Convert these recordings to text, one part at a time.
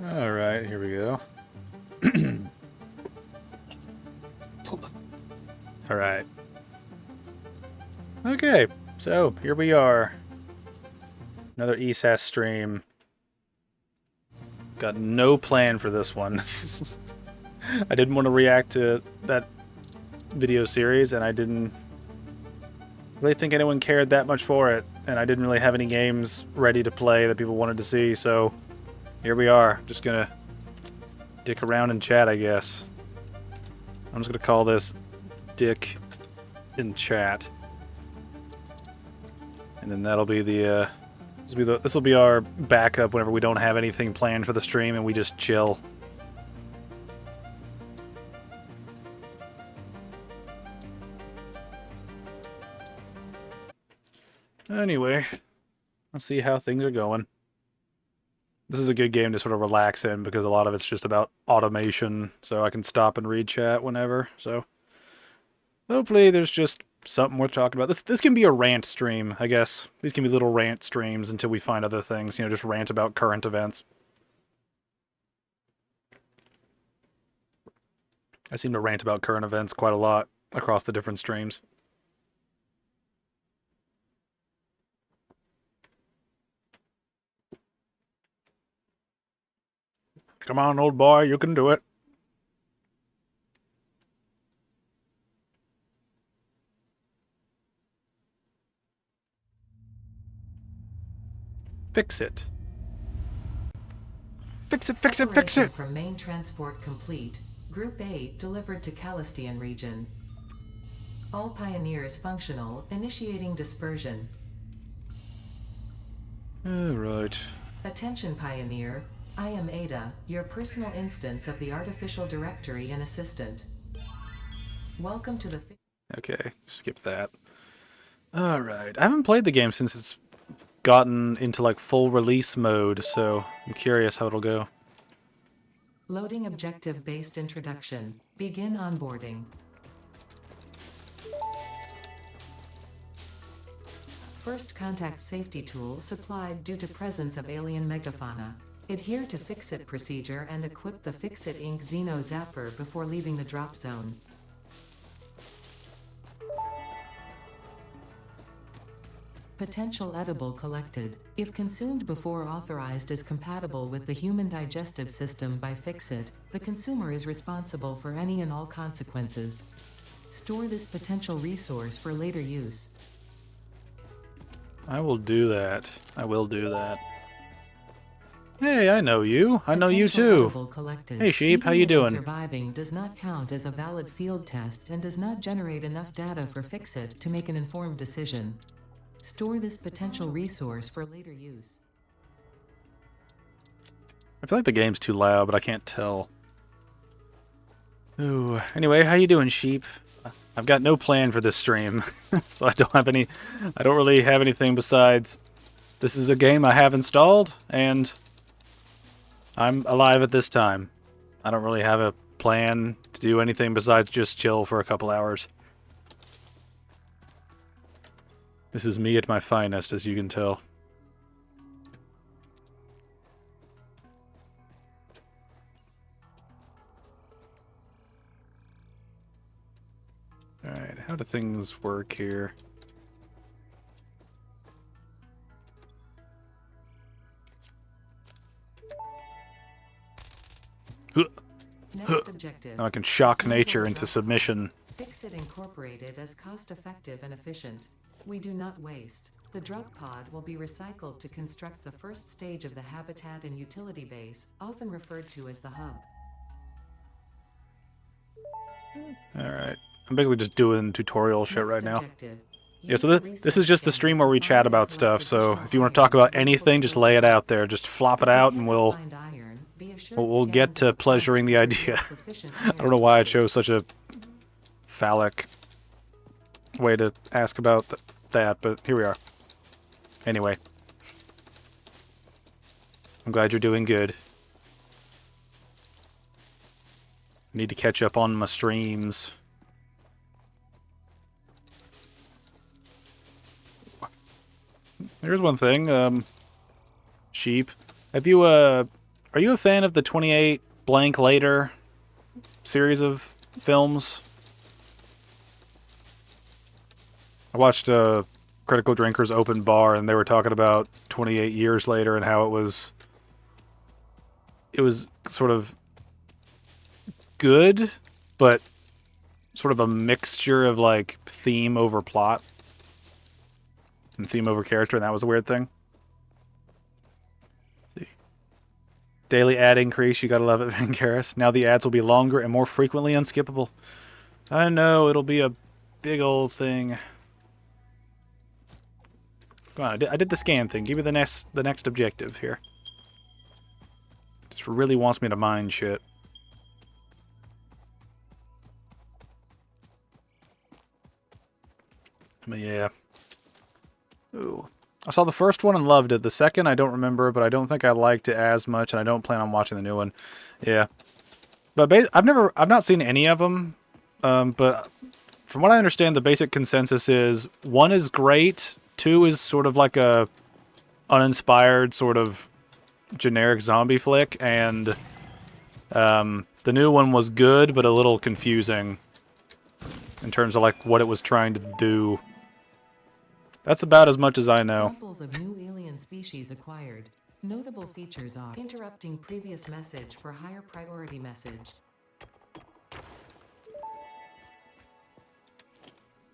Alright, here we go. Alright. Okay, so here we are. Another ESAS stream. Got no plan for this one. I didn't want to react to that video series, and I didn't really think anyone cared that much for it, and I didn't really have any games ready to play that people wanted to see, so here we are. Just gonna dick around and chat, I guess. I'm just gonna call this Dick in Chat. And then that'll be the this will be our backup whenever we don't have anything planned for the stream and we just chill. Anyway, let's see how things are going. This is a good game to sort of relax in because a lot of it's just about automation, so I can stop and read chat whenever. So hopefully there's just something worth talking about. This can be a rant stream, I guess. These can be little rant streams until we find other things, you know, just rant about current events. I seem to rant about current events quite a lot across the different streams. Come on, old boy, you can do it. Fix it. Fix it, fix it, fix it! From main transport complete. Group 8 delivered to Calistian region. All Pioneers functional, initiating dispersion. Alright. Attention Pioneer, I am Ada, your personal instance of the artificial directory and assistant. Welcome to the... Okay, skip that. Alright, I haven't played the game since it's gotten into like full release mode, so I'm curious how it'll go. Loading objective-based introduction. Begin onboarding. First contact safety tool supplied due to presence of alien megafauna. Adhere to Fix-It procedure and equip the Fix-It Inc. Xeno Zapper before leaving the drop zone. Potential edible collected. If consumed before authorized as compatible with the human digestive system by Fix-It, the consumer is responsible for any and all consequences. Store this potential resource for later use. I will do that. I will do that. Hey, I know you. I know you too. Hey, sheep, how you doing? Surviving does not count as a valid field test and does not generate enough data for Fix-It to make an informed decision. Store this potential resource for later use. I feel like the game's too loud, but I can't tell. Ooh. Anyway, how you doing, sheep? I've got no plan for this stream, so I don't really have anything besides this is a game I have installed, and I'm alive at this time. I don't really have a plan to do anything besides just chill for a couple hours. This is me at my finest, as you can tell. Alright, how do things work here? Next objective. Now I can shock nature into submission. Fix-It incorporated as cost-effective and efficient. We do not waste. The drug pod will be recycled to construct the first stage of the habitat and utility base, often referred to as the hub. Alright. I'm basically just doing tutorial shit right now. Objective. Yeah, so this is just the stream where we chat about stuff, so if you want to talk about anything, just lay it out there. Just flop it out and we'll get to pleasuring the idea. I don't know why I chose such a phallic way to ask about that, but here we are. Anyway. I'm glad you're doing good. Need to catch up on my streams. Here's one thing, sheep. Have you Are you a fan of the 28 Blank Later series of films? I watched Critical Drinkers Open Bar, and they were talking about 28 years later and how it was sort of good, but sort of a mixture of like theme over plot and theme over character, and that was a weird thing. Let's see. Daily ad increase, you gotta love it, Van Karis. Now the ads will be longer and more frequently unskippable. I know, it'll be a big old thing. Come on, I did the scan thing. Give me the next objective here. Just really wants me to mine shit. But yeah. Ooh. I saw the first one and loved it. The second I don't remember, but I don't think I liked it as much, and I don't plan on watching the new one. Yeah. But I've not seen any of them. But from what I understand, the basic consensus is 1 is great, 2 is sort of like a uninspired sort of generic zombie flick, and the new one was good but a little confusing in terms of like what it was trying to do. That's about as much as I know. Samples of new alien species acquired. Notable features are interrupting previous message for higher priority message.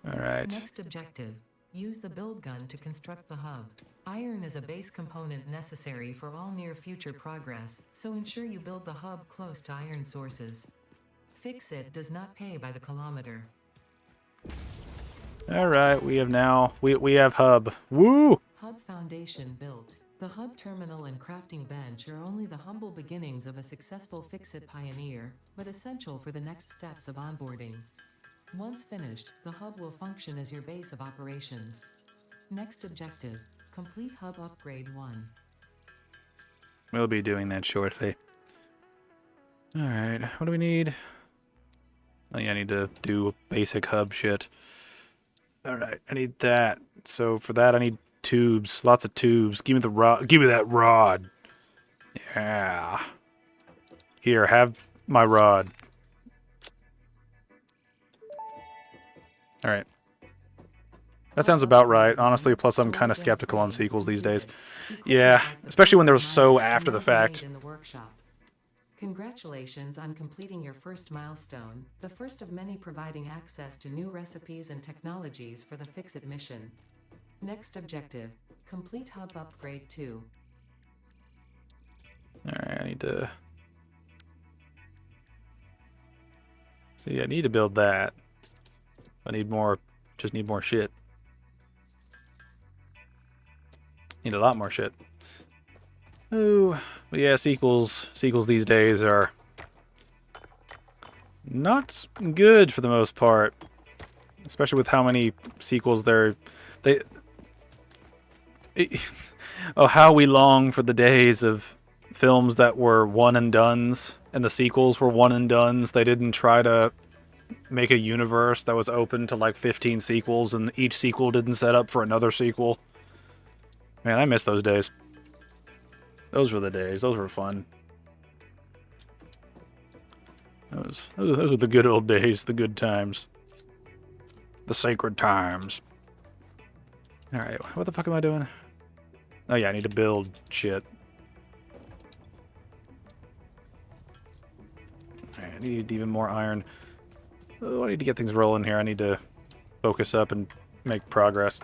All right. Next objective. Use the build gun to construct the hub. Iron is a base component necessary for all near future progress, so ensure you build the hub close to iron sources. Fix-It does not pay by the kilometer. All right, we have hub. Woo! Hub foundation built. The hub terminal and crafting bench are only the humble beginnings of a successful Fix-It pioneer, but essential for the next steps of onboarding. Once finished, the hub will function as your base of operations. Next objective, complete hub upgrade 1. We'll be doing that shortly. All right, what do we need? Oh yeah, I need to do basic hub shit. All right, I need that. So for that, I need tubes, lots of tubes. Give me the rod. Give me that rod. Yeah. Here, have my rod. All right. That sounds about right, honestly, plus I'm kind of skeptical on sequels these days. Yeah, especially when they're so after the fact. Congratulations on completing your first milestone, the first of many providing access to new recipes and technologies for the Fix-It mission. Next objective, complete hub upgrade 2. Alright, I need to... See, I need to build that. I need more, just need more shit. Need a lot more shit. Oh, but yeah, sequels these days are not good for the most part, especially with how many sequels oh, how we long for the days of films that were one and dones, and the sequels were one and dones. They didn't try to make a universe that was open to like 15 sequels, and each sequel didn't set up for another sequel. Man, I miss those days. Those were the days. Those were fun. Those were the good old days, the good times. The sacred times. Alright, what the fuck am I doing? Oh yeah, I need to build shit. Alright, I need even more iron. Oh, I need to get things rolling here. I need to focus up and make progress.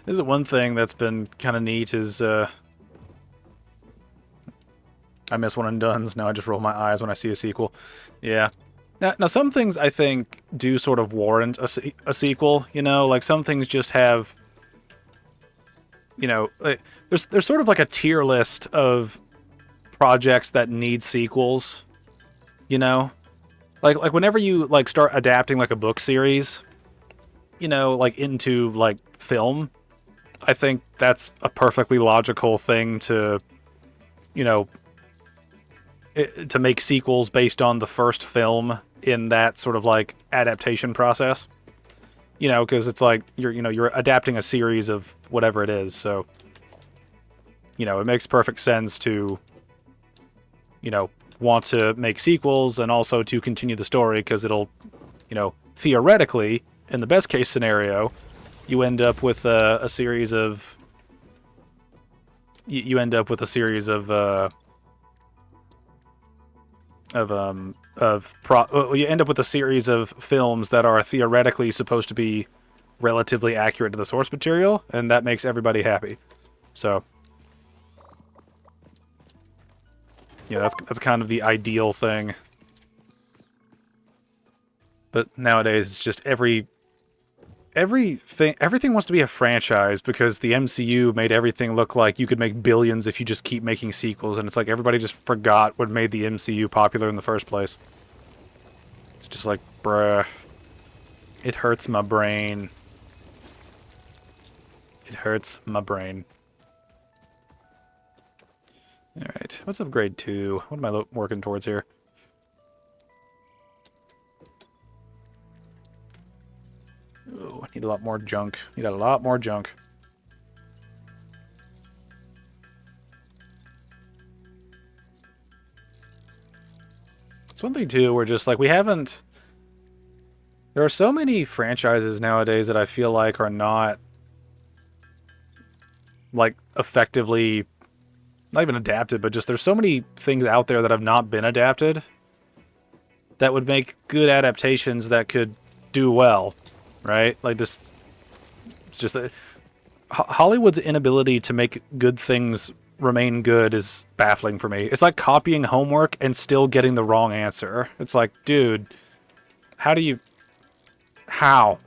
This is one thing that's been kind of neat is, I miss one and dones. Now I just roll my eyes when I see a sequel. Yeah. Now some things I think do sort of warrant a sequel, you know? Like, some things just have, you know, like, there's sort of like a tier list of projects that need sequels, you know? Like whenever you, like, start adapting, like, a book series, you know, like, into, like, film, I think that's a perfectly logical thing to, you know, to make sequels based on the first film in that sort of like adaptation process. You know, because it's like you're adapting a series of whatever it is, so it makes perfect sense to want to make sequels and also to continue the story because it'll theoretically, in the best case scenario, you end up with a series of you end up with a series of you end up with a series of films that are theoretically supposed to be relatively accurate to the source material, and that makes everybody happy. So, yeah, that's kind of the ideal thing. But nowadays, it's just everything wants to be a franchise because the MCU made everything look like you could make billions if you just keep making sequels, and it's like everybody just forgot what made the MCU popular in the first place. It's just like, bruh. It hurts my brain. It hurts my brain. Alright, what's upgrade 2? What am I working towards here? Oh, I need a lot more junk. Need a lot more junk. It's one thing, too, where just, like, we haven't... There are so many franchises nowadays that I feel like are not, like, effectively... Not even adapted, but just there's so many things out there that have not been adapted that would make good adaptations that could do well, right? Like, just... It's just that... Hollywood's inability to make good things remain good is baffling for me. It's like copying homework and still getting the wrong answer. It's like, dude, how do you... How?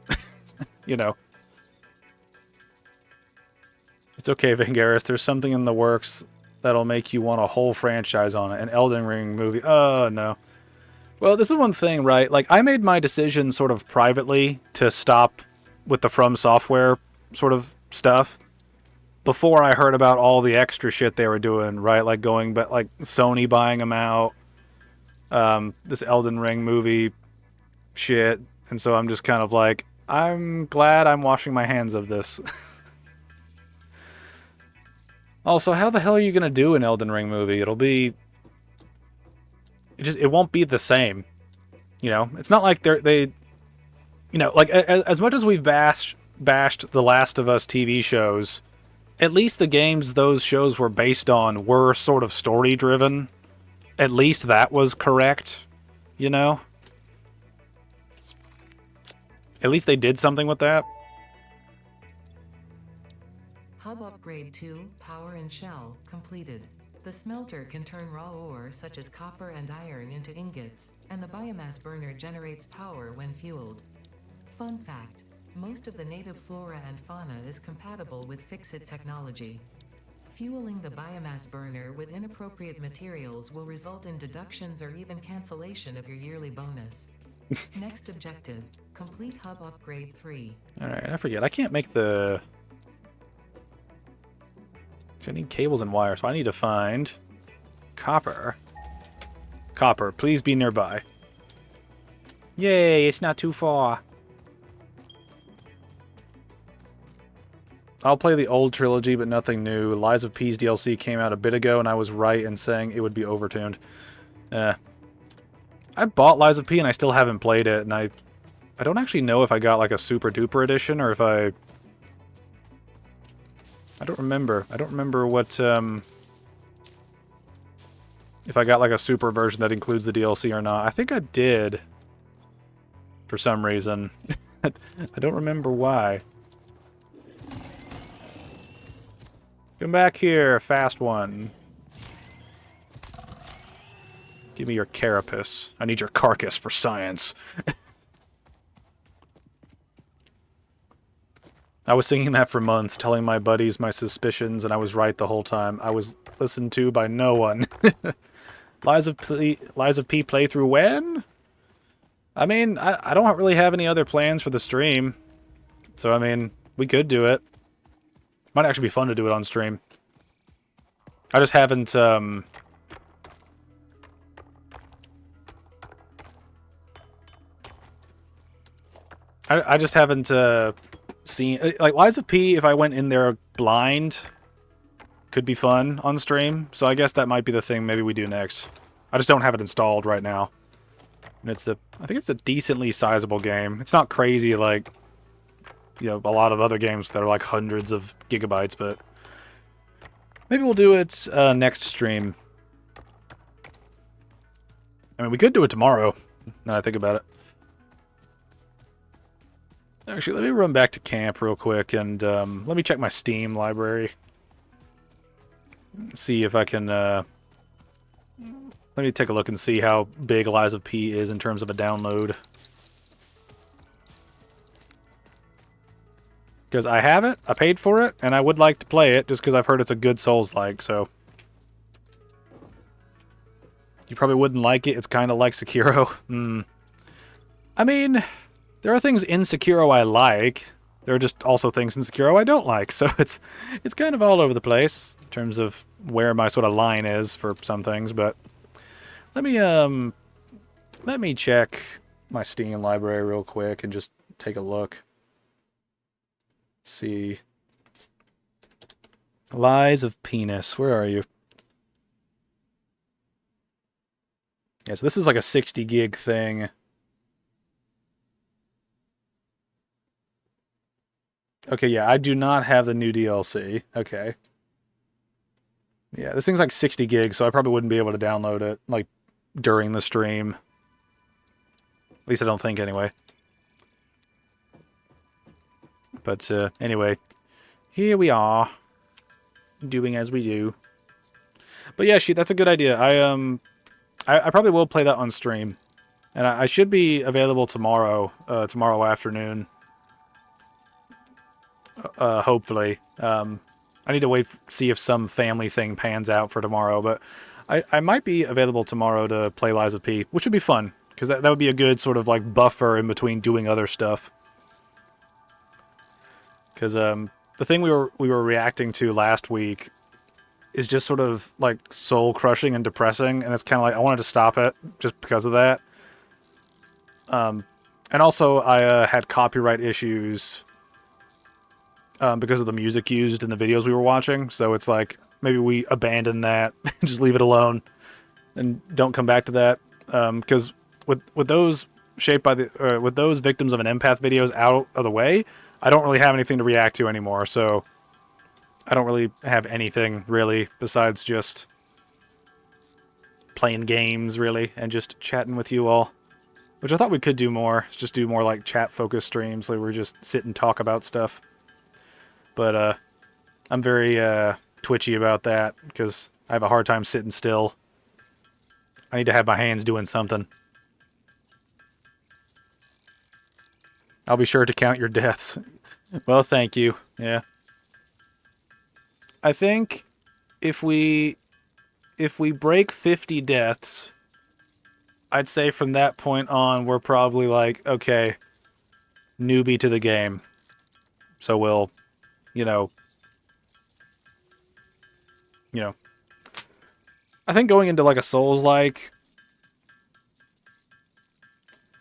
It's okay, Vangeris. There's something in the works that'll make you want a whole franchise on it. An Elden Ring movie. Oh, no. Well, this is one thing, right? Like, I made my decision sort of privately to stop with the From Software sort of stuff before I heard about all the extra shit they were doing, right? Like like Sony buying them out, this Elden Ring movie shit. And so I'm just kind of like, I'm glad I'm washing my hands of this. Also, how the hell are you going to do an Elden Ring movie? It'll be... It won't be the same. It's not like they like, as much as we've bashed the Last of Us TV shows, at least the games those shows were based on were sort of story-driven. At least that was correct, At least they did something with that. Hub Upgrade 2, Power and Shell, completed. The smelter can turn raw ore such as copper and iron into ingots, and the biomass burner generates power when fueled. Fun fact, most of the native flora and fauna is compatible with Fix-It technology. Fueling the biomass burner with inappropriate materials will result in deductions or even cancellation of your yearly bonus. Next objective, complete Hub Upgrade 3. Alright, I forget. I can't make the... So I need cables and wire, so I need to find copper. Copper, please be nearby. Yay, it's not too far. I'll play the old trilogy, but nothing new. Lies of P's DLC came out a bit ago, and I was right in saying it would be overtuned. I bought Lies of P, and I still haven't played it, and I don't actually know if I got, like, a super duper edition, or if I don't remember. I don't remember what, if I got, like, a super version that includes the DLC or not. I think I did, for some reason. I don't remember why. Come back here, fast one. Give me your carapace. I need your carcass for science. I was thinking that for months, telling my buddies my suspicions, and I was right the whole time. I was listened to by no one. Lies of P playthrough when? I mean, I don't really have any other plans for the stream. So, I mean, we could do it. Might actually be fun to do it on stream. I just haven't, I just haven't seen like Lies of P. If I went in there blind, could be fun on stream. So I guess that might be the thing maybe we do next. I just don't have it installed right now. And I think it's a decently sizable game. It's not crazy like, you know, a lot of other games that are like hundreds of gigabytes, but maybe we'll do it next stream. I mean, we could do it tomorrow, now that I think about it. Actually, let me run back to camp real quick and let me check my Steam library. See if I can... let me take a look and see how big Lies of P is in terms of a download. Because I have it, I paid for it, and I would like to play it just because I've heard it's a good Souls-like, so... You probably wouldn't like it. It's kind of like Sekiro. I mean, there are things in Sekiro I like. There are just also things in Sekiro I don't like. So it's kind of all over the place in terms of where my sort of line is for some things. But let me check my Steam library real quick and just take a look. See. Lies of Penis. Where are you? Yeah, so this is like a 60 gig thing. Okay, yeah, I do not have the new DLC. Okay. Yeah, this thing's like 60 gigs, so I probably wouldn't be able to download it, like, during the stream. At least I don't think, anyway. But, anyway. Here we are. Doing as we do. But yeah, that's a good idea. I probably will play that on stream. And I should be available tomorrow, tomorrow afternoon. Hopefully. I need to wait, see if some family thing pans out for tomorrow, but I might be available tomorrow to play Lies of P, which would be fun, because that would be a good sort of like buffer in between doing other stuff. Because the thing we were reacting to last week is just sort of like soul crushing and depressing, and it's kind of like I wanted to stop it just because of that. And also I had copyright issues because of the music used in the videos we were watching, so it's like maybe we abandon that, just leave it alone, and don't come back to that. Because with those shaped by the with those victims of an empath videos out of the way, I don't really have anything to react to anymore. So I don't really have anything really besides just playing games really and just chatting with you all, which I thought we could do more. Just do more like chat focused streams, like we just sit and talk about stuff. But I'm very twitchy about that because I have a hard time sitting still. I need to have my hands doing something. I'll be sure to count your deaths. Well, thank you. Yeah. I think if we break 50 deaths, I'd say from that point on we're probably like, okay, newbie to the game. So we'll, you know, I think going into like a Souls-like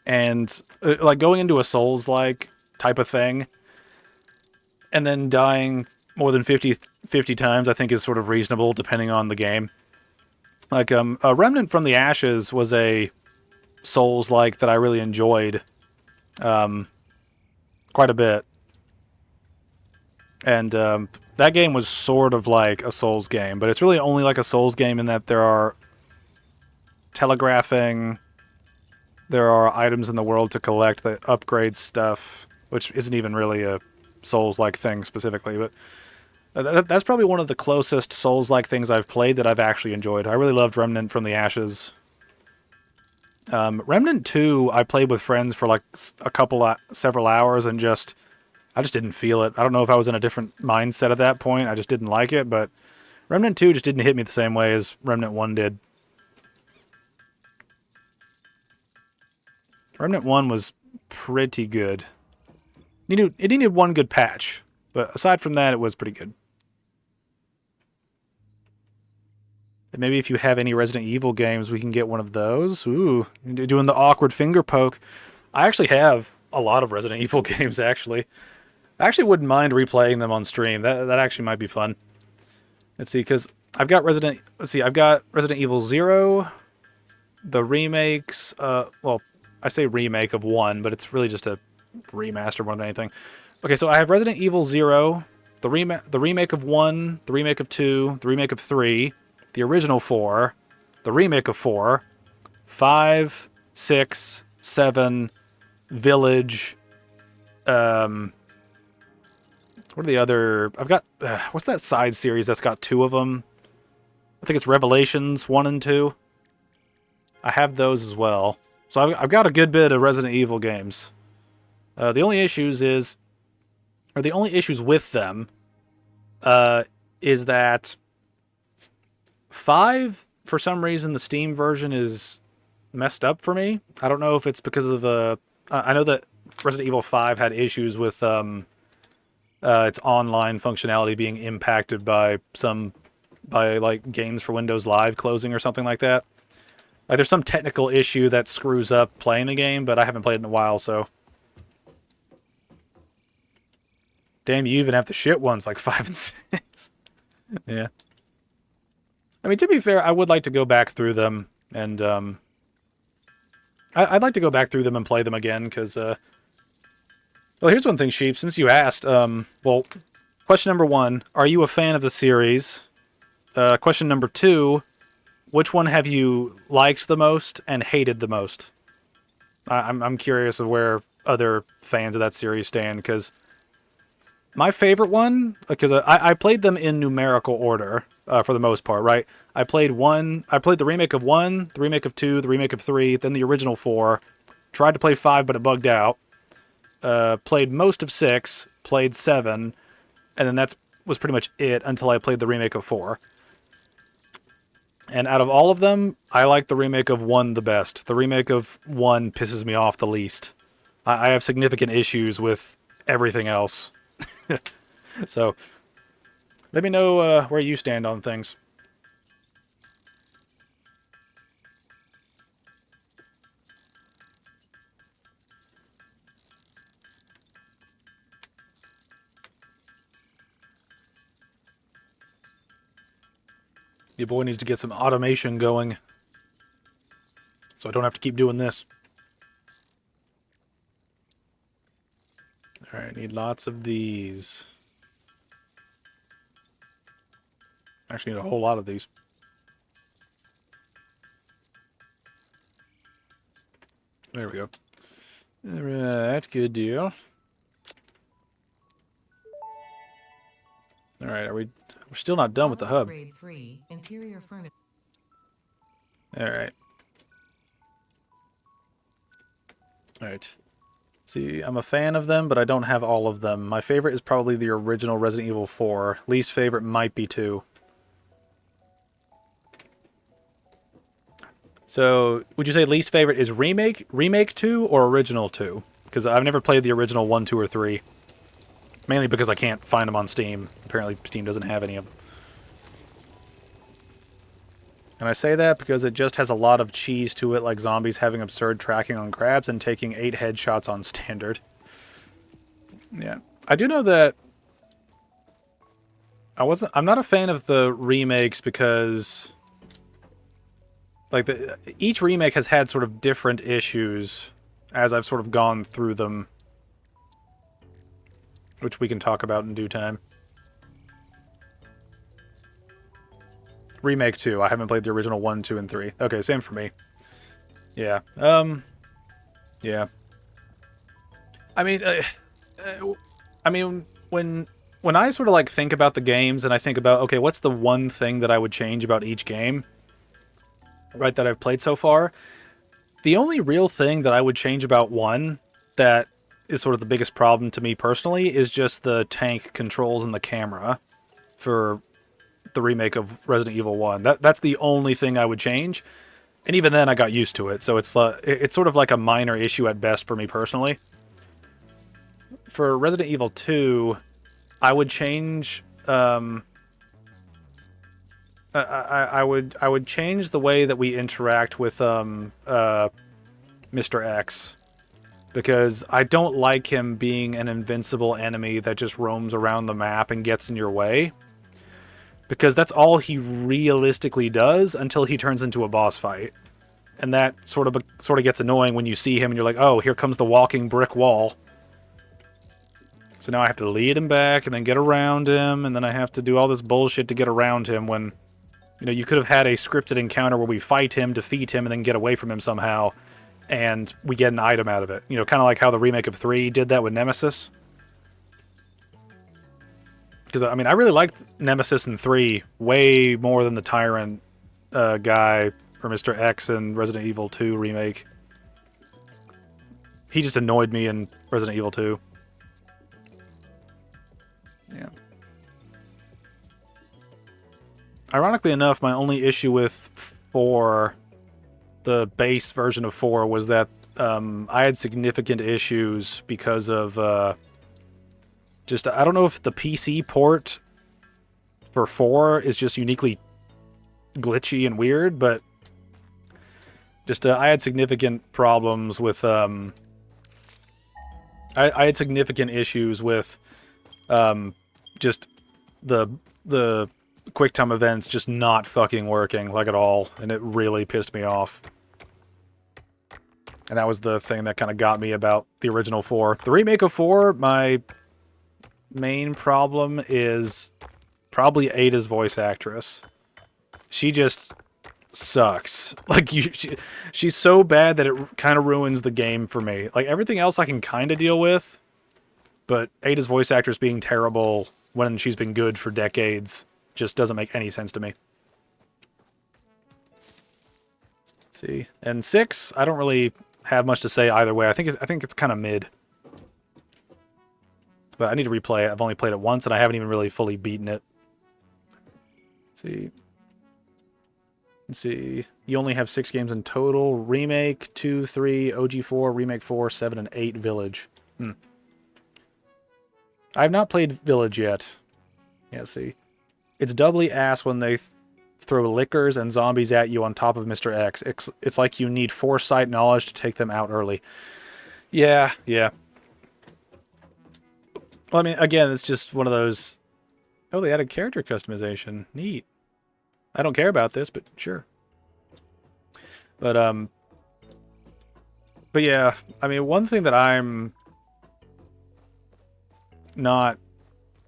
and like going into a Souls-like type of thing and then dying more than 50 times I think is sort of reasonable depending on the game. Like a Remnant from the Ashes was a Souls-like that I really enjoyed quite a bit. And that game was sort of like a Souls game, but it's really only like a Souls game in that there are telegraphing, there are items in the world to collect that upgrade stuff, which isn't even really a Souls-like thing specifically, but that's probably one of the closest Souls-like things I've played that I've actually enjoyed. I really loved Remnant from the Ashes. Remnant 2, I played with friends for like several hours and I just didn't feel it. I don't know if I was in a different mindset at that point. I just didn't like it, but Remnant 2 just didn't hit me the same way as Remnant 1 did. Remnant 1 was pretty good. It needed one good patch, but aside from that, it was pretty good. And maybe if you have any Resident Evil games, we can get one of those. Ooh, doing the awkward finger poke. I actually have a lot of Resident Evil games, actually. I actually wouldn't mind replaying them on stream. That actually might be fun. Let's see, because I've got I've got Resident Evil 0, the remakes, well, I say remake of 1, but it's really just a remaster more than anything. Okay, so I have Resident Evil 0, the remake of 1, the remake of 2, the remake of 3, the original 4, the remake of 4, 5, 6, 7, Village, what are the other... I've got... what's that side series that's got 2 of them? I think it's Revelations 1 and 2. I have those as well. So I've got a good bit of Resident Evil games. The only issues with them, is that 5, for some reason, the Steam version is messed up for me. I don't know if it's because of... I know that Resident Evil 5 had issues with... its online functionality being impacted by like Games for Windows Live closing or something like that. Like there's some technical issue that screws up playing the game, but I haven't played it in a while, so. Damn, you even have the shit ones like 5 and 6. Yeah. I mean, to be fair, I would like to go back through them and I'd like to go back through them and play them again because well, here's one thing, Sheep. Since you asked, well, question number 1, are you a fan of the series? Question number 2, which one have you liked the most and hated the most? I'm curious of where other fans of that series stand, because my favorite one, because I played them in numerical order, for the most part, right? I played the remake of 1, the remake of 2, the remake of 3, then the original 4, tried to play 5, but it bugged out. Played most of 6, played 7, and then was pretty much it until I played the remake of 4. And out of all of them, I like the remake of 1 the best. The remake of 1 pisses me off the least. I have significant issues with everything else. So, let me know where you stand on things. Your boy needs to get some automation going, so I don't have to keep doing this. Alright, need lots of these. Actually need a whole lot of these. There we go. Alright, good deal. Alright, we're still not done with the hub. Grade 3, interior furniture. Alright. Alright. See, I'm a fan of them, but I don't have all of them. My favorite is probably the original Resident Evil 4. Least favorite might be 2. So, would you say least favorite is remake 2 or original 2? Because I've never played the original 1, 2, or 3. Mainly because I can't find them on Steam. Apparently Steam doesn't have any of them. And I say that because it just has a lot of cheese to it, like zombies having absurd tracking on grabs and taking 8 headshots on standard. Yeah. I do know that I'm not a fan of the remakes because like each remake has had sort of different issues as I've sort of gone through them, which we can talk about in due time. Remake 2. I haven't played the original 1, 2, and 3. Okay, same for me. Yeah. Yeah. I mean, when I sort of like think about the games and I think about, okay, what's the one thing that I would change about each game, right, that I've played so far? The only real thing that I would change about 1 that is sort of the biggest problem to me personally is just the tank controls and the camera for the remake of Resident Evil 1. That's the only thing I would change. And even then I got used to it. So it's sort of like a minor issue at best for me personally. For Resident Evil 2, I would change I would change the way that we interact with Mr. X. because I don't like him being an invincible enemy that just roams around the map and gets in your way. Because that's all he realistically does until he turns into a boss fight. And that sort of gets annoying when you see him and you're like, oh, here comes the walking brick wall. So now I have to lead him back and then get around him, and then I have to do all this bullshit to get around him when, you know, you could have had a scripted encounter where we fight him, defeat him, and then get away from him somehow, and we get an item out of it. You know, kind of like how the remake of 3 did that with Nemesis. Because, I mean, I really liked Nemesis in 3 way more than the Tyrant guy for Mr. X in Resident Evil 2 remake. He just annoyed me in Resident Evil 2. Yeah. Ironically enough, my only issue with 4, the base version of 4, was that I had significant issues because of just, I don't know if the PC port for 4 is just uniquely glitchy and weird, but just I had significant problems with I had significant issues with just the QuickTime events just not fucking working, like, at all, and it really pissed me off. And that was the thing that kind of got me about the original 4. The remake of 4, my main problem is probably Ada's voice actress. She just sucks. Like, she's so bad that it kind of ruins the game for me. Like, everything else I can kind of deal with, but Ada's voice actress being terrible when she's been good for decades just doesn't make any sense to me. Let's see. And 6, I don't really have much to say either way. I think it's kind of mid. But I need to replay it. I've only played it once, and I haven't even really fully beaten it. Let's see. You only have 6 games in total. Remake, 2, 3, OG4, Remake 4, 7, and 8, Village. I have not played Village yet. Yeah, see. It's doubly ass when they throw liquors and zombies at you on top of Mr. X. It's like you need foresight knowledge to take them out early. Yeah. Well, I mean, again, it's just one of those... Oh, they added character customization. Neat. I don't care about this, but sure. But yeah, I mean, one thing that I'm not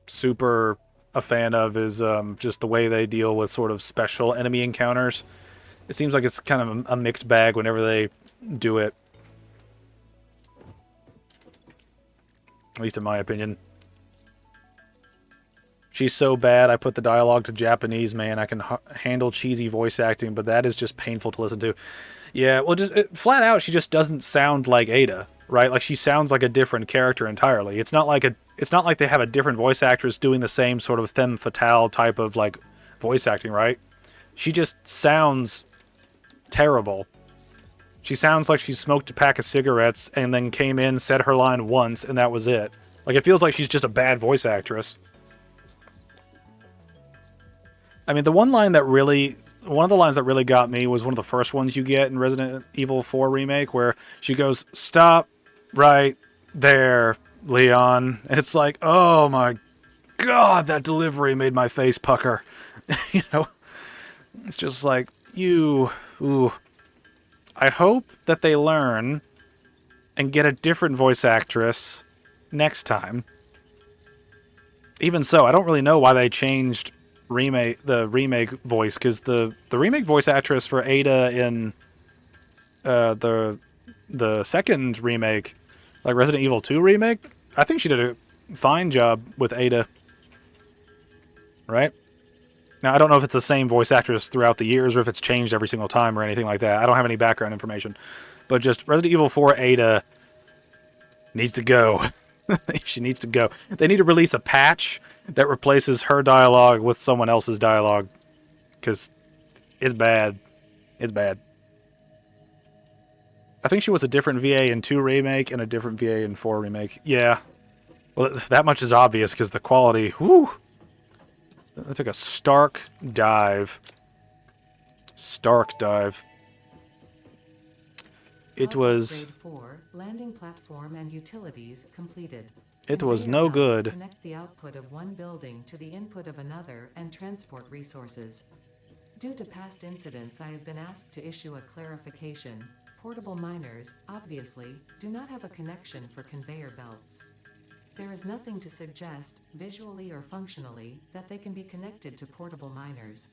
super a fan of is just the way they deal with sort of special enemy encounters. It seems like it's kind of a mixed bag whenever they do it. At least in my opinion. She's so bad, I put the dialogue to Japanese, man. I can handle cheesy voice acting, but that is just painful to listen to. Yeah, well, just flat out, she just doesn't sound like Ada, right? Like, she sounds like a different character entirely. It's not like they have a different voice actress doing the same sort of femme fatale type of, like, voice acting, right? She just sounds terrible. She sounds like she smoked a pack of cigarettes and then came in, said her line once, and that was it. Like, it feels like she's just a bad voice actress. I mean, one of the lines that really got me was one of the first ones you get in Resident Evil 4 Remake, where she goes, "Stop right there, Leon." And it's like, oh my god, that delivery made my face pucker. You know? It's just like, ooh. I hope that they learn and get a different voice actress next time. Even so, I don't really know why they changed the remake voice, because the remake voice actress for Ada in the second remake, like Resident Evil 2 remake, I think she did a fine job with Ada. Right? Now, I don't know if it's the same voice actress throughout the years or if it's changed every single time or anything like that. I don't have any background information. But just Resident Evil 4 Ada needs to go. She needs to go. They need to release a patch that replaces her dialogue with someone else's dialogue. Because it's bad. It's bad. I think she was a different VA in 2 Remake and a different VA in 4 Remake. Yeah. Well, that much is obvious because the quality... Whew! That took a stark dive. Stark dive. It Hub was... Upgrade 4, landing platform and utilities completed. It was Conveyor no belts good. connect the output of one building to the input of another and transport resources. Due to past incidents, I have been asked to issue a clarification. Portable miners, obviously, do not have a connection for conveyor belts. There is nothing to suggest, visually or functionally, that they can be connected to portable miners.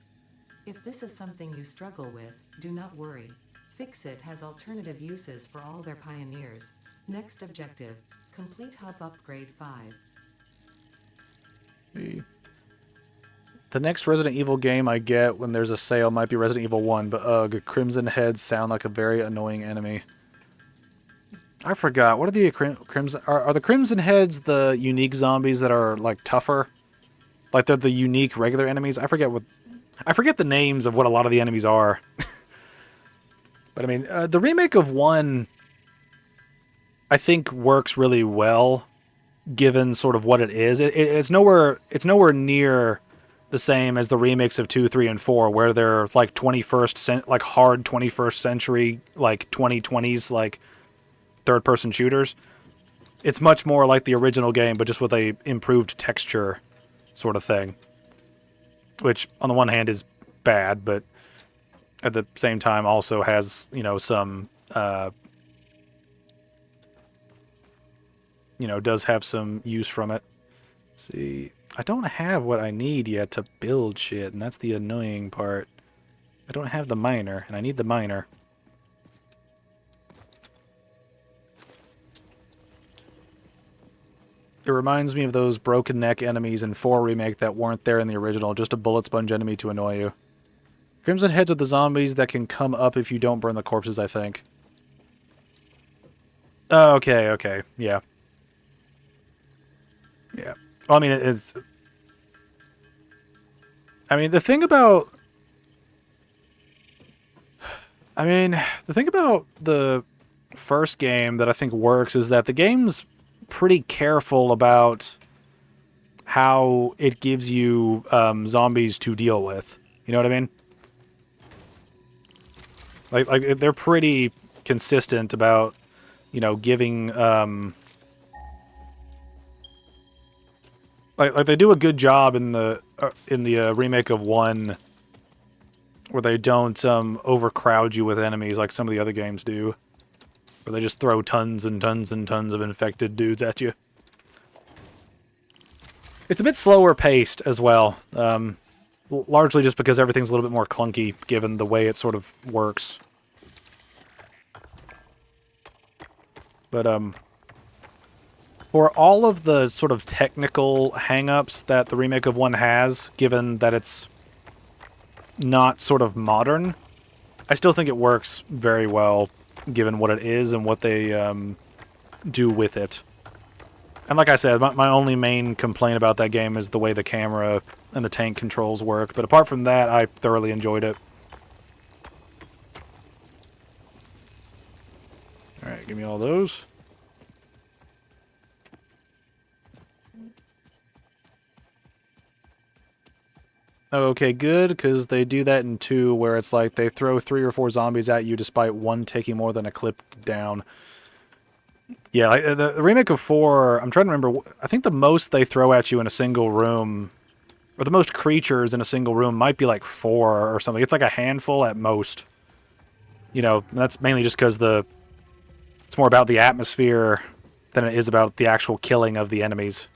If this is something you struggle with, do not worry. Fixit has alternative uses for all their pioneers. Next objective, complete Hub Upgrade 5. The next Resident Evil game I get when there's a sale might be Resident Evil 1, but ugh, Crimson Heads sound like a very annoying enemy. I forgot. What are the Crimson... Are the Crimson Heads the unique zombies that are, like, tougher? Like, they're the unique regular enemies? I forget the names of what a lot of the enemies are. But, I mean, the remake of 1, I think, works really well, given sort of what it is. It's nowhere near the same as the remakes of 2, 3, and 4, where they're, like, hard 21st century, like, 2020s, like, third-person shooters. It's much more like the original game, but just with a improved texture sort of thing. Which, on the one hand, is bad, but at the same time also has, you know, some, does have some use from it. Let's see. I don't have what I need yet to build shit, and that's the annoying part. I don't have the miner, and I need the miner. It reminds me of those broken neck enemies in 4 Remake that weren't there in the original, just a bullet sponge enemy to annoy you. Crimson Heads are the zombies that can come up if you don't burn the corpses, I think. Oh, okay, yeah. Yeah. Well, I mean, it's... I mean, the thing about the first game that I think works is that the game's pretty careful about how it gives you zombies to deal with. You know what I mean? Like they're pretty consistent about, giving like they do a good job in the remake of 1 where they don't overcrowd you with enemies like some of the other games do. Where they just throw tons and tons and tons of infected dudes at you. It's a bit slower paced as well. Largely just because everything's a little bit more clunky given the way it sort of works. But, for all of the sort of technical hang-ups that the remake of 1 has, given that it's not sort of modern, I still think it works very well given what it is and what they do with it. And like I said, my only main complaint about that game is the way the camera and the tank controls work. But apart from that, I thoroughly enjoyed it. Alright, give me all those. Okay, good, because they do that in 2, where it's like they throw 3 or 4 zombies at you despite one taking more than a clip down. Yeah, like the remake of 4, I'm trying to remember, I think the most they throw at you in a single room, or the most creatures in a single room might be like 4 or something. It's like a handful at most. That's mainly just because it's more about the atmosphere than it is about the actual killing of the enemies,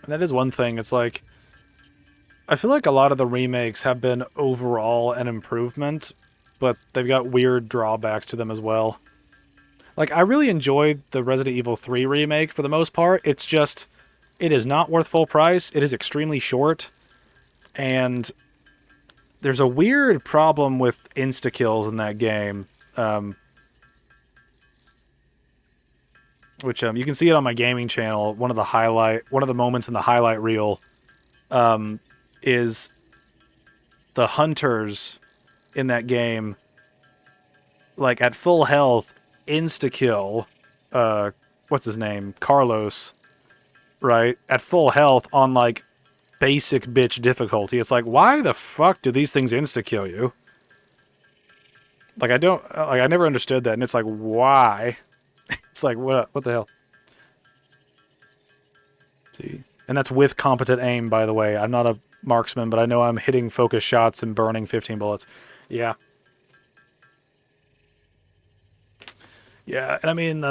And that is one thing. It's like, I feel like a lot of the remakes have been overall an improvement, but they've got weird drawbacks to them as well. Like, I really enjoyed the Resident Evil 3 remake for the most part. It's just, it is not worth full price. It is extremely short. And there's a weird problem with insta-kills in that game. Which you can see it on my gaming channel. One of the moments in the highlight reel is the hunters in that game, like at full health, insta-kill, what's his name? Carlos, right? At full health on, like, basic bitch difficulty. It's like, why the fuck do these things insta-kill you? Like, I never understood that, and it's like, why? It's like, what the hell? See? And that's with competent aim, by the way. I'm not a marksman, but I know I'm hitting focus shots and burning 15 bullets. Yeah. Yeah, and I mean,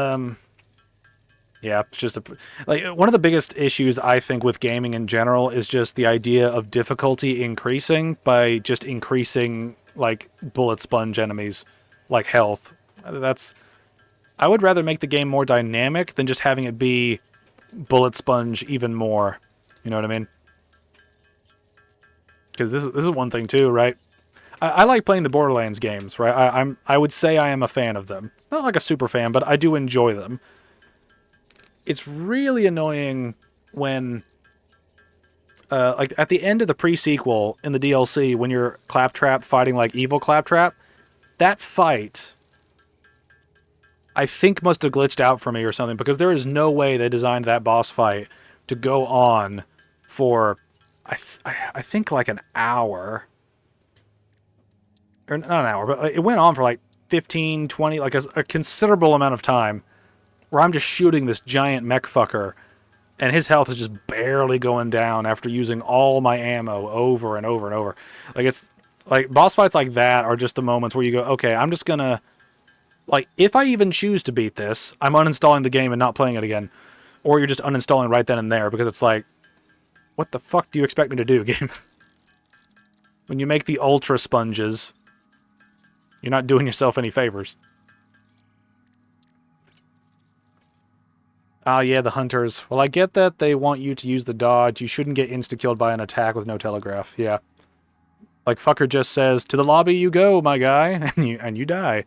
yeah, it's just like one of the biggest issues I think with gaming in general is just the idea of difficulty increasing by just increasing like bullet sponge enemies, like health. I would rather make the game more dynamic than just having it be bullet sponge even more. You know what I mean? Because this is one thing too, right? I like playing the Borderlands games, right? I would say I am a fan of them. Not like a super fan, but I do enjoy them. It's really annoying when, like, at the end of the pre-sequel in the DLC, when you're Claptrap fighting, like, evil Claptrap, that fight, I think must have glitched out for me or something, because there is no way they designed that boss fight to go on for, I think, like, an hour. Or not an hour, but it went on for, like, 15, 20, like, a considerable amount of time, where I'm just shooting this giant mech fucker, and his health is just barely going down after using all my ammo over and over and over. Like, it's like boss fights like that are just the moments where you go, okay, I'm just gonna, like, if I even choose to beat this, I'm uninstalling the game and not playing it again. Or you're just uninstalling right then and there, because it's like, what the fuck do you expect me to do, game? When you make the ultra sponges, you're not doing yourself any favors. Ah, yeah, the hunters. Well, I get that they want you to use the dodge. You shouldn't get insta-killed by an attack with no telegraph. Yeah. Like, fucker just says, to the lobby you go, my guy, and you die.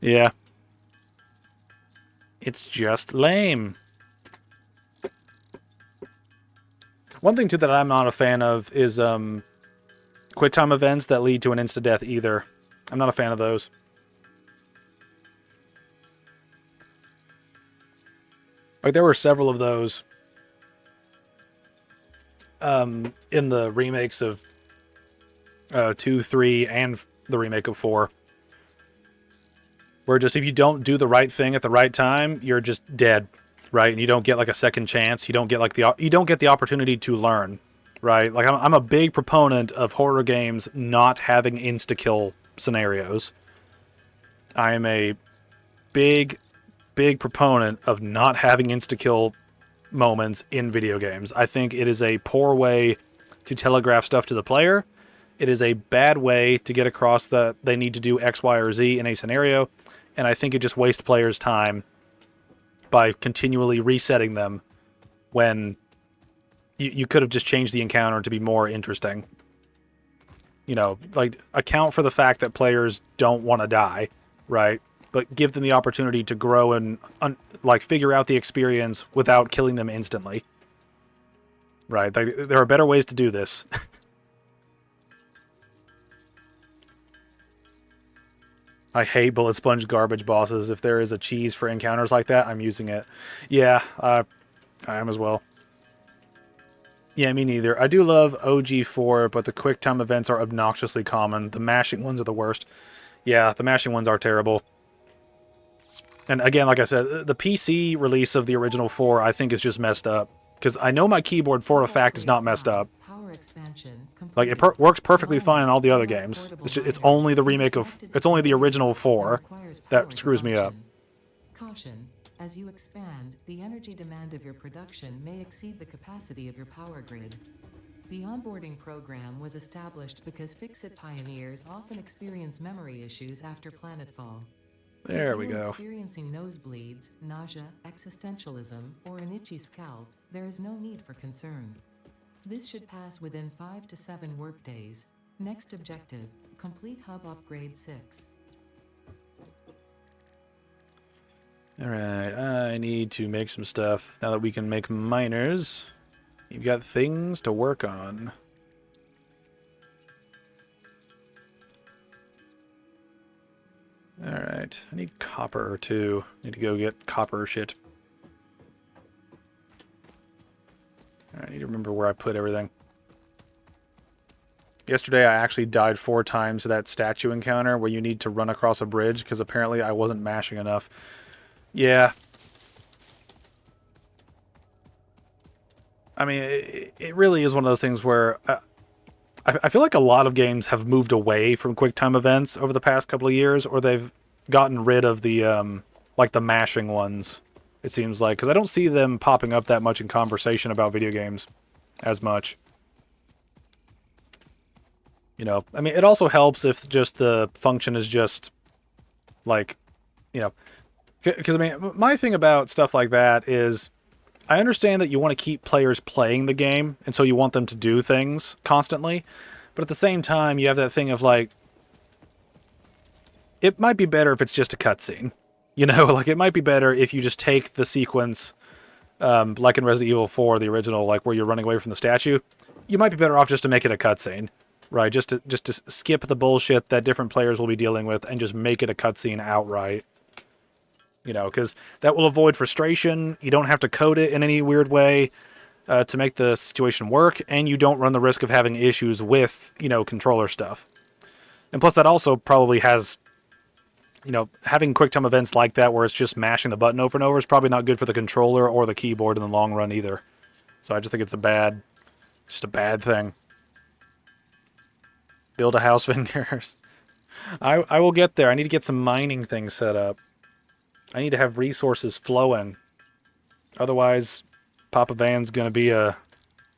Yeah. It's just lame. One thing, too, that I'm not a fan of is quick time events that lead to an insta-death either. I'm not a fan of those. Like, there were several of those in the remakes of 2, 3, and the remake of 4. Where just if you don't do the right thing at the right time, you're just dead, right? And you don't get like a second chance. You don't get like you don't get the opportunity to learn, right? Like I'm a big proponent of horror games not having insta-kill scenarios. I am a big proponent of not having insta-kill moments in video games. I think it is a poor way to telegraph stuff to the player. It is a bad way to get across that they need to do X, Y, or Z in a scenario. And I think it just wastes players' time by continually resetting them when you could have just changed the encounter to be more interesting. You know, like, account for the fact that players don't want to die, right? But give them the opportunity to grow and, like, figure out the experience without killing them instantly. Right? There are better ways to do this. I hate bullet sponge garbage bosses. If there is a cheese for encounters like that, I'm using it. Yeah, I am as well. Yeah, me neither. I do love OG4, but the quick time events are obnoxiously common. The mashing ones are the worst. Yeah, the mashing ones are terrible. And again, like I said, the PC release of the original 4, I think, is just messed up. Because I know my keyboard, for a fact, is not messed up. Like, it works perfectly fine in all the other games. It's only the remake of... It's only the original 4 that screws me up. Caution. As you expand, the energy demand of your production may exceed the capacity of your power grid. The onboarding program was established because Fix-It pioneers often experience memory issues after planetfall. There we If you are go. experiencing nosebleeds, nausea, existentialism, or an itchy scalp, there is no need for concern. This should pass within 5 to 7 workdays. Next objective, complete Hub Upgrade 6. Alright, I need to make some stuff. Now that we can make miners, you've got things to work on. Alright, I need copper too. Need to go get copper shit. I need to remember where I put everything. Yesterday I actually died 4 times to that statue encounter where you need to run across a bridge because apparently I wasn't mashing enough. Yeah. I mean, it really is one of those things where I feel like a lot of games have moved away from QuickTime events over the past couple of years, or they've gotten rid of the like the mashing ones, it seems like, because I don't see them popping up that much in conversation about video games as much. You know, I mean, it also helps if just the function is just like, you know, because I mean, my thing about stuff like that is I understand that you want to keep players playing the game, and so you want them to do things constantly, but at the same time, you have that thing of like, it might be better if it's just a cutscene. You know, like it might be better if you just take the sequence, like in Resident Evil 4, the original, like where you're running away from the statue. You might be better off just to make it a cutscene. Right, just to skip the bullshit that different players will be dealing with and just make it a cutscene outright. You know, because that will avoid frustration. You don't have to code it in any weird way to make the situation work, and you don't run the risk of having issues with, you know, controller stuff. And plus, that also probably has, you know, having QuickTime events like that where it's just mashing the button over and over is probably not good for the controller or the keyboard in the long run either. So I just think it's just a bad thing. Build a house, fingers. I will get there. I need to get some mining things set up. I need to have resources flowing. Otherwise, Papa Van's going to be a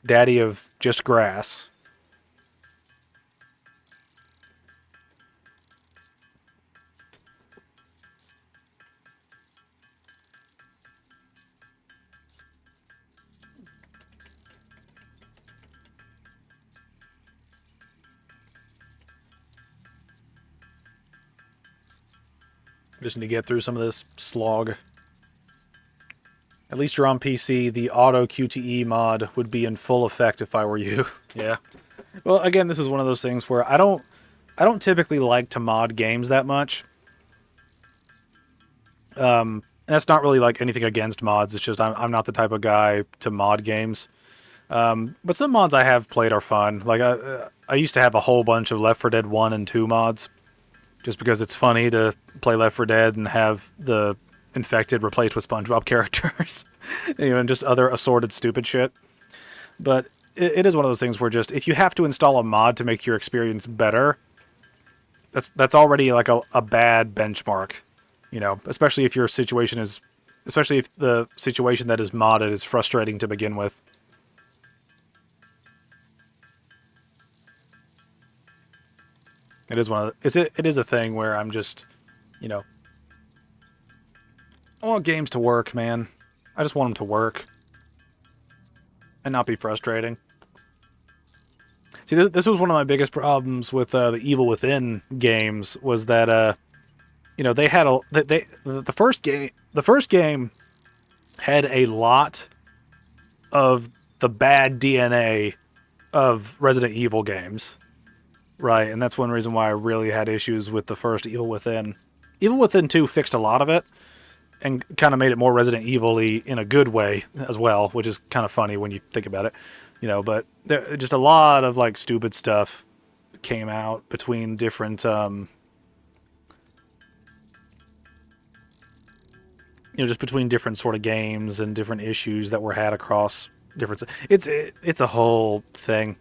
daddy of just grass. I just need to get through some of this slog. At least you're on PC. The auto QTE mod would be in full effect if I were you. Yeah. Well, again, this is one of those things where I don't typically like to mod games that much. That's not really like anything against mods. It's just I'm not the type of guy to mod games. But some mods I have played are fun. Like I used to have a whole bunch of Left 4 Dead 1 and 2 mods. Just because it's funny to play Left 4 Dead and have the infected replaced with SpongeBob characters. You know, and just other assorted stupid shit. But it is one of those things where just, if you have to install a mod to make your experience better, that's already like a bad benchmark. You know, especially if especially if the situation that is modded is frustrating to begin with. It is it is a thing where I'm just, you know, I want games to work, man. I just want them to work and not be frustrating. See, this was one of my biggest problems with the Evil Within games was that, you know, they had the first game had a lot of the bad DNA of Resident Evil games. Right, and that's one reason why I really had issues with the first Evil Within. Evil Within 2 fixed a lot of it, and kind of made it more Resident Evil-y in a good way as well, which is kind of funny when you think about it. You know, but there just a lot of, like, stupid stuff came out between different, you know, just between different sort of games and different issues that were had across different... It's a whole thing.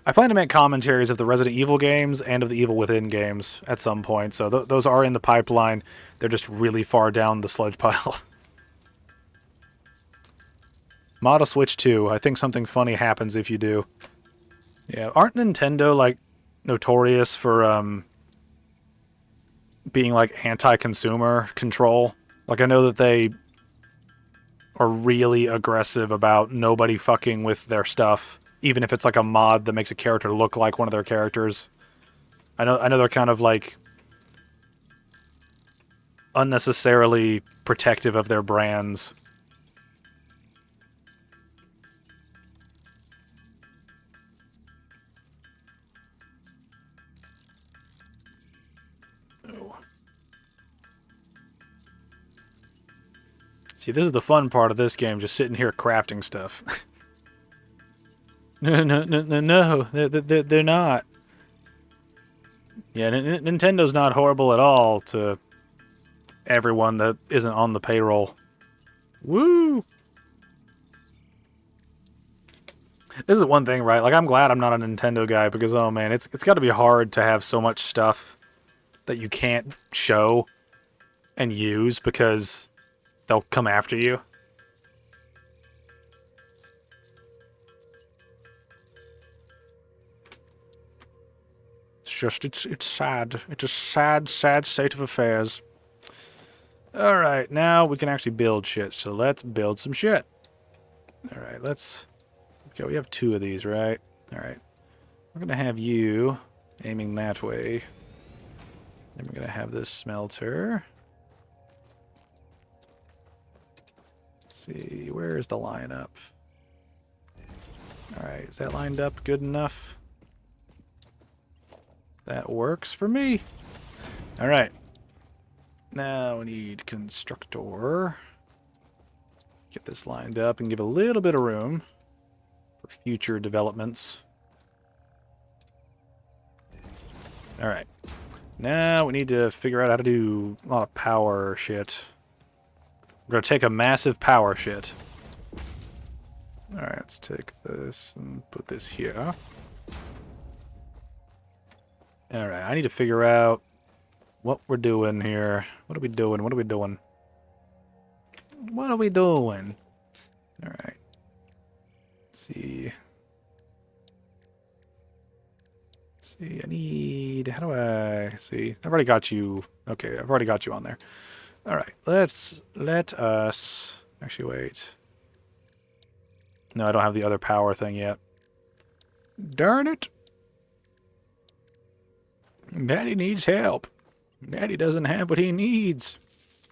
I plan to make commentaries of the Resident Evil games and of the Evil Within games at some point, so those are in the pipeline. They're just really far down the sludge pile. Mod a Switch 2. I think something funny happens if you do. Yeah, aren't Nintendo, like, notorious for, being, like, anti-consumer control? Like, I know that they are really aggressive about nobody fucking with their stuff, even if it's like a mod that makes a character look like one of their characters. I know they're kind of like unnecessarily protective of their brands. Oh. See, this is the fun part of this game, just sitting here crafting stuff. No, they're not. Yeah, Nintendo's not horrible at all to everyone that isn't on the payroll. Woo! This is one thing, right? Like, I'm glad I'm not a Nintendo guy because, oh man, it's got to be hard to have so much stuff that you can't show and use because they'll come after you. It's sad. It's a sad state of affairs. Alright, now we can actually build shit, so let's build some shit. Alright, let's... Okay, we have 2 of these, right? Alright. We're gonna have you aiming that way. Then we're gonna have this smelter. Let's see, where's the lineup? Alright, is that lined up good enough? That works for me. Alright. Now we need constructor. Get this lined up and give a little bit of room for future developments. Alright. Now we need to figure out how to do a lot of power shit. We're going to take a massive power shit. Alright, let's take this and put this here. Alright, I need to figure out what we're doing here. What are we doing? What are we doing? What are we doing? Alright. Let's see. Let's see, I need... How do I... See, I've already got you... Okay, I've already got you on there. Alright, let us... Actually, wait. No, I don't have the other power thing yet. Darn it! Daddy needs help. Daddy doesn't have what he needs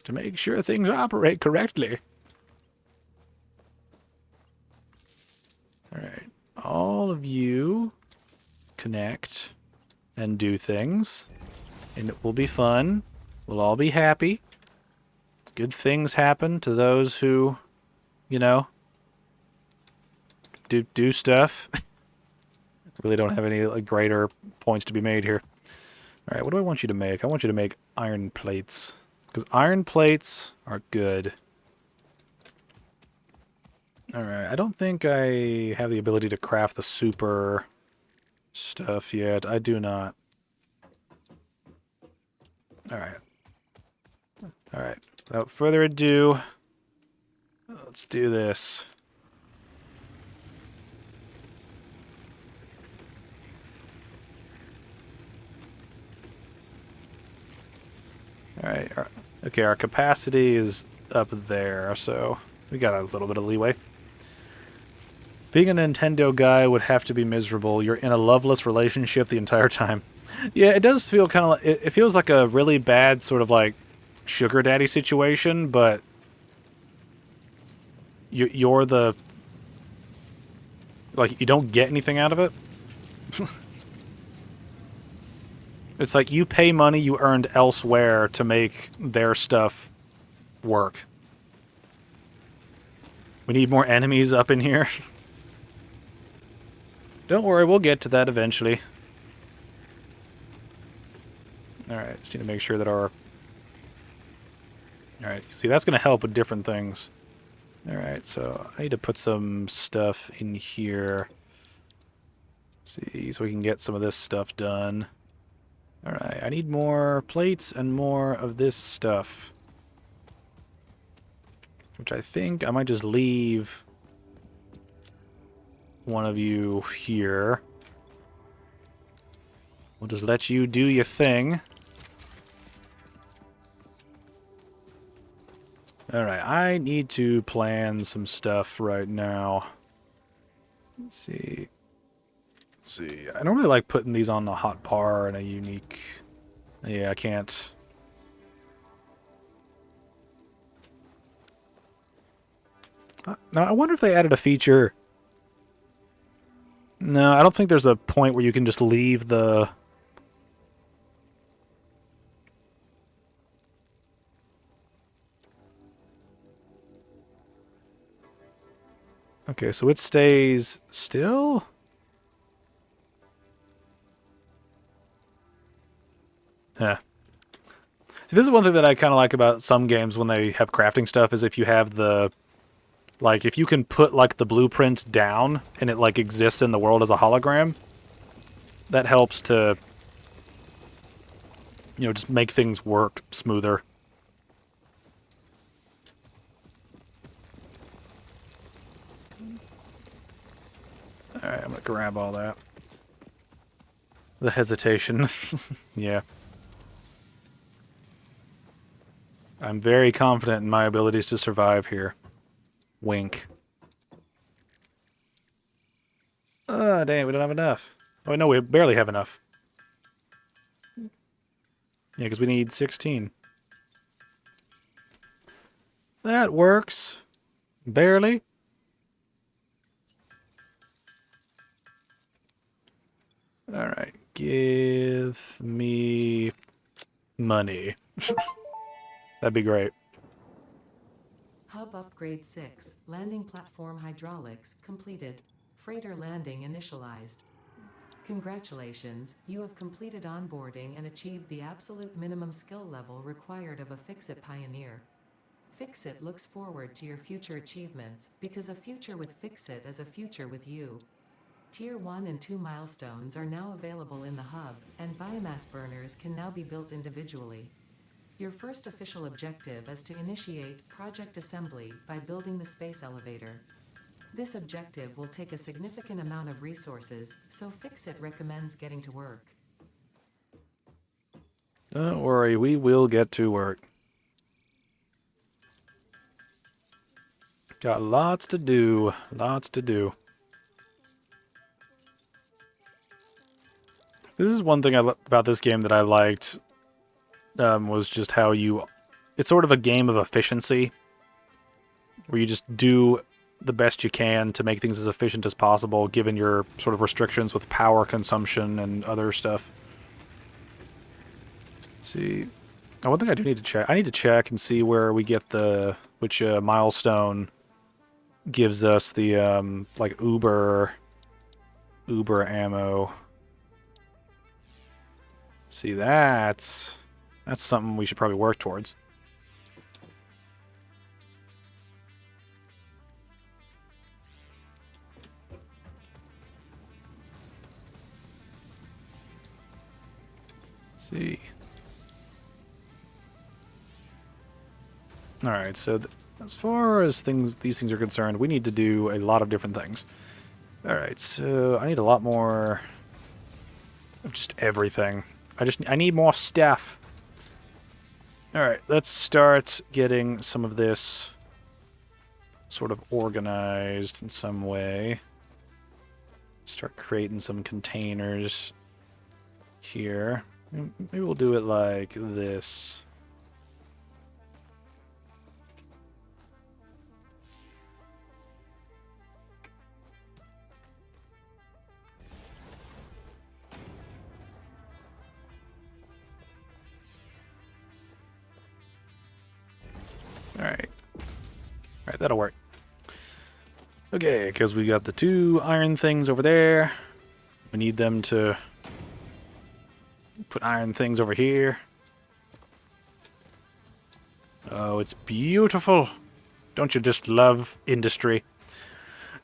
to make sure things operate correctly. Alright. All of you connect and do things. And it will be fun. We'll all be happy. Good things happen to those who, you know, do stuff. Really don't have any like, greater points to be made here. Alright, what do I want you to make? I want you to make iron plates. Because iron plates are good. Alright, I don't think I have the ability to craft the super stuff yet. I do not. Alright. Alright, without further ado, let's do this. Alright, okay, our capacity is up there, so we got a little bit of leeway. Being a Nintendo guy would have to be miserable. You're in a loveless relationship the entire time. Yeah, it does feel kind of like... It feels like a really bad sort of like sugar daddy situation, but you're the... Like, you don't get anything out of it. It's like you pay money you earned elsewhere to make their stuff work. We need more enemies up in here. Don't worry, we'll get to that eventually. Alright, just need to make sure that our... Alright, see, that's going to help with different things. Alright, so I need to put some stuff in here. See, so we can get some of this stuff done. Alright, I need more plates and more of this stuff. Which I think I might just leave one of you here. We'll just let you do your thing. Alright, I need to plan some stuff right now. Let's see. See, I don't really like putting these on the hot par in a unique... Yeah, I can't. Now, I wonder if they added a feature. No, I don't think there's a point where you can just leave the... Okay, so it stays still? Huh. See, this is one thing that I kind of like about some games when they have crafting stuff is if you have the... Like, if you can put, like, the blueprint down and it, like, exists in the world as a hologram, that helps to, you know, just make things work smoother. Alright, I'm gonna grab all that. The hesitation. Yeah. I'm very confident in my abilities to survive here. Wink. Dang, we don't have enough. Oh, no, we barely have enough. Yeah, because we need 16. That works. Barely. Alright, give me money. That'd be great. Hub upgrade 6. Landing platform hydraulics completed. Freighter landing initialized. Congratulations, you have completed onboarding and achieved the absolute minimum skill level required of a Fix-It pioneer. Fix-It looks forward to your future achievements, because a future with Fix-It is a future with you. Tier 1 and 2 milestones are now available in the hub, and biomass burners can now be built individually. Your first official objective is to initiate project assembly by building the space elevator. This objective will take a significant amount of resources, so Fix-It recommends getting to work. Don't worry, we will get to work. Got lots to do. Lots to do. This is one thing about this game that I liked, was just how you... It's sort of a game of efficiency, where you just do the best you can to make things as efficient as possible, given your sort of restrictions with power consumption and other stuff. See... Oh, one thing I do need to check. I need to check and see where we get the... Which milestone gives us the, like, Uber ammo. See, that's something we should probably work towards. Let's see. All right, so as far as these things are concerned, we need to do a lot of different things. All right, so I need a lot more of just everything. I need more stuff. All right, let's start getting some of this sort of organized in some way. Start creating some containers here. Maybe we'll do it like this. Alright. Alright, that'll work. Okay, because we got the 2 iron things over there. We need them to put iron things over here. Oh, it's beautiful. Don't you just love industry?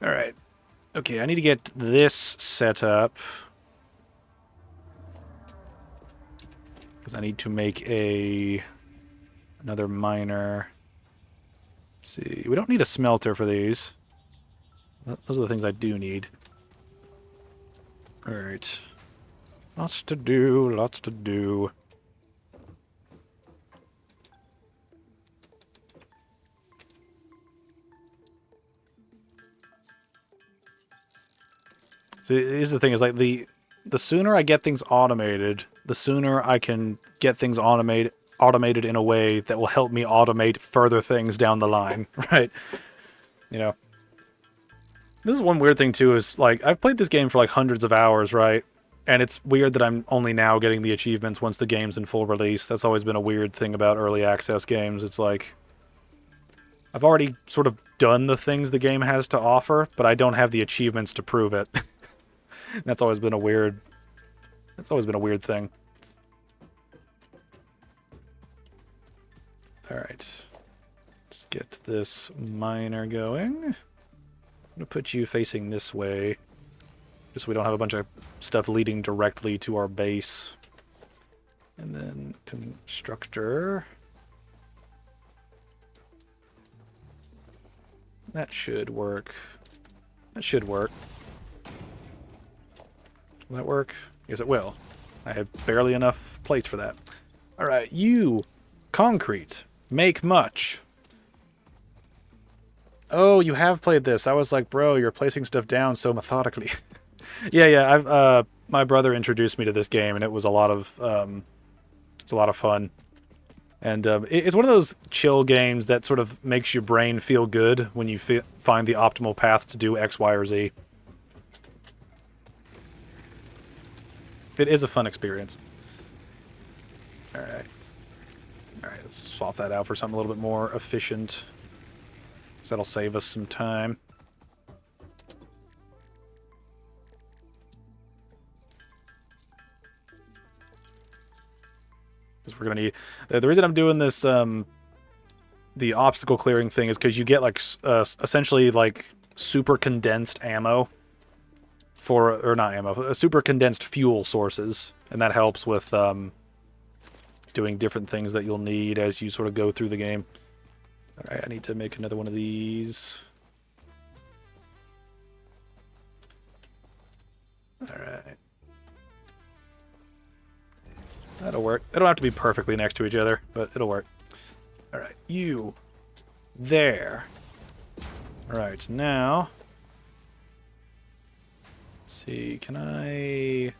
Alright. Okay, I need to get this set up. Because I need to make another miner. Let's see, we don't need a smelter for these. Those are the things I do need. Alright. Lots to do, lots to do. See, here's the thing, is like the sooner I get things automated, the sooner I can get things automated in a way that will help me automate further things down the line, right? You know. This is one weird thing, too, is, like, I've played this game for, like, hundreds of hours, right? And it's weird that I'm only now getting the achievements once the game's in full release. That's always been a weird thing about early access games. It's like, I've already sort of done the things the game has to offer, but I don't have the achievements to prove it. That's always been a weird... That's always been a weird thing. Alright. Let's get this miner going. I'm going to put you facing this way, just so we don't have a bunch of stuff leading directly to our base. And then constructor. That should work. That should work. Will that work? Yes, it will. I have barely enough plates for that. Alright, you, concrete, make much. Oh, you have played this. I was like, bro, you're placing stuff down so methodically. yeah, I've my brother introduced me to this game, and it was a lot of fun. And it's one of those chill games that sort of makes your brain feel good when you find the optimal path to do X, Y, or Z. It is a fun experience. Alright. Alright, let's swap that out for something a little bit more efficient. Because that'll save us some time. Because we're going to need... The reason I'm doing this, the obstacle clearing thing, is because you get, like, essentially, like, super condensed ammo. Or not ammo, super condensed fuel sources. And that helps with doing different things that you'll need as you sort of go through the game. Alright, I need to make another one of these. Alright. That'll work. They don't have to be perfectly next to each other, but it'll work. Alright, you. There. Alright, now... Let's see, can I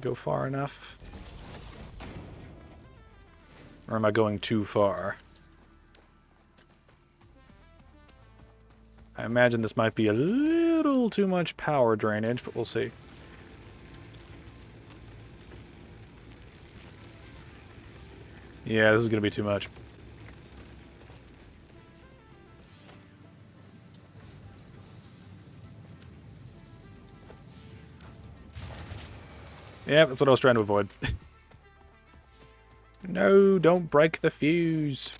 go far enough? Or am I going too far? I imagine this might be a little too much power drainage, but we'll see. Yeah, this is going to be too much. Yeah, that's what I was trying to avoid. No, don't break the fuse.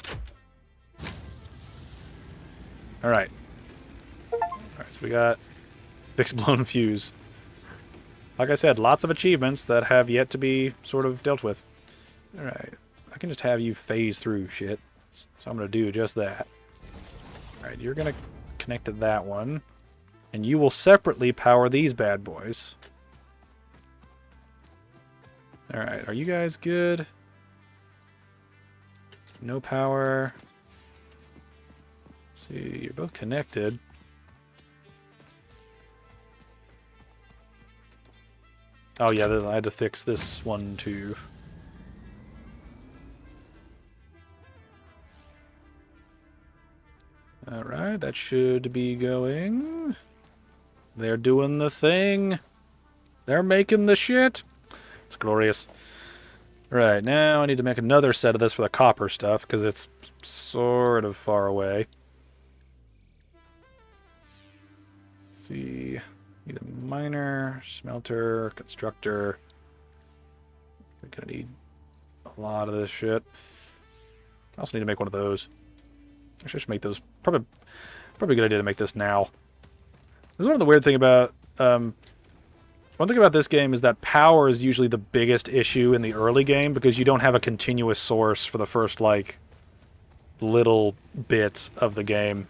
Alright. Alright, so we got fix blown fuse. Like I said, lots of achievements that have yet to be sort of dealt with. Alright. I can just have you phase through shit. So I'm going to do just that. Alright, you're going to connect to that one. And you will separately power these bad boys. Alright, are you guys good? No power. Let's see, you're both connected. Oh yeah, I had to fix this one too. Alright, that should be going. They're doing the thing. They're making the shit. It's glorious. Right, now I need to make another set of this for the copper stuff, because it's sort of far away. Let's see. Need a miner, smelter, constructor. We're gonna need a lot of this shit. I also need to make one of those. I should make those. Probably a good idea to make this now. This is one of the weird thing about... one thing about this game is that power is usually the biggest issue in the early game because you don't have a continuous source for the first, like, little bit of the game.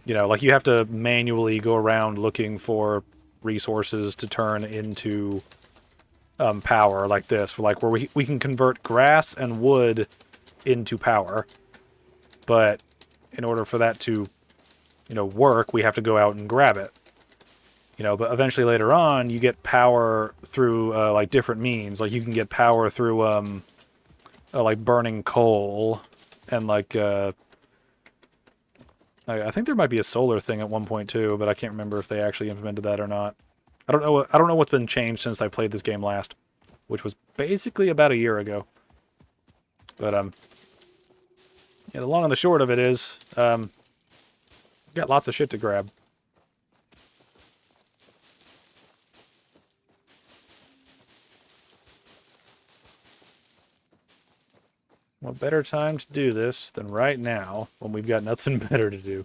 You know, like, you have to manually go around looking for resources to turn into power like this. Like, where we can convert grass and wood into power. But in order for that to, you know, work, we have to go out and grab it. You know, but eventually later on, you get power through, like, different means. Like, you can get power through, like, burning coal. And, like, I think there might be a solar thing at one point, too. But I can't remember if they actually implemented that or not. I don't know what's been changed since I played this game last. Which was basically about a year ago. But, Yeah, the long and the short of it is, got lots of shit to grab. What better time to do this than right now, when we've got nothing better to do.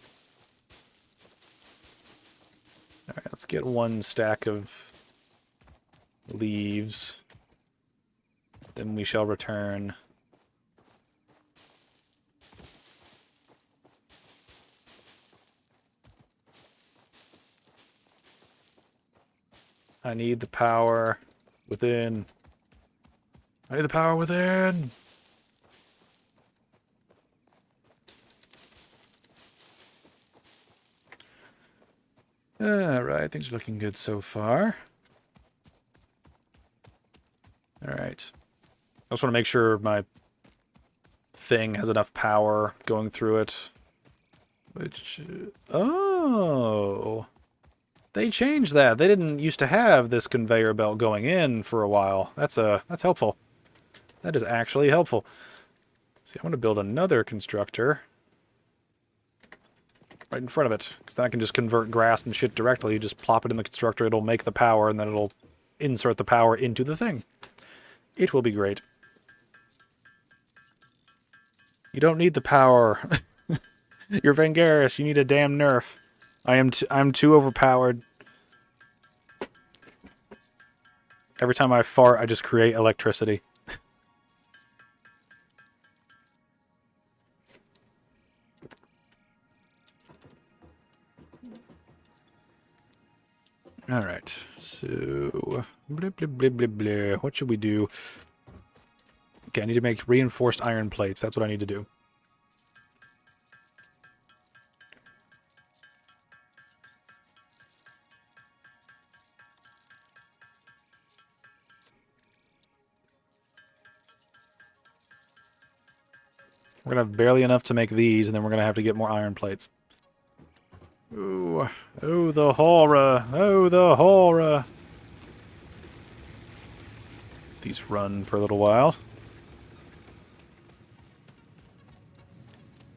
Alright, let's get one stack of leaves. Then we shall return. I need the power within. I need the power within. Alright, things are looking good so far. Alright. I just want to make sure my thing has enough power going through it. Which... oh! They changed that. They didn't used to have this conveyor belt going in for a while. That's helpful. That is actually helpful. See, I want to build another constructor right in front of it, because then I can just convert grass and shit directly. You just plop it in the constructor, it'll make the power, and then it'll insert the power into the thing. It will be great. You don't need the power. You're Vangeris. You need a damn nerf. I'm too overpowered. Every time I fart, I just create electricity. Alright, so... blah, blah, blah, blah, blah. What should we do? Okay, I need to make reinforced iron plates. That's what I need to do. We're going to have barely enough to make these, and then we're going to have to get more iron plates. Ooh. Oh, the horror. Oh, the horror. These run for a little while.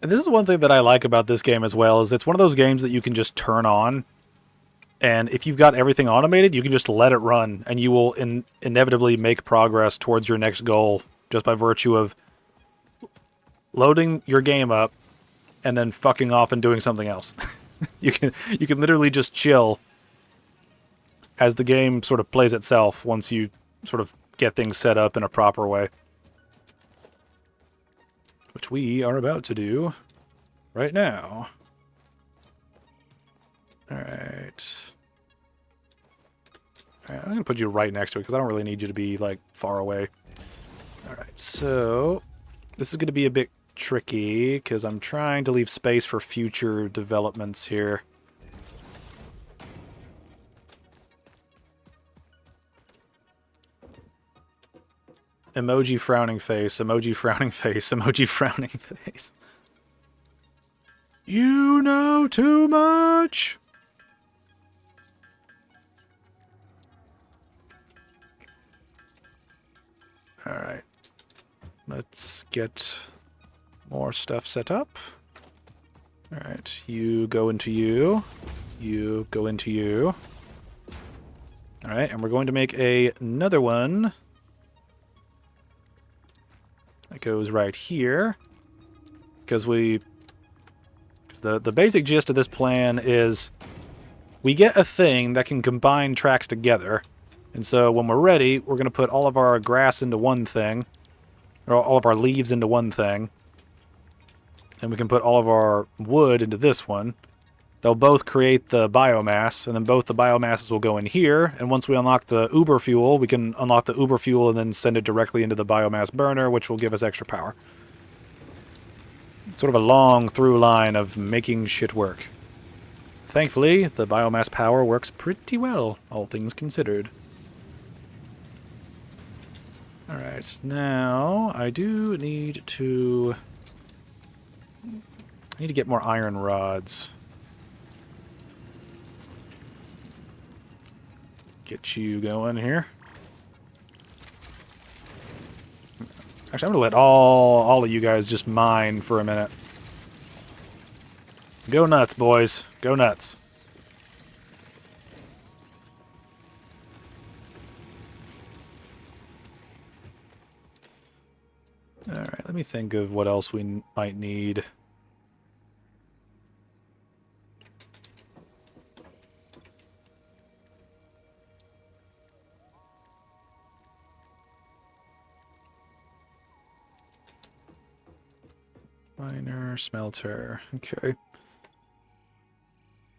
And this is one thing that I like about this game as well, is it's one of those games that you can just turn on. And if you've got everything automated, you can just let it run, and you will inevitably make progress towards your next goal just by virtue of loading your game up and then fucking off and doing something else. You can literally just chill as the game sort of plays itself once you sort of get things set up in a proper way. Which we are about to do right now. Alright. I'm going to put you right next to it because I don't really need you to be, like, far away. Alright, so this is going to be a bit tricky because I'm trying to leave space for future developments here. Emoji frowning face, emoji frowning face, emoji frowning face. You know too much! Alright. Let's get more stuff set up. Alright, you go into you. You go into you. Alright, and we're going to make another one that goes right here. Because the basic gist of this plan is we get a thing that can combine tracks together. And so when we're ready, we're going to put all of our grass into one thing. Or all of our leaves into one thing. And we can put all of our wood into this one. They'll both create the biomass, and then both the biomasses will go in here. And once we unlock the uber fuel, we can unlock the uber fuel and then send it directly into the biomass burner, which will give us extra power. It's sort of a long through line of making shit work. Thankfully, the biomass power works pretty well, all things considered. Alright, now I do need to... I need to get more iron rods. Get you going here. Actually, I'm going to let all of you guys just mine for a minute. Go nuts, boys. Go nuts. Alright, let me think of what else we might need. Miner, smelter. Okay.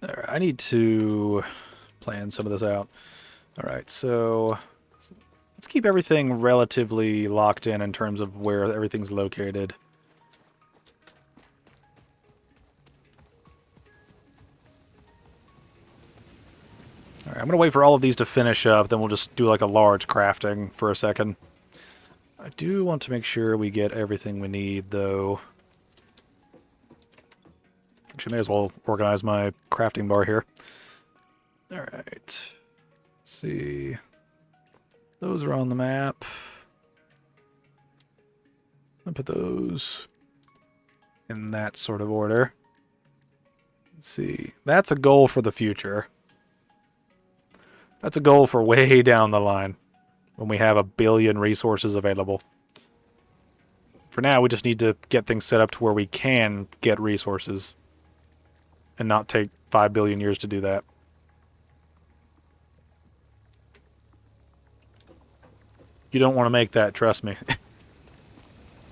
Alright, I need to plan some of this out. Alright, so let's keep everything relatively locked in terms of where everything's located. Alright, I'm going to wait for all of these to finish up, then we'll just do like a large crafting for a second. I do want to make sure we get everything we need, though. Actually, may as well organize my crafting bar here. Alright. Let's see. Those are on the map. I'll put those in that sort of order. Let's see. That's a goal for the future. That's a goal for way down the line, when we have 1 billion resources available. For now, we just need to get things set up to where we can get resources, and not take 5 billion years to do that. You don't want to make that, trust me.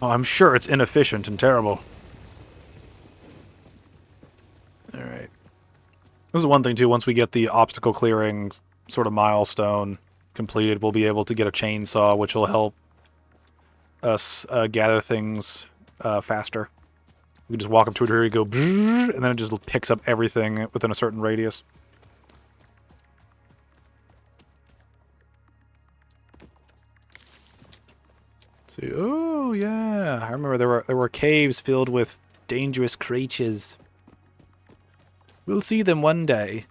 Oh, I'm sure it's inefficient and terrible. Alright. This is one thing, too. Once we get the obstacle clearing sort of milestone completed, we'll be able to get a chainsaw, which will help us gather things faster. We can just walk up to a tree, go, and then it just picks up everything within a certain radius. Let's see. Oh yeah, I remember there were caves filled with dangerous creatures. We'll see them one day.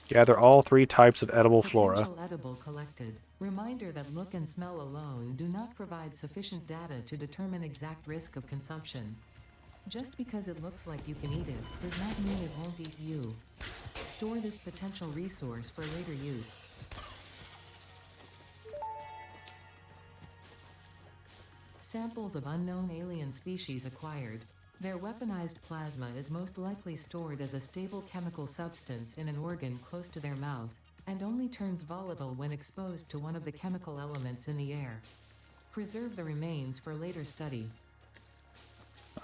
Gather all 3 types of edible flora. Potential edible collected. Reminder that look and smell alone do not provide sufficient data to determine exact risk of consumption. Just because it looks like you can eat it, does not mean it won't eat you. Store this potential resource for later use. Samples of unknown alien species acquired. Their weaponized plasma is most likely stored as a stable chemical substance in an organ close to their mouth, and only turns volatile when exposed to one of the chemical elements in the air. Preserve the remains for later study.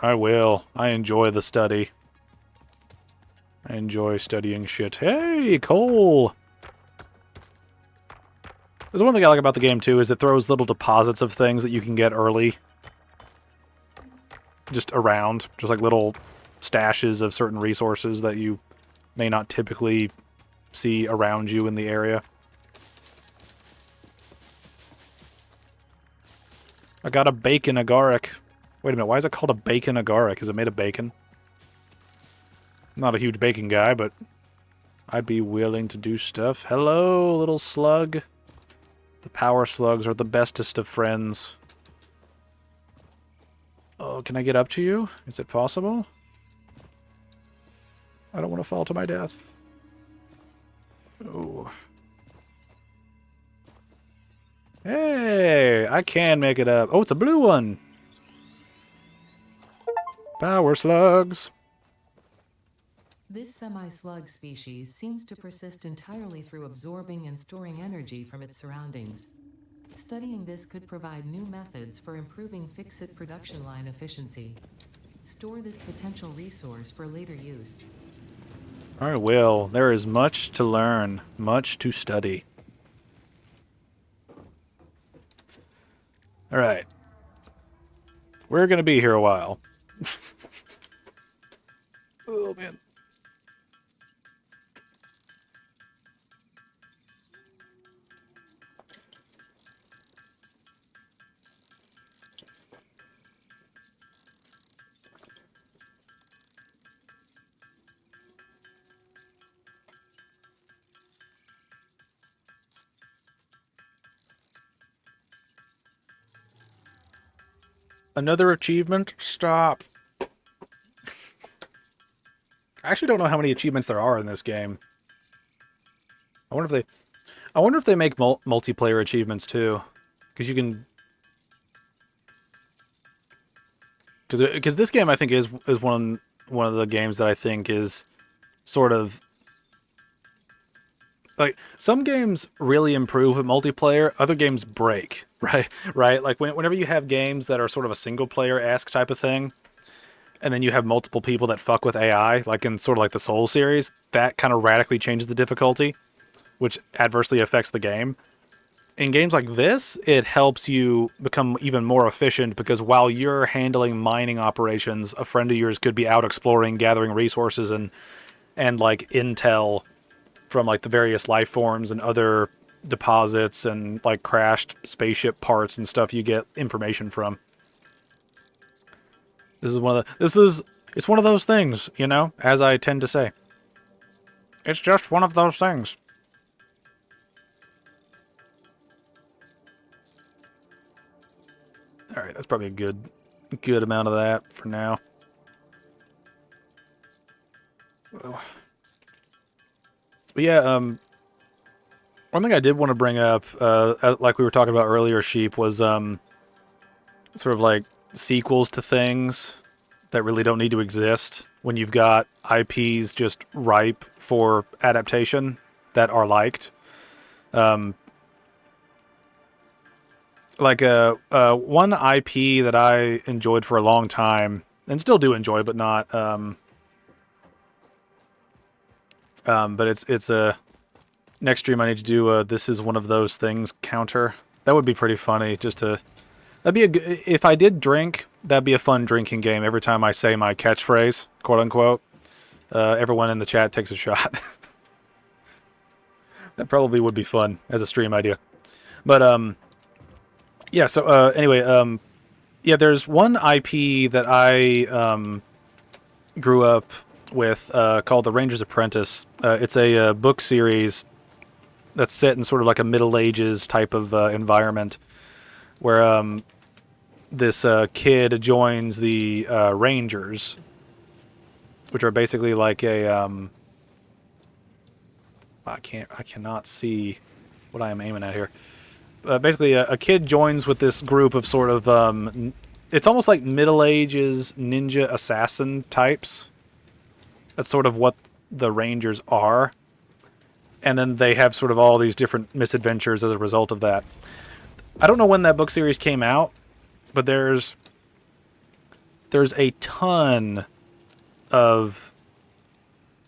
I will. I enjoy the study. I enjoy studying shit. Hey, coal! There's one thing I like about the game, too, is it throws little deposits of things that you can get early. Just around. Just like little stashes of certain resources that you may not typically see around you in the area. I got a bacon agaric. Wait a minute, why is it called a bacon agaric? Is it made of bacon? I'm not a huge bacon guy, but I'd be willing to do stuff. Hello, little slug. The power slugs are the bestest of friends. Oh, can I get up to you? Is it possible? I don't want to fall to my death. Oh. Hey, I can make it up. Oh, it's a blue one. Power slugs. This semi-slug species seems to persist entirely through absorbing and storing energy from its surroundings. Studying this could provide new methods for improving fix-it production line efficiency. Store this potential resource for later use. I will. There is much to learn, much to study. Alright. We're going to be here a while. Oh, man. Another achievement? Stop. I actually don't know how many achievements there are in this game. I wonder if they I wonder if they make multiplayer achievements too, because you can. Because this game I think is one of the games that I think is sort of like some games really improve with multiplayer, other games break, right? Right? Like whenever you have games that are sort of a single player esque type of thing, and then you have multiple people that fuck with AI, like in sort of like the Soul series, that kind of radically changes the difficulty, which adversely affects the game. In games like this, it helps you become even more efficient because while you're handling mining operations, a friend of yours could be out exploring, gathering resources and like intel from like the various life forms and other deposits and like crashed spaceship parts and stuff you get information from. It's one of those things, you know, as I tend to say. It's just one of those things. All right, that's probably a good amount of that for now. But yeah, one thing I did want to bring up, like we were talking about earlier, Sheep, was sort of like sequels to things that really don't need to exist when you've got IPs just ripe for adaptation that are liked. Um, like one IP that I enjoyed for a long time and still do enjoy, but not. But it's a next stream I need to do. This is one of those things counter. That would be pretty funny. Just to that'd be if I did drink, that'd be a fun drinking game. Every time I say my catchphrase, quote unquote, everyone in the chat takes a shot. That probably would be fun as a stream idea. But yeah. So anyway, yeah. There's one IP that I grew up with called The Ranger's Apprentice. It's a book series that's set in sort of like a Middle Ages type of environment where this kid joins the Rangers, which are basically like a I cannot see what I am aiming at here. Basically, a kid joins with this group of sort of it's almost like Middle Ages ninja assassin types. That's sort of what the Rangers are. And then they have sort of all these different misadventures as a result of that. I don't know when that book series came out, but there's a ton of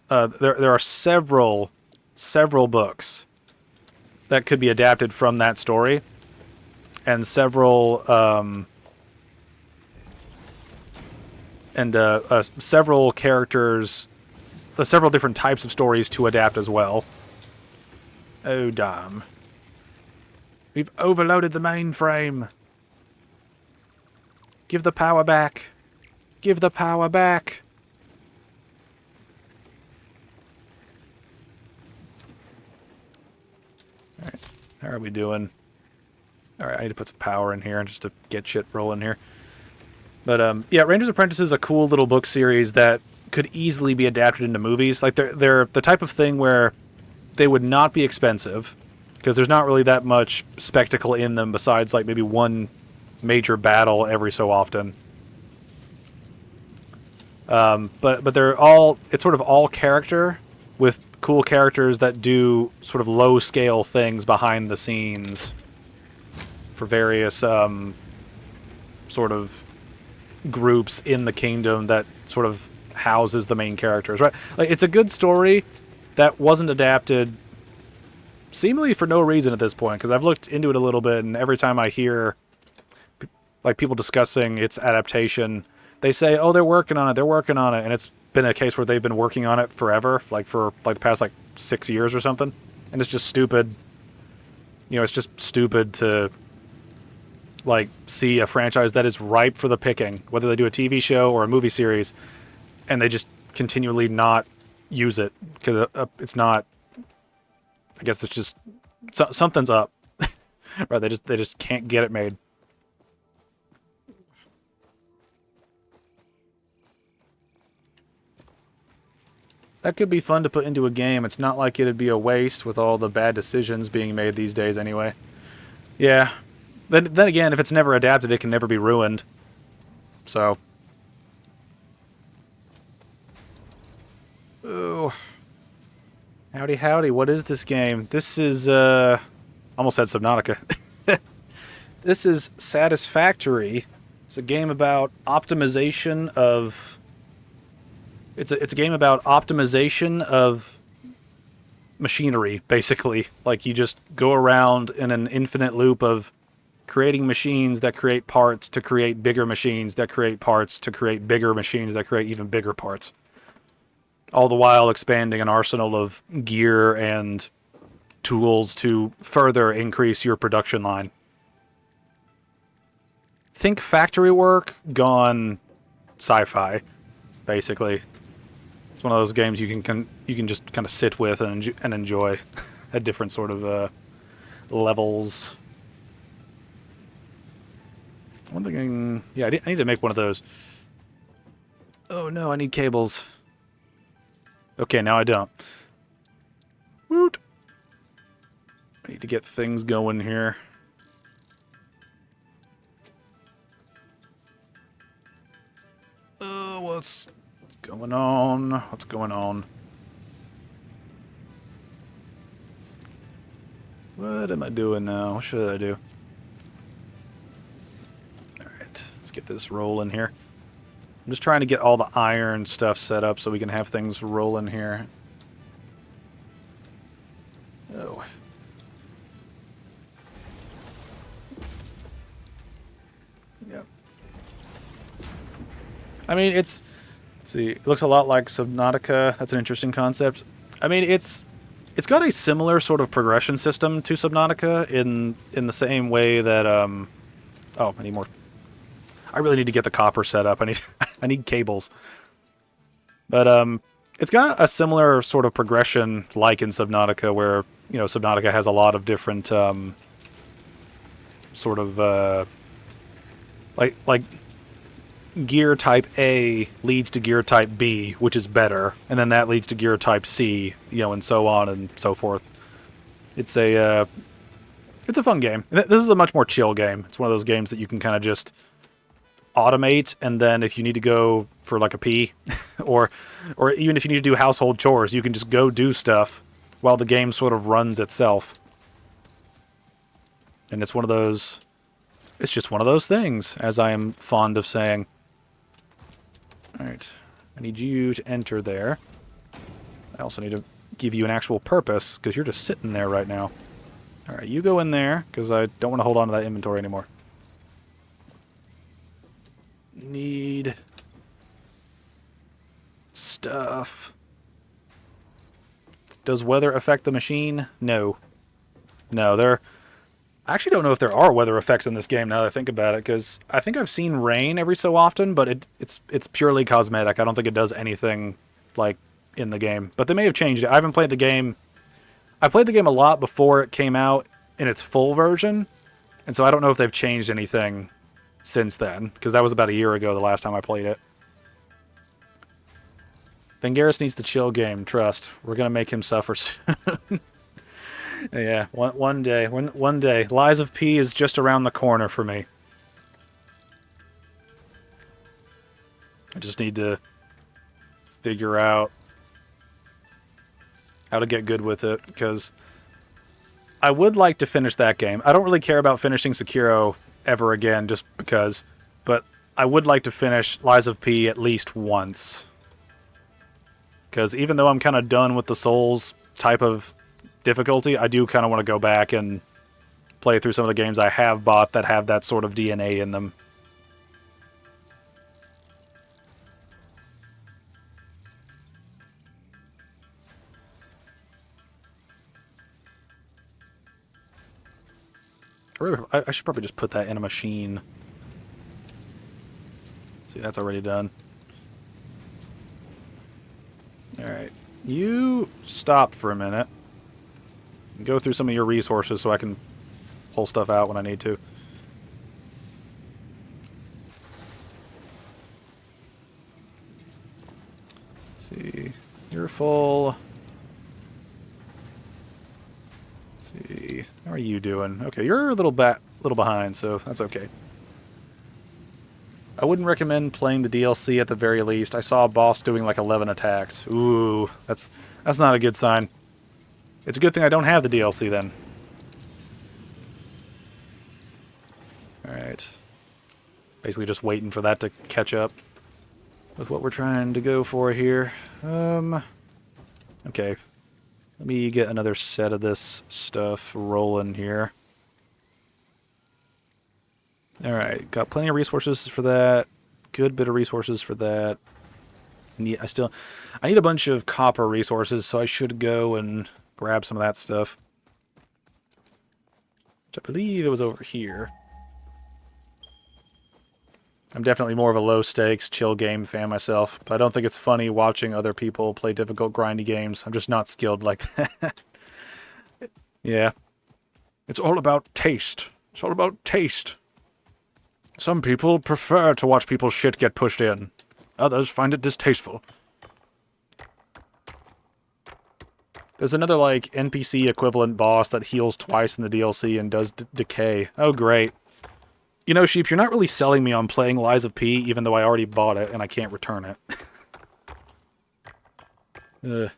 there are several books that could be adapted from that story, and several several characters, several different types of stories to adapt as well. Oh damn! We've overloaded the mainframe. Give the power back. Give the power back. Alright, how are we doing? Alright, I need to put some power in here just to get shit rolling here. But yeah, Ranger's Apprentice is a cool little book series that could easily be adapted into movies. Like they're the type of thing where they would not be expensive because there's not really that much spectacle in them besides like maybe one major battle every so often. But they're all, it's sort of all character with cool characters that do sort of low scale things behind the scenes for various sort of groups in the kingdom that sort of houses the main characters, right? Like it's a good story that wasn't adapted seemingly for no reason at this point, because I've looked into it a little bit, and every time I hear like people discussing its adaptation, they say, "Oh, they're working on it," and it's been a case where they've been working on it forever, like for like the past like 6 years or something, and it's just stupid. You know, it's just stupid to like see a franchise that is ripe for the picking, whether they do a TV show or a movie series, and they just continually not use it because it's not. I guess it's just something's up, right? They just can't get it made. That could be fun to put into a game. It's not like it'd be a waste with all the bad decisions being made these days anyway. Yeah. Then again, if it's never adapted, it can never be ruined. So. Ooh. Howdy, howdy. What is this game? This is, almost said Subnautica. This is Satisfactory. It's a game about optimization of... It's a game about optimization of machinery, basically. Like, you just go around in an infinite loop of creating machines that create parts to create bigger machines that create parts to create bigger machines that create even bigger parts. All the while expanding an arsenal of gear and tools to further increase your production line. Think factory work gone sci-fi, basically. It's one of those games you can just kind of sit with and enjoy at different sort of levels. One thing, yeah, I need to make one of those. Oh no, I need cables. Okay, now I don't. Woot! I need to get things going here. What's going on? What's going on? What am I doing now? What should I do? Alright, let's get this rolling here. I'm just trying to get all the iron stuff set up so we can have things rolling here. Oh. Yep. I mean, see, it looks a lot like Subnautica. That's an interesting concept. I mean, it's got a similar sort of progression system to Subnautica in the same way that oh, I need more. I really need to get the copper set up. I need cables. But it's got a similar sort of progression like in Subnautica, where, you know, Subnautica has a lot of different sort of like gear type A leads to gear type B, which is better, and then that leads to gear type C, you know, and so on and so forth. It's a fun game. This is a much more chill game. It's one of those games that you can kind of just automate, and then if you need to go for like a pee, or even if you need to do household chores, you can just go do stuff while the game sort of runs itself. And it's one of those... It's just one of those things, as I am fond of saying. Alright. I need you to enter there. I also need to give you an actual purpose, because you're just sitting there right now. Alright, you go in there, because I don't want to hold on to that inventory anymore. Need... stuff. Does weather affect the machine? No. No, there... I actually don't know if there are weather effects in this game now that I think about it, because I think I've seen rain every so often, but it's purely cosmetic. I don't think it does anything, like, in the game. But they may have changed it. I haven't played the game... I played the game a lot before it came out in its full version, and so I don't know if they've changed anything since then, because that was about a year ago the last time I played it. Vangeris needs the chill game, trust. We're going to make him suffer soon. Yeah, one day. One day. Lies of P is just around the corner for me. I just need to figure out how to get good with it, because I would like to finish that game. I don't really care about finishing Sekiro ever again, just because, but I would like to finish Lies of P at least once. Because even though I'm kind of done with the Souls type of difficulty, I do kind of want to go back and play through some of the games I have bought that have that sort of DNA in them. I should probably just put that in a machine. See, that's already done. Alright. You stop for a minute. Go through some of your resources so I can pull stuff out when I need to. Let's see. You're full. Let's see. How are you doing? Okay, you're a little behind, so that's okay. I wouldn't recommend playing the DLC at the very least. I saw a boss doing like 11 attacks. Ooh, that's not a good sign. It's a good thing I don't have the DLC then. Alright. Basically just waiting for that to catch up with what we're trying to go for here. Okay. Let me get another set of this stuff rolling here. Alright, got plenty of resources for that. Good bit of resources for that. I need a bunch of copper resources, so I should go and grab some of that stuff. Which I believe it was over here. I'm definitely more of a low-stakes, chill game fan myself, but I don't think it's funny watching other people play difficult, grindy games. I'm just not skilled like that. Yeah. It's all about taste. It's all about taste. Some people prefer to watch people's shit get pushed in. Others find it distasteful. There's another, like, NPC equivalent boss that heals twice in the DLC and does decay. Oh, great. You know, Sheep, you're not really selling me on playing Lies of P, even though I already bought it and I can't return it. You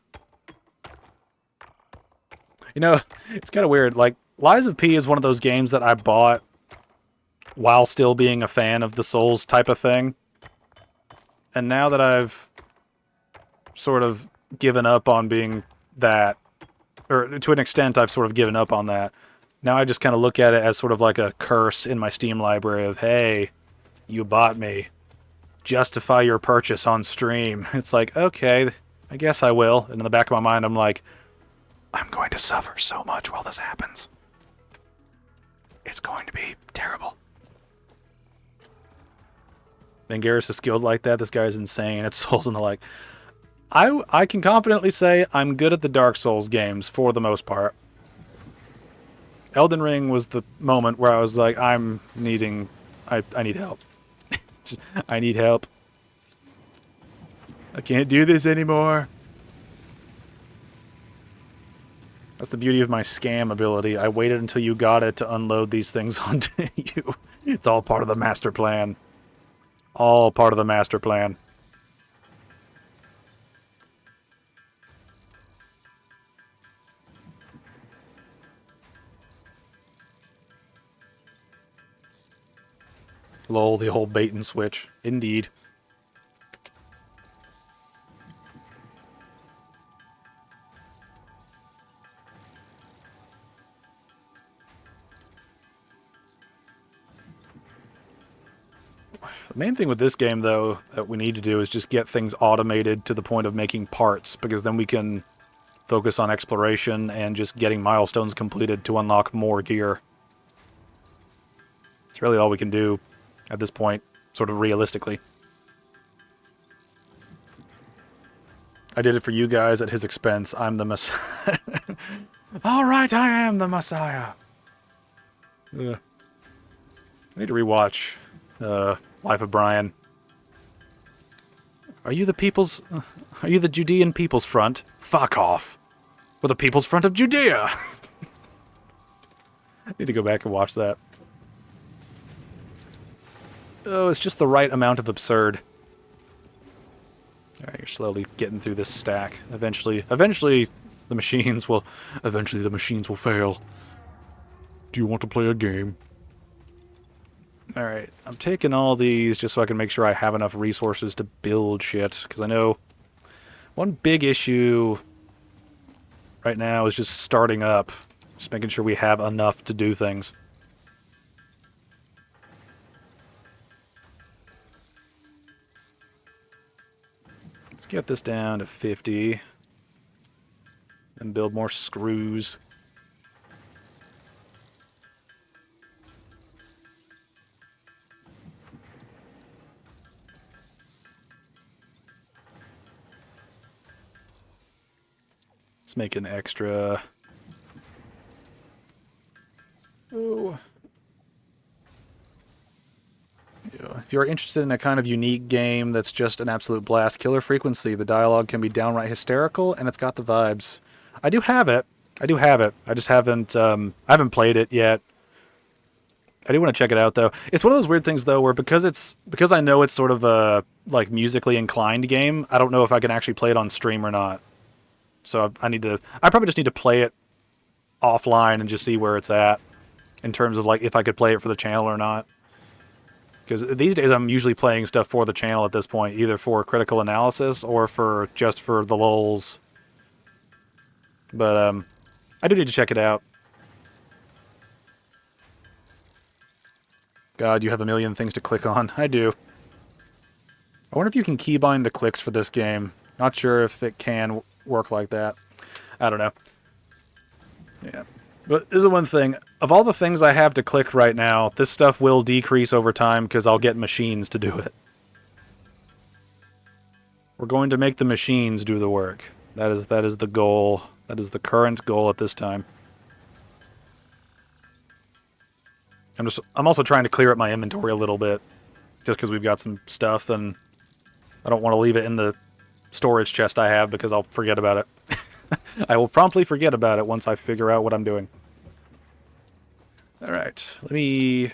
know, it's kind of weird. Like, Lies of P is one of those games that I bought while still being a fan of the Souls type of thing. And now that I've sort of given up on being that, or to an extent I've sort of given up on that, now I just kind of look at it as sort of like a curse in my Steam library of, hey, you bought me. Justify your purchase on stream. It's like, okay, I guess I will. And in the back of my mind, I'm like, I'm going to suffer so much while this happens. It's going to be terrible. Vangeris is skilled like that. This guy's insane. It's Souls and the like. I can confidently say I'm good at the Dark Souls games for the most part. Elden Ring was the moment where I was like, I need help. I need help. I can't do this anymore. That's the beauty of my scam ability. I waited until you got it to unload these things onto you. It's all part of the master plan. All part of the master plan. Lol, the whole bait and switch. Indeed. The main thing with this game, though, that we need to do is just get things automated to the point of making parts, because then we can focus on exploration and just getting milestones completed to unlock more gear. It's really all we can do at this point, sort of realistically. I did it for you guys at his expense. I'm the Messiah. Alright, I am the Messiah. I need to rewatch Life of Brian. Are you the Judean People's Front? Fuck off. We're the People's Front of Judea. I need to go back and watch that. Oh, it's just the right amount of absurd. Alright, you're slowly getting through this stack. Eventually the machines will fail. Do you want to play a game? Alright, I'm taking all these just so I can make sure I have enough resources to build shit, because I know one big issue right now is just starting up. Just making sure we have enough to do things. Let's get this down to 50. And build more screws. Let's make an extra... Oh. Yeah, If you're interested in a kind of unique game that's just an absolute blast, Killer Frequency. The dialogue can be downright hysterical, and it's got the vibes. I do have it. I do have it. I just haven't. I haven't played it yet. I do want to check it out though. It's one of those weird things though, where because I know it's sort of a like musically inclined game. I don't know if I can actually play it on stream or not. So I probably just need to play it offline and just see where it's at in terms of like if I could play it for the channel or not. Because these days I'm usually playing stuff for the channel at this point, either for critical analysis or for just for the lulz. But I do need to check it out. God, you have a million things to click on. I do. I wonder if you can keybind the clicks for this game. Not sure if it can work like that. I don't know. Yeah. But this is one thing. Of all the things I have to click right now, this stuff will decrease over time because I'll get machines to do it. We're going to make the machines do the work. That is the goal. That is the current goal at this time. I'm also trying to clear up my inventory a little bit, just because we've got some stuff, and I don't want to leave it in the storage chest I have because I'll forget about it. I will promptly forget about it once I figure out what I'm doing. All right, let me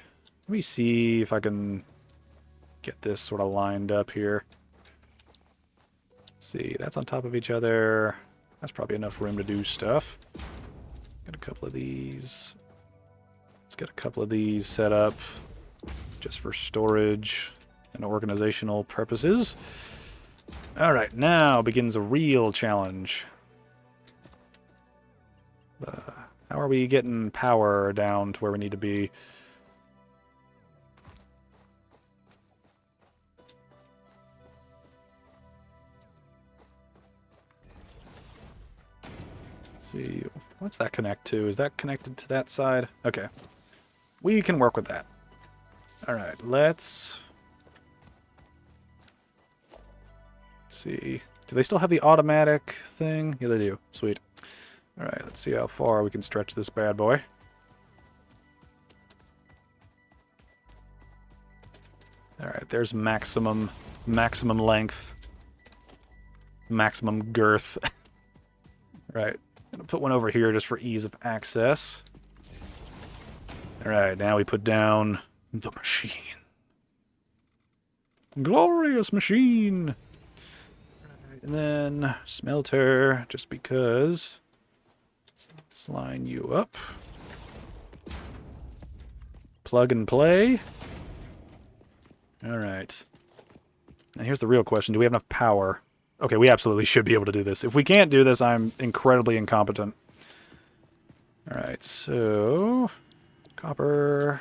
see if I can get this sort of lined up here. Let's see, that's on top of each other. That's probably enough room to do stuff. Got a couple of these. Let's get a couple of these set up just for storage and organizational purposes. All right, now begins a real challenge. How are we getting power down to where we need to be? Let's see, what's that connect to? Is that connected to that side? Okay. We can work with that. All right, let's see. Do they still have the automatic thing? Yeah, they do. Sweet. All right, let's see how far we can stretch this bad boy. All right, there's maximum length, maximum girth. Right, I'm gonna put one over here just for ease of access. All right, now we put down the machine. Glorious machine! Right, and then smelter, just because. Let's line you up. Plug and play. All right. Now here's the real question. Do we have enough power? Okay, we absolutely should be able to do this. If we can't do this, I'm incredibly incompetent. All right, so... Copper.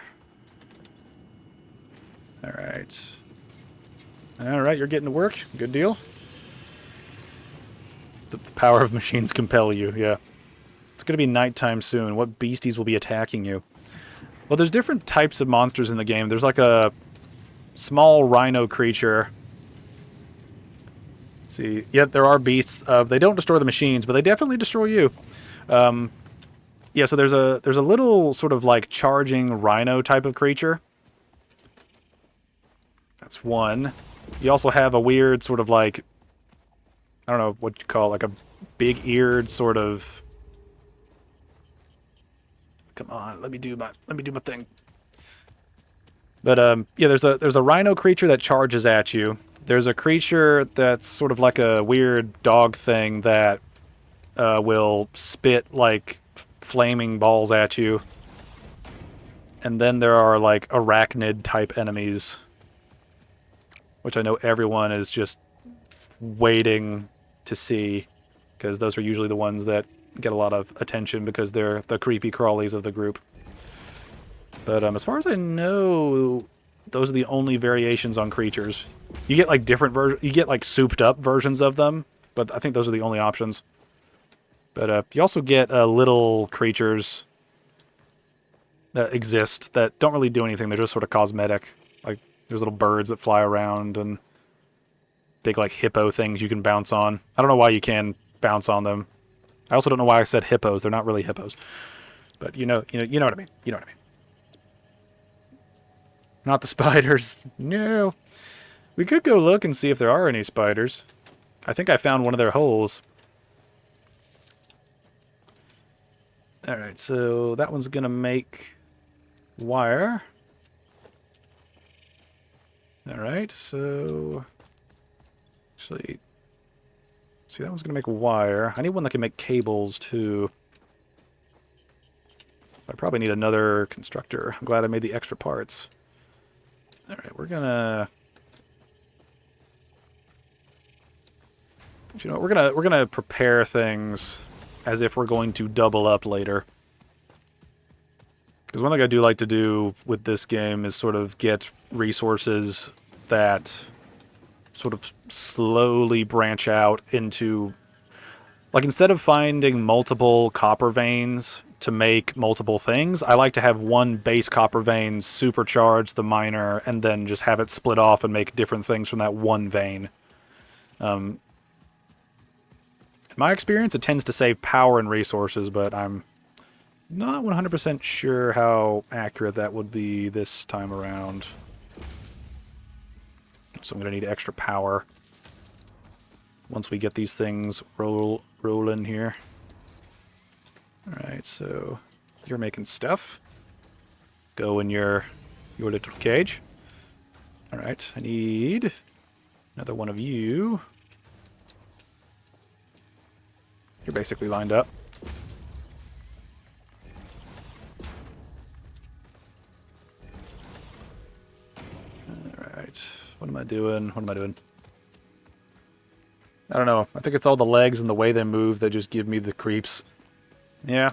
All right. All right, you're getting to work. Good deal. The power of machines compel you, yeah. It's going to be nighttime soon. What beasties will be attacking you? Well, there's different types of monsters in the game. There's like a small rhino creature. Let's see, yeah, there are beasts. They don't destroy the machines, but they definitely destroy you. Yeah, so there's a little sort of like charging rhino type of creature. That's one. You also have a weird sort of like, I don't know what you call it, like a big-eared sort of. Come on, let me do my thing. But yeah, there's a rhino creature that charges at you. There's a creature that's sort of like a weird dog thing that will spit like flaming balls at you. And then there are like arachnid type enemies, which I know everyone is just waiting to see, because those are usually the ones that get a lot of attention because they're the creepy crawlies of the group. But as far as I know, those are the only variations on creatures. You get like different versions, you get like souped up versions of them, but I think those are the only options. But you also get little creatures that exist that don't really do anything. They're just sort of cosmetic. Like there's little birds that fly around and big like hippo things you can bounce on. I don't know why you can bounce on them. I also don't know why I said hippos. They're not really hippos. But you know what I mean. You know what I mean. Not the spiders. No. We could go look and see if there are any spiders. I think I found one of their holes. Alright, so that one's gonna make wire. Alright, so... Actually... See, that one's gonna make wire. I need one that can make cables, too. So I probably need another constructor. I'm glad I made the extra parts. Alright, we're gonna... You know, we're gonna prepare things as if we're going to double up later. Because one thing I do like to do with this game is sort of get resources that sort of slowly branch out into... Like, instead of finding multiple copper veins to make multiple things, I like to have one base copper vein supercharge the miner and then just have it split off and make different things from that one vein. In my experience, it tends to save power and resources, but I'm not 100% sure how accurate that would be this time around. So I'm going to need extra power once we get these things rolling here. Alright, so you're making stuff. Go in your little cage. Alright, I need another one of you. You're basically lined up. Alright, what am I doing? What am I doing? I don't know. I think it's all the legs and the way they move that just give me the creeps. Yeah.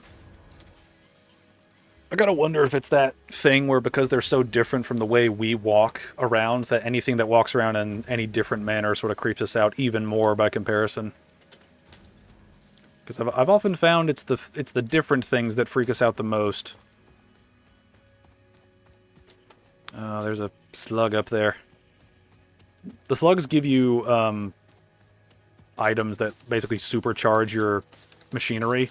I gotta wonder if it's that thing where because they're so different from the way we walk around, that anything that walks around in any different manner sort of creeps us out even more by comparison. Because I've often found it's the different things that freak us out the most. Oh, there's a slug up there. The slugs give you items that basically supercharge your machinery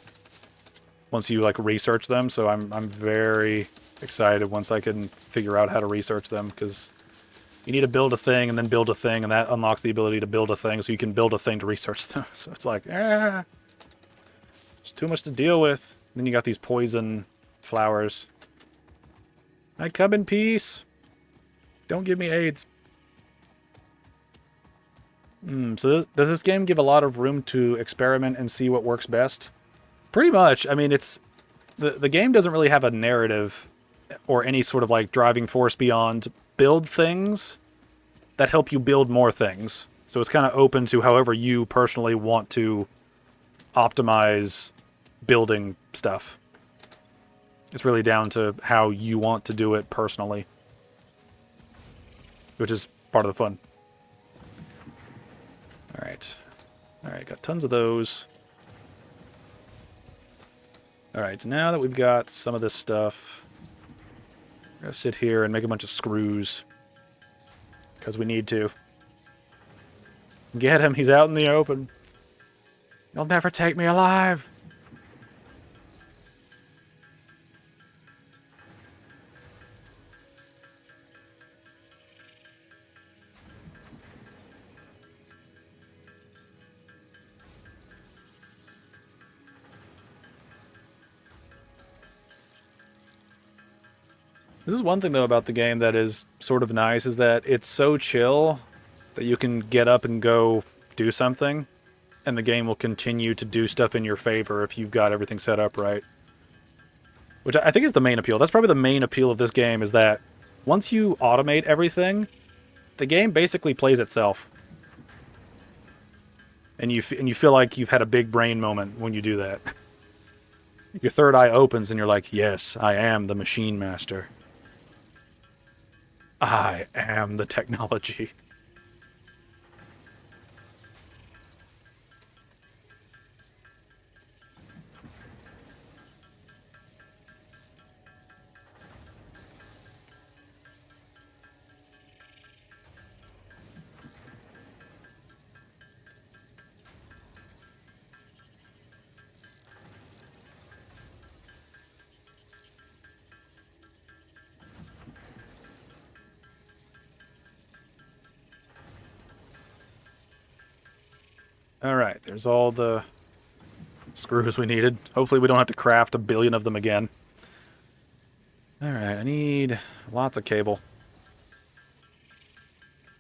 once you like research them. So I'm very excited once I can figure out how to research them, because you need to build a thing and then build a thing, and that unlocks the ability to build a thing, so you can build a thing to research them. So it's like, it's too much to deal with. And then you got these poison flowers. I come in peace. Don't give me AIDS. So does this game give a lot of room to experiment and see what works best? Pretty much. I mean, it's the game doesn't really have a narrative or any sort of like driving force beyond build things that help you build more things. So it's kind of open to however you personally want to optimize building stuff. It's really down to how you want to do it personally, which is part of the fun. Alright. Alright, got tons of those. Alright, now that we've got some of this stuff, we're gonna sit here and make a bunch of screws. Because we need to. Get him, he's out in the open. You'll never take me alive. This is one thing, though, about the game that is sort of nice, is that it's so chill that you can get up and go do something, and the game will continue to do stuff in your favor if you've got everything set up right. Which I think is the main appeal. That's probably the main appeal of this game, is that once you automate everything, the game basically plays itself. And you feel like you've had a big brain moment when you do that. Your third eye opens and you're like, yes, I am the machine master. I am the technology. Alright, there's all the screws we needed. Hopefully we don't have to craft 1 billion of them again. Alright, I need lots of cable.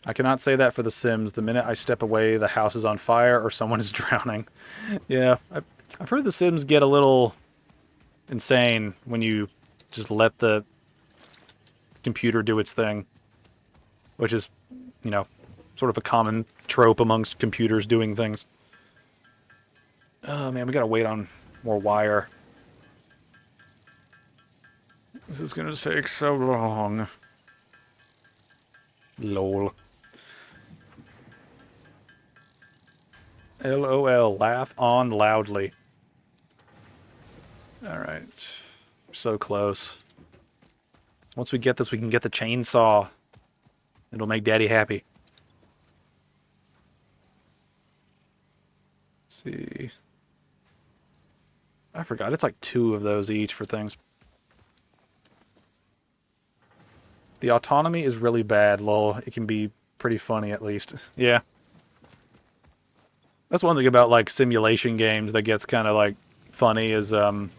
I cannot say that for The Sims. The minute I step away, the house is on fire or someone is drowning. Yeah, I've heard The Sims get a little insane when you just let the computer do its thing. Which is, you know, sort of a common trope amongst computers doing things. Oh man, we gotta wait on more wire. This is gonna take so long. Lol. LOL, laugh on loudly. Alright. So close. Once we get this, we can get the chainsaw. It'll make Daddy happy. Let's see. I forgot. It's like 2 of those each for things. The autonomy is really bad, lol. It can be pretty funny, at least. Yeah. That's one thing about, like, simulation games that gets kind of, like, funny is, you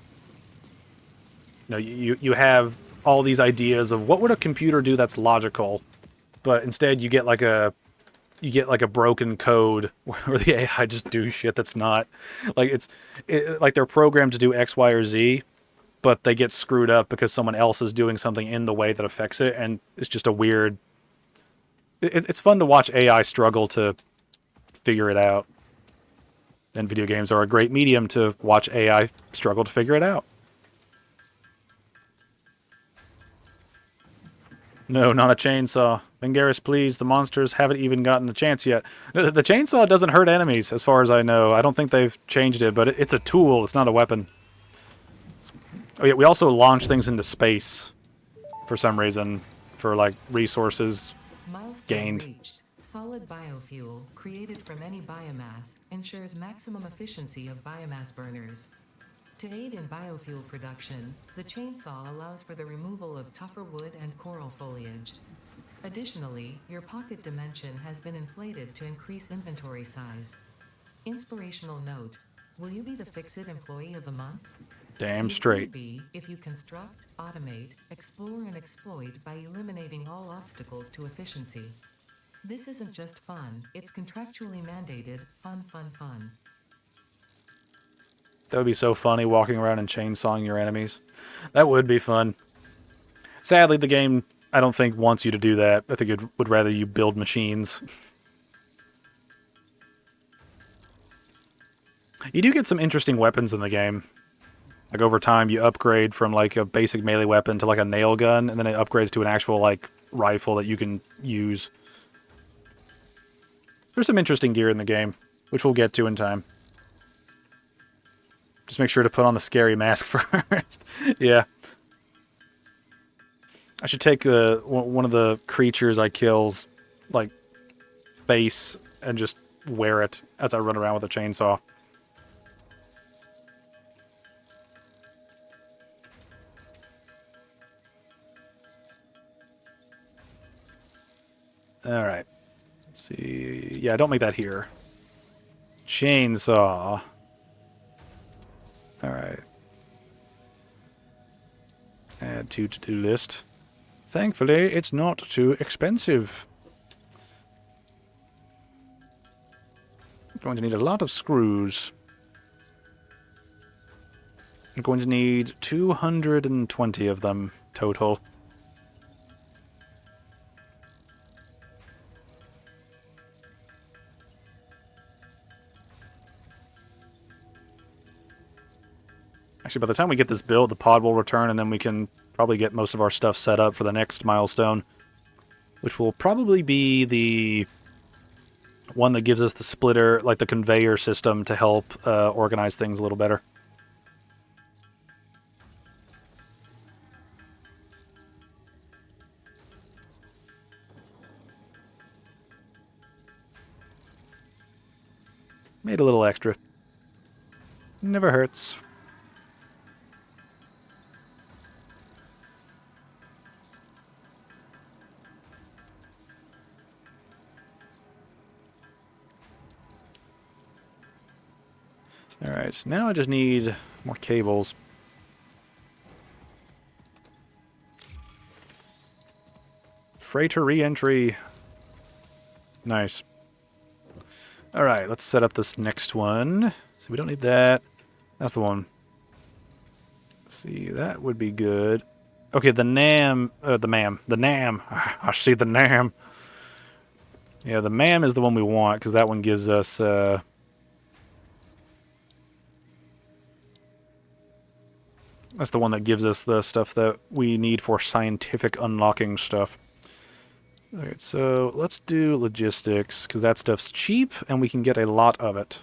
know, you have all these ideas of what would a computer do that's logical, but instead you get like a broken code where the AI just do shit that's not like like they're programmed to do X, Y, or Z, but they get screwed up because someone else is doing something in the way that affects it, and it's just a weird. It's fun to watch AI struggle to figure it out, and video games are a great medium to watch AI struggle to figure it out. No, not a chainsaw. Vengaris, please. The monsters haven't even gotten a chance yet. The chainsaw doesn't hurt enemies, as far as I know. I don't think they've changed it, but it's a tool. It's not a weapon. Oh yeah, we also launch things into space for some reason, for like resources Milestone gained. reached. Solid biofuel, created from any biomass, ensures maximum efficiency of biomass burners. To aid in biofuel production, the chainsaw allows for the removal of tougher wood and coral foliage. Additionally, your pocket dimension has been inflated to increase inventory size. Inspirational note: will you be the Fix-It Employee of the Month? Damn You straight. could be if you construct, automate, explore, and exploit by eliminating all obstacles to efficiency. This isn't just fun, it's contractually mandated, fun, fun, fun. That would be so funny, walking around and chainsawing your enemies. That would be fun. Sadly, the game, I don't think, wants you to do that. I think it would rather you build machines. You do get some interesting weapons in the game. Like, over time, you upgrade from, like, a basic melee weapon to, like, a nail gun, and then it upgrades to an actual, like, rifle that you can use. There's some interesting gear in the game, which we'll get to in time. Just make sure to put on the scary mask first. Yeah. I should take one of the creatures I kill's, like, face and just wear it as I run around with a chainsaw. Alright. Let's see. Yeah, don't make that here. Chainsaw. Alright. Add to to-do list. Thankfully, it's not too expensive. Going to need a lot of screws. I'm going to need 220 of them total. Actually, by the time we get this built, the pod will return, and then we can probably get most of our stuff set up for the next milestone, which will probably be the one that gives us the splitter, like the conveyor system, to help organize things a little better. Made a little extra. Never hurts. Alright, now I just need more cables. Freighter re-entry. Nice. Alright, let's set up this next one. So we don't need that. That's the one. See, that would be good. Okay, the NAM... the MAM. The NAM. I see the NAM. Yeah, the MAM is the one we want, because that one gives us... that's the one that gives us the stuff that we need for scientific unlocking stuff. Alright, so let's do logistics, because that stuff's cheap, and we can get a lot of it.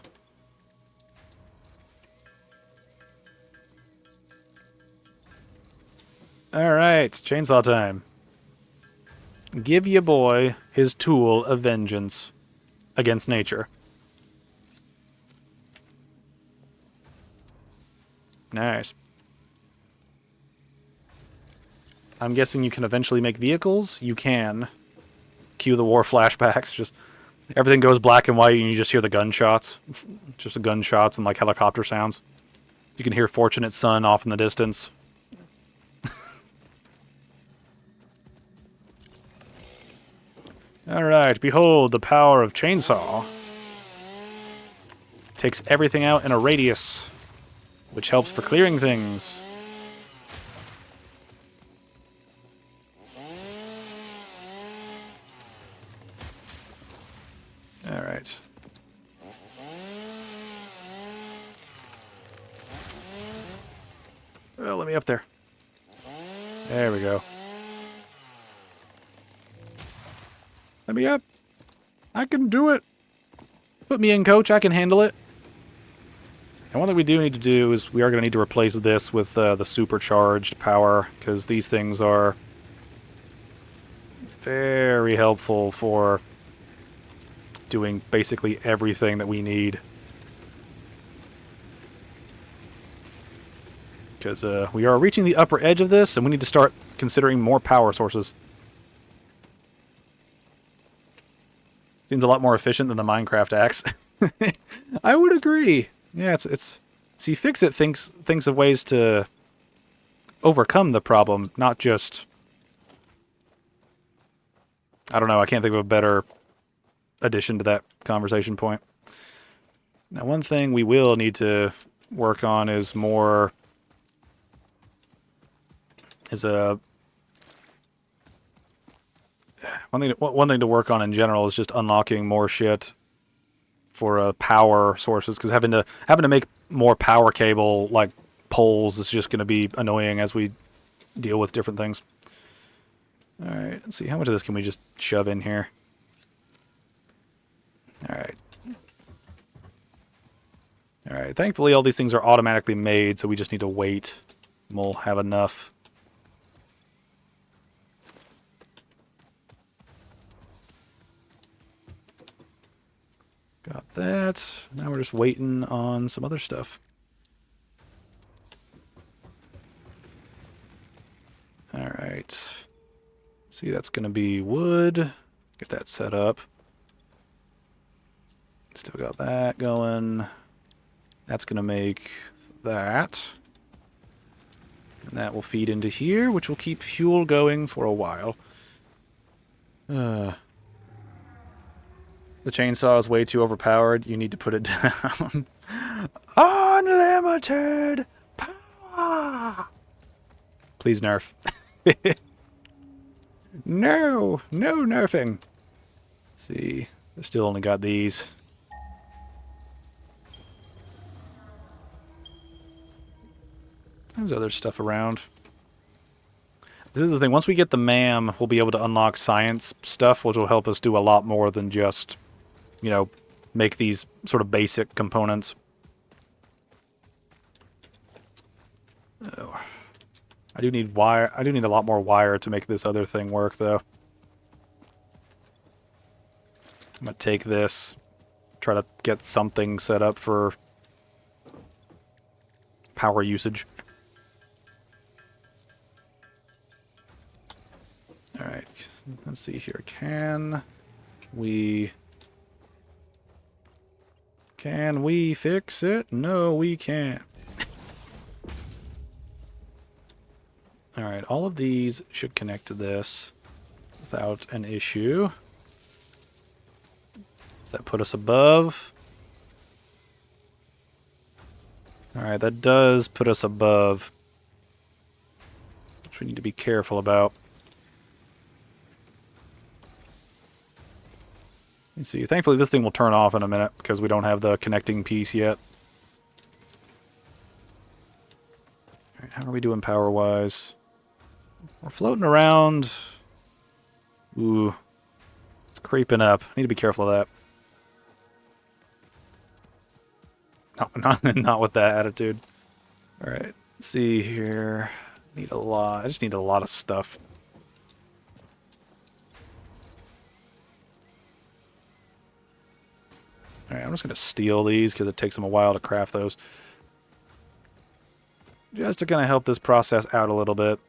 Alright, chainsaw time. Give your boy his tool of vengeance against nature. Nice. I'm guessing you can eventually make vehicles? You can. Cue the war flashbacks. Just everything goes black and white and you just hear the gunshots. Just the gunshots and like helicopter sounds. You can hear Fortunate Son off in the distance. Alright, behold the power of chainsaw. Takes everything out in a radius, which helps for clearing things. Alright. Oh, let me up there. There we go. Let me up. I can do it. Put me in, coach. I can handle it. And one thing we do need to do is we are going to need to replace this with the supercharged power, because these things are very helpful for doing basically everything that we need. Because we are reaching the upper edge of this, and we need to start considering more power sources. Seems a lot more efficient than the Minecraft axe. I would agree. Yeah, it's see, Fix-It thinks of ways to overcome the problem, not just... I don't know, I can't think of a better addition to that conversation point. Now, one thing we will need to work on is more... One thing to work on in general is just unlocking more shit for power sources, because having to make more power cable like poles is just going to be annoying as we deal with different things. All right, let's see, how much of this can we just shove in here? All right. All right, thankfully all these things are automatically made, so we just need to wait. We'll have enough. Got that. Now we're just waiting on some other stuff. Alright. See, that's going to be wood. Get that set up. Still got that going. That's going to make that. And that will feed into here, which will keep fuel going for a while. The chainsaw is way too overpowered. You need to put it down. Unlimited power! Please nerf. No! No nerfing! Let's see. I still only got these. There's other stuff around. This is the thing. Once we get the MAM, we'll be able to unlock science stuff, which will help us do a lot more than just... you know, make these sort of basic components. Oh. I do need wire. I do need a lot more wire to make this other thing work, though. I'm gonna take this, try to get something set up for power usage. Alright, let's see here. Can Can we fix it? No, we can't. Alright, all of these should connect to this without an issue. Does that put us above? Alright, that does put us above, which we need to be careful about. You see, thankfully this thing will turn off in a minute because we don't have the connecting piece yet. Alright, how are we doing power-wise? We're floating around. Ooh. It's creeping up. Need to be careful of that. No, not with that attitude. Alright, let's see here. Need a lot. I just need a lot of stuff. Alright, I'm just going to steal these because it takes them a while to craft those. Just to kind of help this process out a little bit.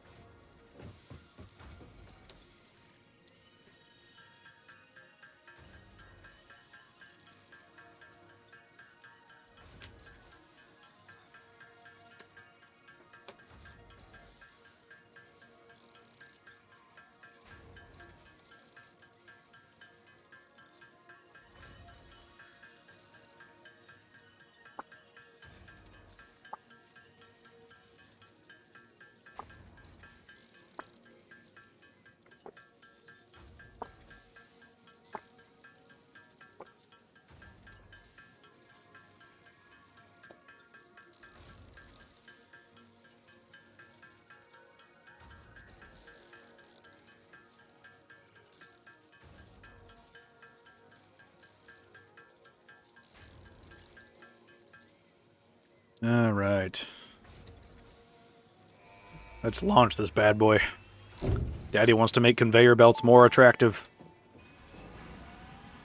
Alright. Let's launch this bad boy. Daddy wants to make conveyor belts more attractive.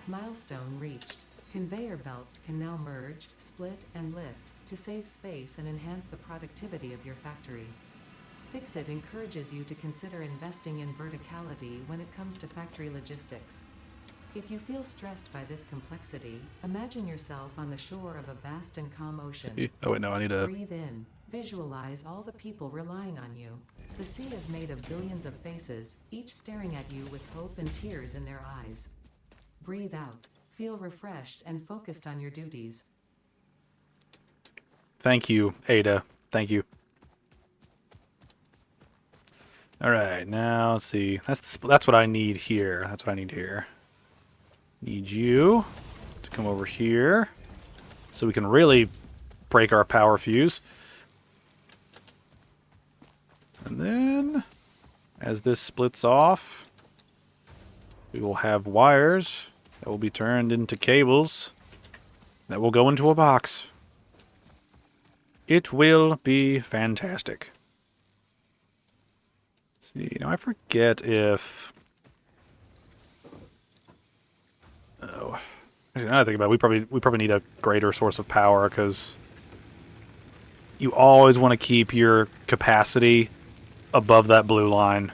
Milestone reached. Conveyor belts can now merge, split, and lift to save space and enhance the productivity of your factory. Fixit encourages you to consider investing in verticality when it comes to factory logistics. If you feel stressed by this complexity, imagine yourself on the shore of a vast and calm ocean. Oh wait, no, I need to... Breathe in. Visualize all the people relying on you. The sea is made of billions of faces, each staring at you with hope and tears in their eyes. Breathe out. Feel refreshed and focused on your duties. Thank you, Ada. Thank you. Alright, now let's see. That's what I need here. That's what I need here. Need you to come over here so we can really break our power fuse. And then, as this splits off, we will have wires that will be turned into cables that will go into a box. It will be fantastic. See, now I forget if... Oh, actually, now I think about it, we probably need a greater source of power because you always want to keep your capacity above that blue line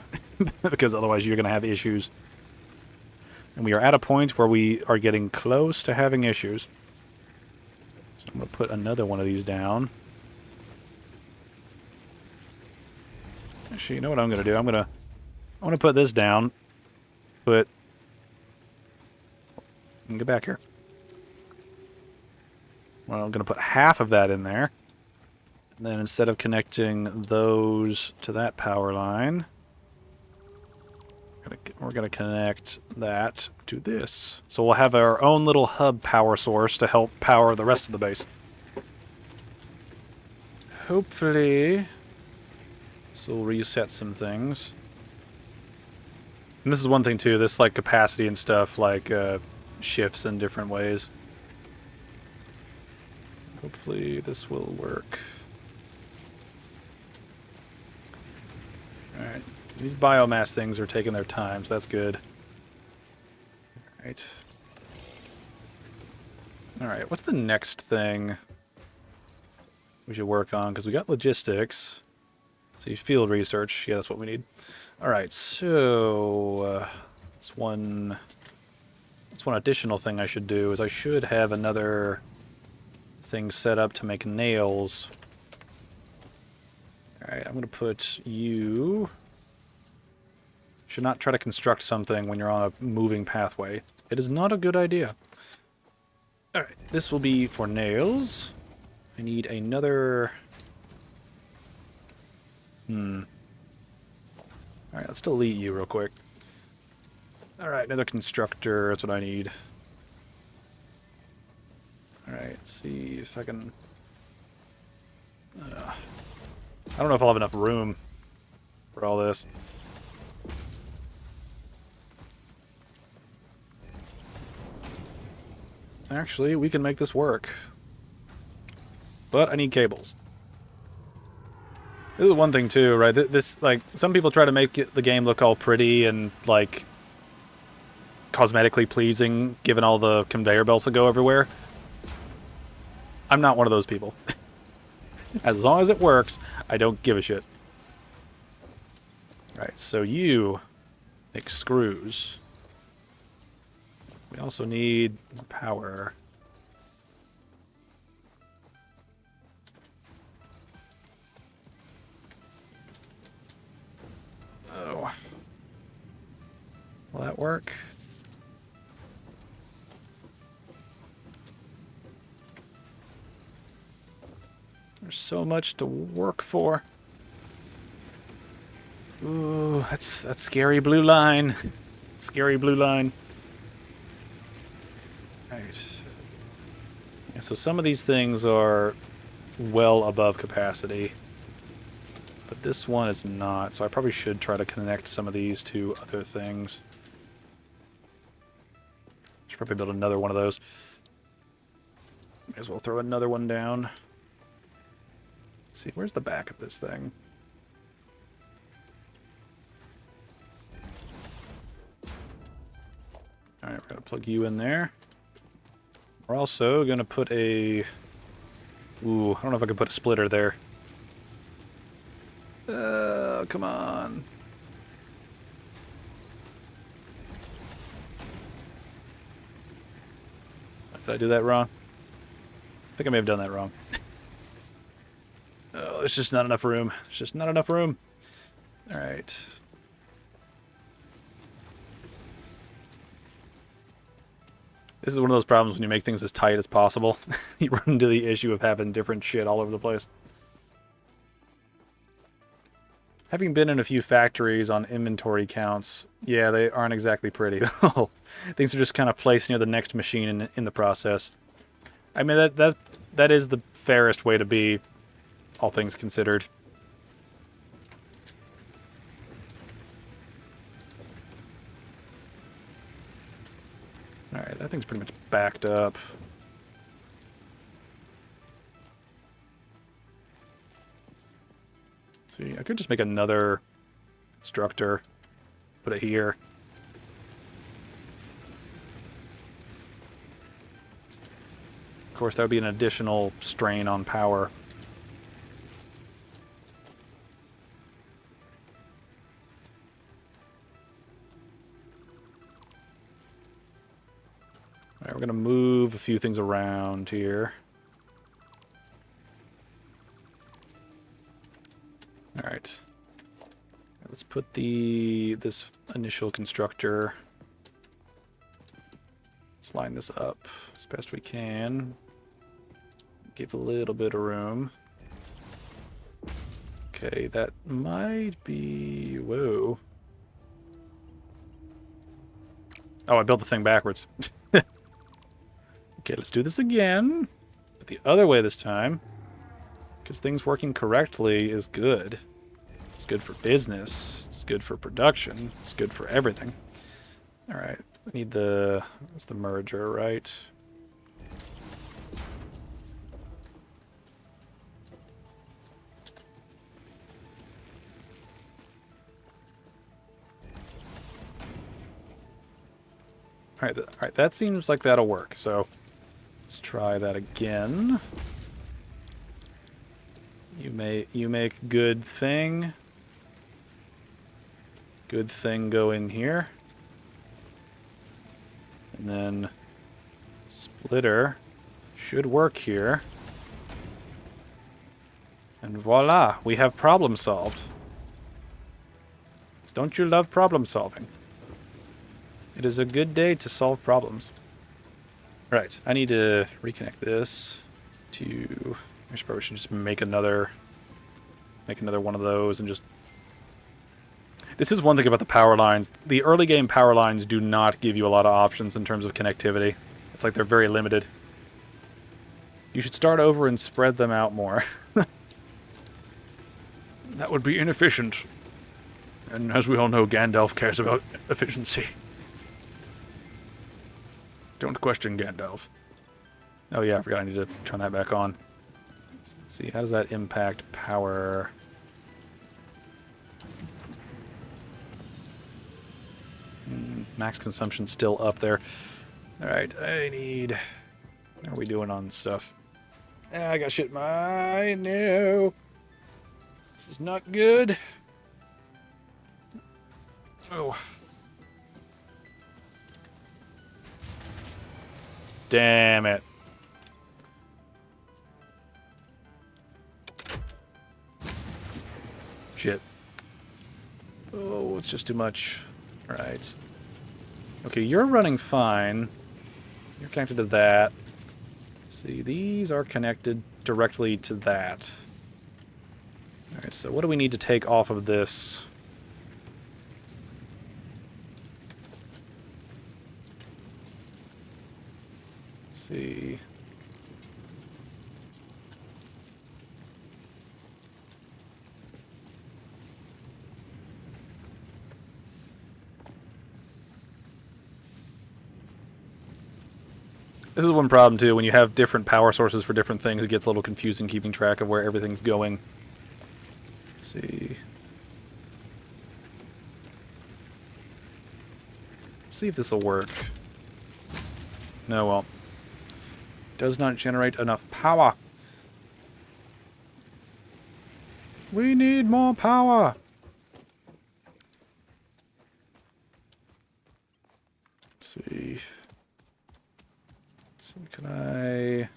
because otherwise you're going to have issues. And we are at a point where we are getting close to having issues. So I'm going to put another one of these down. Actually, you know what I'm going to do? I'm going to put this down. Get back here. Well, I'm going to put half of that in there. And then instead of connecting those to that power line, we're going to connect that to this. So we'll have our own little hub power source to help power the rest of the base. Hopefully, this will reset some things. And this is one thing too, this like capacity and stuff, like shifts in different ways. Hopefully this will work. Alright, these biomass things are taking their time, so that's good. Alright. Alright, what's the next thing we should work on? Because we got logistics. So field research, yeah, that's what we need. Alright, so that's one additional thing I should do is I should have another things set up to make nails. Alright, I'm going to put you... Should not try to construct something when you're on a moving pathway. It is not a good idea. Alright, this will be for nails. I need another... Alright, let's delete you real quick. Alright, another constructor. That's what I need. Alright, let's see if I can... I don't know if I'll have enough room for all this. Actually, we can make this work. But I need cables. This is one thing too, right? This, like, some people try to make the game look all pretty and, like, cosmetically pleasing, given all the conveyor belts that go everywhere. I'm not one of those people. As long as it works, I don't give a shit. Right, so you make screws. We also need more power. Oh. Will that work? There's so much to work for. Ooh, that's scary blue line. Scary blue line. Right. Yeah, so some of these things are well above capacity. But this one is not, so I probably should try to connect some of these to other things. Should probably build another one of those. May as well throw another one down. Let's see, where's the back of this thing? Alright, we're going to plug you in there. We're also going to put a... Ooh, I don't know if I can put a splitter there. Come on. Did I do that wrong? I think I may have done that wrong. Oh, there's just not enough room. There's just not enough room. Alright. This is one of those problems when you make things as tight as possible. You run into the issue of having different shit all over the place. Having been in a few factories on inventory counts, yeah, they aren't exactly pretty. Things are just kind of placed near the next machine in the process. I mean, that is the fairest way to be, all things considered. Alright, that thing's pretty much backed up. See, I could just make another constructor, put it here. Of course, that would be an additional strain on power. Alright, we're going to move a few things around here. Alright. Let's put this initial constructor. Let's line this up as best we can. Give a little bit of room. Okay, that might be... Whoa. Oh, I built the thing backwards. Okay, let's do this again. But the other way this time. Because things working correctly is good. It's good for business. It's good for production. It's good for everything. Alright, we need that's the merger, right? Alright, that seems like that'll work, so let's try that again. You make good thing. Good thing go in here. And then splitter Should work here. And voila, we have problem solved. Don't you love problem solving? It is a good day to solve problems. Right, I need to reconnect this to... I probably should just make another one of those and just... This is one thing about the power lines. The early game power lines do not give you a lot of options in terms of connectivity. It's like they're very limited. You should start over and spread them out more. That would be inefficient. And as we all know, Gandalf cares about efficiency. Don't question Gandalf. Oh yeah, I forgot I need to turn that back on. Let's see, how does that impact power? Max consumption still up there. Alright, I need... How are we doing on stuff? I got shit in my eye. No. This is not good. Oh. Damn it. Shit. Oh, it's just too much. Alright. Okay, you're running fine. You're connected to that. Let's see, these are connected directly to that. Alright, so what do we need to take off of this? See. This is one problem too, when you have different power sources for different things, it gets a little confusing keeping track of where everything's going. Let's see. Let's see if this will work. No, well. Does not generate enough power. We need more power. Let's see. So can I...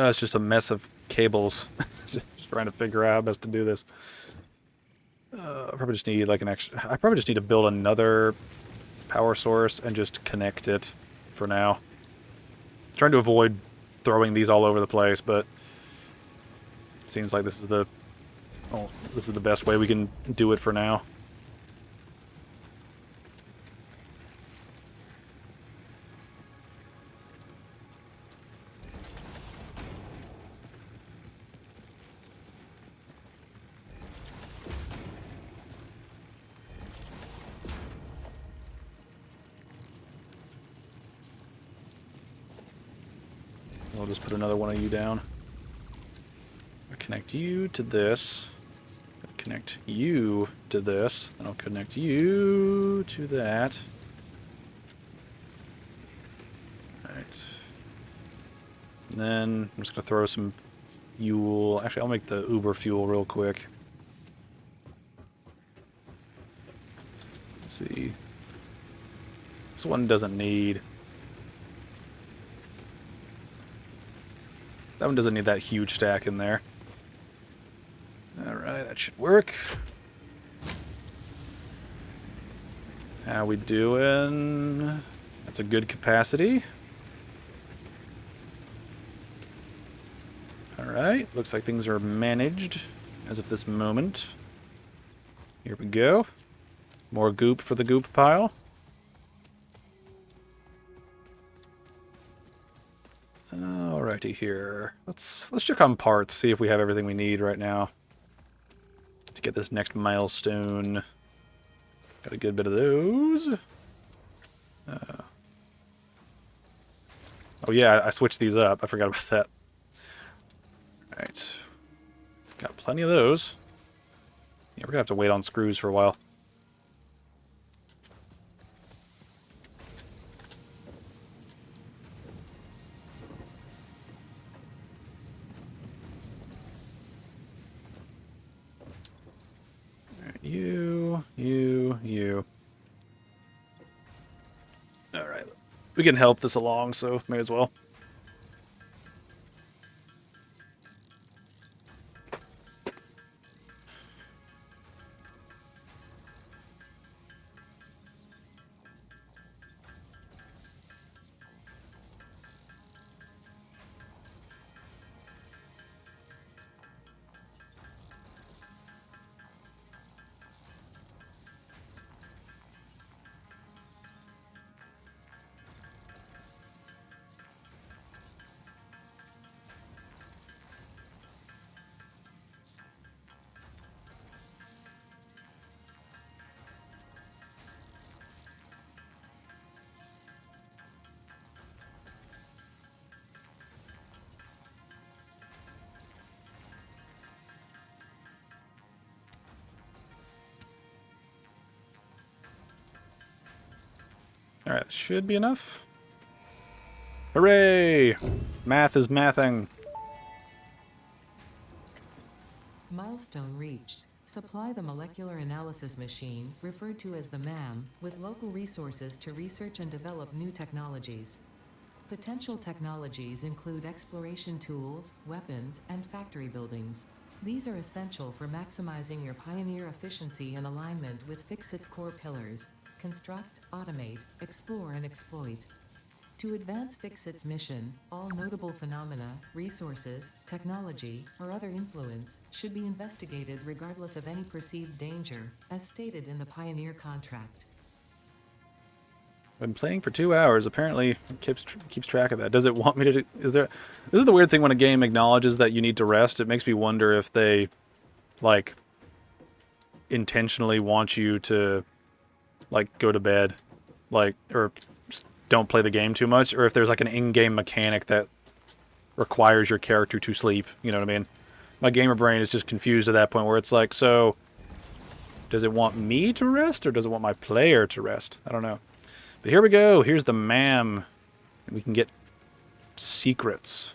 It's just a mess of cables. just trying to figure out how best to do this. I probably just need like an extra... I probably just need to build another power source and just connect it for now. Trying to avoid throwing these all over the place, but it seems like this is the best way we can do it for now. I'll just put another one of you down. I'll connect you to this. I'll connect you to this. Then I'll connect you to that. Alright. And then I'm just going to throw some fuel. Actually, I'll make the Uber fuel real quick. Let's see. This one doesn't need... That one doesn't need that huge stack in there. Alright, that should work. How we doing? That's a good capacity. Alright, looks like things are managed as of this moment. Here we go. More goop for the goop pile. Alrighty here. Let's check on parts, see if we have everything we need right now to get this next milestone. Got a good bit of those. Oh yeah, I switched these up. I forgot about that. Alright. Got plenty of those. Yeah, we're gonna have to wait on screws for a while. you. Alright. We can help this along, so may as well. Alright, should be enough. Hooray! Math is mathing. Milestone reached. Supply the molecular analysis machine, referred to as the MAM, with local resources to research and develop new technologies. Potential technologies include exploration tools, weapons, and factory buildings. These are essential for maximizing your Pioneer efficiency in alignment with Fixit's core pillars: construct, automate, explore, and exploit. To advance Fixit's mission, all notable phenomena, resources, technology, or other influence should be investigated regardless of any perceived danger, as stated in the Pioneer contract. Been playing for 2 hours. Apparently, it keeps track of that. Does it want me to? Is there? This is the weird thing when a game acknowledges that you need to rest. It makes me wonder if they, like, intentionally want you to, like, go to bed, like, or don't play the game too much, or if there's like an in-game mechanic that requires your character to sleep. You know what I mean? My gamer brain is just confused at that point where it's like, so does it want me to rest or does it want my player to rest? I don't know. But here we go. Here's the MAM. We can get secrets.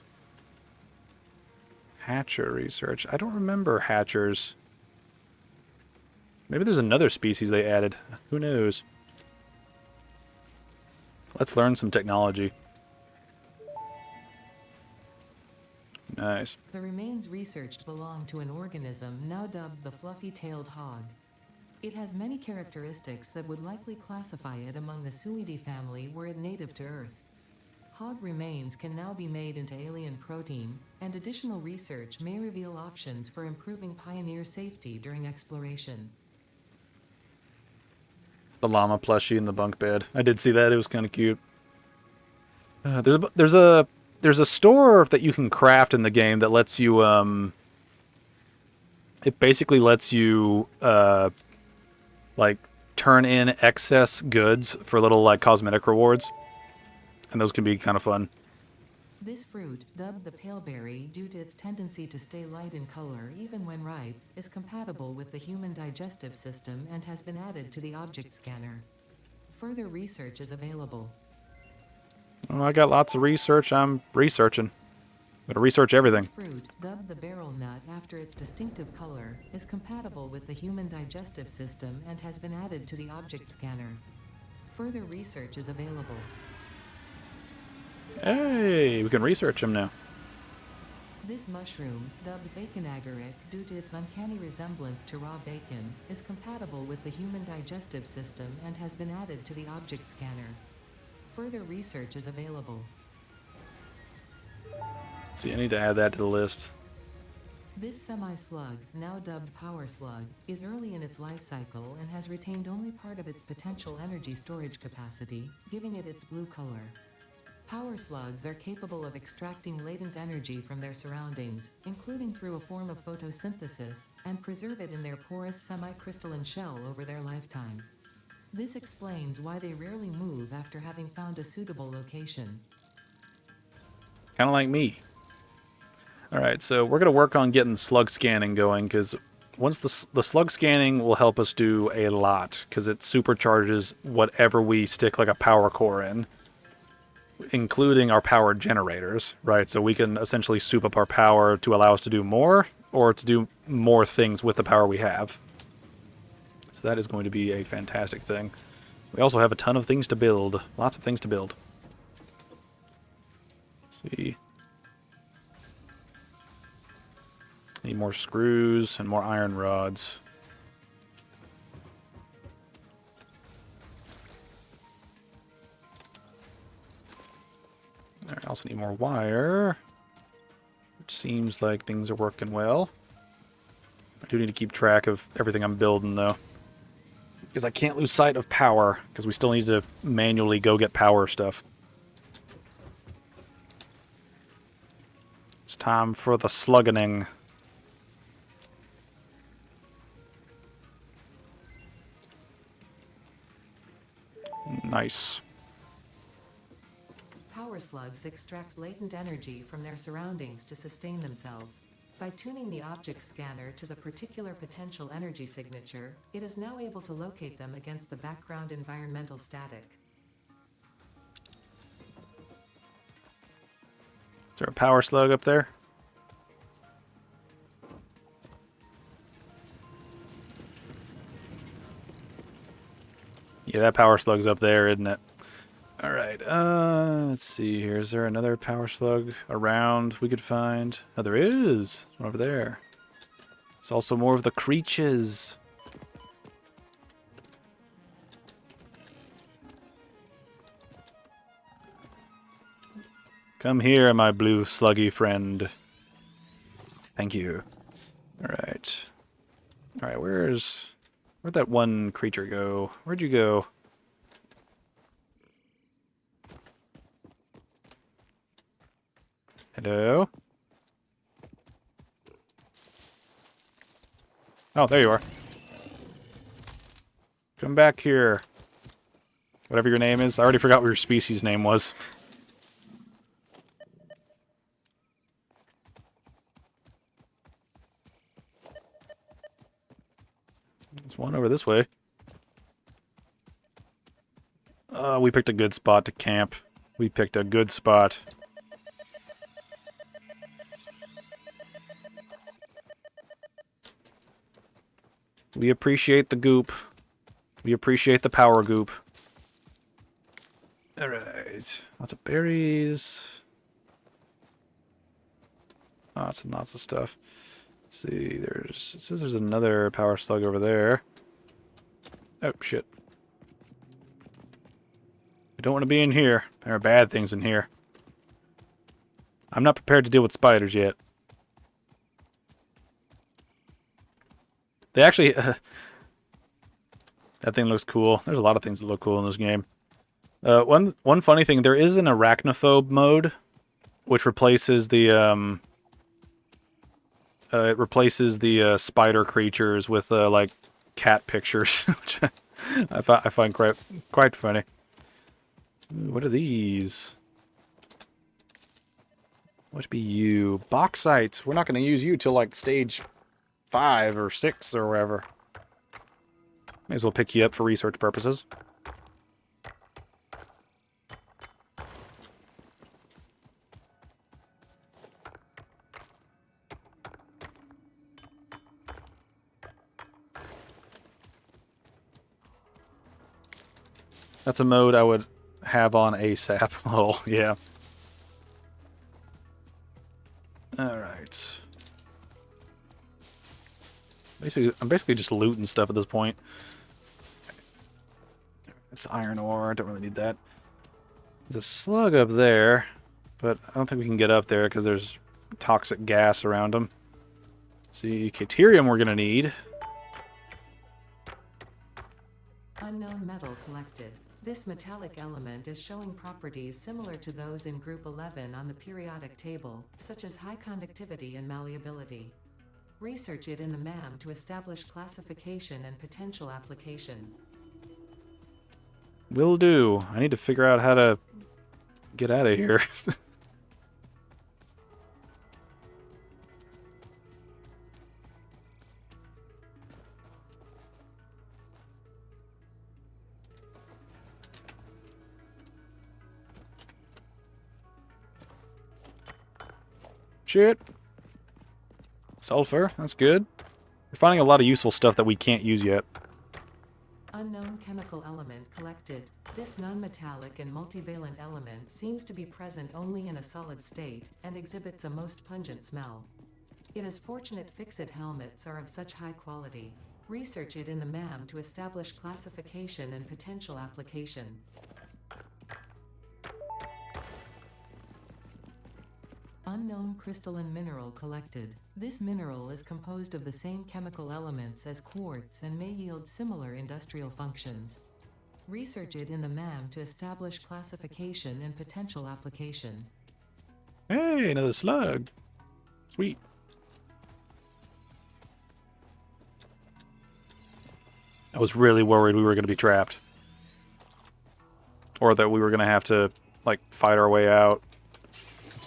Hatcher research. I don't remember hatchers. Maybe there's another species they added. Who knows? Let's learn some technology. Nice. The remains researched belong to an organism now dubbed the fluffy-tailed hog. It has many characteristics that would likely classify it among the Suidae family were it native to Earth. Hog remains can now be made into alien protein, and additional research may reveal options for improving Pioneer safety during exploration. The llama plushie in the bunk bed. I did see that. It was kind of cute. There's a store that you can craft in the game that lets you it basically lets you like turn in excess goods for little like cosmetic rewards, and those can be kind of fun. This fruit, dubbed the paleberry due to its tendency to stay light in color even when ripe, is compatible with the human digestive system and has been added to the object scanner. Further research is available. Well, I got lots of research. I'm researching. I'm gonna research everything. This fruit, dubbed the barrel nut after its distinctive color, is compatible with the human digestive system and has been added to the object scanner. Further research is available. Hey, we can research them now. This mushroom, dubbed bacon agaric due to its uncanny resemblance to raw bacon, is compatible with the human digestive system and has been added to the object scanner. Further research is available. See, I need to add that to the list. This semi-slug, now dubbed power slug, is early in its life cycle and has retained only part of its potential energy storage capacity, giving it its blue color. Power slugs are capable of extracting latent energy from their surroundings, including through a form of photosynthesis, and preserve it in their porous semi-crystalline shell over their lifetime. This explains why they rarely move after having found a suitable location. Kind of like me. Alright, so we're going to work on getting slug scanning going, because once the slug scanning will help us do a lot, because it supercharges whatever we stick like a power core in, including our power generators, right? So we can essentially soup up our power to allow us to do more, or to do more things with the power we have. So So that is going to be a fantastic thing. We also have a ton of things to build. Lots of things to build. Let's see. Need more screws and more iron rods. I also need more wire. Which seems like things are working well. I do need to keep track of everything I'm building, though. Because I can't lose sight of power, because we still need to manually go get power stuff. It's time for the slugging. Nice. Power slugs extract latent energy from their surroundings to sustain themselves. By tuning the object scanner to the particular potential energy signature, it is now able to locate them against the background environmental static. Is there a power slug up there? Yeah, that power slug's up there, isn't it? Alright, let's see here. Is there another power slug around we could find? Oh, there is! One over there. It's also more of the creatures. Come here, my blue sluggy friend. Thank you. Alright. Alright, where'd that one creature go? Where'd you go? Hello? Oh, there you are. Come back here. Whatever your name is. I already forgot what your species name was. There's one over this way. We picked a good spot to camp. We picked a good spot. We appreciate the goop. We appreciate the power goop. Alright. Lots of berries. Lots and lots of stuff. Let's see, it says there's another power slug over there. Oh, shit. I don't want to be in here. There are bad things in here. I'm not prepared to deal with spiders yet. They actually... that thing looks cool. There's a lot of things that look cool in this game. One funny thing, there is an arachnophobe mode, which replaces the... it replaces the spider creatures with like cat pictures, which I find quite funny. Ooh, what are these? What should be you? Bauxite. We're not going to use you till like stage 5 or 6 or wherever. May as well pick you up for research purposes. That's a mode I would have on ASAP. Oh, yeah. Alright. I'm basically just looting stuff at this point. It's iron ore. I don't really need that. There's a slug up there, but I don't think we can get up there because there's toxic gas around them. See, Caterium we're going to need. Unknown metal collected. This metallic element is showing properties similar to those in Group 11 on the periodic table, such as high conductivity and malleability. Research it in the MAM to establish classification and potential application. Will do. I need to figure out how to get out of here. Shit. Sulfur, that's good. We're finding a lot of useful stuff that we can't use yet. Unknown chemical element collected. This non-metallic and multivalent element seems to be present only in a solid state, and exhibits a most pungent smell. It is fortunate fixit helmets are of such high quality. Research it in the MAM to establish classification and potential application. Unknown crystalline mineral collected. This mineral is composed of the same chemical elements as quartz and may yield similar industrial functions. Research it in the MAM to establish classification and potential application. Hey, another slug. Sweet. I was really worried we were going to be trapped. Or that we were going to have to, like, fight our way out.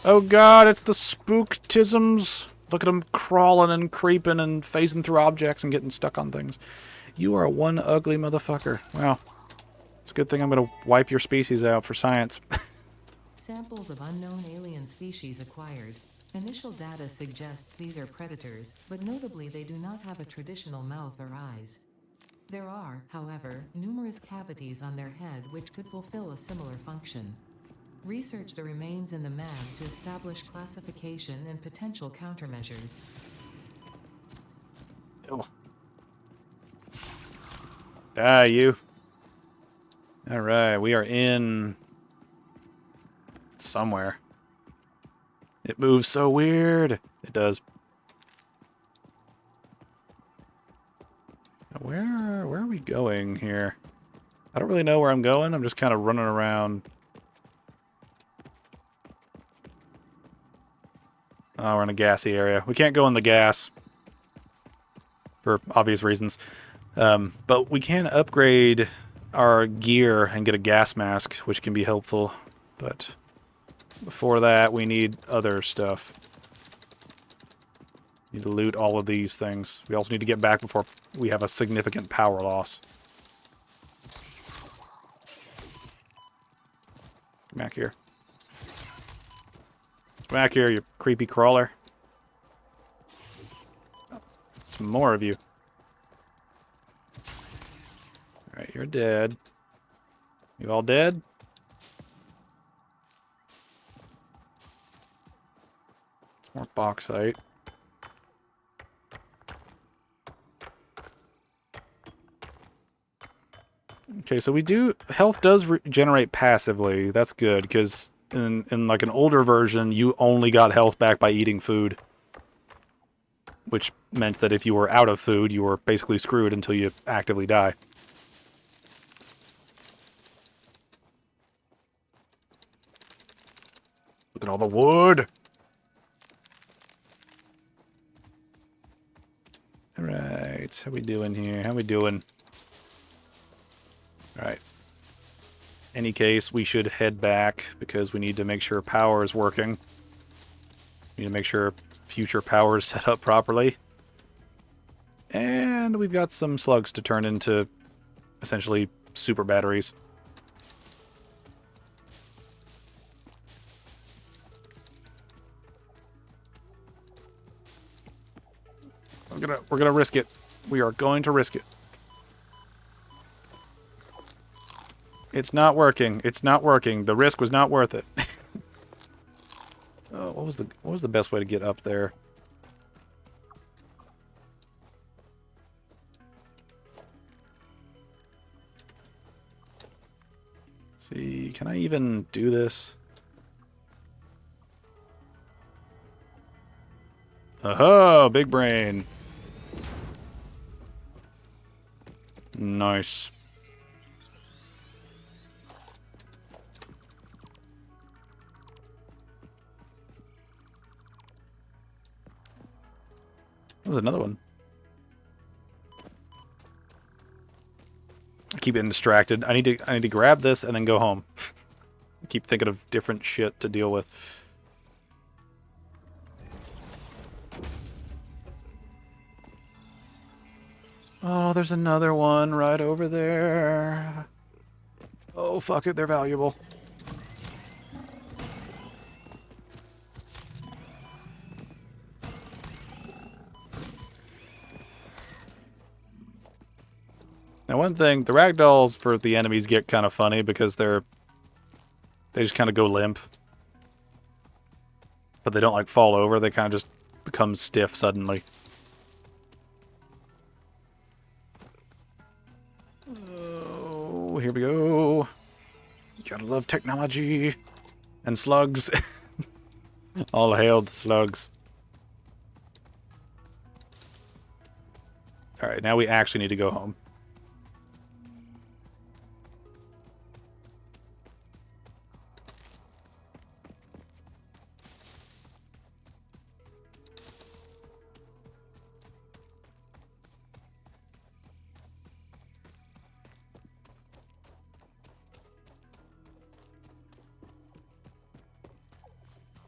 Oh god, it's the spooktisms. Look at them crawling and creeping and phasing through objects and getting stuck on things. You are one ugly motherfucker. Wow. It's a good thing I'm going to wipe your species out for science. Samples of unknown alien species acquired. Initial data suggests these are predators, but notably they do not have a traditional mouth or eyes. There are, however, numerous cavities on their head which could fulfill a similar function. Research the remains in the MAM to establish classification and potential countermeasures. Oh. Ah, you. Alright, we are in... somewhere. It moves so weird. It does. Where are we going here? I don't really know where I'm going. I'm just kind of running around. Oh, we're in a gassy area. We can't go in the gas. For obvious reasons. But we can upgrade our gear and get a gas mask, which can be helpful. But before that, we need other stuff. Need to loot all of these things. We also need to get back before we have a significant power loss. Come back here. Come back here, you creepy crawler. Some more of you. Alright, you're dead. You all dead? Some more bauxite. Okay, so we do... health does regenerate passively. That's good, because in like an older version, you only got health back by eating food. Which meant that if you were out of food, you were basically screwed until you actively die. Look at all the wood! Alright, how we doing here? How we doing? Alright. Any case, we should head back because we need to make sure power is working. We need to make sure future power is set up properly. And we've got some slugs to turn into essentially super batteries. We're gonna risk it. We are going to risk it. It's not working. It's not working. The risk was not worth it. Oh, what was the best way to get up there? Let's see, can I even do this? Oh, big brain. Nice. There's another one. I keep getting distracted. I need to grab this and then go home. I keep thinking of different shit to deal with. Oh, there's another one right over there. Oh, fuck it, they're valuable. Now, one thing, the ragdolls for the enemies get kind of funny because they just kind of go limp. But they don't, like, fall over. They kind of just become stiff suddenly. Oh, here we go. You gotta love technology. And slugs. All hail the slugs. Alright, now we actually need to go home.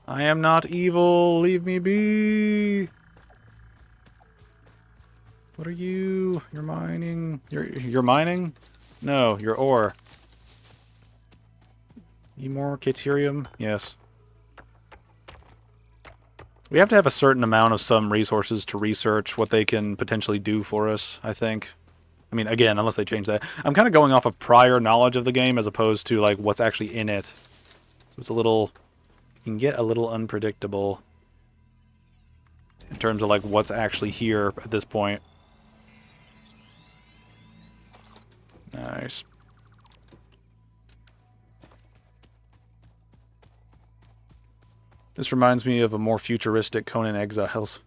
I am not evil. Leave me be. What are you? You're mining. You're mining? No, you're ore. Need more Caterium? Yes. We have to have a certain amount of some resources to research what they can potentially do for us, I think. I mean, again, unless they change that. I'm kind of going off of prior knowledge of the game as opposed to, like, what's actually in it. So it's a little... It can get a little unpredictable in terms of, like, what's actually here at this point. Nice. This reminds me of a more futuristic Conan Exiles.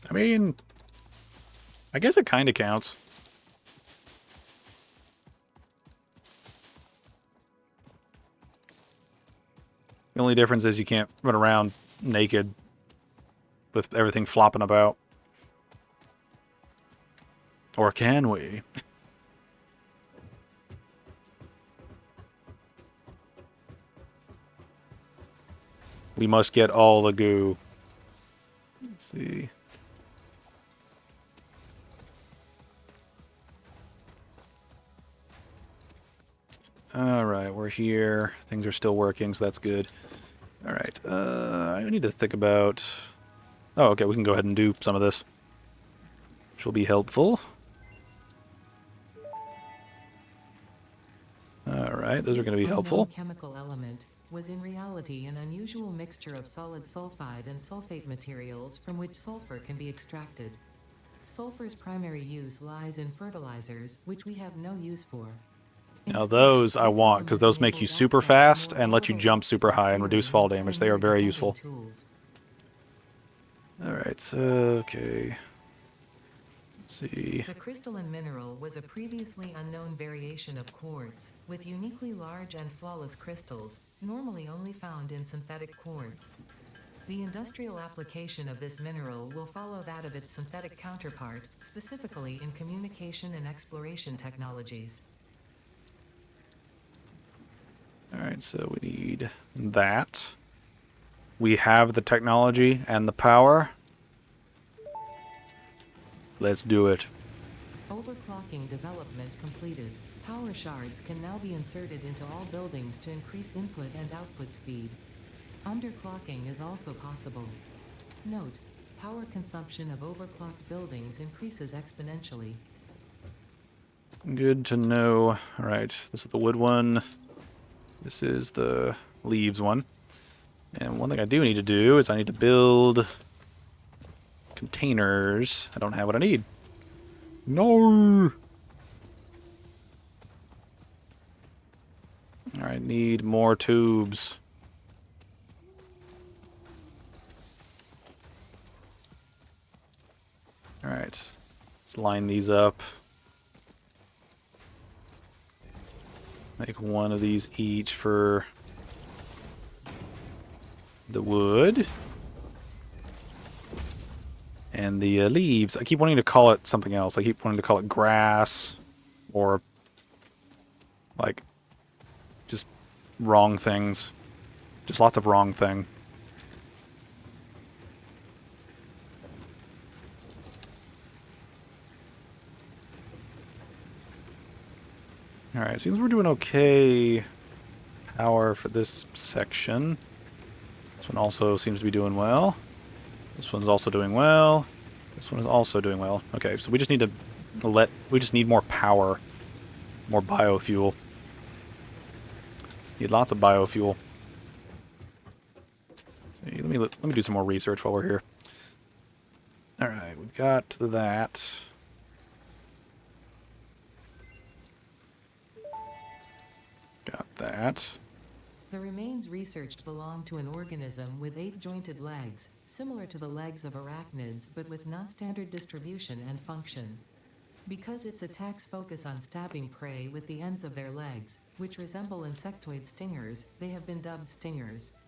I mean, I guess it kind of counts. The only difference is you can't run around naked with everything flopping about. Or can we? We must get all the goo. Let's see. Alright, we're here. Things are still working, so that's good. Alright, I need to think about... Oh, okay, we can go ahead and do some of this. Which will be helpful. Alright, those are going to be helpful. This chemical element was in reality an unusual mixture of solid sulfide and sulfate materials from which sulfur can be extracted. Sulfur's primary use lies in fertilizers, which we have no use for. Now those I want, because those make you super fast and let you jump super high and reduce fall damage. They are very useful. Alright, okay. Let's see. The crystalline mineral was a previously unknown variation of quartz, with uniquely large and flawless crystals, normally only found in synthetic quartz. The industrial application of this mineral will follow that of its synthetic counterpart, specifically in communication and exploration technologies. Alright, so we need that. We have the technology and the power. Let's do it. Overclocking development completed. Power shards can now be inserted into all buildings to increase input and output speed. Underclocking is also possible. Note, power consumption of overclocked buildings increases exponentially. Good to know. Alright, this is the wood one. This is the leaves one. And one thing I do need to do is I need to build containers. I don't have what I need. No! Alright, need more tubes. Alright, let's line these up. Make one of these each for the wood. And the leaves. I keep wanting to call it something else. I keep wanting to call it grass. Or, like, just wrong things. Just lots of wrong thing. Alright, seems we're doing okay power for this section. This one also seems to be doing well. This one's also doing well. This one is also doing well. Okay, so we just need to we just need more power, more biofuel. Need lots of biofuel. See, let me do some more research while we're here. All right, we've got that. Got that. The remains researched belong to an organism with 8 jointed legs, similar to the legs of arachnids but with non-standard distribution and function. Because its attacks focus on stabbing prey with the ends of their legs, which resemble insectoid stingers, they have been dubbed stingers.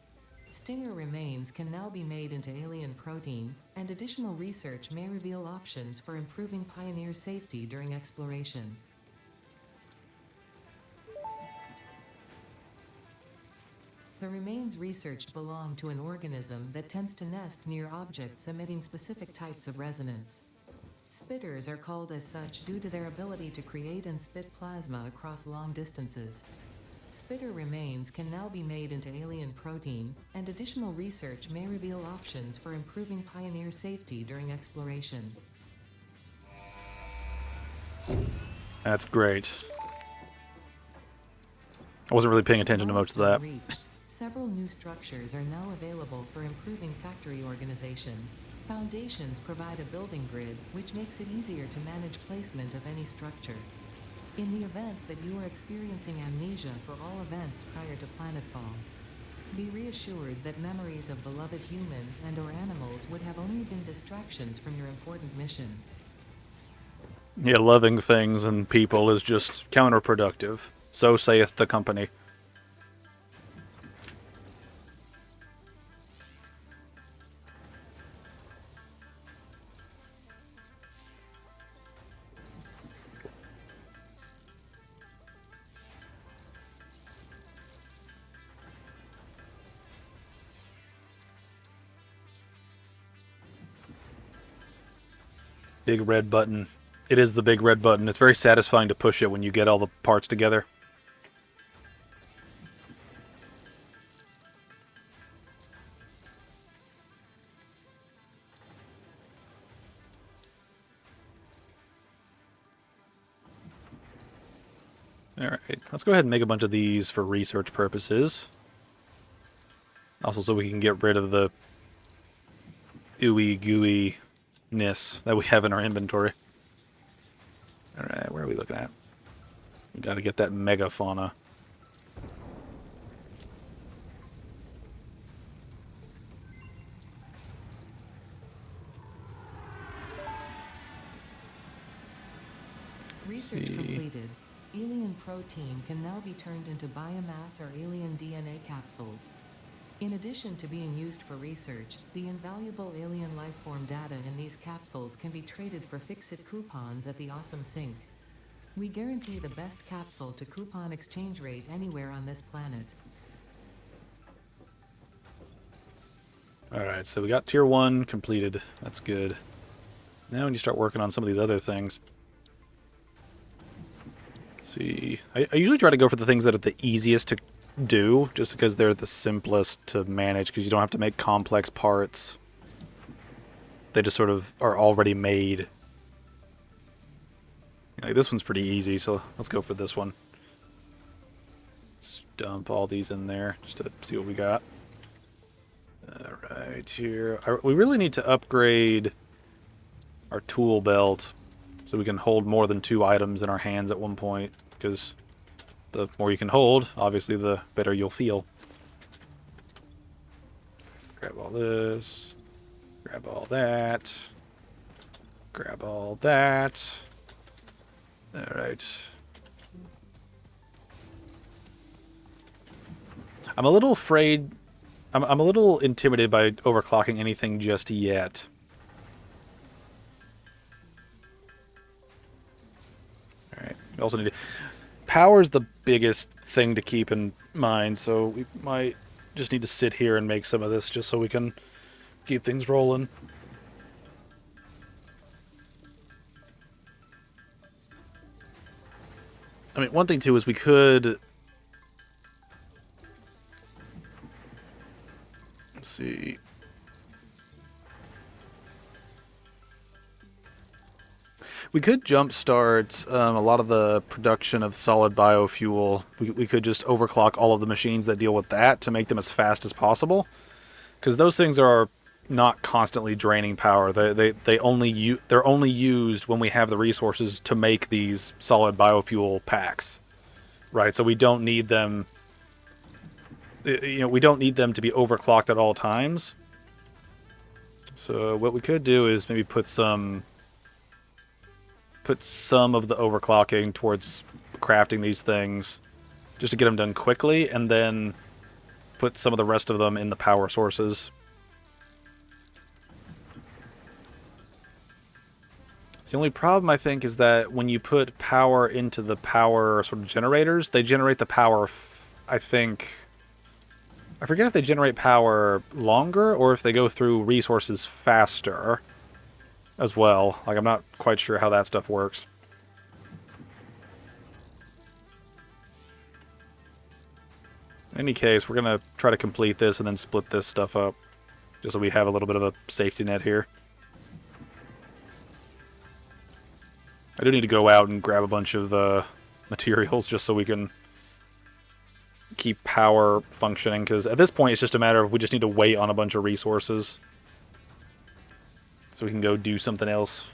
Stinger remains can now be made into alien protein, and additional research may reveal options for improving Pioneer safety during exploration. The remains researched belong to an organism that tends to nest near objects emitting specific types of resonance. Spitters are called as such due to their ability to create and spit plasma across long distances. Spitter remains can now be made into alien protein, and additional research may reveal options for improving Pioneer safety during exploration. That's great. I wasn't really paying attention to much of that. Reached. Several new structures are now available for improving factory organization. Foundations provide a building grid, which makes it easier to manage placement of any structure. In the event that you are experiencing amnesia for all events prior to planetfall, be reassured that memories of beloved humans and/or animals would have only been distractions from your important mission. Yeah, loving things and people is just counterproductive. So saith the company. Big red button. It is the big red button. It's very satisfying to push it when you get all the parts together. Alright, let's go ahead and make a bunch of these for research purposes. Also so we can get rid of the ooey gooey-ness that we have in our inventory. Alright, where are we looking at? We gotta get that megafauna. Research completed. Alien protein can now be turned into biomass or alien DNA capsules. In addition to being used for research, the invaluable alien lifeform data in these capsules can be traded for Fix-It coupons at the Awesome Sync. We guarantee the best capsule to coupon exchange rate anywhere on this planet. Alright, so we got tier 1 completed. That's good. Now when you start working on some of these other things. Let's see. I usually try to go for the things that are the easiest to do, just because they're the simplest to manage, because you don't have to make complex parts. They just sort of are already made. Like, this one's pretty easy, so let's go for this one. Just dump all these in there, just to see what we got. Alright, here. We really need to upgrade our tool belt so we can hold more than 2 items in our hands at one point, because the more you can hold, obviously, the better you'll feel. Grab all this. Grab all that. Grab all that. Alright. I'm a little afraid... I'm a little intimidated by overclocking anything just yet. Alright, we also need to... Power's the biggest thing to keep in mind, so we might just need to sit here and make some of this just so we can keep things rolling. I mean, one thing too is we could... Let's see. We could jumpstart a lot of the production of solid biofuel. We could just overclock all of the machines that deal with that to make them as fast as possible. Because those things are not constantly draining power. They're only used when we have the resources to make these solid biofuel packs, right? So we don't need them. We don't need them to be overclocked at all times. So what we could do is maybe put some of the overclocking towards crafting these things, just to get them done quickly, and then put some of the rest of them in the power sources. The only problem, I think, is that when you put power into the power sort of generators, they generate the power, I think... I forget if they generate power longer or if they go through resources faster as well. Like, I'm not quite sure how that stuff works. In any case, we're going to try to complete this and then split this stuff up, just so we have a little bit of a safety net here. I do need to go out and grab a bunch of materials just so we can keep power functioning, because at this point it's just a matter of we just need to wait on a bunch of resources so we can go do something else.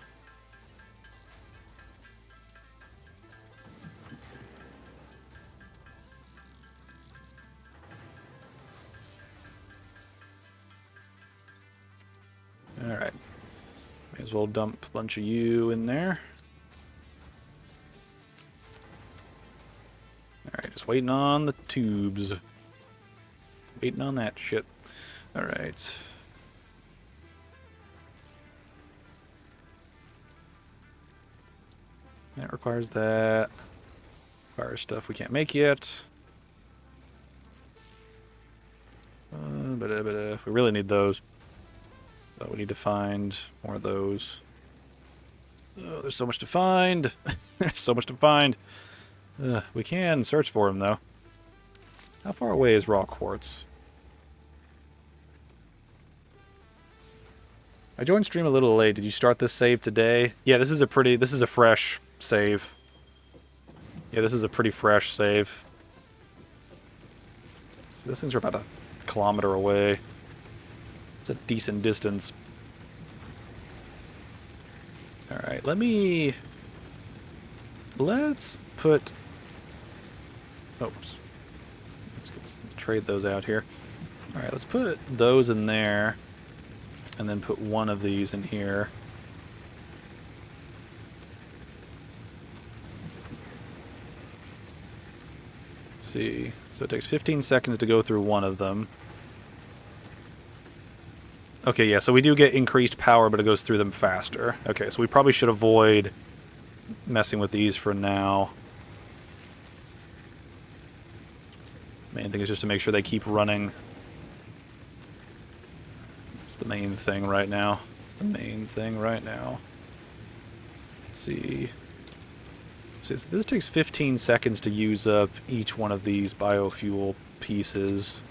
Alright. May as well dump a bunch of you in there. Alright, just waiting on the tubes. Waiting on that shit. Alright. That requires that. Fire stuff we can't make yet. But we really need those. So we need to find more of those. Oh, there's so much to find. There's so much to find. We can search for them, though. How far away is raw quartz? I joined stream a little late. Did you start this save today? Yeah, this is a fresh save. Yeah, this is a pretty fresh save. So those things are about a kilometer away. It's a decent distance. Alright, let's put... Oops. Let's trade those out here. Alright, let's put those in there. And then put one of these in here. Let's see. So it takes 15 seconds to go through one of them. Okay, yeah, so we do get increased power, but it goes through them faster. Okay, so we probably should avoid messing with these for now. Main thing is just to make sure they keep running. It's the main thing right now. It's the main thing right now. Let's see. So this takes 15 seconds to use up each one of these biofuel pieces.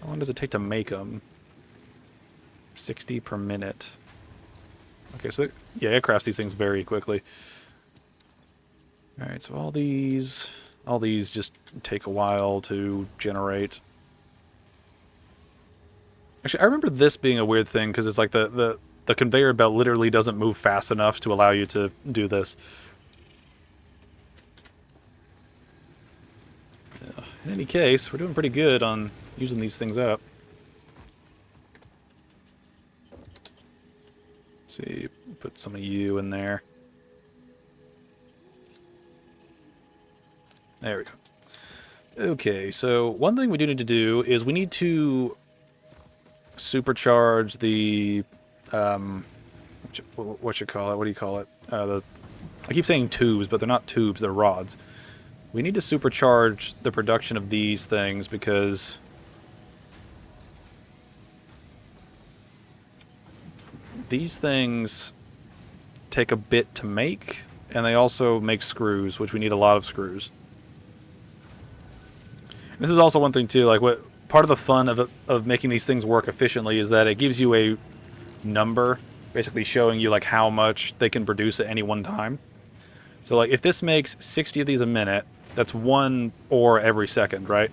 How long does it take to make them? 60 per minute. Okay, so yeah, it crafts these things very quickly. Alright, so all these just take a while to generate. Actually, I remember this being a weird thing, because it's like the conveyor belt literally doesn't move fast enough to allow you to do this. In any case, we're doing pretty good on using these things up. Let's see, put some of you in there. There we go. Okay, so one thing we do need to do is we need to supercharge the what you call it? What do you call it? I keep saying tubes, but they're not tubes, they're rods. We need to supercharge the production of these things because these things take a bit to make, and they also make screws, which we need a lot of screws. This is also one thing too, like what part of the fun of making these things work efficiently is that it gives you a number basically showing you like how much they can produce at any one time. So like if this makes 60 of these a minute, that's 1 ore every second, right?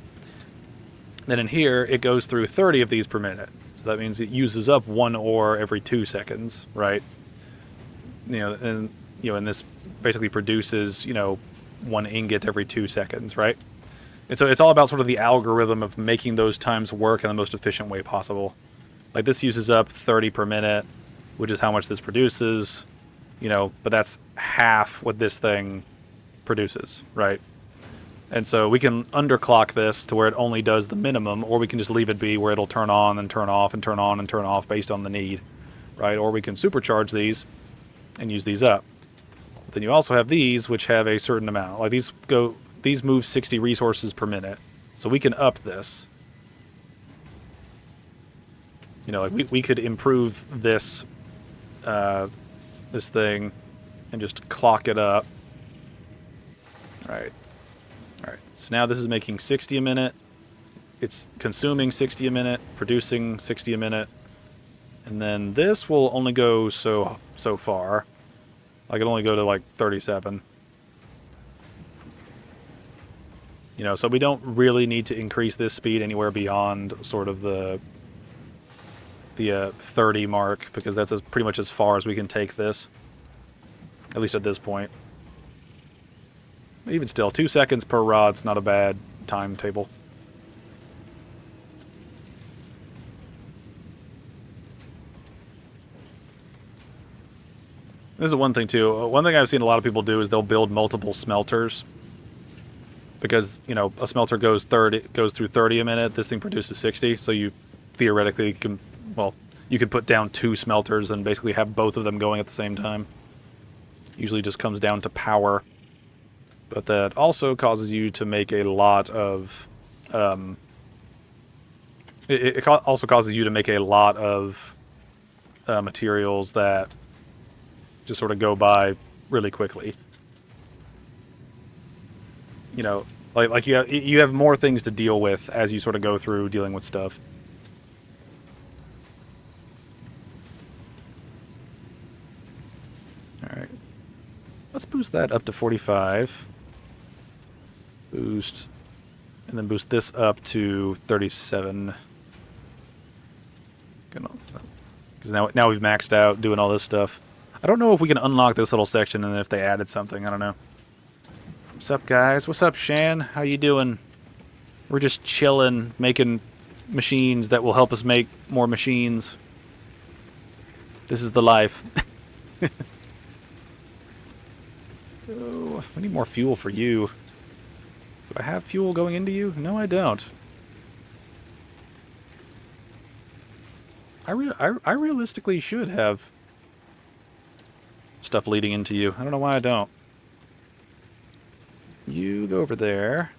Then in here, it goes through 30 of these per minute. So that means it uses up 1 ore every 2 seconds, right? And this basically produces, 1 ingot every 2 seconds, right? And so it's all about sort of the algorithm of making those times work in the most efficient way possible. Like this uses up 30 per minute, which is how much this produces, but that's half what this thing produces, right? And so we can underclock this to where it only does the minimum, or we can just leave it be where it'll turn on and turn off and turn on and turn off based on the need, right? Or we can supercharge these and use these up. Then you also have these, which have a certain amount. Like these move 60 resources per minute, so we can up this. Like we could improve this this thing and just clock it up. All right. So now this is making 60 a minute. It's consuming 60 a minute, producing 60 a minute. And then this will only go so far. Like it'll only go to like 37. So we don't really need to increase this speed anywhere beyond sort of the 30 mark, because that's pretty much as far as we can take this. At least at this point. Even still, 2 seconds per rod's not a bad timetable. This is one thing too. One thing I've seen a lot of people do is they'll build multiple smelters. Because, a smelter goes through 30 a minute, this thing produces 60, so you theoretically you could put down 2 smelters and basically have both of them going at the same time. Usually just comes down to power. But that also causes you to make a lot of... it also causes you to make a lot of materials that just sort of go by really quickly. Like you have more things to deal with as you sort of go through dealing with stuff. All right. Let's boost that up to 45. Boost. And then boost this up to 37. Because now we've maxed out doing all this stuff. I don't know if we can unlock this little section and if they added something. I don't know. What's up, guys? What's up, Shan? How you doing? We're just chilling, making machines that will help us make more machines. This is the life. Oh, I need more fuel for you. Do I have fuel going into you? No, I don't. I realistically should have stuff leading into you. I don't know why I don't. You go over there.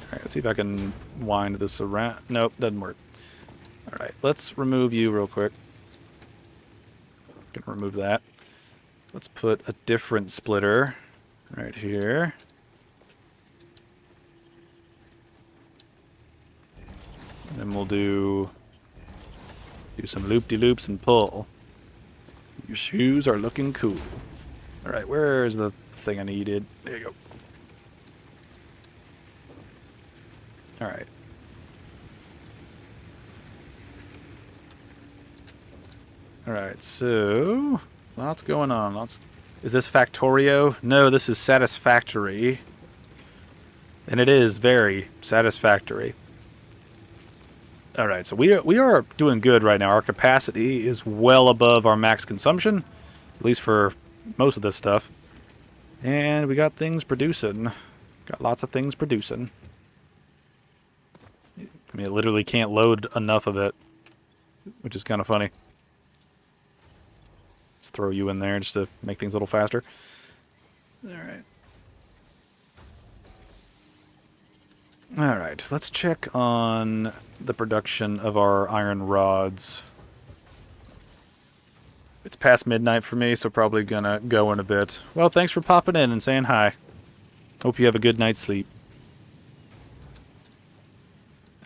Alright, let's see if I can wind this around. Nope, doesn't work. Alright, let's remove you real quick. Can remove that. Let's put a different splitter right here. And then we'll do some loop-de-loops and pull. Your shoes are looking cool. Alright, where's the thing I needed? There you go. Alright. Alright, so... lots going on. Is this Factorio? No, this is Satisfactory. And it is very satisfactory. Alright, so we are doing good right now. Our capacity is well above our max consumption. At least for most of this stuff. And we got things producing. Got lots of things producing. I mean, it literally can't load enough of it. Which is kind of funny. Let's throw you in there just to make things a little faster. Alright. Alright, let's check on the production of our iron rods. It's past midnight for me, so probably gonna go in a bit. Well, thanks for popping in and saying hi. Hope you have a good night's sleep.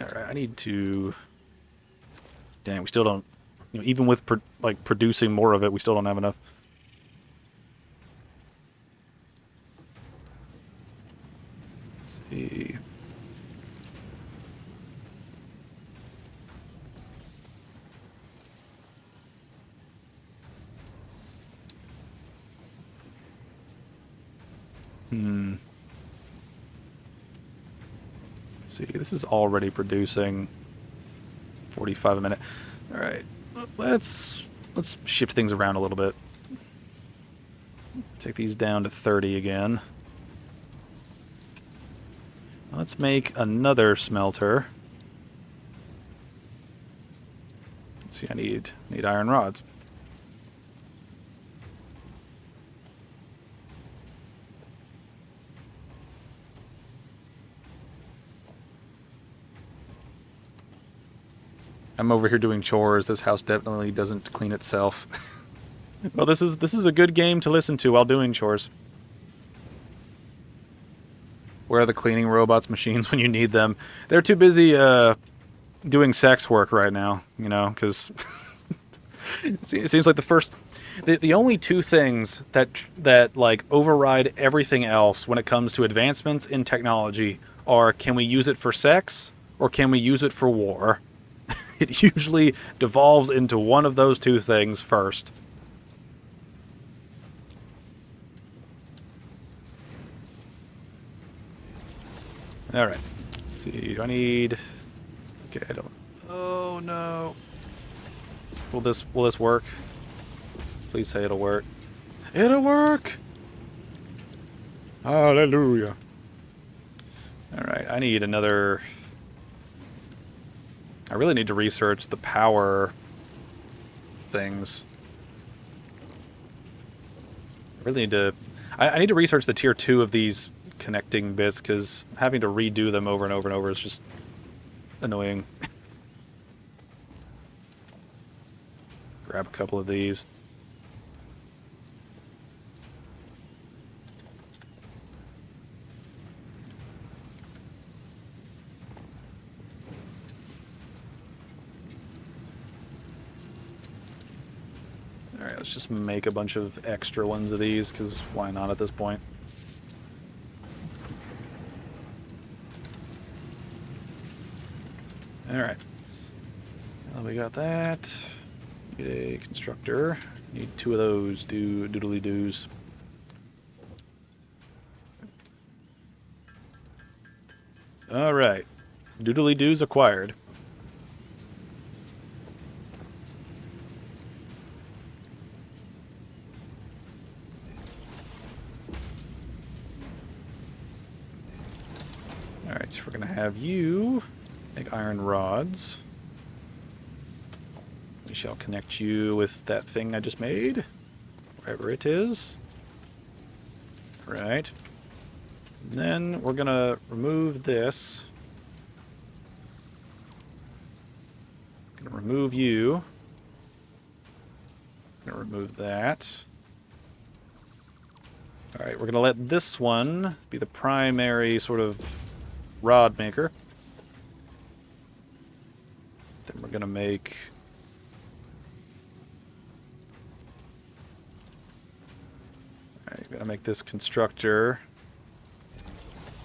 Alright, I need to Dang, we still don't... You know, even with, producing more of it, we still don't have enough. Let's see... See, this is already producing 45 a minute. All right, let's shift things around a little bit. Take these down to 30 again. Let's make another smelter. Let's see, I need iron rods. I'm over here doing chores. This house definitely doesn't clean itself. Well, this is a good game to listen to while doing chores. Where are the cleaning robots machines when you need them? They're too busy doing sex work right now, you know, because it seems like the only two things that like override everything else when it comes to advancements in technology are, can we use it for sex or can we use it for war? It usually devolves into one of those two things first. All right. Let's see, do I need... Okay, I don't... Oh, no. Will this work? Please say it'll work. It'll work! Hallelujah. All right, I need another... I really need to research the power things. I really need to... I need to research the tier 2 of these connecting bits, because having to redo them over and over and over is just annoying. Grab a couple of these. Alright, let's just make a bunch of extra ones of these, because why not at this point? Alright. Well, we got that. Need a constructor. Need 2 of those doodly-doos. Alright. Doodly-doos acquired. Alright, so we're going to have you make iron rods. We shall connect you with that thing I just made, wherever it is. Right. And then we're going to remove this. Going to remove you. Going to remove that. Alright, we're going to let this one be the primary sort of rod maker. Then we're going to make... Alright, we're going to make this constructor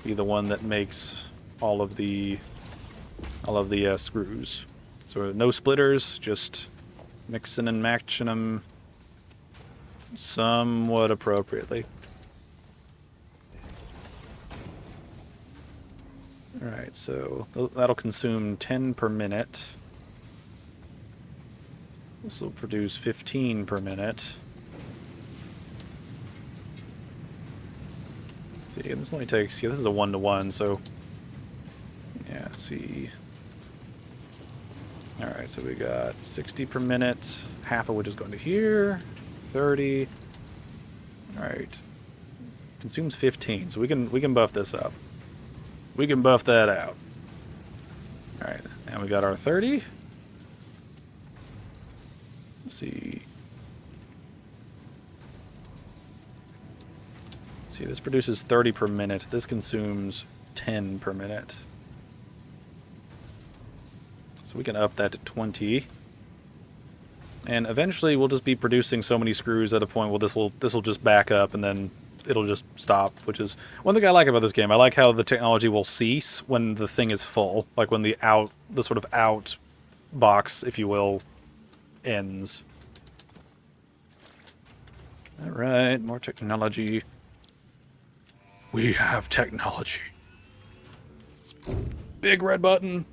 be the one that makes all of the screws. So no splitters, just mixing and matching them somewhat appropriately. Alright, so that'll consume 10 per minute. This will produce 15 per minute. See, and this only takes... Yeah, this is a 1-to-1, so... Yeah, see... Alright, so we got 60 per minute, half of which is going to here, 30. Alright. Consumes 15, so we can buff this up. We can buff that out. Alright, and we got our 30. Let's see. See, this produces 30 per minute. This consumes 10 per minute. So we can up that to 20. And eventually we'll just be producing so many screws at a point where this will just back up and then it'll just stop, which is one thing I like about this game. I like how the technology will cease when the thing is full, like when the sort of out box, if you will, ends. All right, more technology. We have technology. Big red button.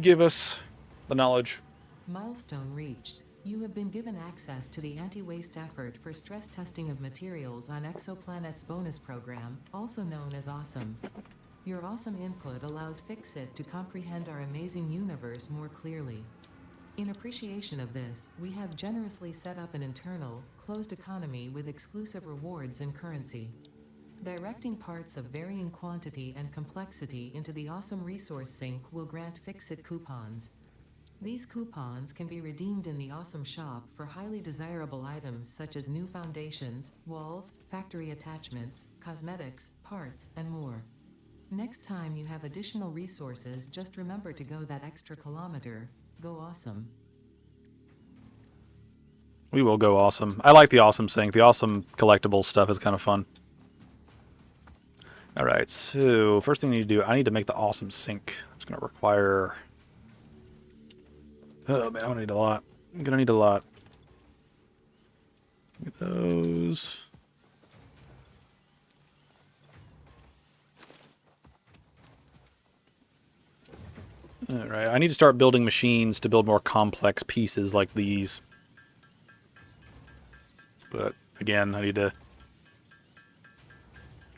Give us the knowledge. Milestone reached. You have been given access to the anti-waste effort for stress testing of materials on Exoplanet's bonus program, also known as AWESOME. Your awesome input allows Fixit to comprehend our amazing universe more clearly. In appreciation of this, we have generously set up an internal, closed economy with exclusive rewards and currency. Directing parts of varying quantity and complexity into the awesome resource sink will grant Fixit coupons. These coupons can be redeemed in the Awesome Shop for highly desirable items such as new foundations, walls, factory attachments, cosmetics, parts, and more. Next time you have additional resources, just remember to go that extra kilometer. Go awesome. We will go awesome. I like the awesome sink. The awesome collectible stuff is kind of fun. Alright, so first thing I need to do, I need to make the awesome sink. It's going to require... Oh man, I'm going to need a lot. I'm going to need a lot. Get those. Alright, I need to start building machines to build more complex pieces like these. But, again, I need to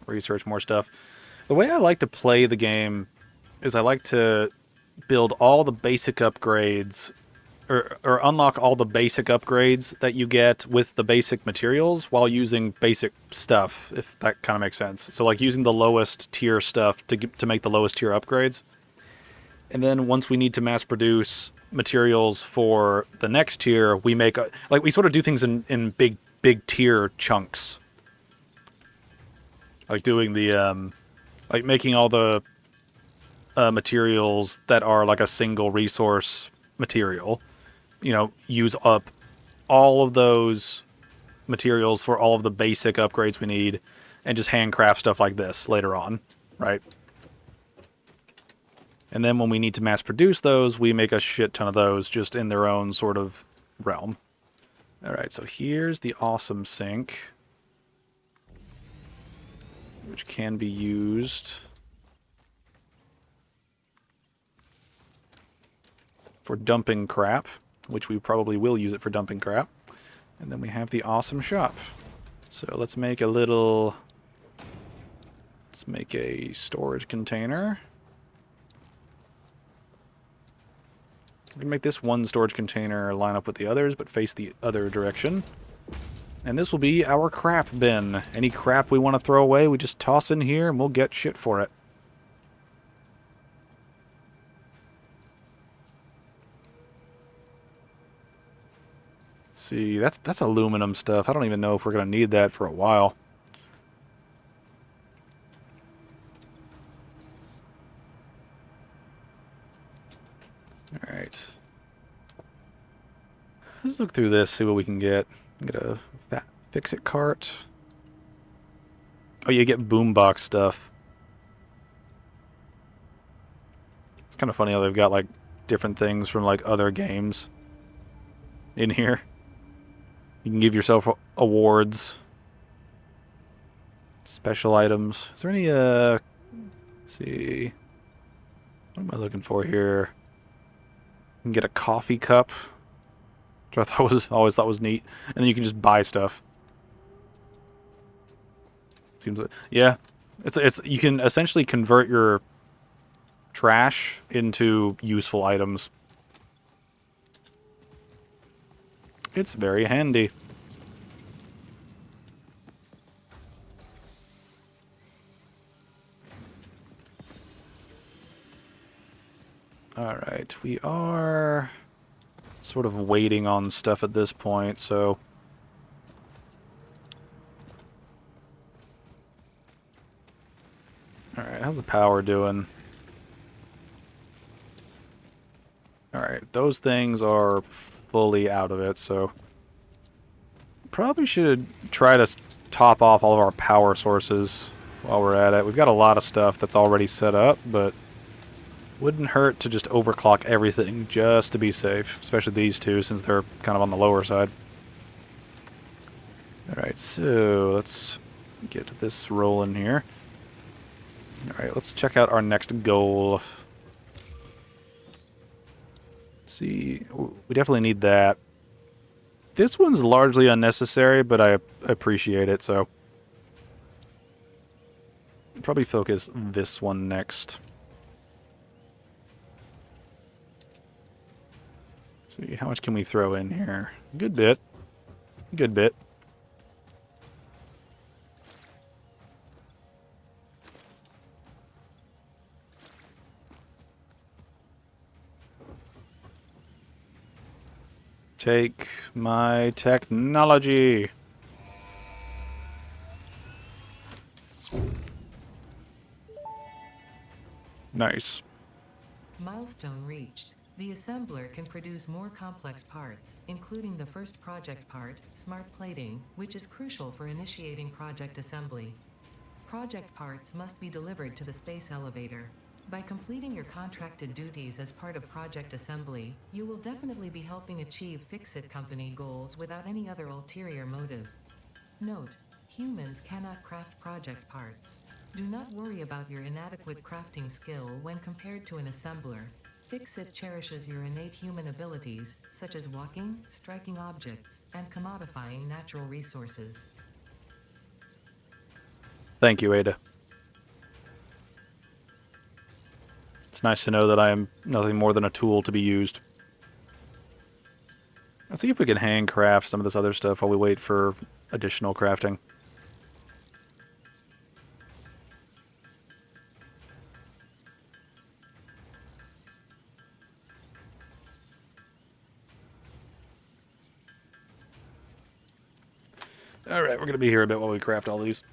research more stuff. The way I like to play the game is I like to build all the basic upgrades, or unlock all the basic upgrades that you get with the basic materials while using basic stuff, if that kind of makes sense. So, like, using the lowest tier stuff to make the lowest tier upgrades. And then once we need to mass produce materials for the next tier, we make we sort of do things in big tier chunks. Like doing the like making all the materials that are like a single resource material. You know, use up all of those materials for all of the basic upgrades we need, and just handcraft stuff like this later on, right? And then when we need to mass produce those, we make a shit ton of those just in their own sort of realm. Alright, so here's the awesome sink, which can be used for dumping crap, which we probably will use it for dumping crap. And then we have the awesome shop. So let's make a little... Let's make a storage container. We can make this one storage container line up with the others, but face the other direction. And this will be our crap bin. Any crap we want to throw away, we just toss in here and we'll get shit for it. Let's see, that's aluminum stuff. I don't even know if we're going to need that for a while. Alright. Let's look through this, see what we can get. Get a fix-it cart. Oh, you get boombox stuff. It's kind of funny how they've got, like, different things from, like, other games in here. You can give yourself awards. Special items. Is there any, let's see. What am I looking for here? You can get a coffee cup, which I always thought was neat. And then you can just buy stuff. Seems like, yeah. It's you can essentially convert your trash into useful items. It's very handy. Alright, we are sort of waiting on stuff at this point, so... Alright, how's the power doing? Alright, those things are fully out of it, so probably should try to top off all of our power sources while we're at it. We've got a lot of stuff that's already set up, but wouldn't hurt to just overclock everything just to be safe, especially these two since they're kind of on the lower side. Alright, so let's get this rolling here. Alright, let's check out our next goal. See, we definitely need that. This one's largely unnecessary, but I appreciate it, so probably focus this one next. See, how much can we throw in here? Good bit. Good bit. Take my technology. Nice. Milestone reached. The assembler can produce more complex parts, including the first project part, smart plating, which is crucial for initiating project assembly. Project parts must be delivered to the space elevator. By completing your contracted duties as part of project assembly, you will definitely be helping achieve Fix-It Company goals without any other ulterior motive. Note: humans cannot craft project parts. Do not worry about your inadequate crafting skill when compared to an assembler. Fix-It cherishes your innate human abilities, such as walking, striking objects, and commodifying natural resources. Thank you, Ada. It's nice to know that I am nothing more than a tool to be used. Let's see if we can handcraft some of this other stuff while we wait for additional crafting. Alright, we're going to be here a bit while we craft all these.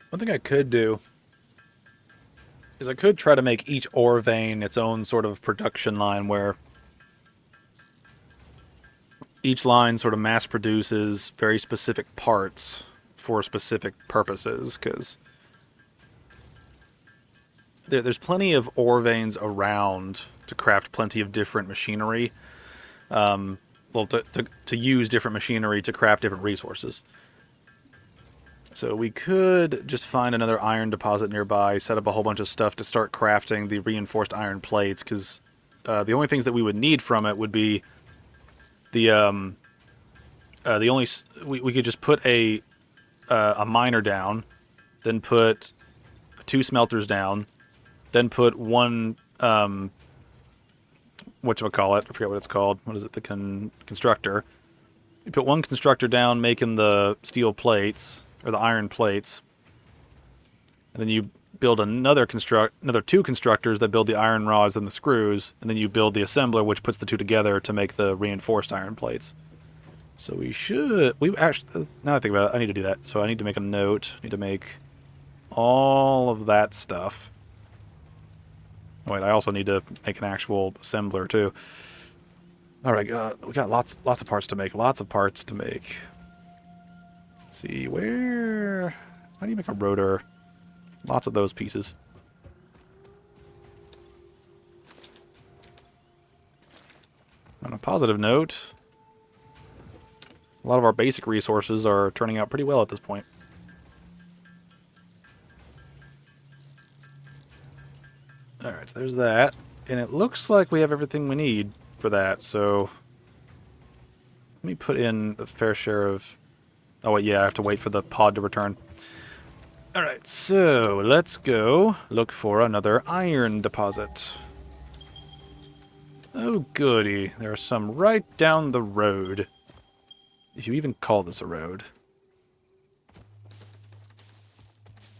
One thing I could do is I could try to make each ore vein its own sort of production line where each line sort of mass produces very specific parts for specific purposes, because there's plenty of ore veins around to craft plenty of different machinery. Well, to use different machinery to craft different resources. So we could just find another iron deposit nearby, set up a whole bunch of stuff to start crafting the reinforced iron plates, because the only things that we would need from it would be we could just put a miner down, then put 2 smelters down, then put one whatchamacallit, I forget what it's called. What is it? The constructor. You put one constructor down making the steel plates, or the iron plates, and then you build another 2 constructors that build the iron rods and the screws, and then you build the assembler, which puts the 2 together to make the reinforced iron plates. So we actually, now that I think about it, I need to do that. So I need to make a note. I need to make all of that stuff. Oh, wait, I also need to make an actual assembler too. All right, we got lots of parts to make. Lots of parts to make. Let's see, how do you make a rotor? Lots of those pieces. On a positive note, a lot of our basic resources are turning out pretty well at this point. Alright, so there's that. And it looks like we have everything we need for that, so let me put in a fair share of... Oh, wait, yeah, I have to wait for the pod to return. Alright, so let's go look for another iron deposit. Oh, goody. There are some right down the road. If you even call this a road.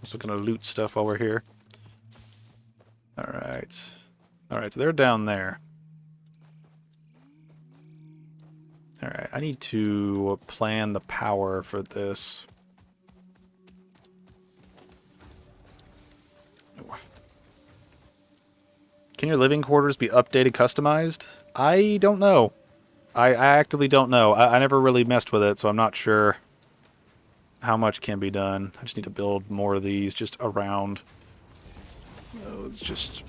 Also gonna loot stuff while we're here. Alright. Alright, so they're down there. Alright, I need to plan the power for this. Can your living quarters be updated, customized? I don't know. I actively don't know. I never really messed with it, so I'm not sure how much can be done. I just need to build more of these just around. Oh, it's just...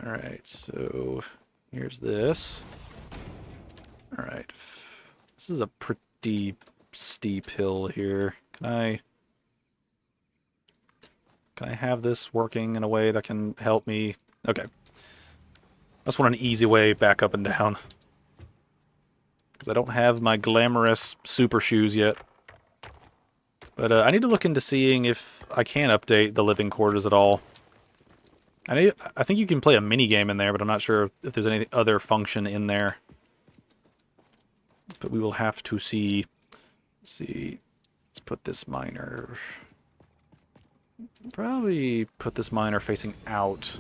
Alright, so here's this. Alright. This is a pretty steep hill here. Can I have this working in a way that can help me? Okay. I just want an easy way back up and down. Because I don't have my glamorous super shoes yet. But I need to look into seeing if I can update the living quarters at all. I think you can play a mini game in there, but I'm not sure if there's any other function in there. But we will have to see. Let's see. Let's put this miner... Probably put this miner facing out.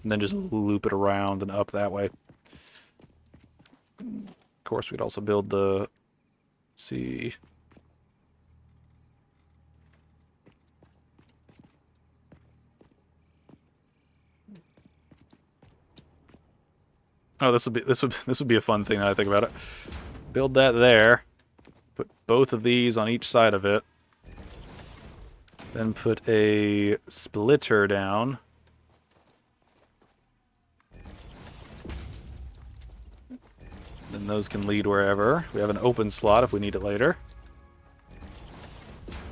And then just loop it around and up that way. Of course, we'd also build the... Let's see... Oh, this would be a fun thing now that I think about it. Build that there. Put both of these on each side of it. Then put a splitter down. Then those can lead wherever. We have an open slot if we need it later.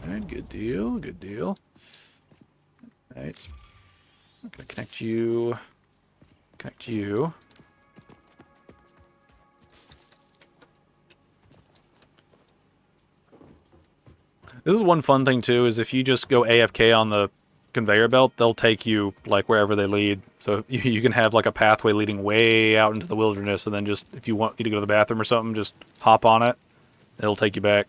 Alright, good deal, good deal. Alright. I'm gonna connect you. Connect you. This is one fun thing, too, is if you just go AFK on the conveyor belt, they'll take you, like, wherever they lead. So you can have, like, a pathway leading way out into the wilderness, and then just, if you need to go to the bathroom or something, just hop on it. It'll take you back.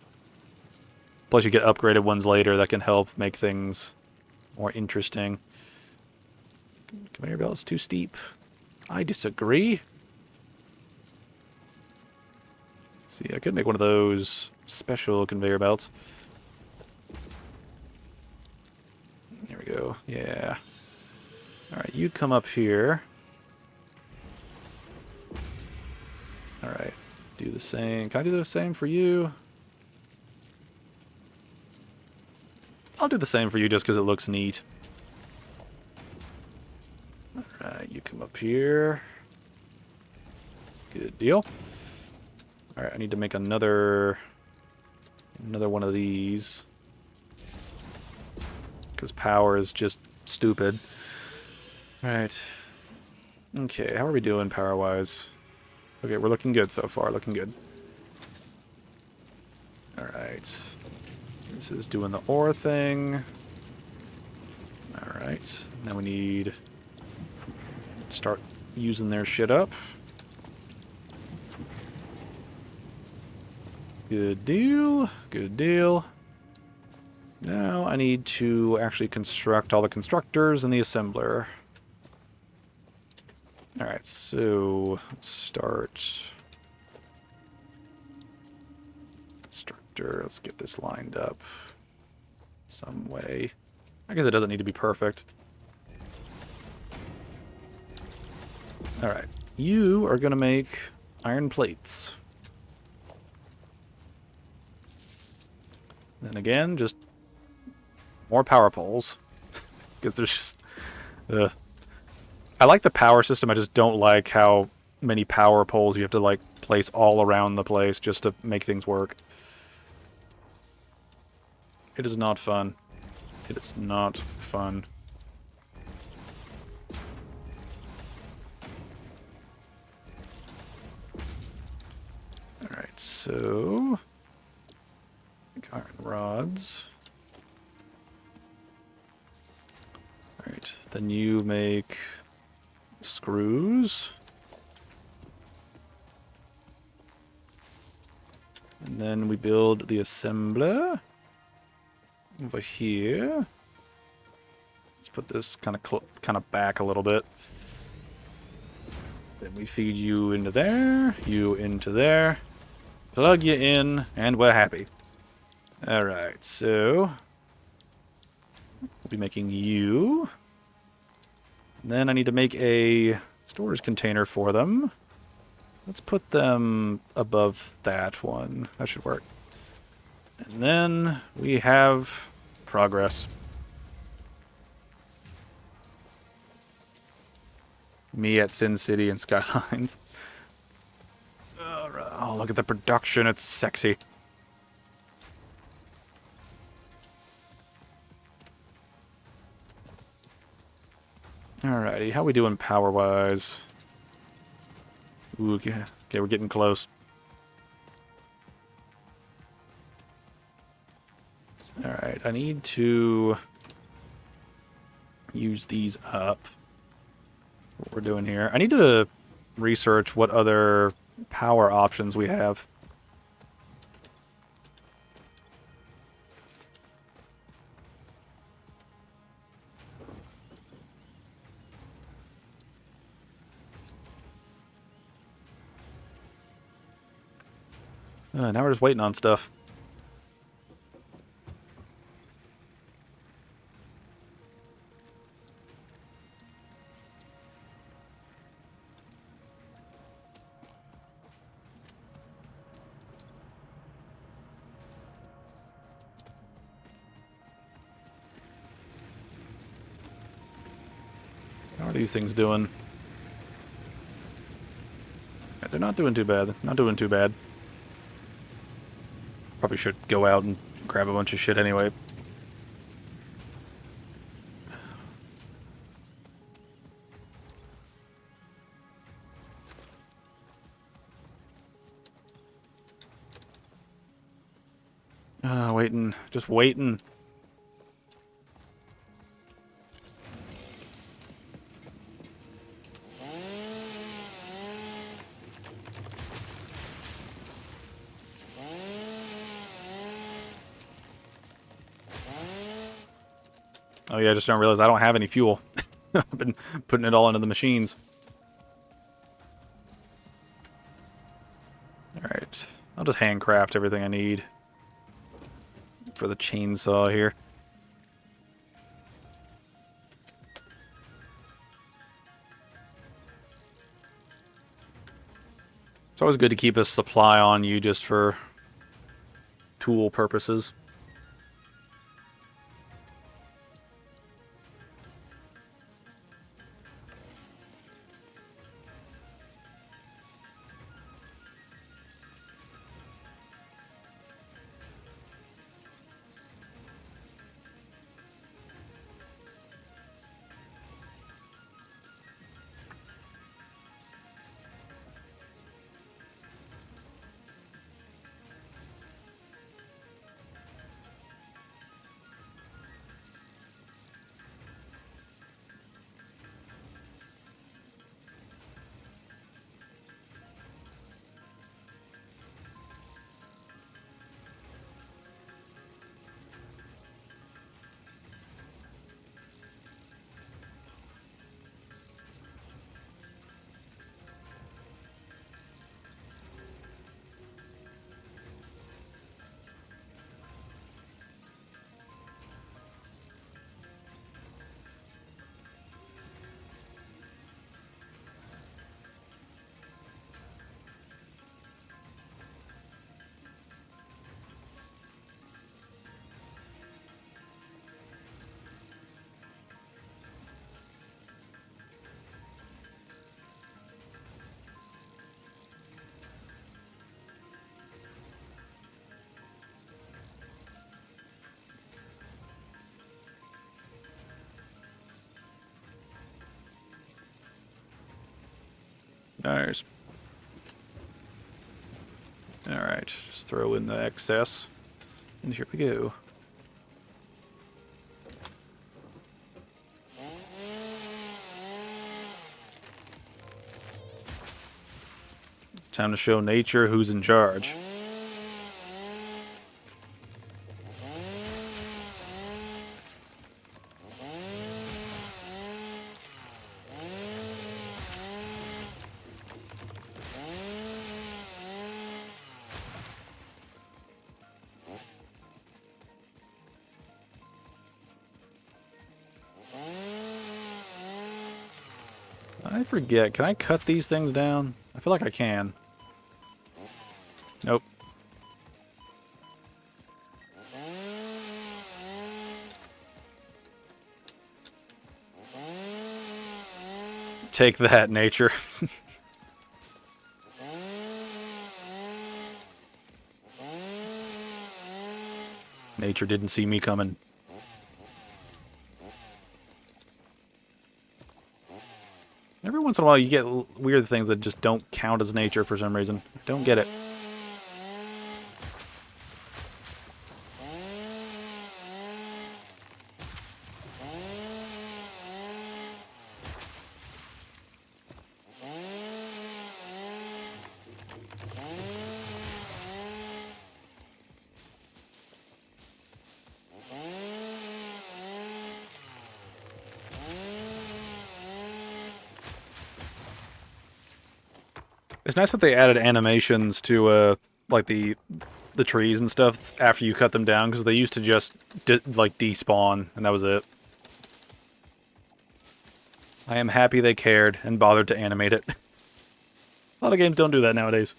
Plus, you get upgraded ones later that can help make things more interesting. Conveyor belt is too steep. I disagree. See, I could make one of those special conveyor belts. There we go. Yeah. Alright, you come up here. Alright. Do the same. Can I do the same for you? I'll do the same for you just because it looks neat. Alright, you come up here. Good deal. Alright, I need to make another one of these. Because power is just stupid. Alright. Okay, how are we doing power-wise? Okay, we're looking good so far, looking good. Alright. This is doing the ore thing. Alright. Now we need to start using their shit up. Good deal. Good deal. Now I need to actually construct all the constructors and the assembler. Alright, so let's start. Constructor, let's get this lined up some way. I guess it doesn't need to be perfect. Alright, you are going to make iron plates. Then again, just more power poles. Because there's just... I like the power system, I just don't like how many power poles you have to, like, place all around the place just to make things work. It is not fun. It is not fun. Alright, so... iron rods. Alright, then you make screws. And And then we build the assembler over here. Let's put this kind of back a little bit. Then we feed you into there, you into there, plug you in, and we're happy. Alright, so we'll be making you. And then I need to make a storage container for them. Let's put them above that one. That should work. And then we have progress. Me at Sin City and Skylines. Alright. Oh, look at the production. It's sexy. Alrighty. How we doing power-wise? Ooh, okay, we're getting close. Alright, I need to use these up. What we're doing here. I need to research what other power options we have. Now we're just waiting on stuff. How are these things doing? They're not doing too bad. Not doing too bad. Probably should go out and grab a bunch of shit anyway. Waiting. Just waiting. Oh yeah, I just don't realize I don't have any fuel. I've been putting it all into the machines. Alright. I'll just handcraft everything I need for the chainsaw here. It's always good to keep a supply on you just for tool purposes. Nice. Alright, just throw in the excess. And here we go. Time to show nature who's in charge. I forget. Can I cut these things down? I feel like I can. Nope. Take that, nature. Nature didn't see me coming. Every once in a while you get weird things that just don't count as nature for some reason. I don't get it. It's nice that they added animations to like the trees and stuff after you cut them down, because they used to just like despawn and that was it. I am happy they cared and bothered to animate it. A lot of games don't do that nowadays.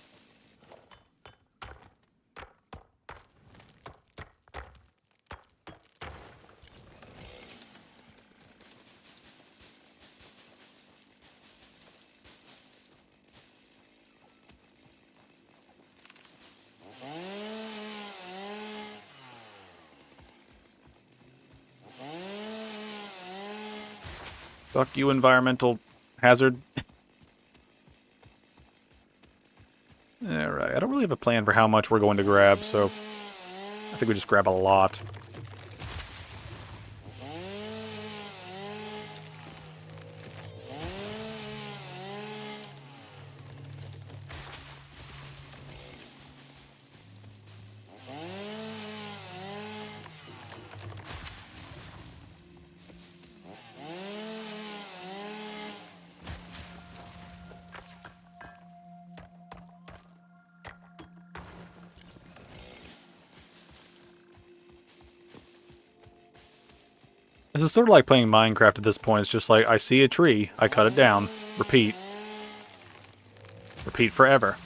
Fuck you, environmental hazard. Alright, I don't really have a plan for how much we're going to grab, so I think we just grab a lot. This is sort of like playing Minecraft at this point. It's just like, I see a tree, I cut it down, repeat. Repeat forever.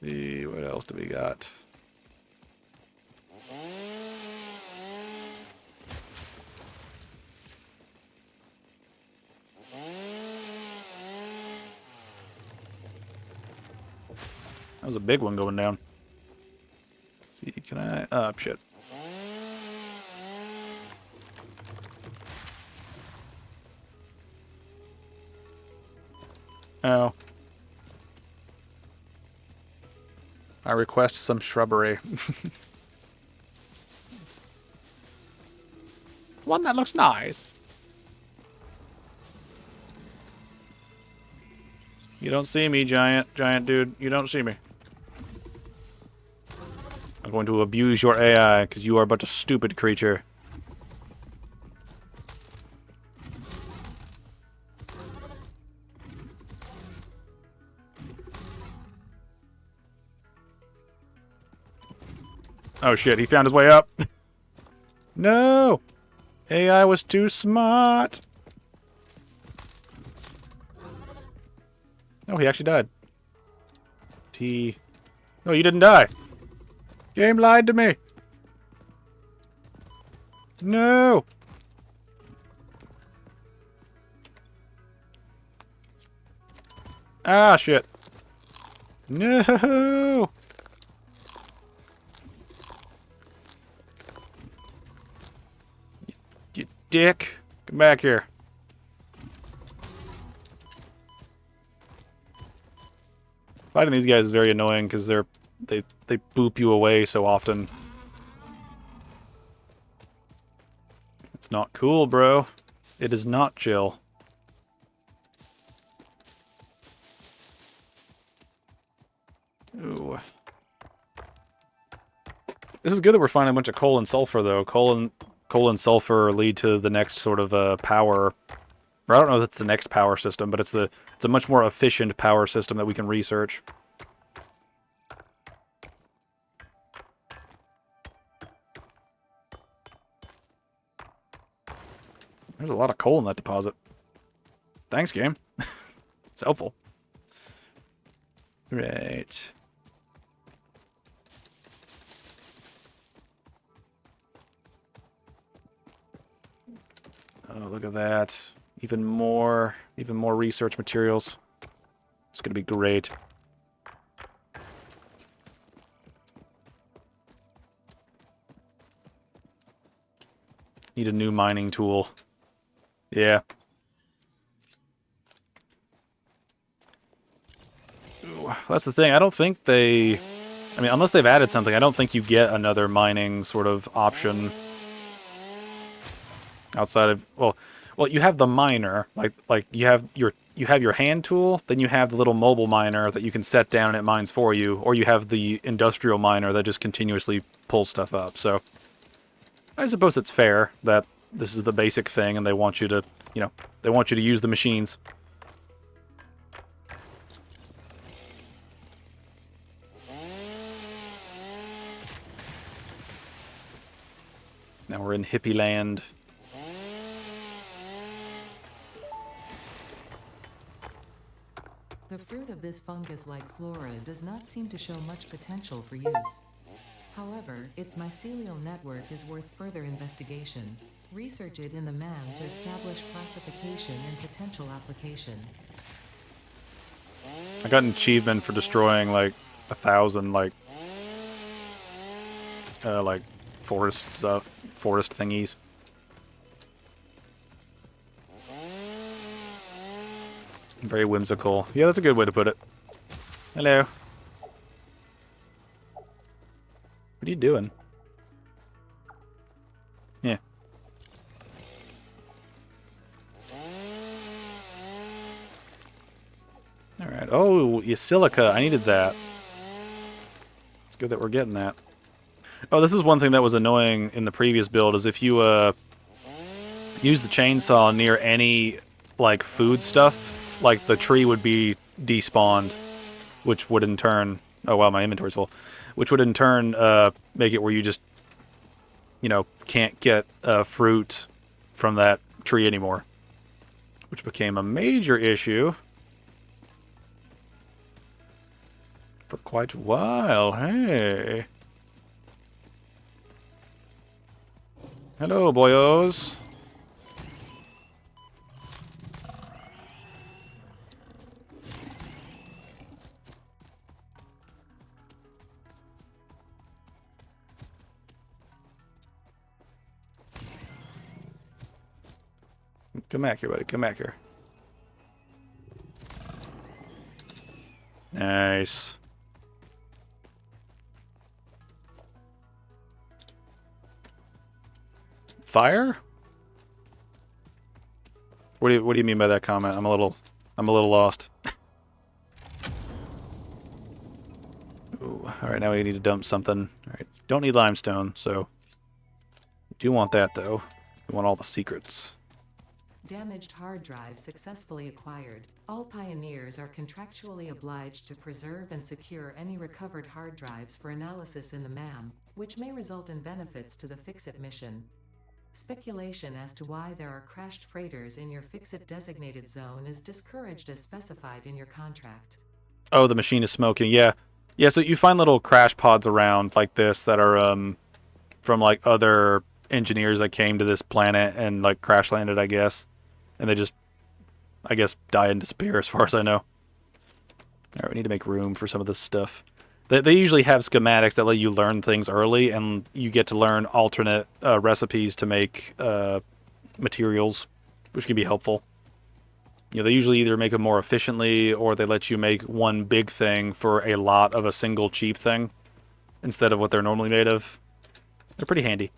See, what else do we got? That was a big one going down. Let's see, can I... Oh, shit. Oh. I request some shrubbery. One that looks nice. You don't see me, giant dude. You don't see me. I'm going to abuse your AI, because you are but a stupid creature. Oh shit, he found his way up. No! AI was too smart. Oh, he actually died. No, you didn't die. Game lied to me. No! Ah, shit. No! You dick. Come back here. Fighting these guys is very annoying because they boop you away so often. It's not cool, bro. It is not chill. Ooh. This is good that we're finding a bunch of coal and sulfur, though. Coal and sulfur lead to the next sort of power. Or I don't know if it's the next power system, but it's a much more efficient power system that we can research. There's a lot of coal in that deposit. Thanks, game. It's helpful. Right. Oh, look at that. Even more research materials. It's going to be great. Need a new mining tool. Yeah. Ooh, that's the thing. I don't think they... I mean, unless they've added something, I don't think you get another mining sort of option outside of... Well, you have the miner. Like you have your hand tool, then you have the little mobile miner that you can set down and it mines for you, or you have the industrial miner that just continuously pulls stuff up. So I suppose it's fair that this is the basic thing and they want you to, they want you to use the machines. Now we're in hippie land. The fruit of this fungus-like flora does not seem to show much potential for use. However, its mycelial network is worth further investigation. Research it in the MAM to establish classification and potential application. I got an achievement for destroying like 1,000 like forest thingies. Very whimsical. Yeah, that's a good way to put it. Hello. What are you doing? Yeah. Alright. Oh, silica. I needed that. It's good that we're getting that. Oh, this is one thing that was annoying in the previous build, is if you use the chainsaw near any like food stuff, like the tree would be despawned, which would in turn... Oh wow, my inventory's full. Which would in turn make it where you just, can't get fruit from that tree anymore. Which became a major issue for quite a while. Hey. Hello, boyos. Come back here, buddy. Come back here. Nice. Fire? What do you mean by that comment? I'm a little lost. Ooh, all right, now we need to dump something. All right, don't need limestone, so do want that though. We want all the secrets. Damaged hard drive successfully acquired. All pioneers are contractually obliged to preserve and secure any recovered hard drives for analysis in the MAM, which may result in benefits to the Fix-It mission. Speculation as to why there are crashed freighters in your Fix-It designated zone is discouraged as specified in your contract. Oh, the machine is smoking. Yeah. Yeah, so you find little crash pods around like this that are from like other engineers that came to this planet and like crash landed, I guess. And they just, I guess, die and disappear as far as I know. Alright, we need to make room for some of this stuff. They usually have schematics that let you learn things early, and you get to learn alternate recipes to make materials, which can be helpful. They usually either make them more efficiently, or they let you make one big thing for a lot of a single cheap thing, instead of what they're normally made of. They're pretty handy.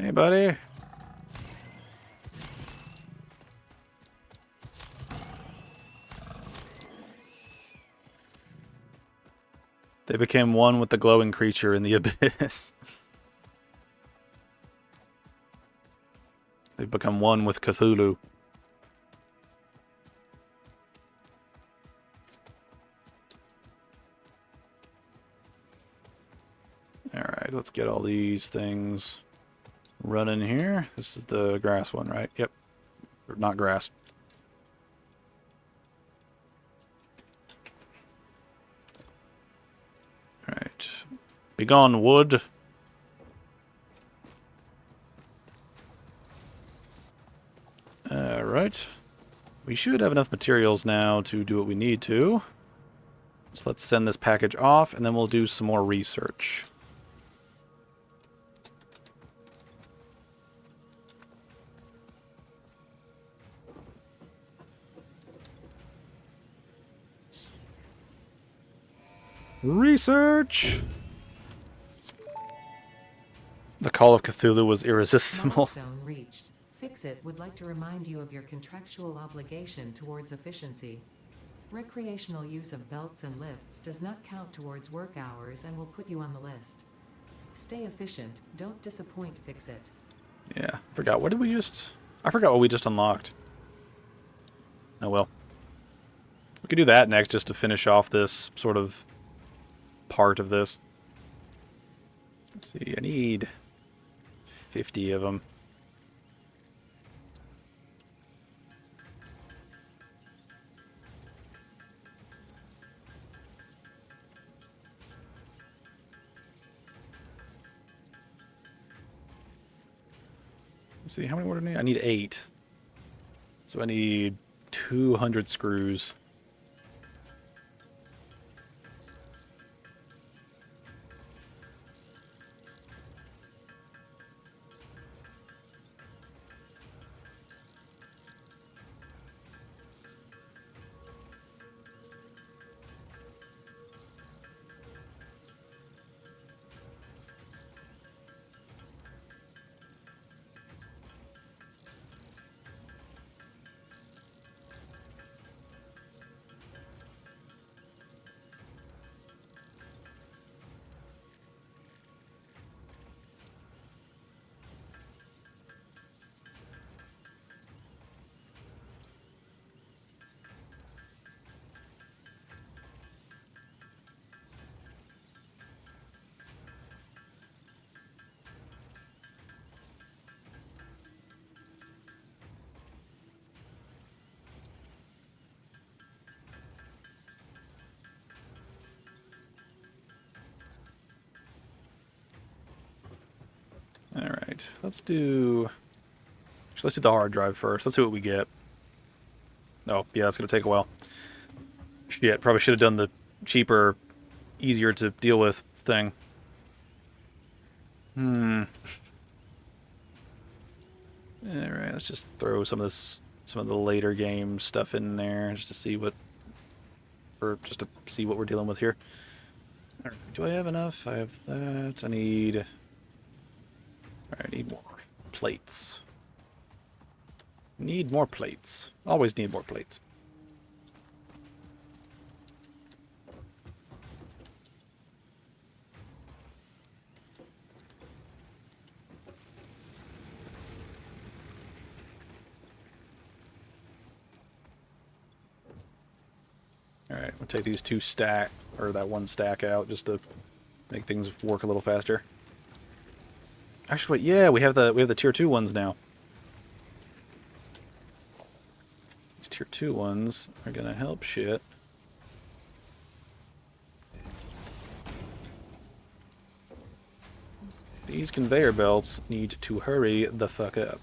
Hey, buddy. They became one with the glowing creature in the abyss. They've become one with Cthulhu. Alright, let's get all these things running here. This is the grass one, right? Yep. Or not grass. Alright. Begone, wood. Alright. We should have enough materials now to do what we need to. So let's send this package off, and then we'll do some more research. Research! The Call of Cthulhu was irresistible. Milestone reached. Fix-It would like to remind you of your contractual obligation towards efficiency. Recreational use of belts and lifts does not count towards work hours and will put you on the list. Stay efficient, don't disappoint Fix-It. Yeah, forgot. What did we just... I forgot what we just unlocked. Oh well. We could do that next just to finish off this sort of part of this. Let's see, I need 50 of them. Let's see, how many more do I need? I need 8. So I need 200 screws. Alright, let's do the hard drive first. Let's see what we get. Oh, yeah, that's going to take a while. Shit, probably should have done the cheaper, easier to deal with thing. Alright, let's just throw some of the later game stuff in there just to see what we're dealing with here. Alright, do I have enough? I have that. I need more plates. Need more plates. Always need more plates. Alright, we'll take these that one stack out just to make things work a little faster. Actually, wait, yeah, we have the tier 2 ones now. These tier 2 ones are gonna help shit. These conveyor belts need to hurry the fuck up.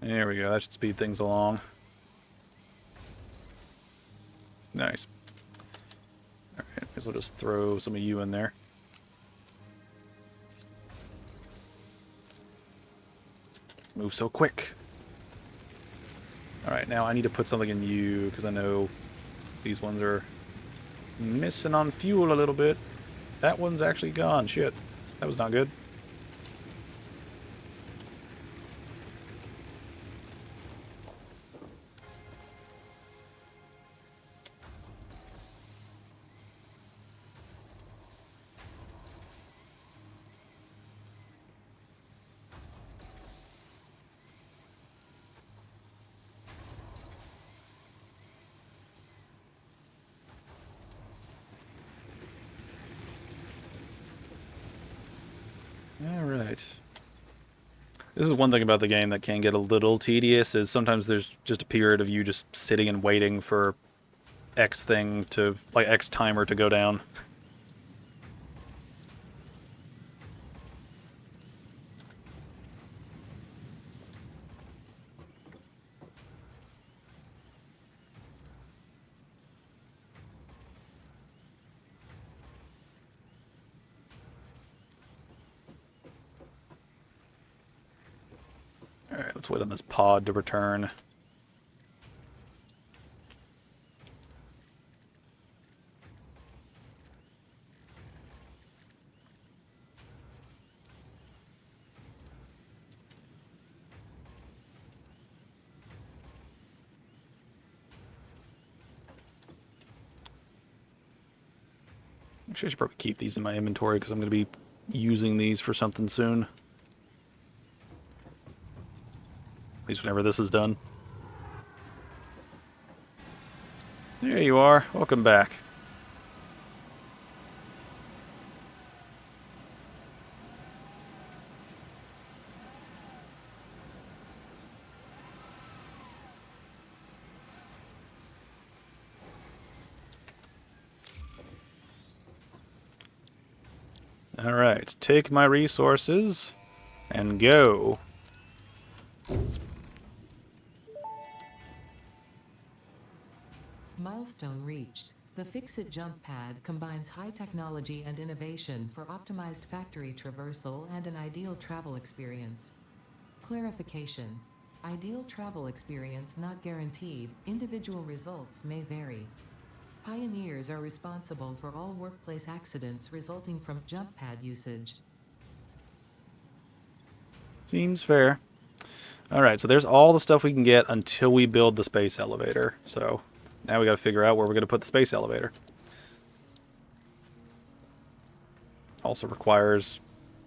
There we go, that should speed things along. Nice. Alright, we'll just throw some of you in there. Move so quick. Alright, now I need to put something in you, because I know these ones are missing on fuel a little bit. That one's actually gone. Shit. That was not good. Alright. This is one thing about the game that can get a little tedious, is sometimes there's just a period of you just sitting and waiting for X thing to, like, X timer to go down. Alright, let's wait on this pod to return. Actually, I should probably keep these in my inventory because I'm going to be using these for something soon. At least whenever this is done. There you are. Welcome back. Alright, take my resources and go. Milestone reached. The Fix-It jump pad combines high technology and innovation for optimized factory traversal and an ideal travel experience. Clarification. Ideal travel experience not guaranteed, individual results may vary. Pioneers are responsible for all workplace accidents resulting from jump pad usage. Seems fair. Alright, so there's all the stuff we can get until we build the space elevator. So now we got to figure out where we're going to put the space elevator. Also requires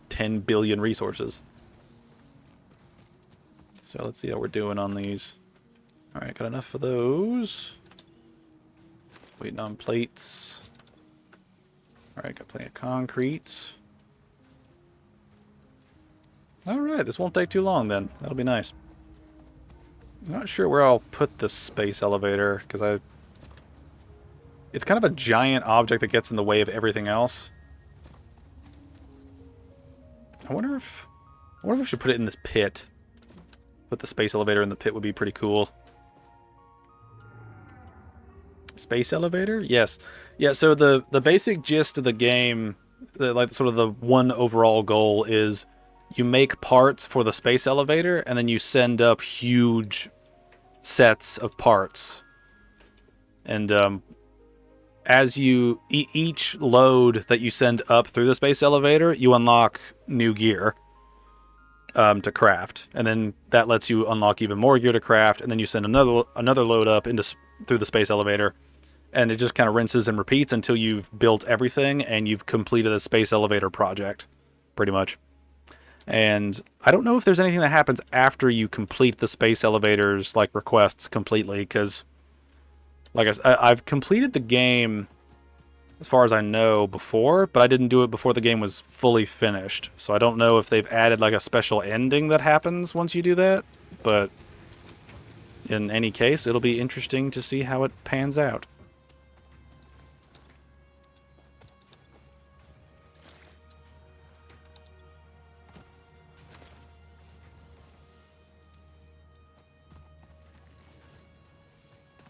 10 billion resources. So let's see how we're doing on these. Alright, got enough for those. Waiting on plates. Alright, got plenty of concrete. Alright, this won't take too long then. That'll be nice. I'm not sure where I'll put this space elevator, because it's kind of a giant object that gets in the way of everything else. I wonder if we should put it in this pit. Put the space elevator in the pit would be pretty cool. Space elevator? Yes. Yeah, so the basic gist of the game, like sort of the one overall goal is you make parts for the space elevator and then you send up huge sets of parts. And as you each load that you send up through the space elevator, you unlock new gear to craft, and then that lets you unlock even more gear to craft, and then you send another load up through the space elevator. And it just kind of rinses and repeats until you've built everything and you've completed the space elevator project, pretty much. And I don't know if there's anything that happens after you complete the space elevator's like requests completely, because like I've completed the game as far as I know before, but I didn't do it before the game was fully finished. So I don't know if they've added like a special ending that happens once you do that, but in any case, it'll be interesting to see how it pans out.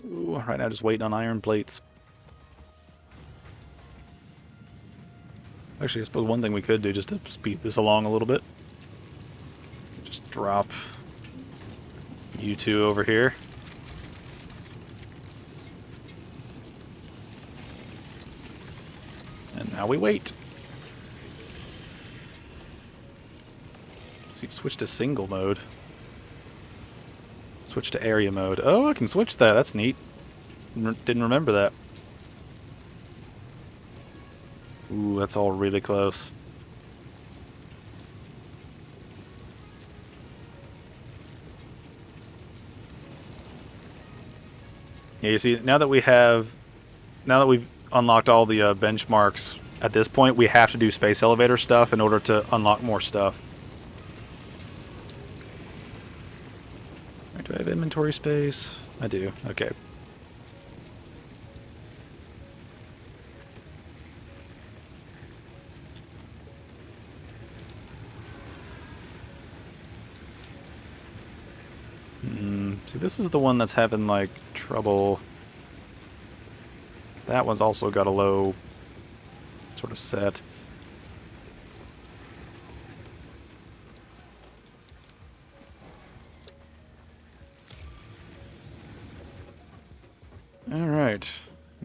Ooh, right now just waiting on iron plates. Actually, I suppose one thing we could do just to speed this along a little bit. Just drop You two over here. And now we wait. So you switch to single mode. Switch to area mode. Oh, I can switch that. That's neat. Didn't remember that. Ooh, that's all really close. Yeah, you see, now that we've unlocked all the benchmarks, at this point we have to do space elevator stuff in order to unlock more stuff. Right, do I have inventory space? I do. Okay. See, this is the one that's having, like, trouble. That one's also got a low sort of set. Alright.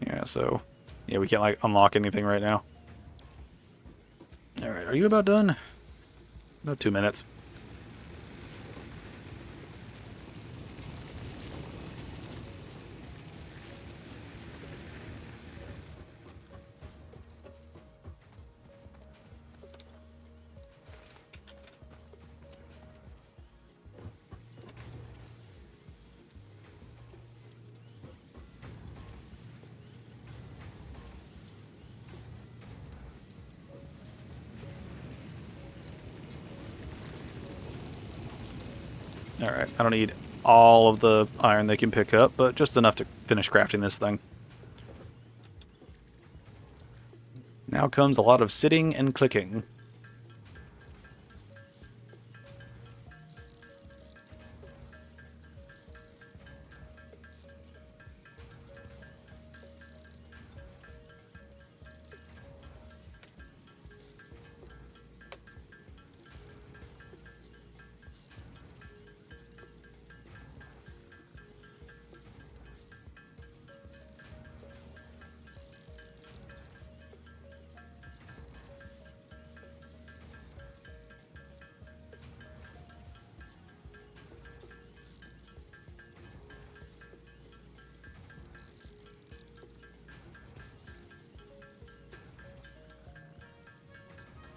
Yeah, so... yeah, we can't, like, unlock anything right now. Alright, are you about done? About 2 minutes. Alright, I don't need all of the iron they can pick up, but just enough to finish crafting this thing. Now comes a lot of sitting and clicking.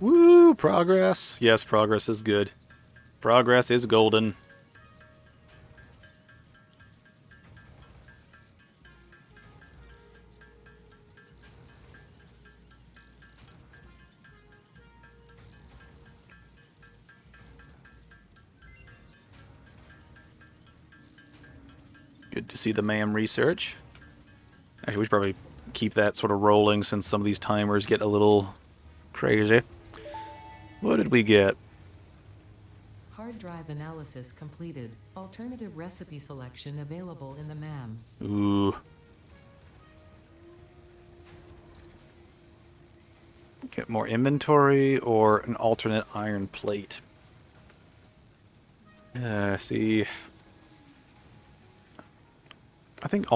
Woo! Progress. Yes, progress is good. Progress is golden. Good to see the MAM research. Actually, we should probably keep that sort of rolling since some of these timers get a little crazy. What did we get? Hard drive analysis completed. Alternative recipe selection available in the MAM. Ooh. Get more inventory or an alternate iron plate. See. I think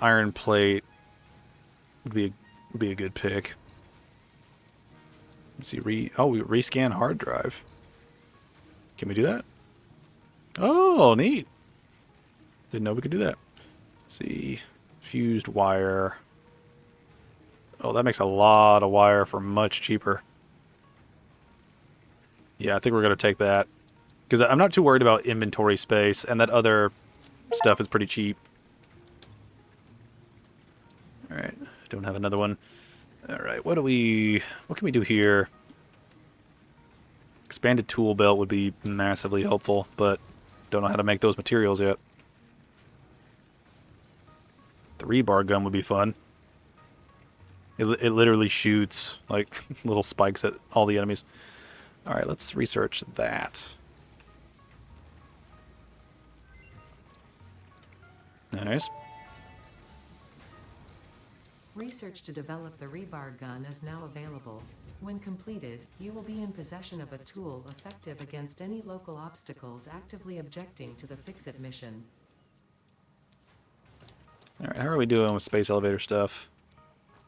iron plate would be a good pick. Let's see, we rescan hard drive. Can we do that? Oh, neat. Didn't know we could do that. Let's see, fused wire. Oh, that makes a lot of wire for much cheaper. Yeah, I think we're gonna take that because I'm not too worried about inventory space, and that other stuff is pretty cheap. All right, don't have another one. All right, what can we do here? Expanded tool belt would be massively helpful, but don't know how to make those materials yet. The rebar gun would be fun. It literally shoots like little spikes at all the enemies. All right, let's research that. Nice. Research to develop the rebar gun is now available. When completed, you will be in possession of a tool effective against any local obstacles actively objecting to the Fix-It mission. Alright, how are we doing with space elevator stuff?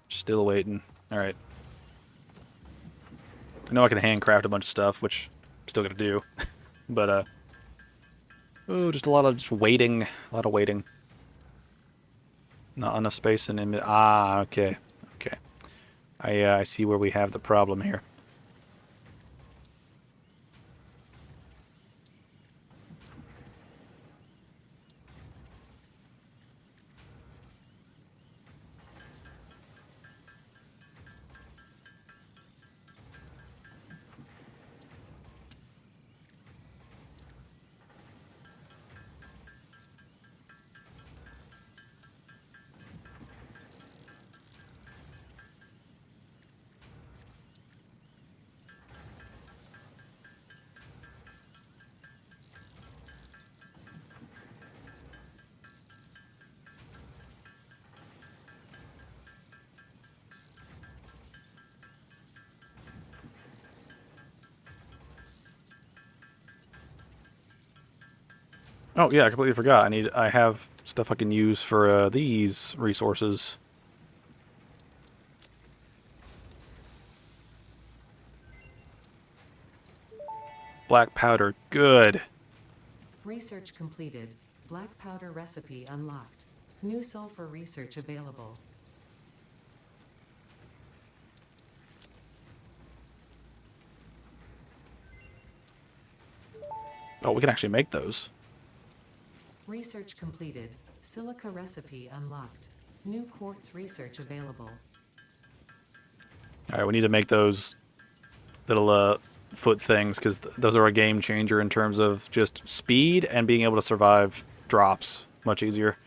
Still waiting. Alright. I know I can handcraft a bunch of stuff, which I'm still gonna do. But, oh, just a lot of just waiting. A lot of waiting. Not enough space in it. Ah, okay. Okay. I see where we have the problem here. Oh yeah, I completely forgot. I have stuff I can use for these resources. Black powder, good. Research completed. Black powder recipe unlocked. New sulfur research available. Oh, we can actually make those. Research completed. Silica recipe unlocked. New quartz research available. Alright, we need to make those little foot things, because those are a game changer in terms of just speed and being able to survive drops much easier.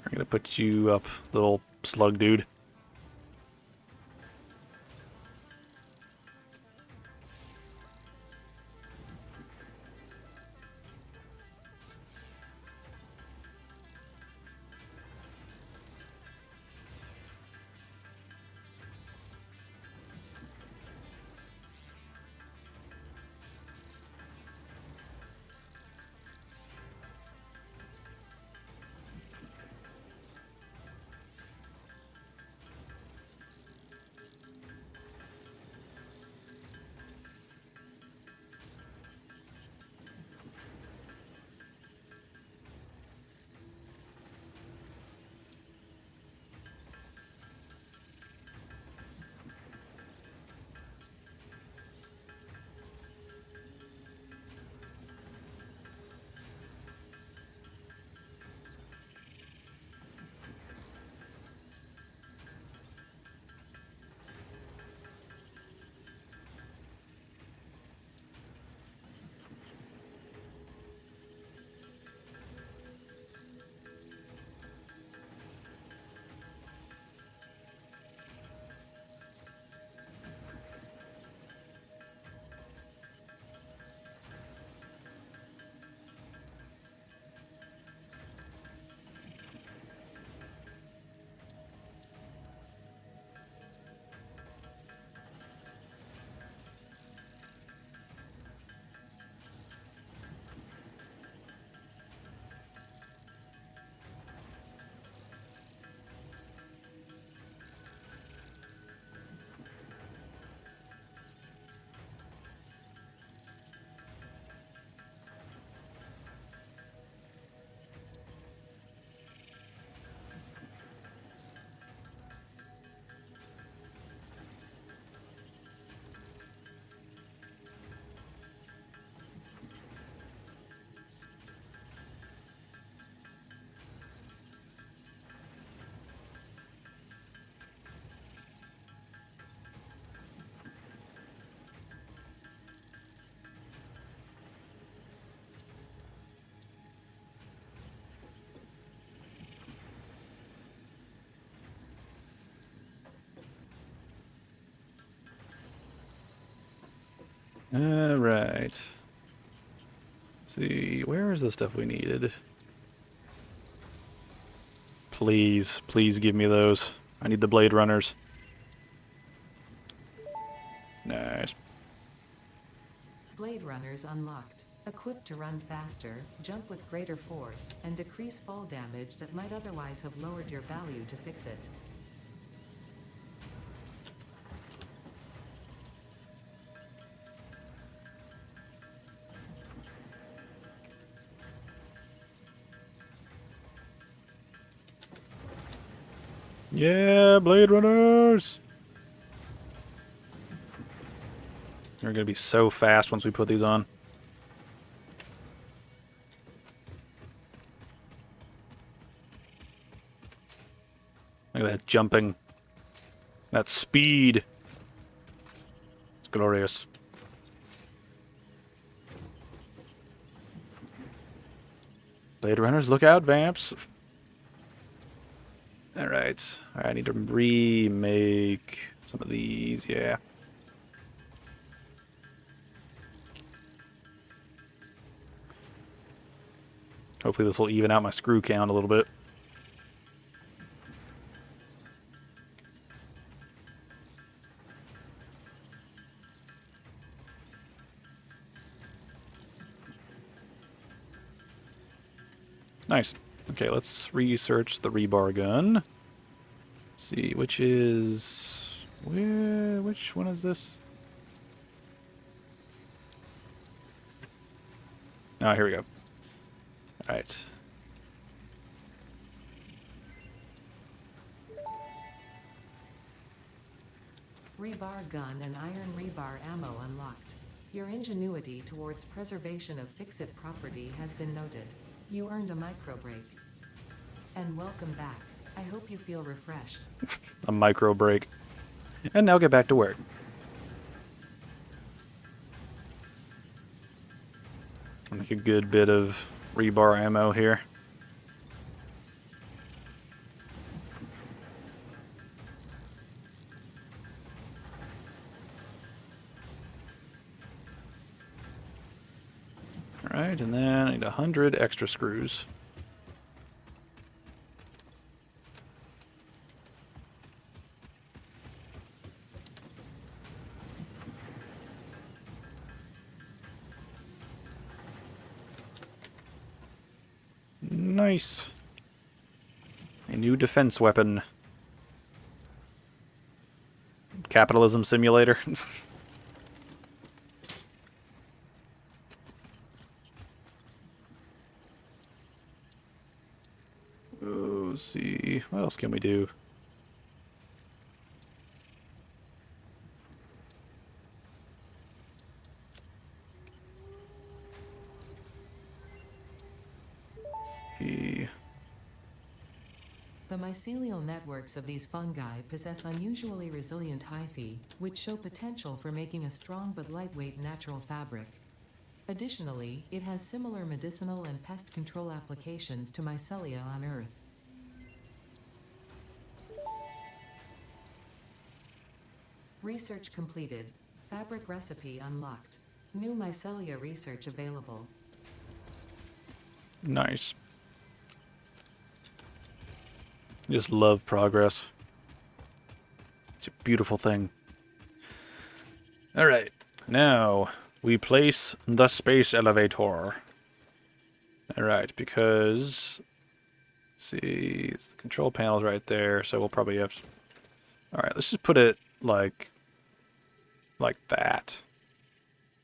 I'm gonna put you up, little slug dude. Alright. See, where is the stuff we needed? Please, please give me those. I need the Blade Runners. Nice. Blade Runners unlocked. Equipped to run faster, jump with greater force, and decrease fall damage that might otherwise have lowered your value to fix it. Yeah, Blade Runners! They're gonna be so fast once we put these on. Look at that jumping. That speed. It's glorious. Blade Runners, look out, vamps. Alright. I need to remake some of these, yeah. Hopefully this will even out my screw count a little bit. Nice. Okay, let's research the rebar gun. See, which is... which one is this? Ah, here we go. Alright. Rebar gun and iron rebar ammo unlocked. Your ingenuity towards preservation of fix-it property has been noted. You earned a micro break. And welcome back. I hope you feel refreshed. A micro break. And now get back to work. I'll make a good bit of rebar ammo here. Alright, and then I need 100 extra screws. Nice. A new defense weapon. Capitalism simulator. Oh, let's see. What else can we do? Let's see. The mycelial networks of these fungi possess unusually resilient hyphae, which show potential for making a strong but lightweight natural fabric. Additionally, it has similar medicinal and pest control applications to mycelia on Earth. Research completed. Fabric recipe unlocked. New mycelia research available. Nice. Just love progress. It's a beautiful thing. Alright, now we place the space elevator. Alright, because... see, it's the control panel's right there, so we'll probably have to... Alright, let's just put it like that.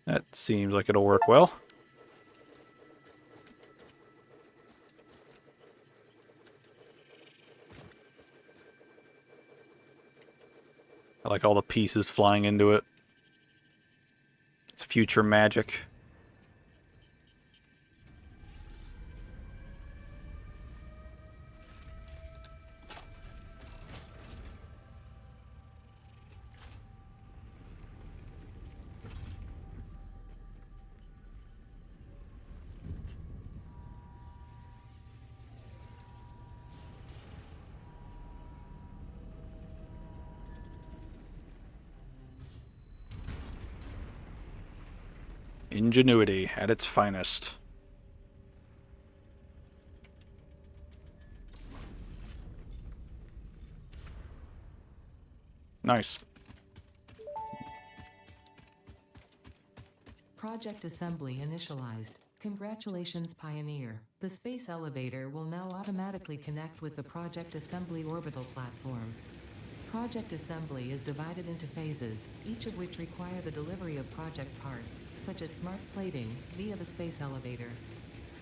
That seems like it'll work well. I like all the pieces flying into it. It's future magic. Ingenuity at its finest. Nice. Project assembly initialized. Congratulations, Pioneer. The space elevator will now automatically connect with the Project Assembly orbital platform. Project assembly is divided into phases, each of which require the delivery of project parts, such as smart plating, via the space elevator.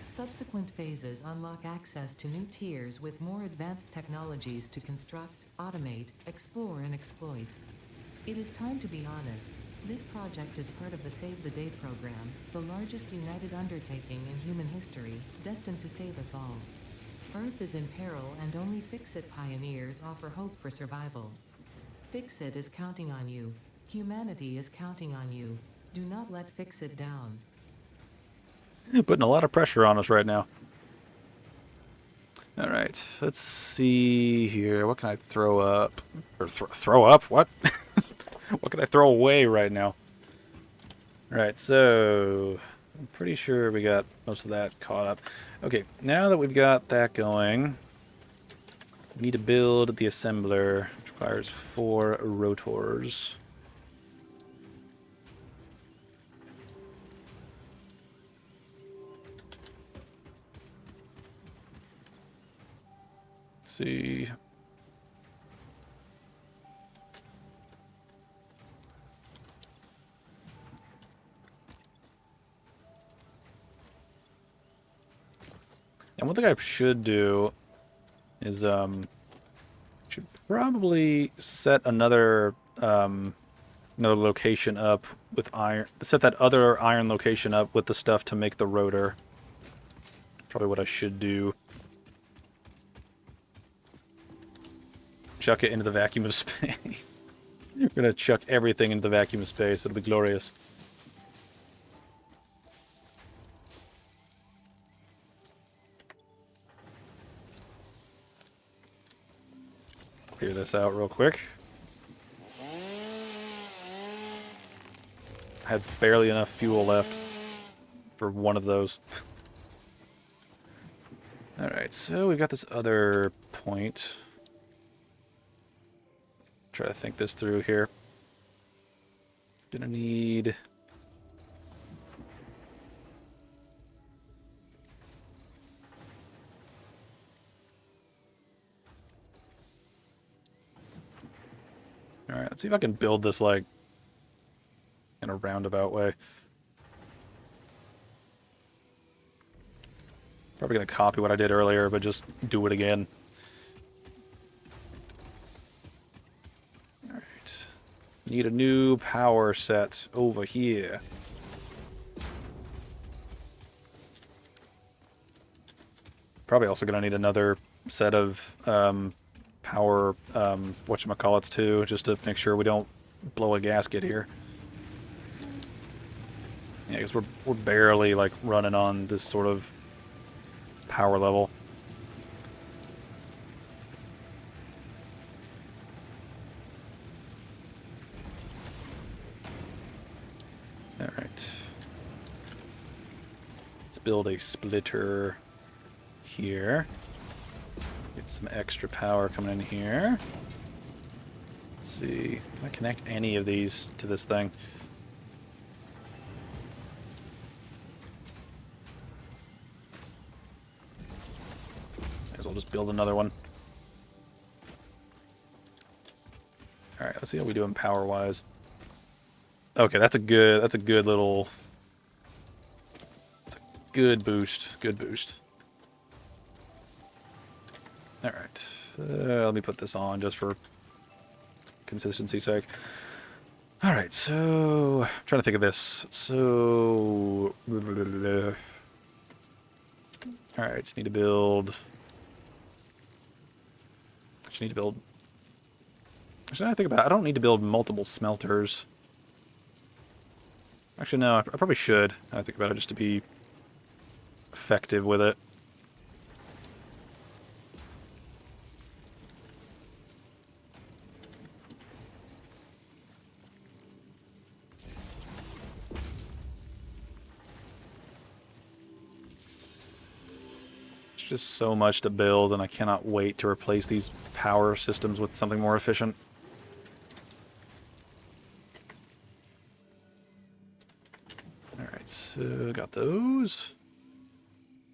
Subsequent phases unlock access to new tiers with more advanced technologies to construct, automate, explore, and exploit. It is time to be honest. This project is part of the Save the Day program, the largest united undertaking in human history, destined to save us all. Earth is in peril and only Fix-It pioneers offer hope for survival. Fix-It is counting on you. Humanity is counting on you. Do not let Fix-It down. Putting a lot of pressure on us right now. All right, let's see here. What can I throw up? Or throw up? What? What can I throw away right now? All right, so I'm pretty sure we got most of that caught up. Okay, now that we've got that going, we need to build the assembler, which requires 4 rotors. Let's see. And one thing I should do is should probably set another another location up with iron. Set that other iron location up with the stuff to make the rotor. Probably what I should do. Chuck it into the vacuum of space. We're gonna chuck everything into the vacuum of space. It'll be glorious. Clear this out real quick. I had barely enough fuel left for one of those. Alright, so we've got this other point. Try to think this through here. Gonna need... Alright, let's see if I can build this, like, in a roundabout way. Probably gonna copy what I did earlier, but just do it again. Alright. Need a new power set over here. Probably also gonna need another set of power whatchamacallits too, just to make sure we don't blow a gasket here. Yeah, because we're barely like running on this sort of power level. All right. Let's build a splitter here. Get some extra power coming in here. Let's see. Can I connect any of these to this thing? Might as well just build another one. Alright, let's see how we do in power-wise. Okay, that's a good little... That's a good boost. Good boost. Alright. Let me put this on just for consistency's sake. Alright, so... I'm trying to think of this. So... Alright, just need to build... Actually need to build... Actually, now I think about it, I don't need to build multiple smelters. Actually, no, I probably should. I think about it just to be effective with it. just so much to build, and I cannot wait to replace these power systems with something more efficient. Alright, so got those.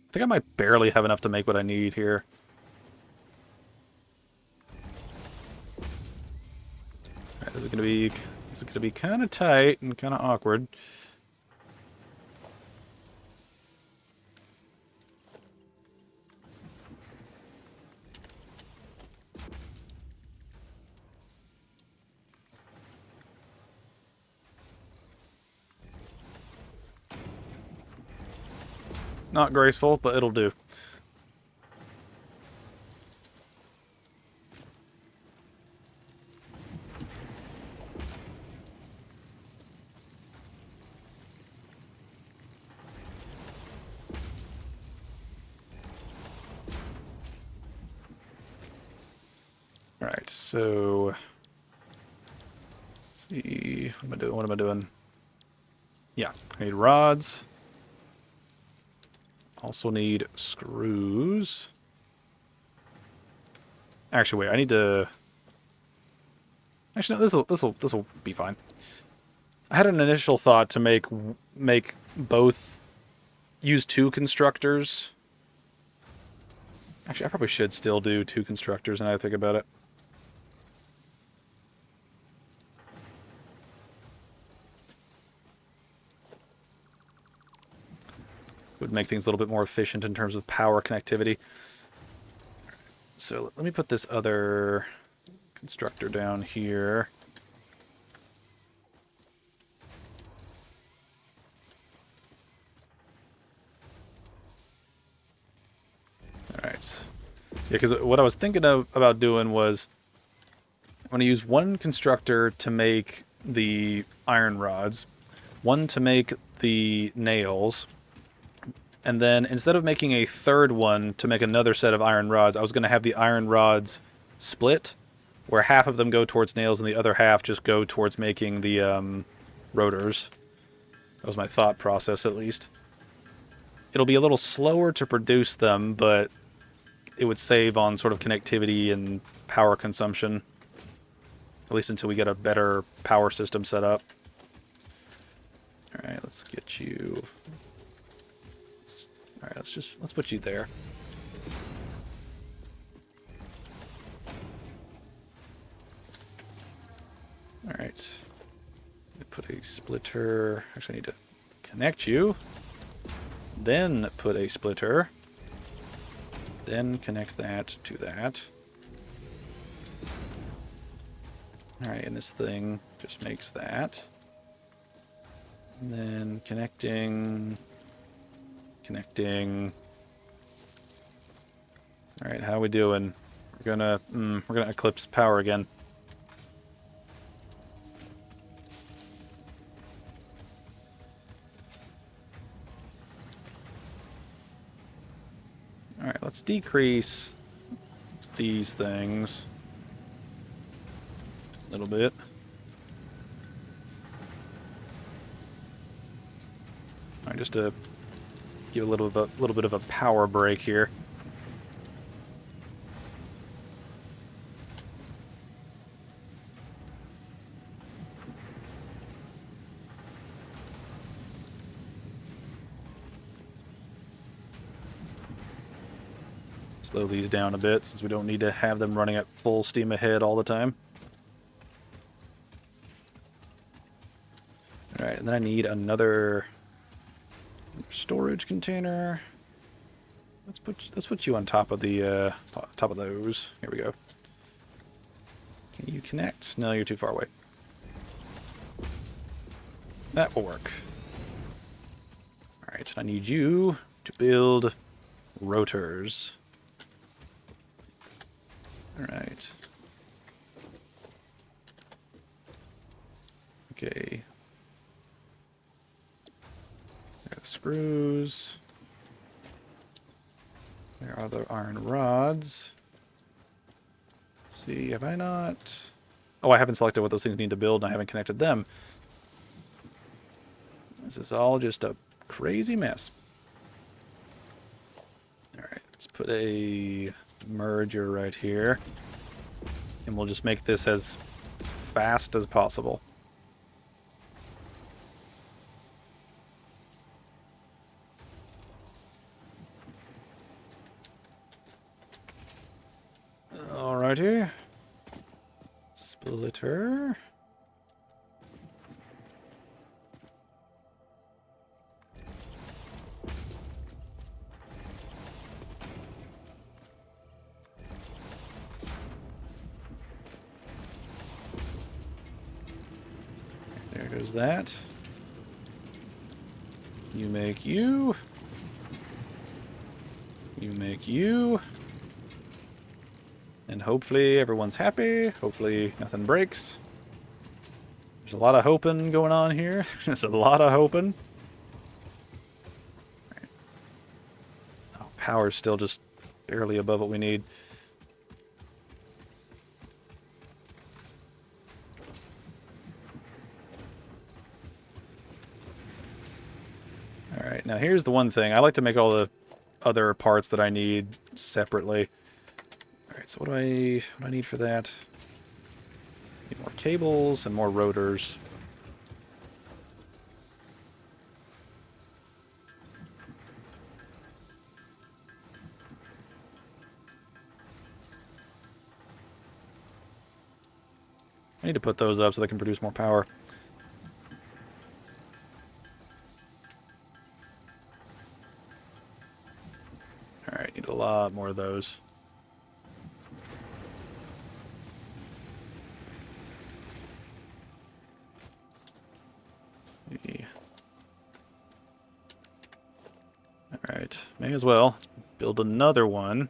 I think I might barely have enough to make what I need here. Alright, this is gonna be kind of tight and kind of awkward. Not graceful, but it'll do. Alright, so... Let's see... What am I doing? What am I doing? Yeah, I need rods. Also need screws. Actually, wait, I need to... Actually, no, this'll be fine. I had an initial thought to make both... Use 2 constructors. Actually, I probably should still do 2 constructors now that I think about it. Would make things a little bit more efficient in terms of power connectivity. So let me put this other constructor down here. Alright. Yeah, because what I was thinking about doing was I'm going to use 1 constructor to make the iron rods, 1 to make the nails, and then instead of making a 3rd one to make another set of iron rods, I was going to have the iron rods split, where half of them go towards nails and the other half just go towards making the rotors. That was my thought process, at least. It'll be a little slower to produce them, but it would save on sort of connectivity and power consumption. At least until we get a better power system set up. Alright, let's get you... Alright, let's put you there. Alright. Put a splitter. Actually, I need to connect you. Then put a splitter. Then connect that to that. Alright, and this thing just makes that. And then connecting. Alright, how are we doing? We're gonna eclipse power again. Alright, let's decrease these things a little bit. Alright, just to give a little bit of a power break here. Slow these down a bit since we don't need to have them running at full steam ahead all the time. Alright, and then I need another storage container. Let's put you on top of the top of those. Here we go. Can you connect? No, you're too far away. That will work. Alright, I need you to build rotors. Alright. Okay. There are the screws. There are the iron rods. Let's see, have I not... Oh, I haven't selected what those things need to build, and I haven't connected them. This is all just a crazy mess. Alright, Let's put a merger right here. And we'll just make this as fast as possible. Alrighty. Splitter. There goes that. You make you. You make you. And hopefully everyone's happy. Hopefully nothing breaks. There's a lot of hoping going on here. There's a lot of hoping. Right. Oh, power's still just barely above what we need. Alright, now here's the one thing. I like to make all the other parts that I need separately. Alright, so what do I need for that? Need more cables and more rotors. I need to put those up so they can produce more power. Alright, need a lot more of those. Alright, may as well build another one.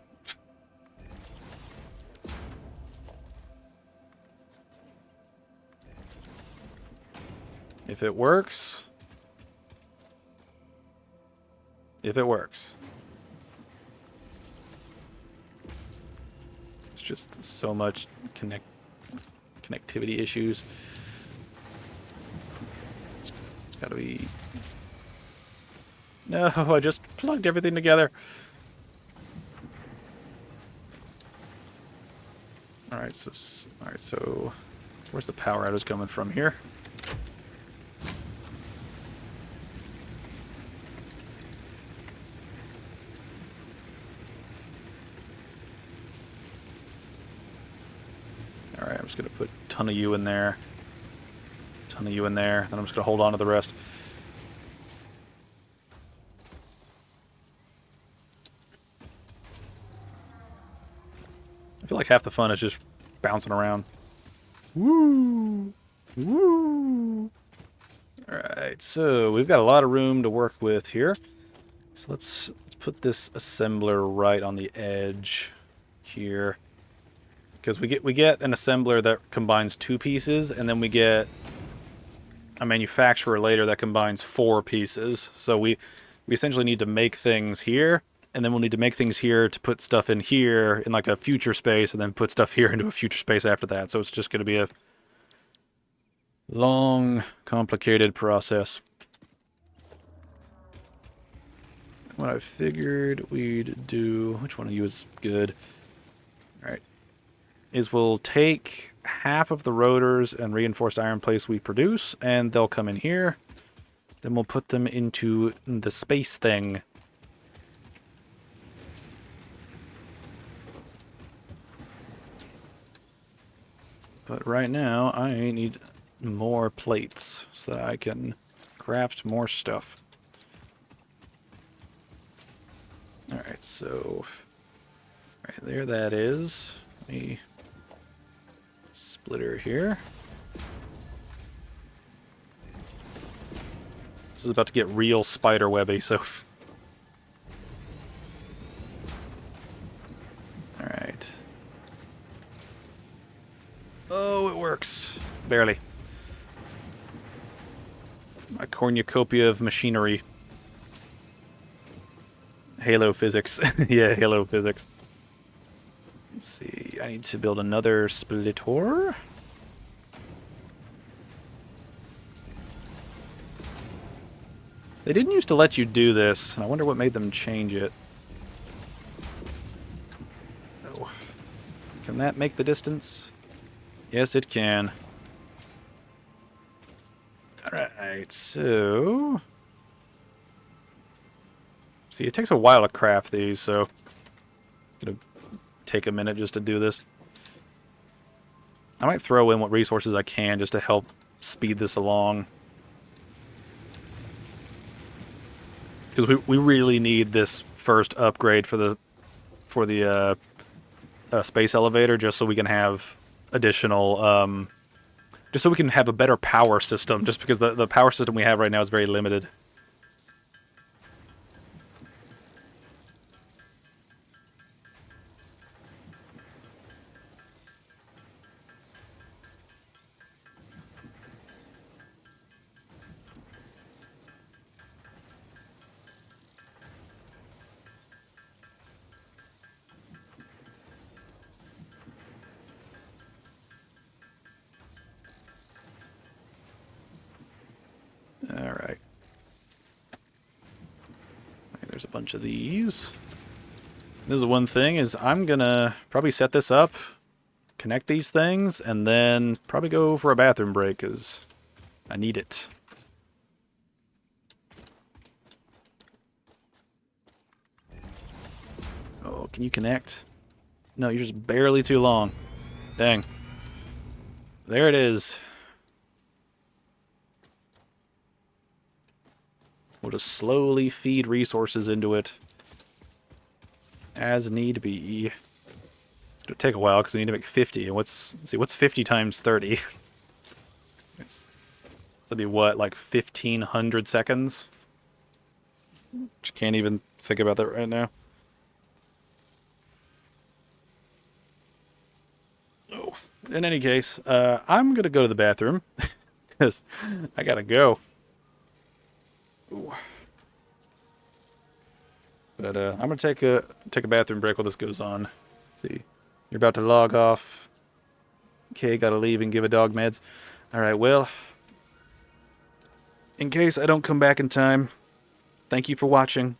If it works. If it works. It's just so much connectivity issues. It's gotta be... No, I just plugged everything together. Alright, so where's the power outage coming from here? Alright, I'm just gonna put a ton of you in there. Ton of you in there, then I'm just gonna hold on to the rest. I feel like half the fun is just bouncing around. Woo! Woo! Alright, so we've got a lot of room to work with here. So let's put this assembler right on the edge here. Because we get an assembler that combines 2 pieces, and then we get a manufacturer later that combines 4 pieces. So we essentially need to make things here. And then we'll need to make things here to put stuff in here in like a future space, and then put stuff here into a future space after that. So it's just going to be a long, complicated process. What I figured we'd do, which one of you is good? All right, is we'll take half of the rotors and reinforced iron plates we produce, and they'll come in here. Then we'll put them into the space thing. But right now, I need more plates so that I can craft more stuff. Alright, so... right there that is. Let me... splitter here. This is about to get real spider webby, so... Alright. Oh, it works. Barely. A cornucopia of machinery. Halo physics. Yeah, Halo physics. Let's see. I need to build another splitter. They didn't used to let you do this, and I wonder what made them change it. Can that make the distance? Yes, it can. Alright, so... See, it takes a while to craft these, so... Gonna take a minute just to do this. I might throw in what resources I can just to help speed this along. Because we really need this first upgrade for the space elevator, just so we can have additional just so we can have a better power system, just because the power system we have right now is very limited. Alright. There's a bunch of these. This is one thing, is I'm gonna probably set this up, connect these things, and then probably go for a bathroom break, because I need it. Oh, can you connect? No, you're just barely too long. Dang. There it is. We'll just slowly feed resources into it as need be. It's gonna take a while because we need to make 50. And let's see, what's 50 times 30? That'd be what, like 1,500 seconds? Just can't even think about that right now. Oh, in any case, I'm gonna go to the bathroom because I gotta go. Ooh. But I'm gonna take a bathroom break while this goes on. See, you're about to log off. Okay, gotta leave and give a dog meds. All right, well, in case I don't come back in time, thank you for watching.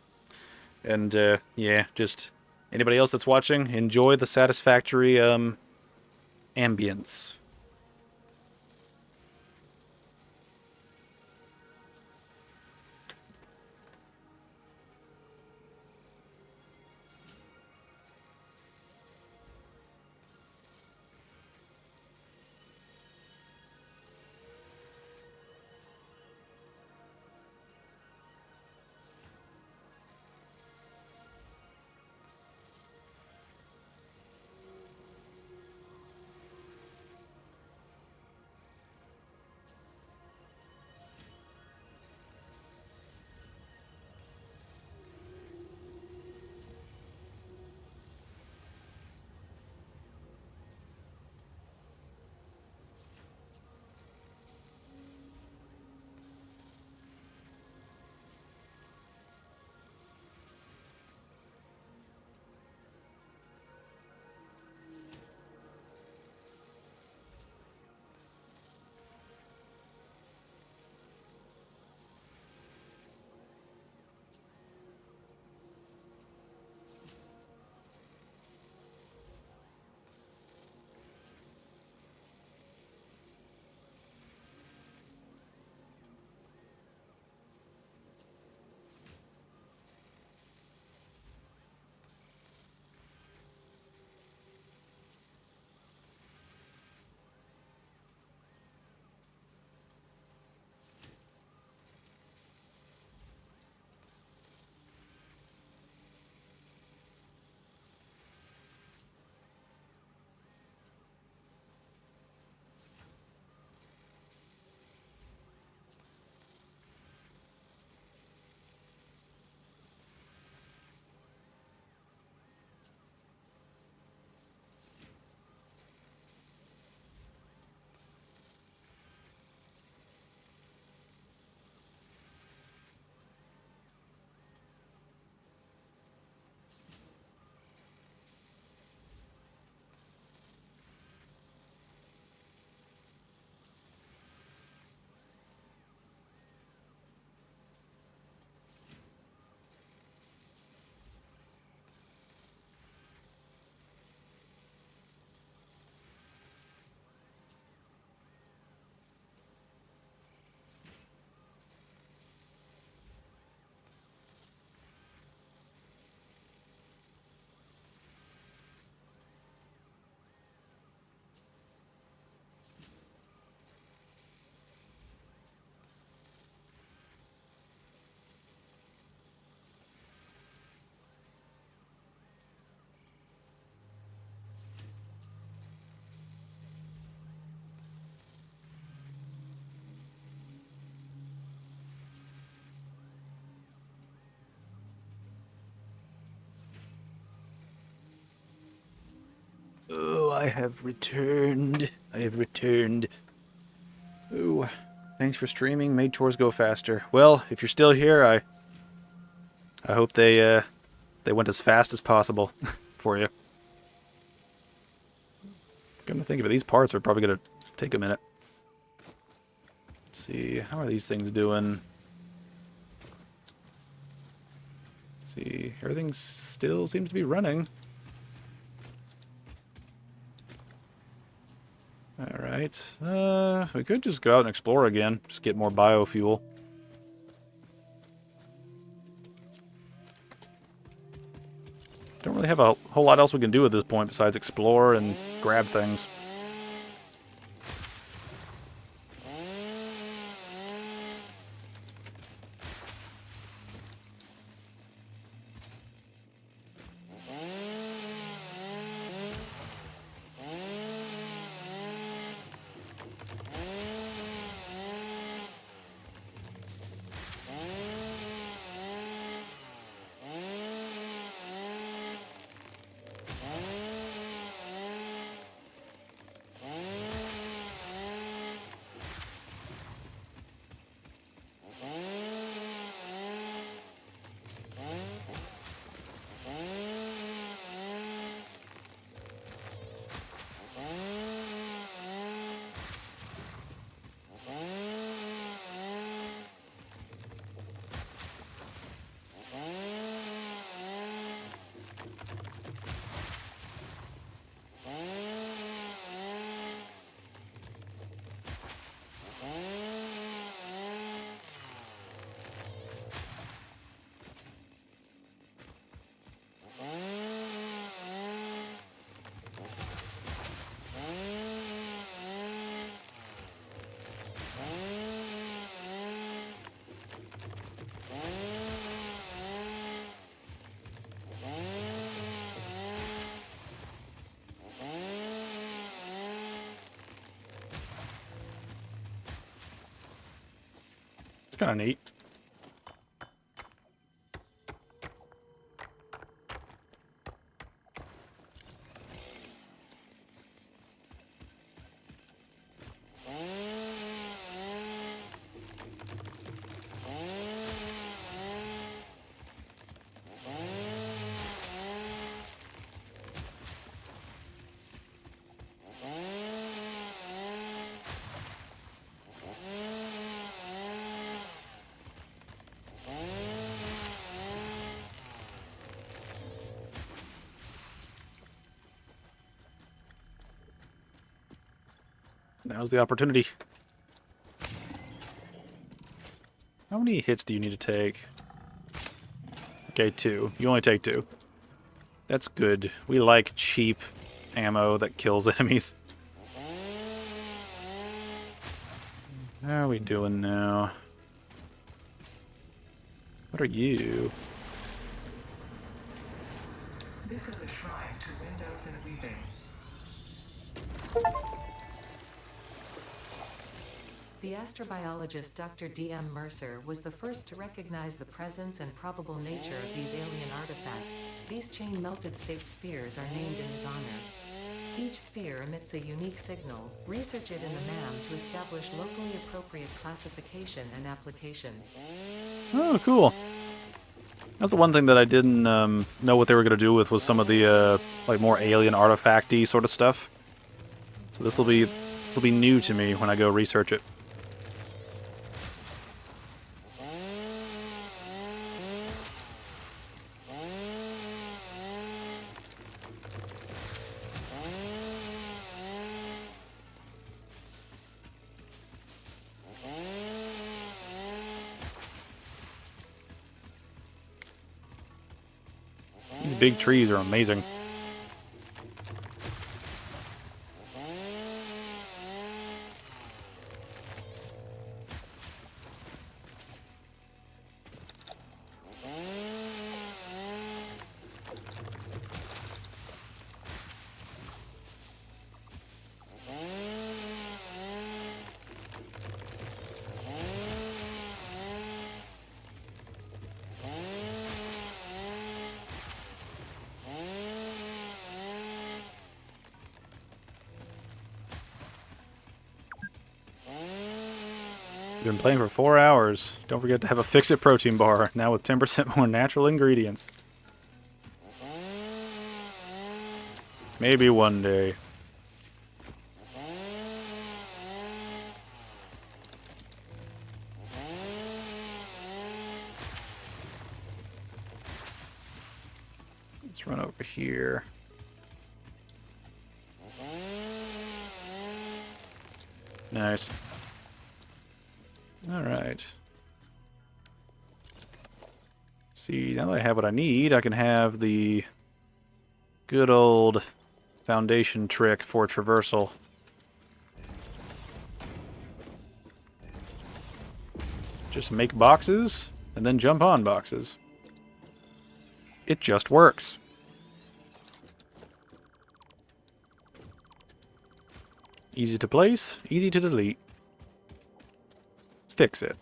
And yeah, just anybody else that's watching, enjoy the satisfactory ambience. I have returned. I have returned. Ooh, thanks for streaming. Made chores go faster. Well, if you're still here, I hope they went as fast as possible for you. Come to think of it, these parts are probably gonna take a minute. Let's see, how are these things doing? Let's see, everything still seems to be running. Alright, we could just go out and explore again, just get more biofuel. Don't really have a whole lot else we can do at this point besides explore and grab things. It's kind of neat. Now's the opportunity. How many hits do you need to take? Okay, 2. You only take 2. That's good. We like cheap ammo that kills enemies. How are we doing now? What are you? This is a shrine to windows and weaving. The astrobiologist Dr. D.M. Mercer was the first to recognize the presence and probable nature of these alien artifacts. These chain-melted state spheres are named in his honor. Each sphere emits a unique signal. Research it in the MAM to establish locally appropriate classification and application. Oh, cool. That's the one thing that I didn't know what they were going to do with was some of the like more alien artifact-y sort of stuff. So this will be new to me when I go research it. These big trees are amazing. Been playing for 4 hours. Don't forget to have a Fix-It protein bar, now with 10% more natural ingredients. Maybe one day. Let's run over here. Nice. Alright. See, now that I have what I need, I can have the good old foundation trick for traversal. Just make boxes, and then jump on boxes. It just works. Easy to place, easy to delete. Fix it.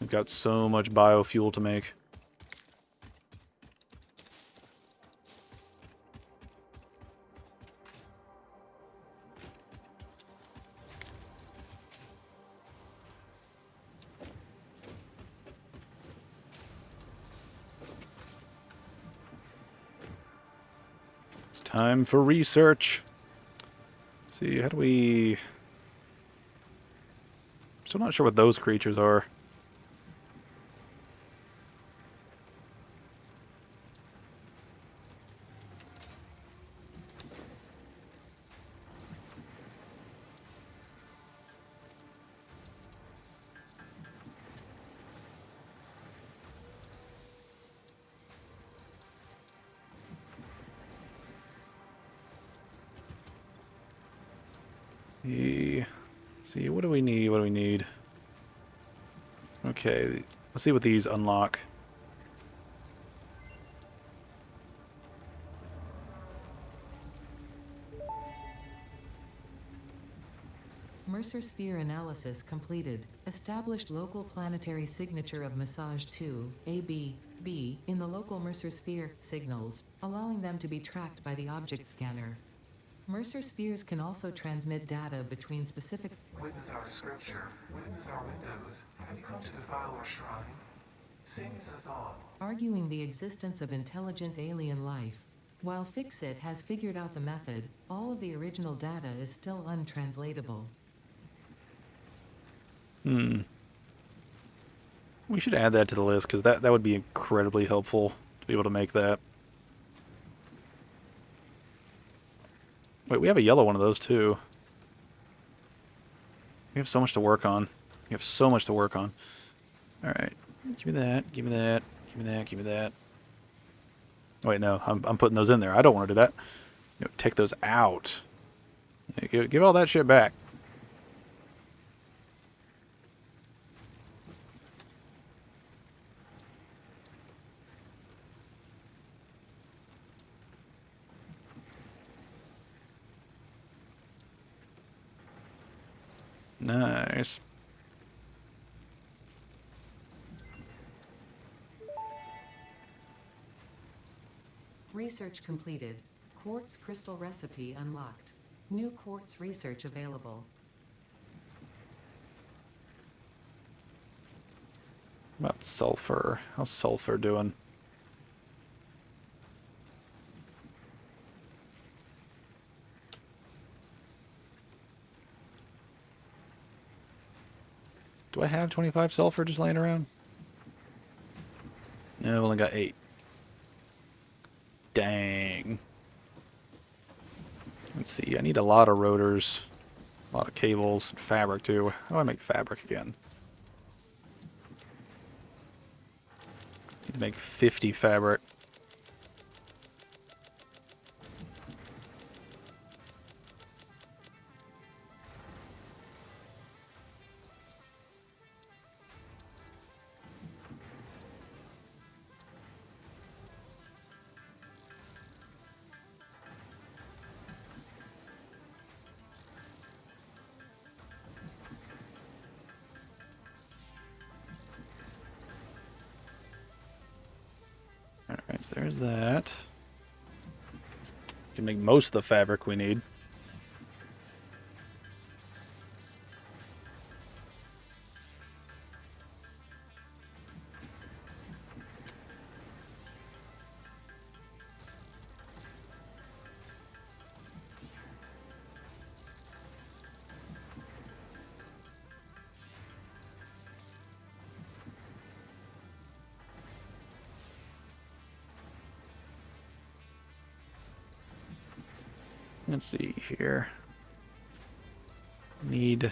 We've got so much biofuel to make. It's time for research. Let's see, how do we... Still not sure what those creatures are. See, what do we need? What do we need? Okay, let's see what these unlock. Mercer sphere analysis completed. Established local planetary signature of massage 2, AB, B, in the local Mercer sphere signals, allowing them to be tracked by the object scanner. Mercer spheres can also transmit data between specific... Witness our scripture, witness our windows. Have you come to defile our shrine? Sing us on. Arguing the existence of intelligent alien life. While Fix-It has figured out the method, all of the original data is still untranslatable. We should add that to the list, because that would be incredibly helpful to be able to make that. Wait, we have a yellow one of those, too. We have so much to work on. We have so much to work on. Alright. Give me that, give me that, give me that, give me that. Wait, no, I'm putting those in there. I don't want to do that. You know, take those out. Yeah, give all that shit back. Nice. Research completed. Quartz crystal recipe unlocked. New quartz research available. What about sulfur? How's sulfur doing? Do I have 25 sulfur just laying around? No, I've only got 8. Dang. Let's see, I need a lot of rotors, a lot of cables, and fabric too. How do I make fabric again? Need to make 50 fabric. So there's that. Can make most of the fabric we need. Let's see here. Need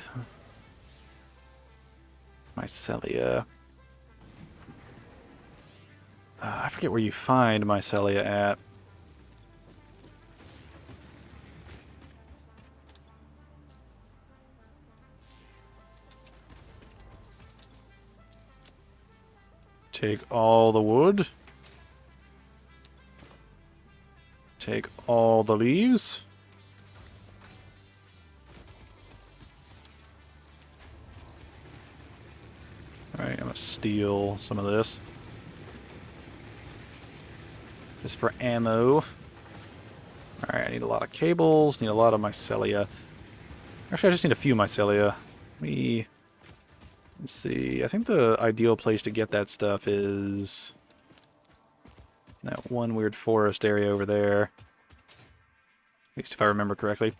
mycelia. I forget where you find mycelia at. Take all the wood. Take all the leaves. Alright, I'm gonna steal some of this. Just for ammo. Alright, I need a lot of cables, need a lot of mycelia. Actually, I just need a few mycelia. Let's see. I think the ideal place to get that stuff is that one weird forest area over there. At least if I remember correctly.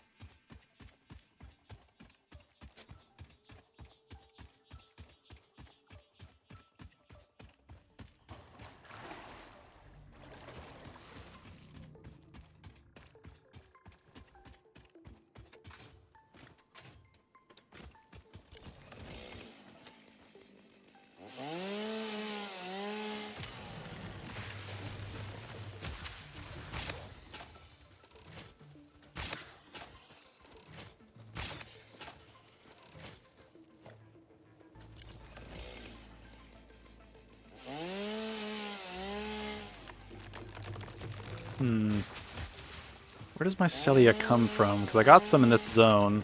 Where does mycelia come from? Because I got some in this zone.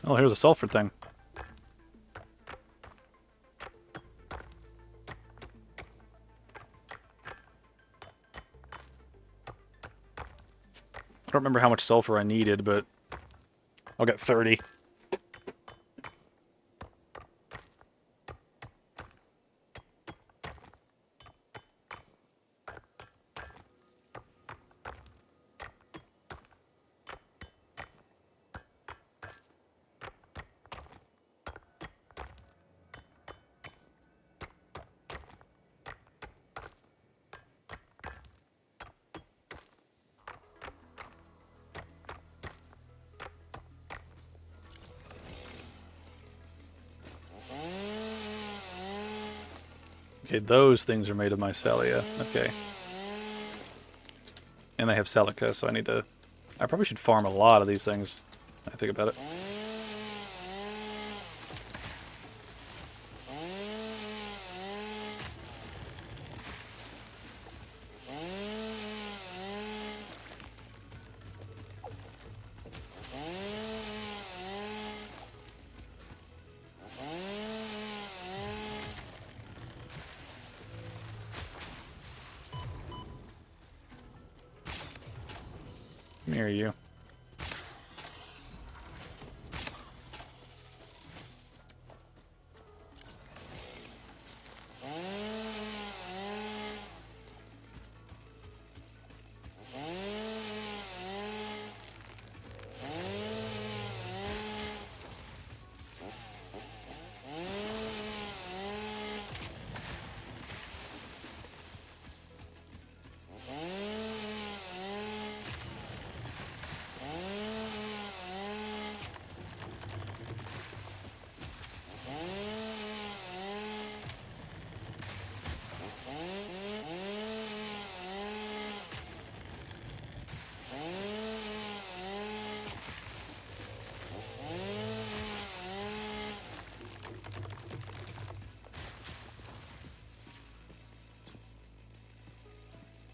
Oh, here's a sulfur thing. I don't remember how much sulfur I needed, but I'll get 30. Okay, those things are made of mycelia. Okay. And they have silica, so I need to... I probably should farm a lot of these things. I think about it. Near you.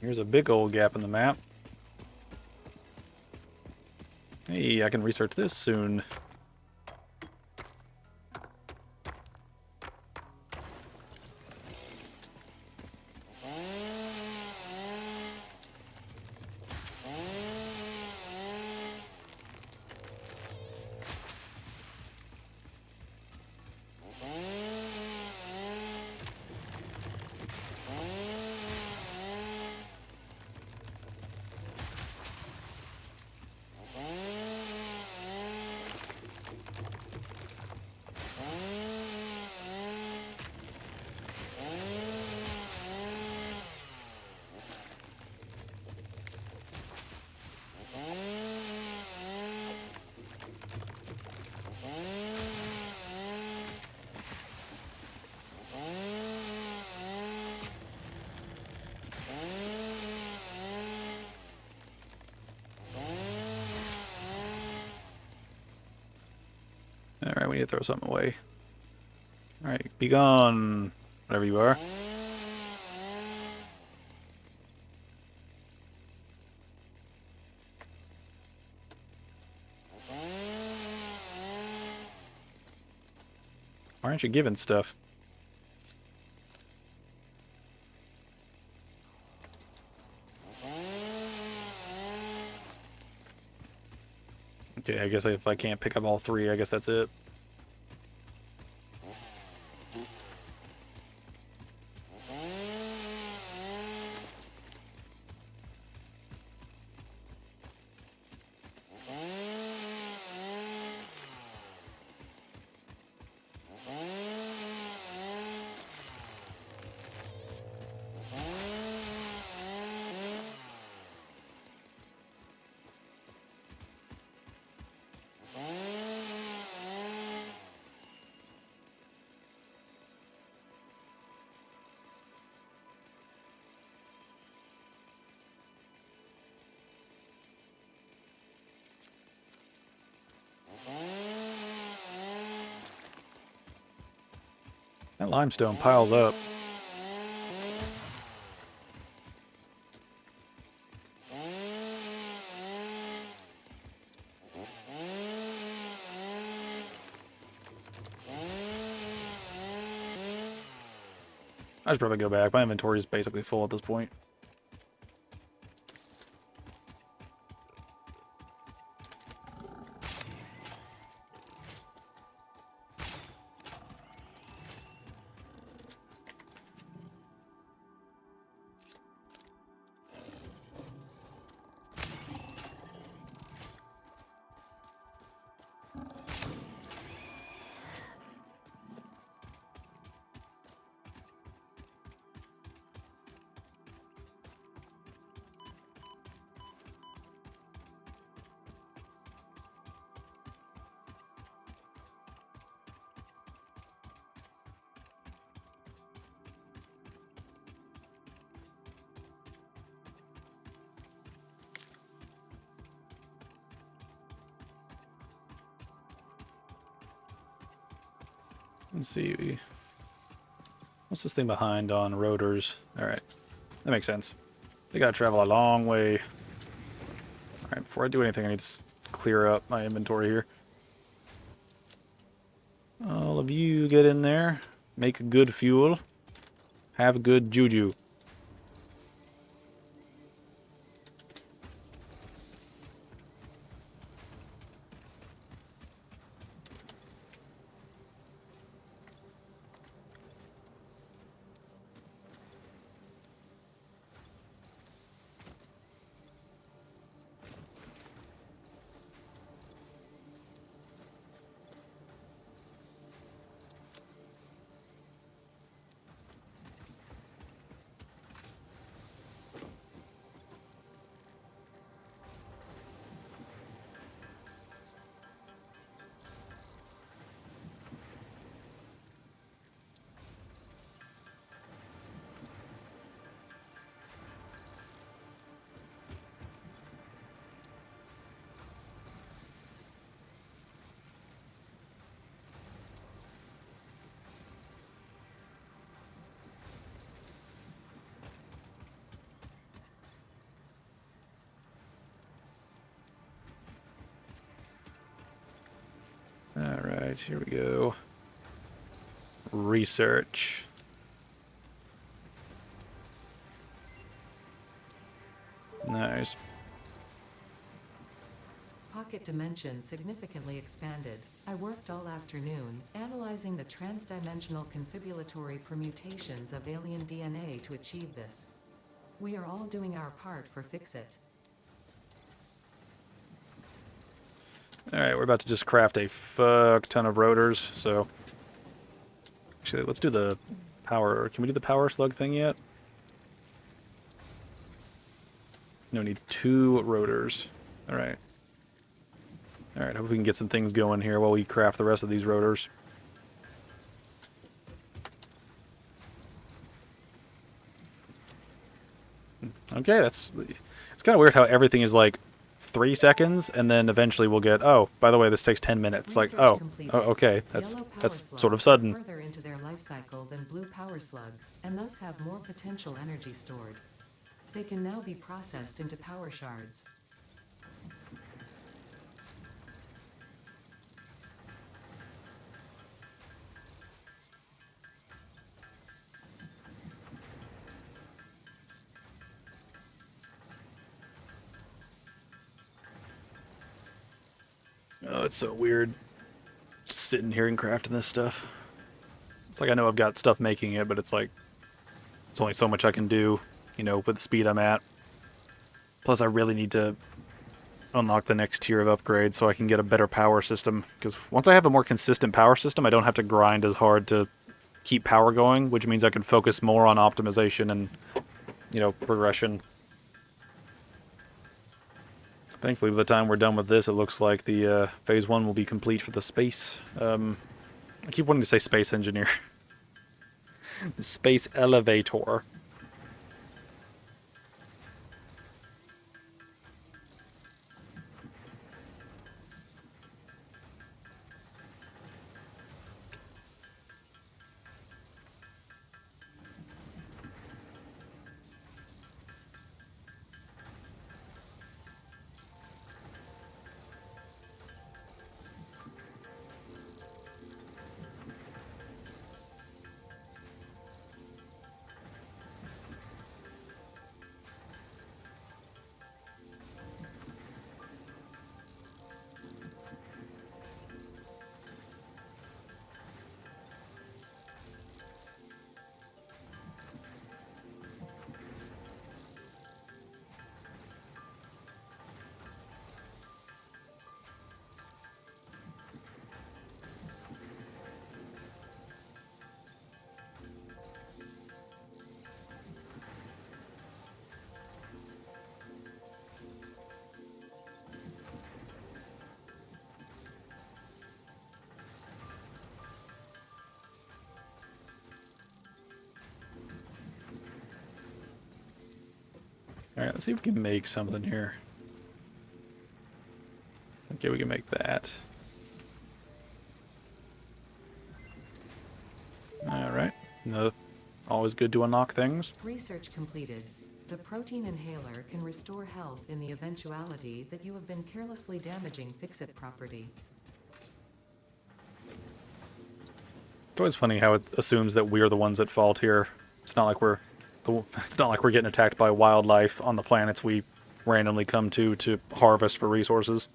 Here's a big old gap in the map. Hey, I can research this soon. you throw something away. Alright, be gone, whatever you are. Why aren't you giving stuff? Okay, I guess if I can't pick up all three, I guess that's it. That limestone piles up. I should probably go back. My inventory is basically full at this point. Let's see. What's this thing behind on rotors? Alright. That makes sense. They gotta travel a long way. Alright, before I do anything, I need to clear up my inventory here. All of you get in there. Make good fuel. Have good juju. Alright, here we go. Research. Nice. Pocket dimension significantly expanded. I worked all afternoon, analyzing the transdimensional confibulatory permutations of alien DNA to achieve this. We are all doing our part for Fix-It. Alright, we're about to just craft a fuck ton of rotors, so... Actually, let's do the power... Can we do the power slug thing yet? No, we need 2 rotors. Alright. Alright, hope we can get some things going here while we craft the rest of these rotors. Okay, that's... It's kind of weird how everything is, like, 3 seconds, and then eventually we'll get, oh, by the way, this takes 10 minutes. Like, oh, okay, that's Yellow power that's slugs sort of are sudden. further into their life cycle than blue power slugs, and thus have more potential energy stored. They can now be processed into power shards. Oh, it's so weird just sitting here and crafting this stuff. It's like I know I've got stuff making it, but it's like there's only so much I can do, you know, with the speed I'm at. Plus, I really need to unlock the next tier of upgrades so I can get a better power system. Because once I have a more consistent power system, I don't have to grind as hard to keep power going, which means I can focus more on optimization and, you know, progression. Thankfully, by the time we're done with this, it looks like the phase 1 will be complete for the space. I keep wanting to say space engineer. The space elevator. Alright, let's see if we can make something here. Okay, we can make that. Alright. No, always good to unlock things. Research completed. The protein inhaler can restore health in the eventuality that you have been carelessly damaging fix-it property. It's always funny how it assumes that we're the ones at fault here. It's not like we're getting attacked by wildlife on the planets we randomly come to harvest for resources.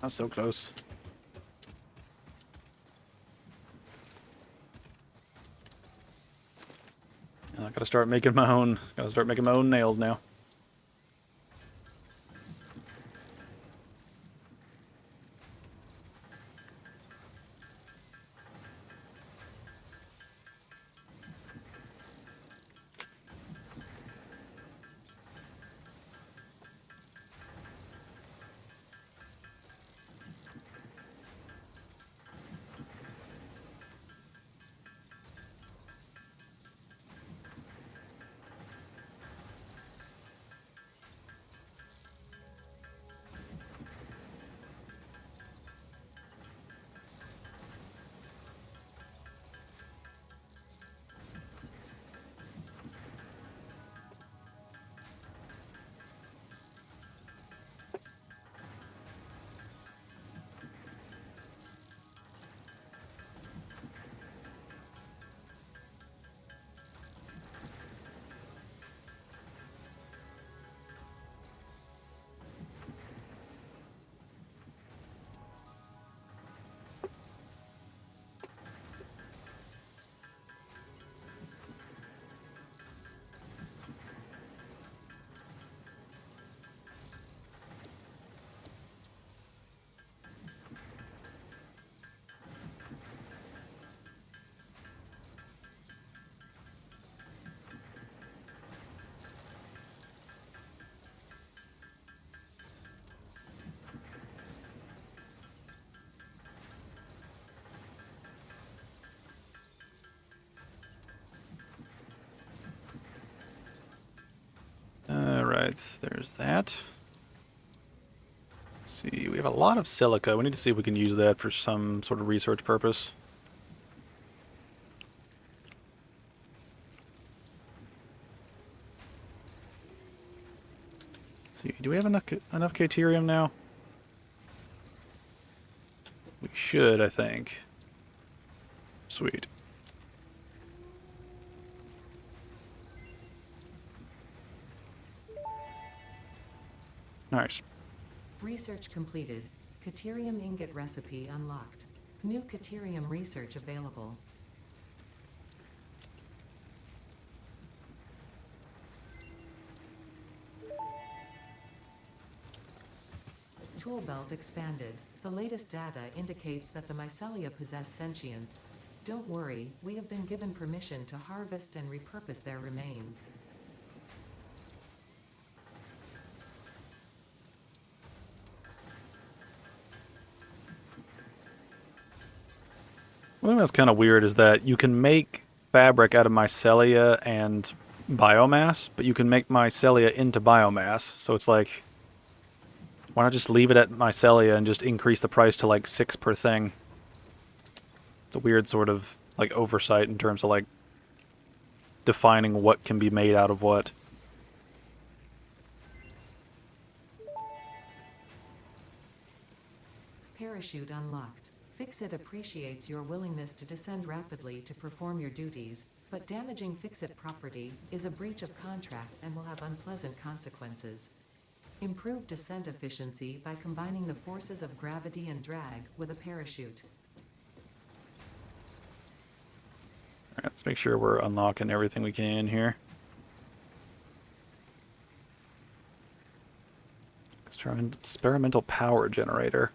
That's so close. I gotta start making my own. Gotta start making my own nails now. Alright, there's that. Let's see, we have a lot of silica. We need to see if we can use that for some sort of research purpose. Let's see, do we have enough Caterium now? We should, I think. Sweet. Nice. Research completed. Caterium ingot recipe unlocked. New Caterium research available. Tool belt expanded. The latest data indicates that the mycelia possess sentience. Don't worry, we have been given permission to harvest and repurpose their remains. One thing that's kind of weird is that you can make fabric out of mycelia and biomass, but you can make mycelia into biomass. So it's like, why not just leave it at mycelia and just increase the price to like 6 per thing? It's a weird sort of like oversight in terms of like defining what can be made out of what. Parachute unlocked. Fixit appreciates your willingness to descend rapidly to perform your duties, but damaging Fixit property is a breach of contract and will have unpleasant consequences. Improve descent efficiency by combining the forces of gravity and drag with a parachute. Alright, let's make sure we're unlocking everything we can here. Experimental power generator.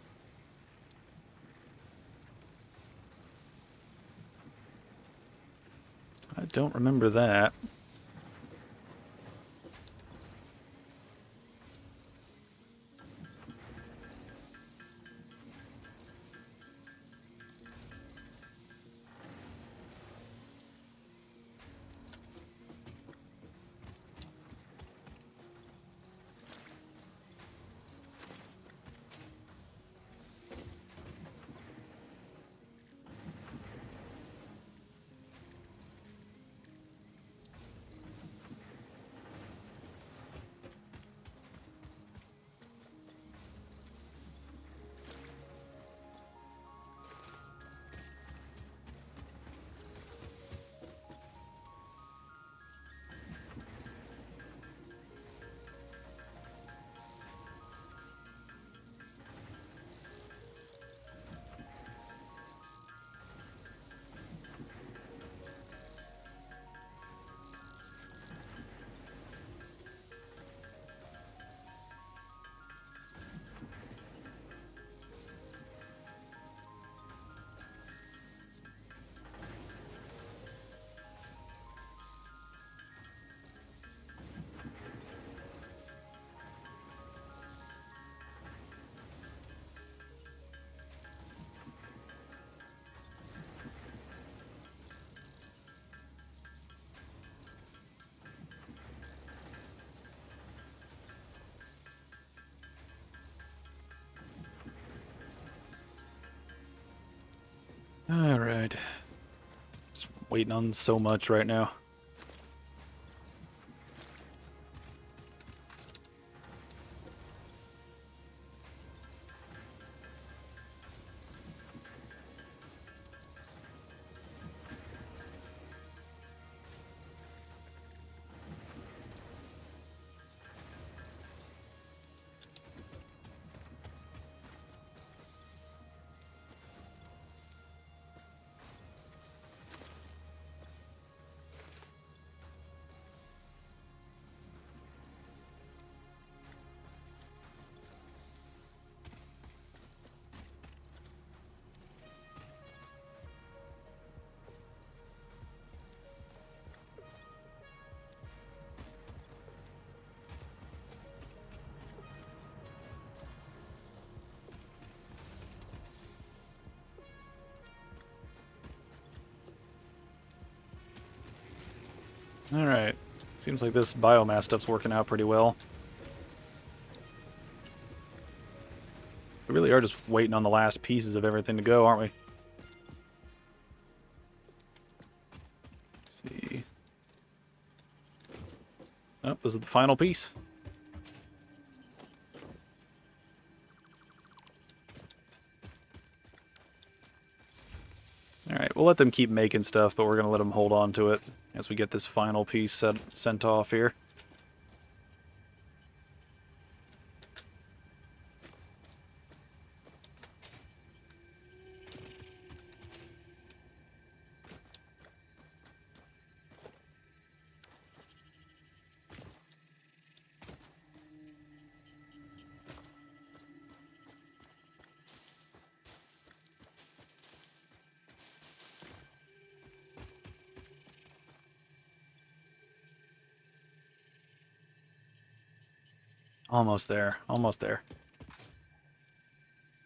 I don't remember that. Alright. Just waiting on so much right now. Alright. Seems like this biomass stuff's working out pretty well. We really are just waiting on the last pieces of everything to go, aren't we? Let's see. Oh, this is the final piece. Alright, we'll let them keep making stuff, but we're going to let them hold on to it as we get this final piece sent off here. Almost there. Almost there.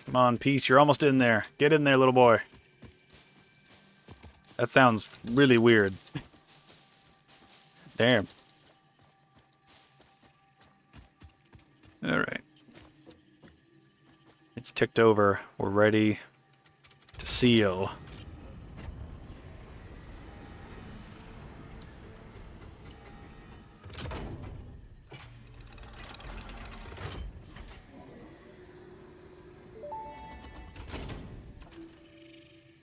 Come on, Peace. You're almost in there. Get in there, little boy. That sounds really weird. Damn. Alright. It's ticked over. We're ready to seal.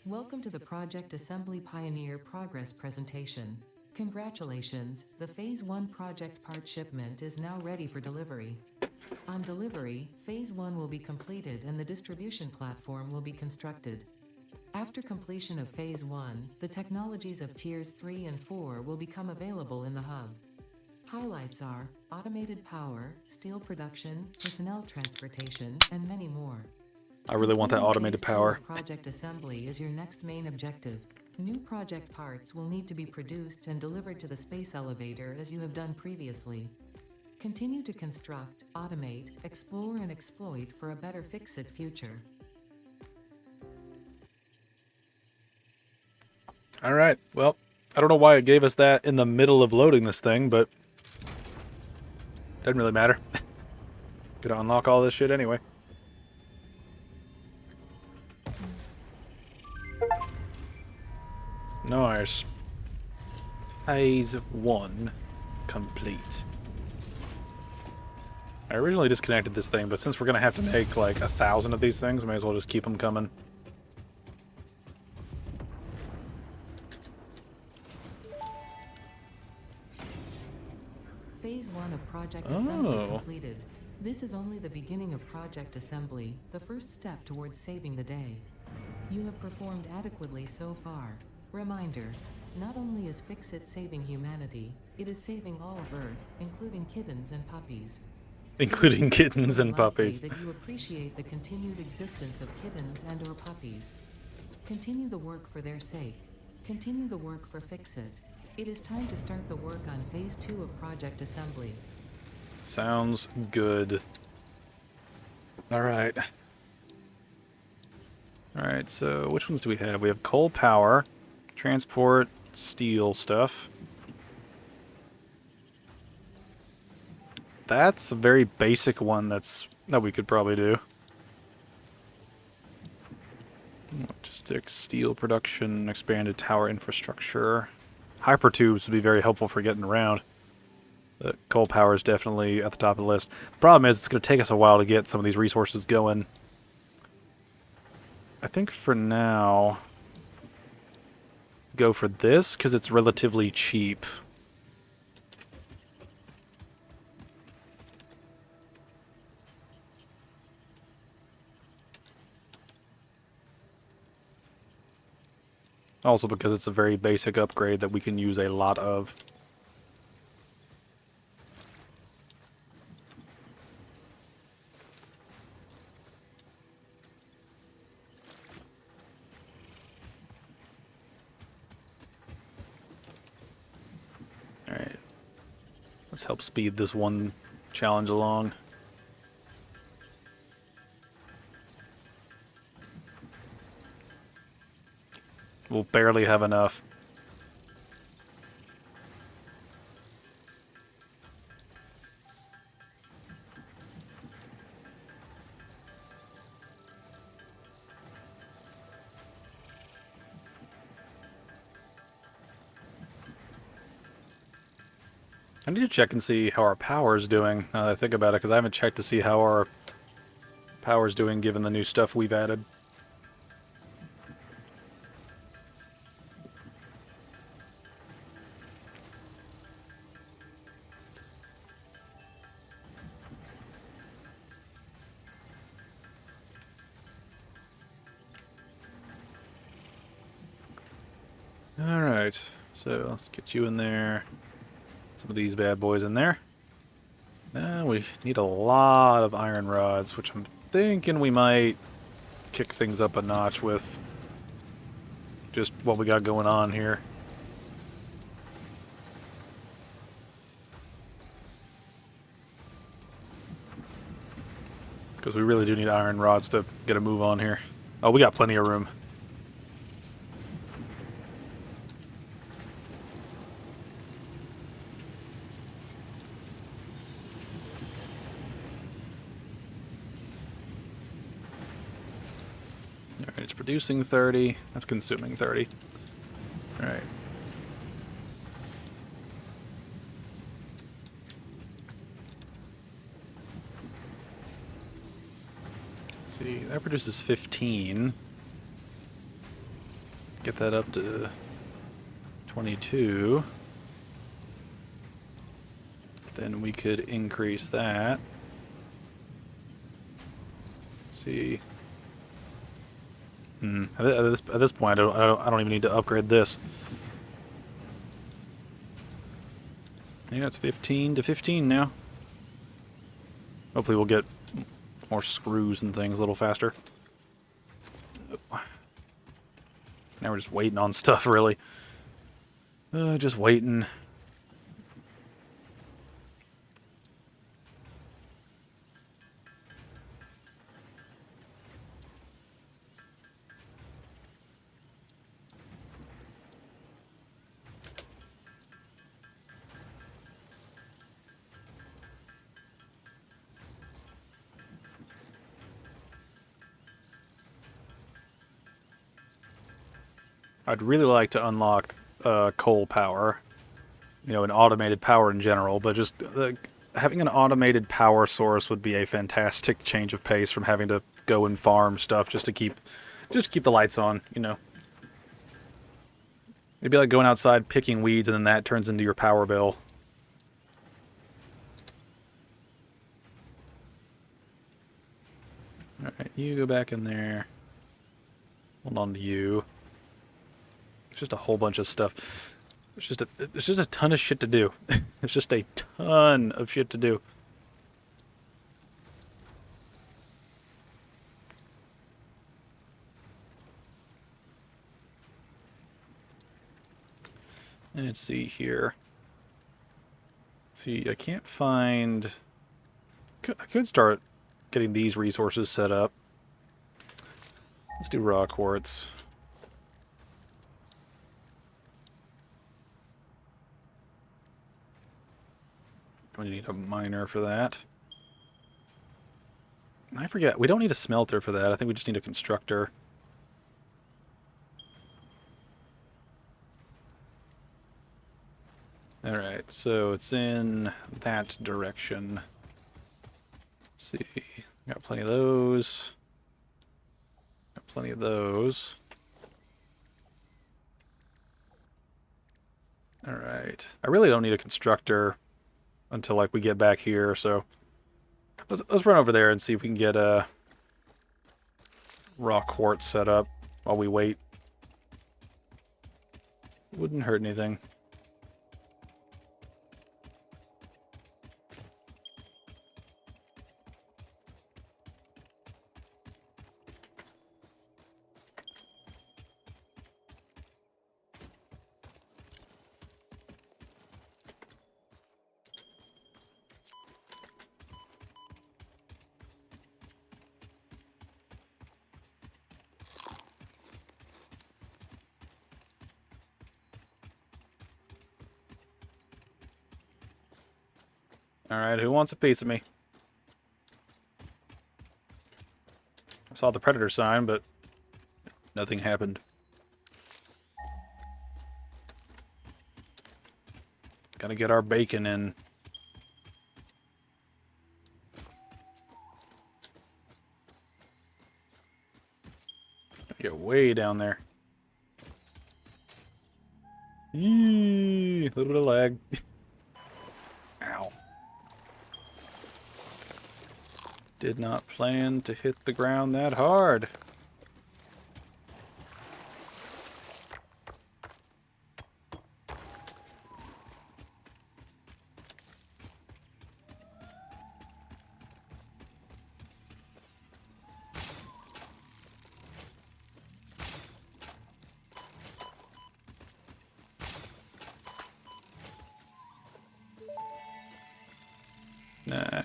Welcome to the Project Assembly Pioneer Progress presentation. Congratulations, the Phase 1 project part shipment is now ready for delivery. On delivery, Phase 1 will be completed and the distribution platform will be constructed. After completion of Phase 1, the technologies of Tiers 3 and 4 will become available in the hub. Highlights are automated power, steel production, personnel transportation, and many more. I really want that Completing automated Phase 2 power. of Project Assembly is your next main objective. New project parts will need to be produced and delivered to the space elevator as you have done previously. Continue to construct, automate, explore and exploit for a better Fix-It future. Alright, well, I don't know why it gave us that in the middle of loading this thing, but doesn't really matter. Gonna unlock all this shit anyway. Nice. Phase 1 complete. I originally disconnected this thing, but since we're gonna have to make like 1,000 of these things, may as well just keep them coming. Phase 1 of Project Assembly completed. This is only the beginning of Project Assembly, the first step towards saving the day. You have performed adequately so far. Reminder, not only is Fix-It saving humanity, it is saving all of Earth, including kittens and puppies. Including kittens and puppies. That you appreciate the continued existence of kittens and or puppies. Continue the work for their sake. Continue the work for Fix-It. It is time to start the work on Phase 2 of Project Assembly. Sounds good. Alright. Alright, so which ones do we have? We have coal power, transport, steel stuff. That's a very basic one that we could probably do. Logistics, steel production, expanded tower infrastructure. Hypertubes would be very helpful for getting around. The coal power is definitely at the top of the list. The problem is it's going to take us a while to get some of these resources going. I think for now, go for this because it's relatively cheap. Also because it's a very basic upgrade that we can use a lot of. Alright. Let's help speed this one challenge along. We'll barely have enough. I need to check and see how our power's doing, now that I think about it, because I haven't checked to see how our power's doing given the new stuff we've added. Alright, so let's get you in there. Some of these bad boys in there. Now we need a lot of iron rods, which I'm thinking we might kick things up a notch with just what we got going on here. Because we really do need iron rods to get a move on here. Oh, we got plenty of room. Alright, it's producing 30. That's consuming 30. Alright. See, that produces 15. Get that up to 22. Then we could increase that. See. At this point, I don't even need to upgrade this. Yeah, it's 15 to 15 now. Hopefully we'll get more screws and things a little faster. Now we're just waiting on stuff, really. Just waiting. I'd really like to unlock coal power, you know, an automated power in general, but just having an automated power source would be a fantastic change of pace from having to go and farm stuff just to keep the lights on, you know. It'd be like going outside picking weeds and then that turns into your power bill. Alright, you go back in there. Hold on to you. It's just a whole bunch of stuff. It's just a ton of shit to do. It's just a ton of shit to do. Let's see here. See, I can't find... I could start getting these resources set up. Let's do raw quartz. We need a miner for that. I forget, we don't need a smelter for that. I think we just need a constructor. Alright, so it's in that direction. Let's see, got plenty of those. Got plenty of those. Alright, I really don't need a constructor until like we get back here, so let's run over there and see if we can get a raw quartz set up while we wait. Wouldn't hurt anything. Alright, who wants a piece of me? I saw the predator sign, but nothing happened. Gotta get our bacon in. Get way down there. Yee, a little bit of lag. Ow. Did not plan to hit the ground that hard.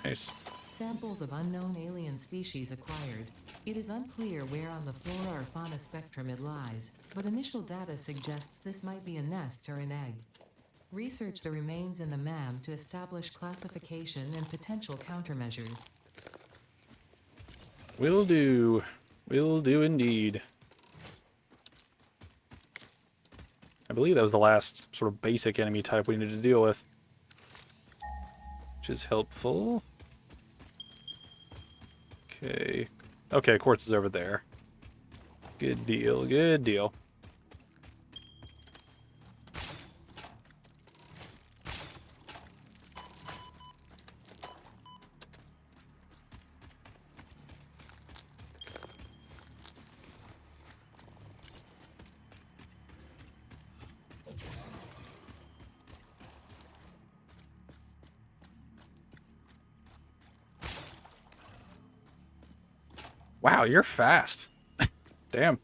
Nice. Samples of unknown alien species acquired. It is unclear where on the flora or fauna spectrum it lies, but initial data suggests this might be a nest or an egg. Research the remains in the MAM to establish classification and potential countermeasures. Will do. Will do indeed. I believe that was the last sort of basic enemy type we needed to deal with. Which is helpful. Okay. Okay, quartz is over there. Good deal, good deal. Wow, you're fast. Damn.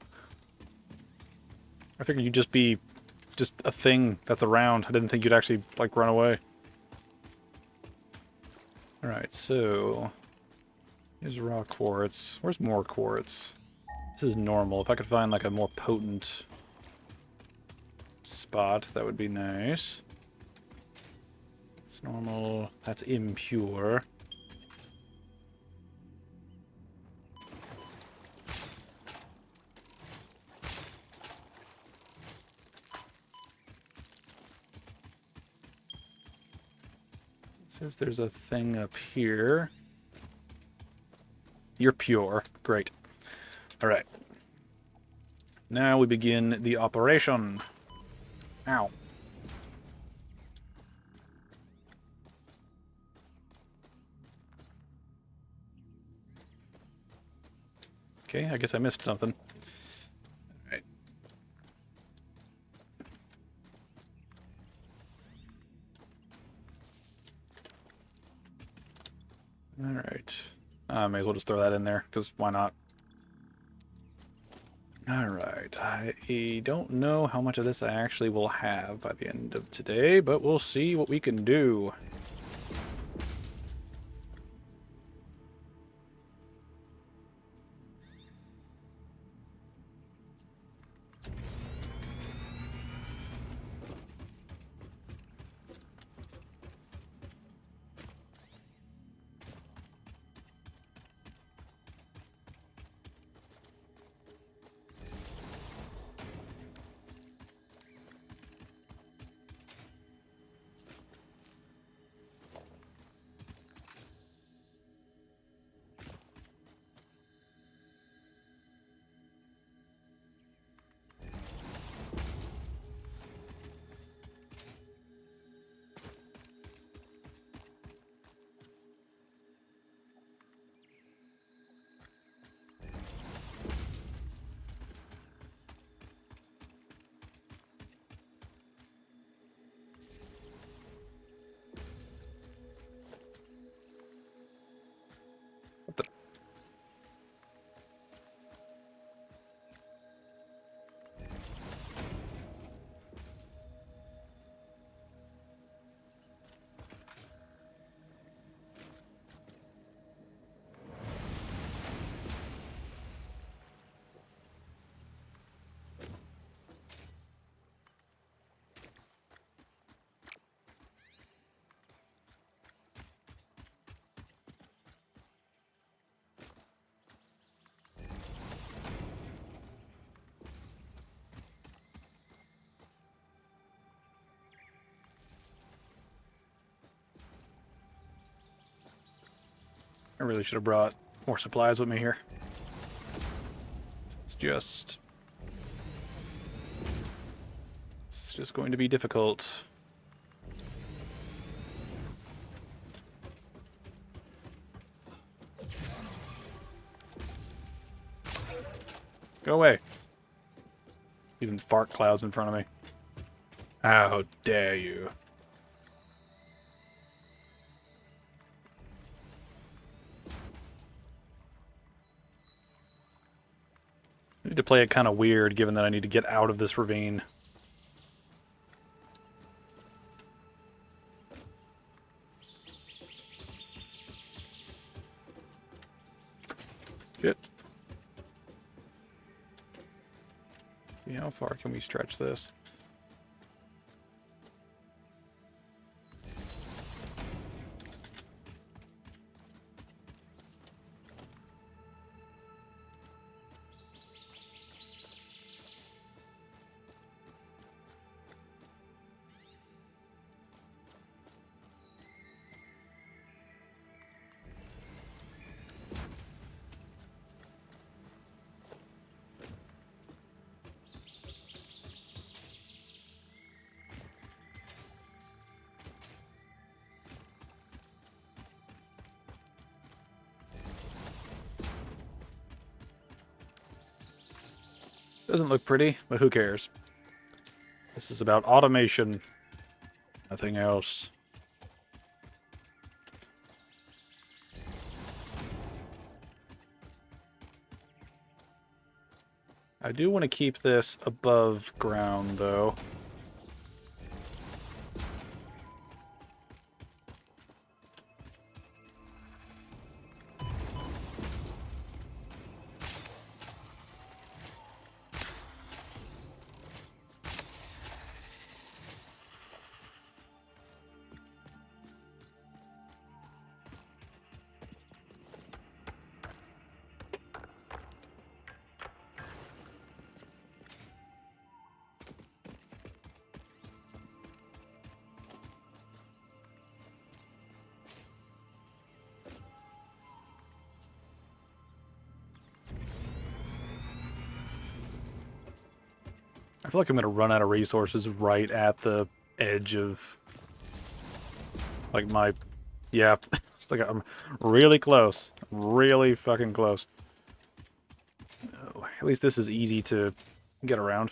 I figured you'd just be just a thing that's around. I didn't think you'd actually, like, run away. Alright, so... here's raw quartz. Where's more quartz? This is normal. If I could find, like, a more potent spot, that would be nice. It's normal. That's impure. Says there's a thing up here. You're pure. Great. Alright. Now we begin the operation. Ow. Okay, I guess I missed something. Alright. Alright. I may as well just throw that in there, because why not? Alright. I don't know how much of this I actually will have by the end of today, but we'll see what we can do. I really should have brought more supplies with me here. It's just going to be difficult. Go away. Even fart clouds in front of me. How dare you? I need to play it kind of weird, given that I need to get out of this ravine. Shit. See, how far can we stretch this? Doesn't look pretty, but who cares? This is about automation. Nothing else. I do want to keep this above ground, though. I feel like I'm going to run out of resources right at the edge of, like, my... Yeah, it's like I'm really close. Really fucking close. Oh, at least this is easy to get around.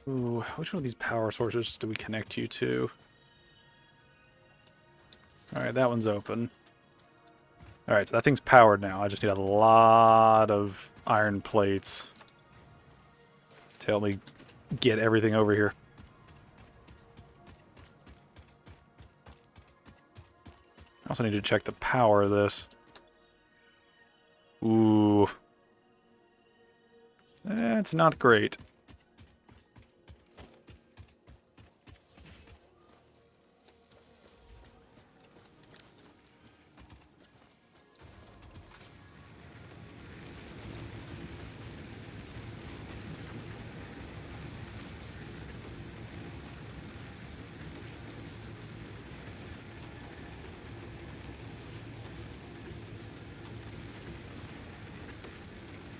Ooh, which one of these power sources do we connect you to? Alright, that one's open. Alright, so that thing's powered now. I just need a lot of iron plates to help me get everything over here. I also need to check the power of this. Ooh. That's not great.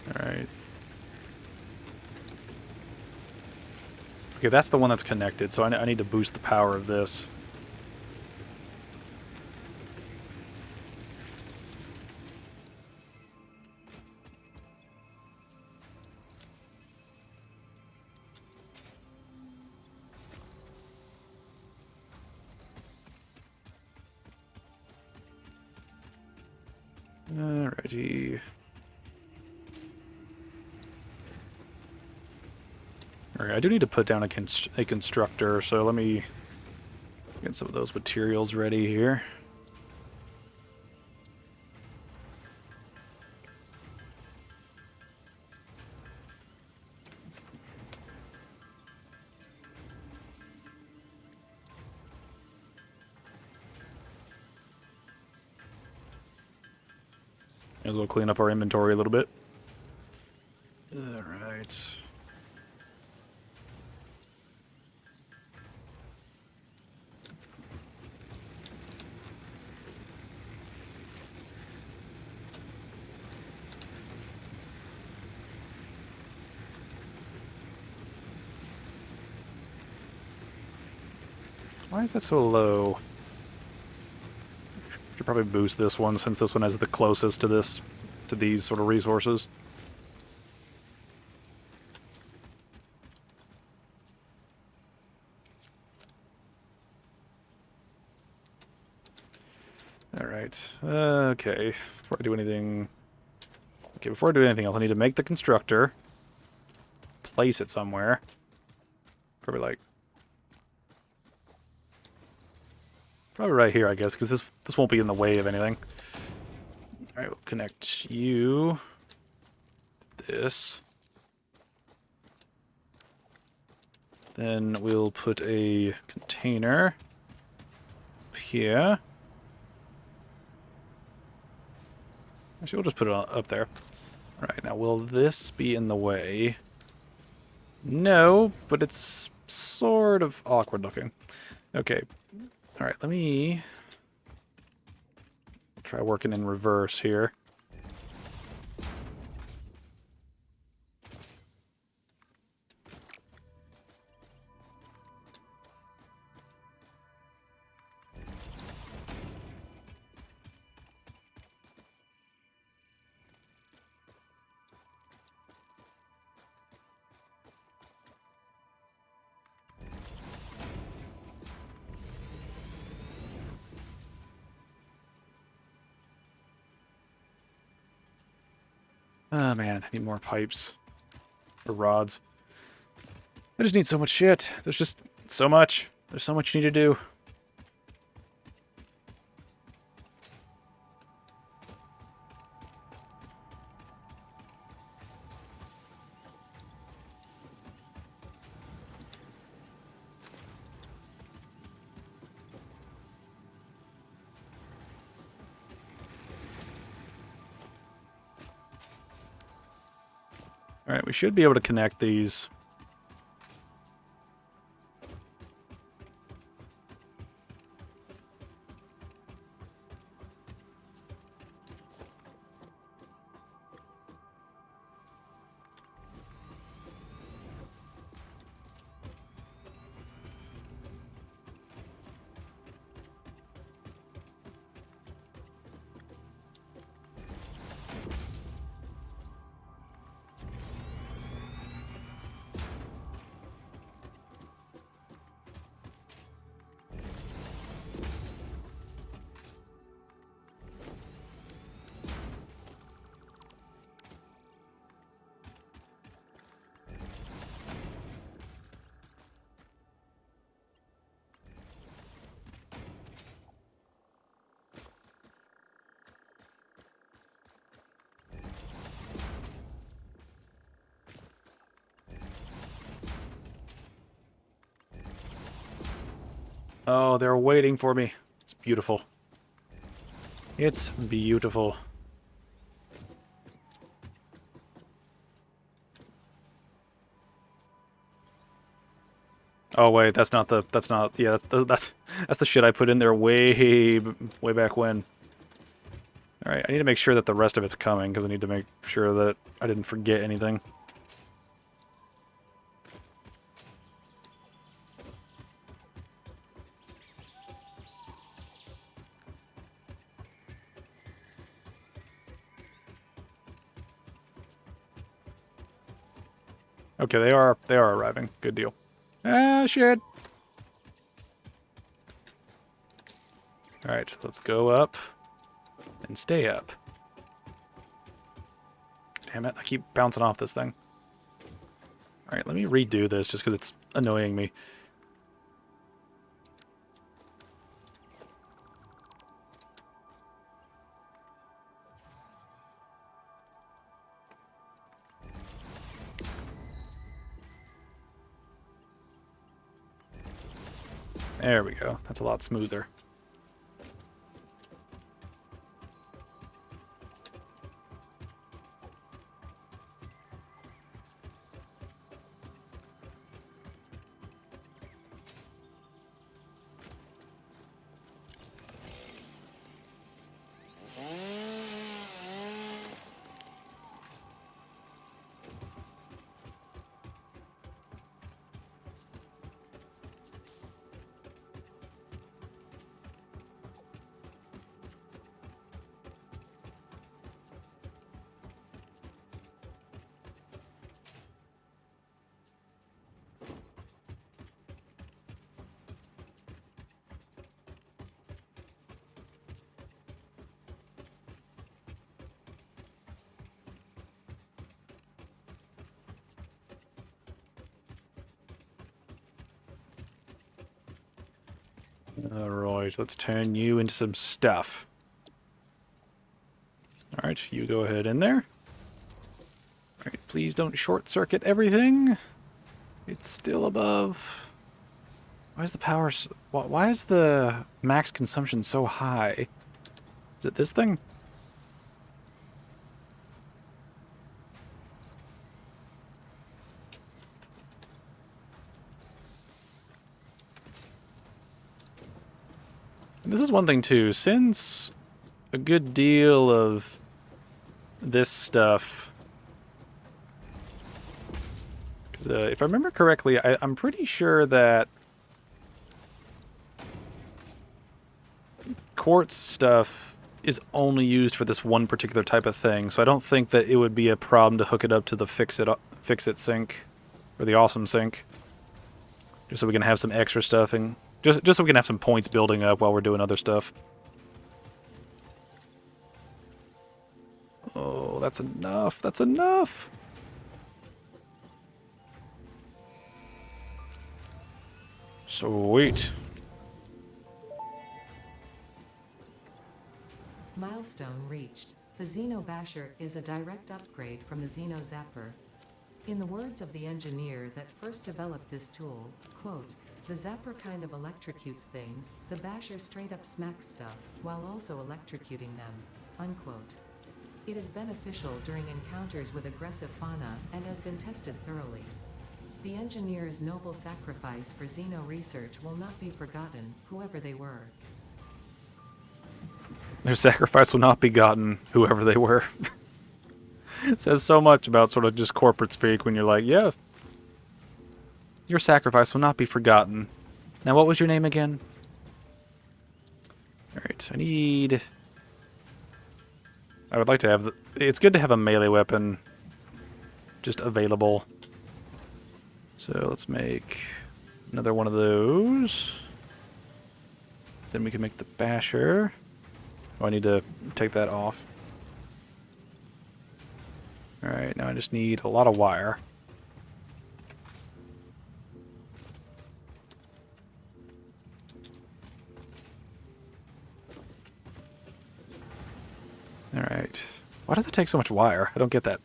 Alright. Okay, that's the one that's connected, so I need to boost the power of this. Alrighty. Alright, I do need to put down a constructor, so let me get some of those materials ready here. As well clean up our inventory a little bit. Alright. Why is that so low? Should probably boost this one since this one is the closest to these sort of resources. Alright. Okay. Before I do anything... Okay, before I do anything else, I need to make the constructor. Place it somewhere. Probably like... Probably right here, I guess, because this won't be in the way of anything. Alright, we'll connect you to this. Then we'll put a container up here. Actually, we'll just put it up there. Alright, now will this be in the way? No, but it's sort of awkward looking. Okay. Alright, let me try working in reverse here. Oh man, I need more pipes. Or rods. I just need so much shit. There's just so much. There's so much you need to do. Alright, we should be able to connect these. Oh, they're waiting for me. It's beautiful. It's beautiful. Oh wait, that's not, yeah, that's the shit I put in there way back when. All right, I need to make sure that the rest of it's coming because I need to make sure that I didn't forget anything. Okay, they are arriving. Good deal. Ah, shit. All right, let's go up and stay up. Damn it, I keep bouncing off this thing. Alright, let me redo this just because it's annoying me. There we go. That's a lot smoother. Alright, let's turn you into some stuff. Alright, you go ahead in there. Alright, please don't short circuit everything. It's still above. Why is the power... Why is the max consumption so high? Is it this thing? And this is one thing too, since a good deal of this stuff... if I remember correctly, I'm pretty sure that quartz stuff is only used for this one particular type of thing, so I don't think that it would be a problem to hook it up to the fix-it sink, or the awesome sink, just so we can have some extra stuff, and just so we can have some points building up while we're doing other stuff. Oh, that's enough. That's enough. Sweet. Milestone reached. The Xeno Basher is a direct upgrade from the Xeno Zapper. In the words of the engineer that first developed this tool, quote, "The Zapper kind of electrocutes things, the Basher straight up smacks stuff, while also electrocuting them," unquote. It is beneficial during encounters with aggressive fauna and has been tested thoroughly. The engineer's noble sacrifice for Xeno research will not be forgotten, whoever they were. Their sacrifice will not be gotten, whoever they were. It says so much about sort of just corporate speak when you're like, yeah, your sacrifice will not be forgotten. Now, what was your name again? Alright, I would like to have... It's good to have a melee weapon just available. So let's make another one of those. Then we can make the Basher. Oh, I need to take that off. Alright, now I just need a lot of wire. Alright. Why does it take so much wire? I don't get that.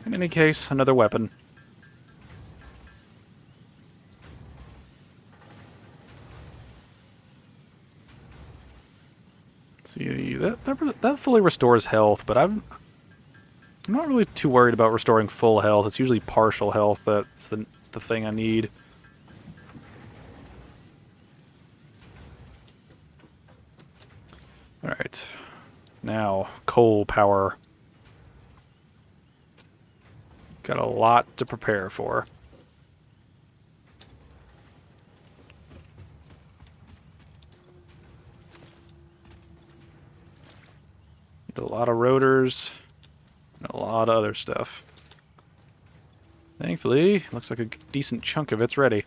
In any case, another weapon. See, that fully restores health, but I'm not really too worried about restoring full health. It's usually partial health that's the thing I need. Alright. Now, coal power. Got a lot to prepare for. Need a lot of rotors. And a lot of other stuff. Thankfully, looks like a decent chunk of it's ready.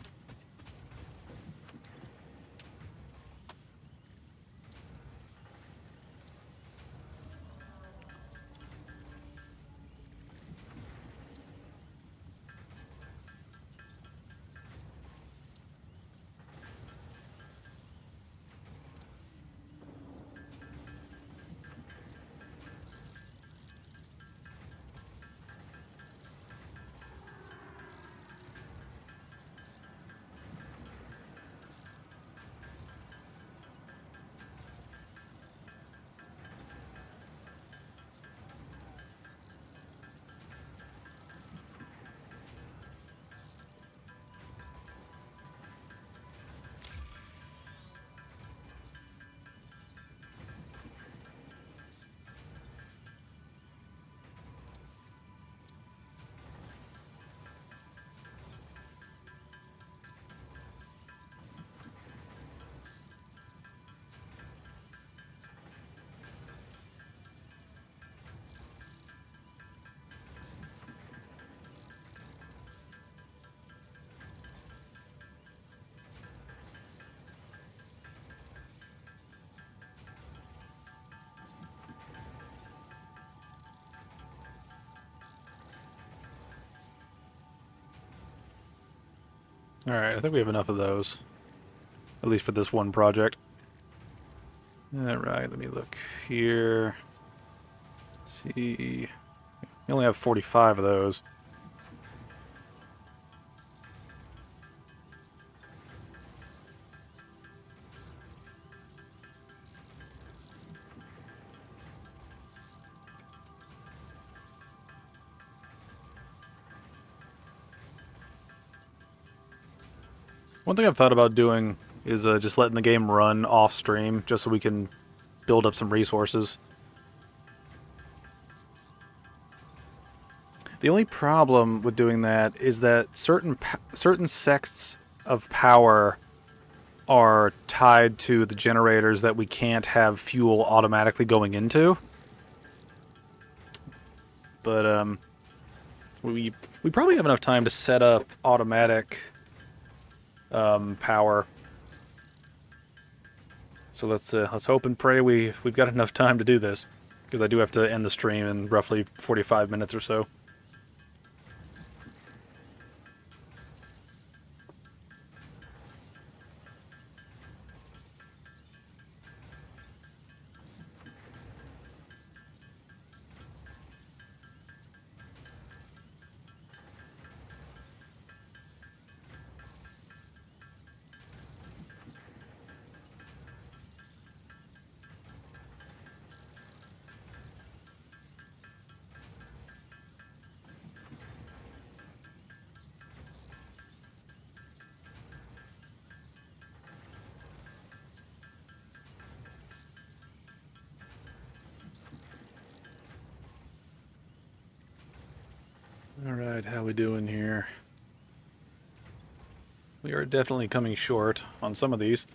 Alright, I think we have enough of those. At least for this one project. Alright, let me look here. See. We only have 45 of those. One thing I've thought about doing is just letting the game run off stream, just so we can build up some resources. The only problem with doing that is that certain sects of power are tied to the generators that we can't have fuel automatically going into. But we probably have enough time to set up automatic power. So let's hope and pray we've got enough time to do this, because I do have to end the stream in roughly 45 minutes or so. Alright, how we doing here? We are definitely coming short on some of these.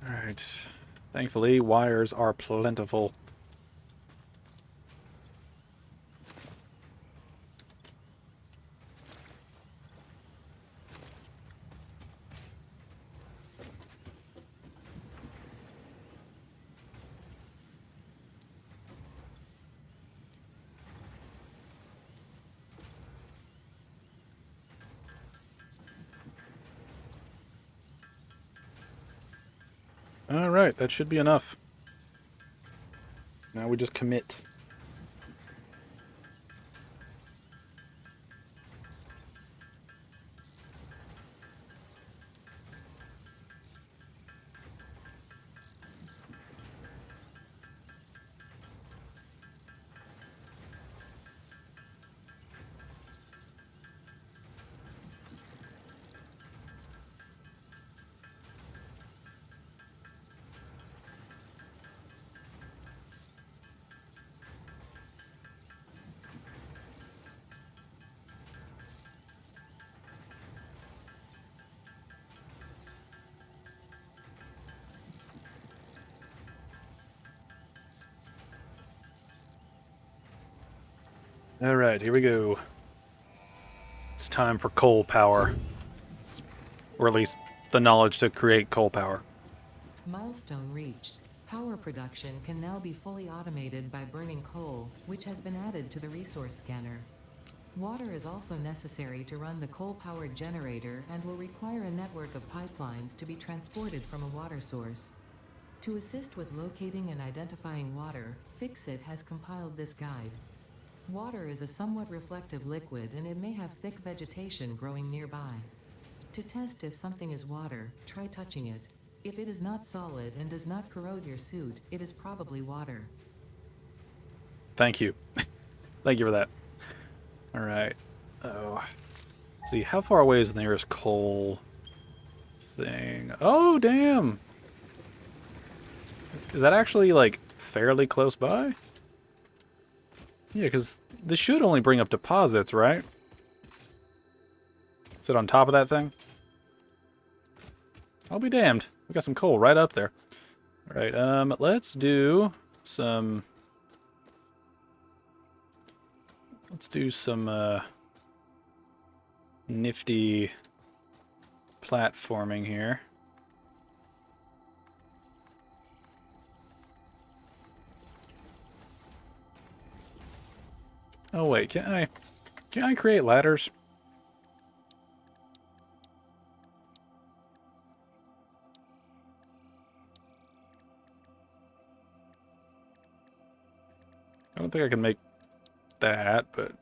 Alright. Thankfully, wires are plentiful. Alright, that should be enough. Now we just commit. Alright, here we go. It's time for coal power. Or at least the knowledge to create coal power. Milestone reached. Power production can now be fully automated by burning coal, which has been added to the resource scanner. Water is also necessary to run the coal-powered generator and will require a network of pipelines to be transported from a water source. To assist with locating and identifying water, Fixit has compiled this guide. Water is a somewhat reflective liquid and it may have thick vegetation growing nearby. To test if something is water, try touching it. If it is not solid and does not corrode your suit, it is probably water. Thank you. Thank you for that. Alright. Oh. See, how far away is the nearest coal thing? Oh, damn! Is that actually, like, fairly close by? Yeah, because this should only bring up deposits, right? Is it on top of that thing? I'll be damned. We got some coal right up there. Alright, let's do some... Let's do some, nifty platforming here. Oh wait, can I? Can I create ladders? I don't think I can make that, but...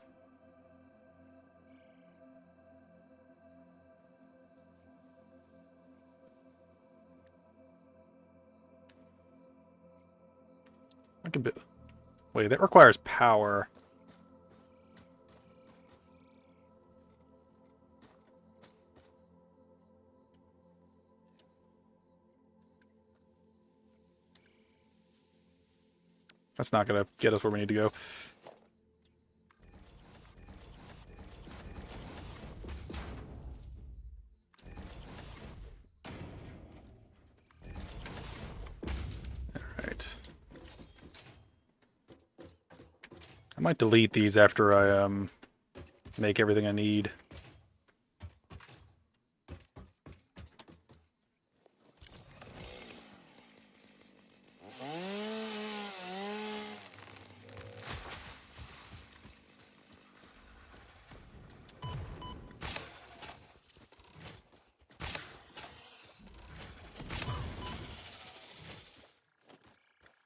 I can... Wait, that requires power. That's not going to get us where we need to go. Alright. I might delete these after I make everything I need.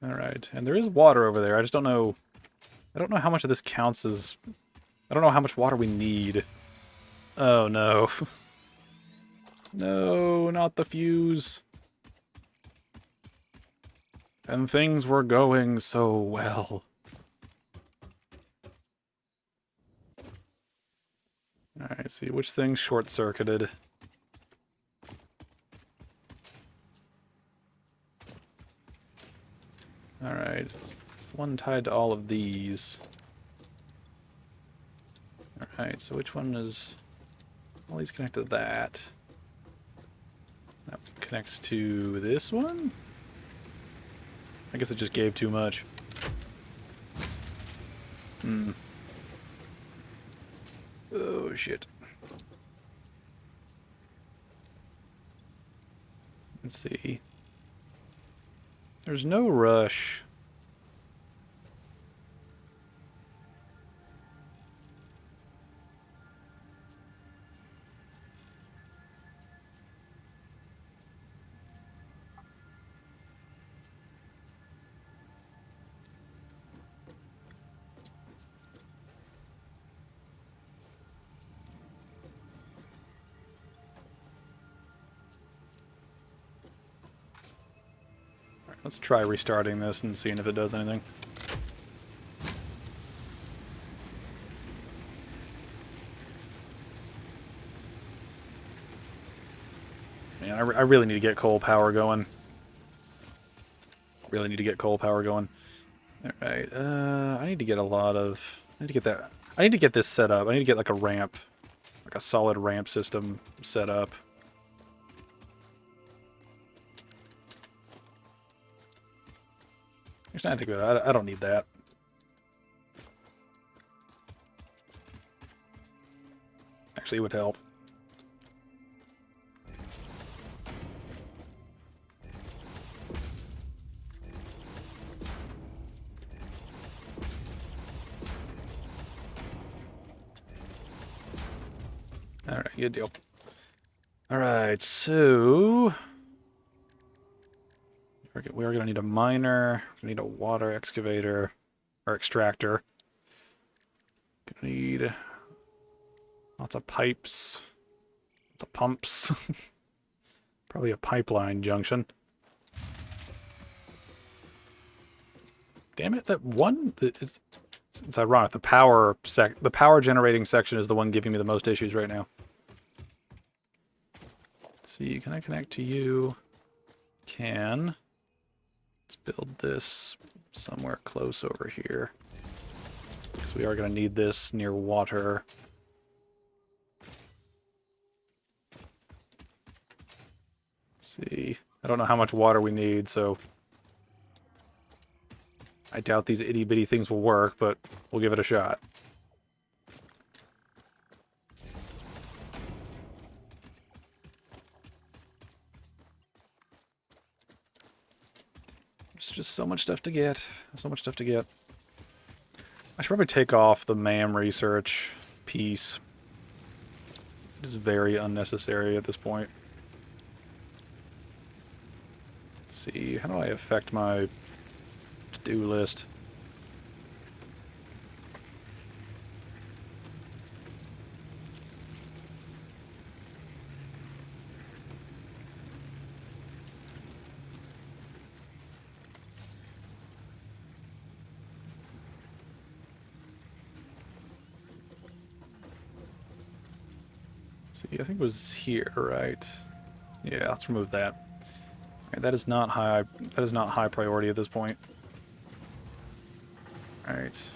Alright, and there is water over there. I just don't know... I don't know how much of this counts as... I don't know how much water we need. Oh, no. No, not the fuse. And things were going so well. Alright, see which thing's short-circuited. Alright, it's the one tied to all of these. Alright, so which one is... All these connect to that. That connects to this one? I guess it just gave too much. Hmm. Oh, shit. Let's see. There's no rush. Let's try restarting this and seeing if it does anything. Man, I really need to get coal power going. Really need to get coal power going. Alright, I need to get a lot of... I need to get that... I need to get this set up. I need to get like a ramp. Like a solid ramp system set up. Actually, I think I don't need that. Actually, it would help. Alright, good deal. Alright, so... We are going to need a miner. We need a water excavator. Or extractor. Gonna need... Lots of pipes. Lots of pumps. Probably a pipeline junction. Damn it, that one... It's ironic. The power generating section is the one giving me the most issues right now. See, can I connect to you? Can. Let's build this somewhere close over here. Because we are going to need this near water. Let's see. I don't know how much water we need, so... I doubt these itty-bitty things will work, but we'll give it a shot. There's just so much stuff to get. So much stuff to get. I should probably take off the MAM research. piece. It is very unnecessary at this point. Let's see, how do I affect my to-do list? See, I think it was here, right? Yeah, let's remove that. Okay, that is not high. That is not high priority at this point. All right.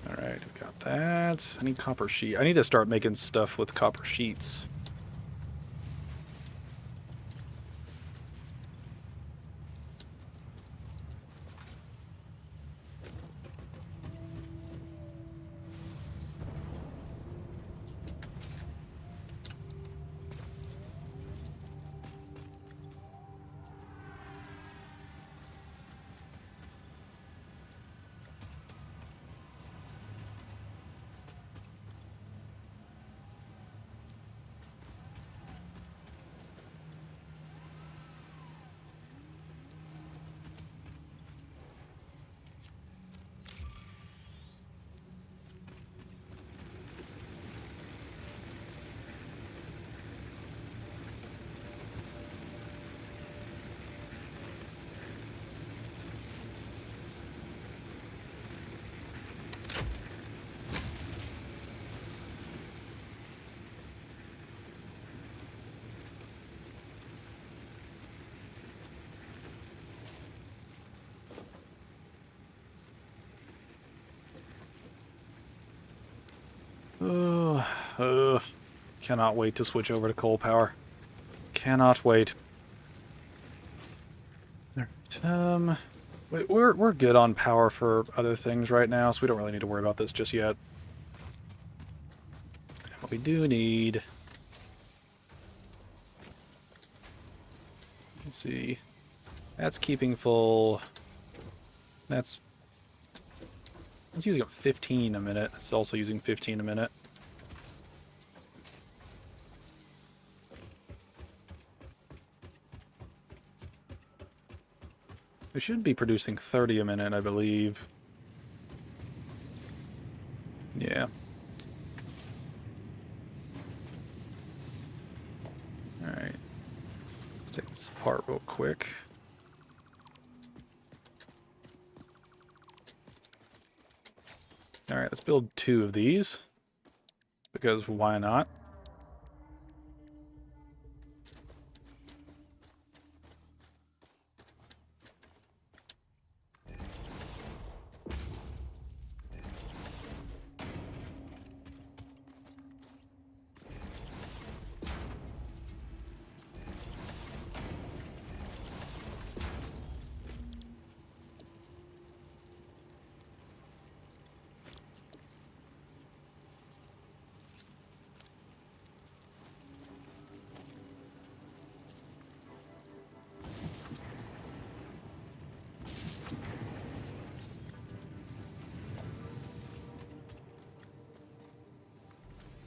All right, we got that. I need copper sheet. I need to start making stuff with copper sheets. Oh, cannot wait to switch over to coal power. Cannot wait. Alright, we're good on power for other things right now, so we don't really need to worry about this just yet. What we do need... Let's see. That's keeping full. That's using up 15 a minute. It's also using 15 a minute. They should be producing 30 a minute, I believe. Yeah. Alright. Let's take this apart real quick. Alright, let's build 2 of these. Because why not?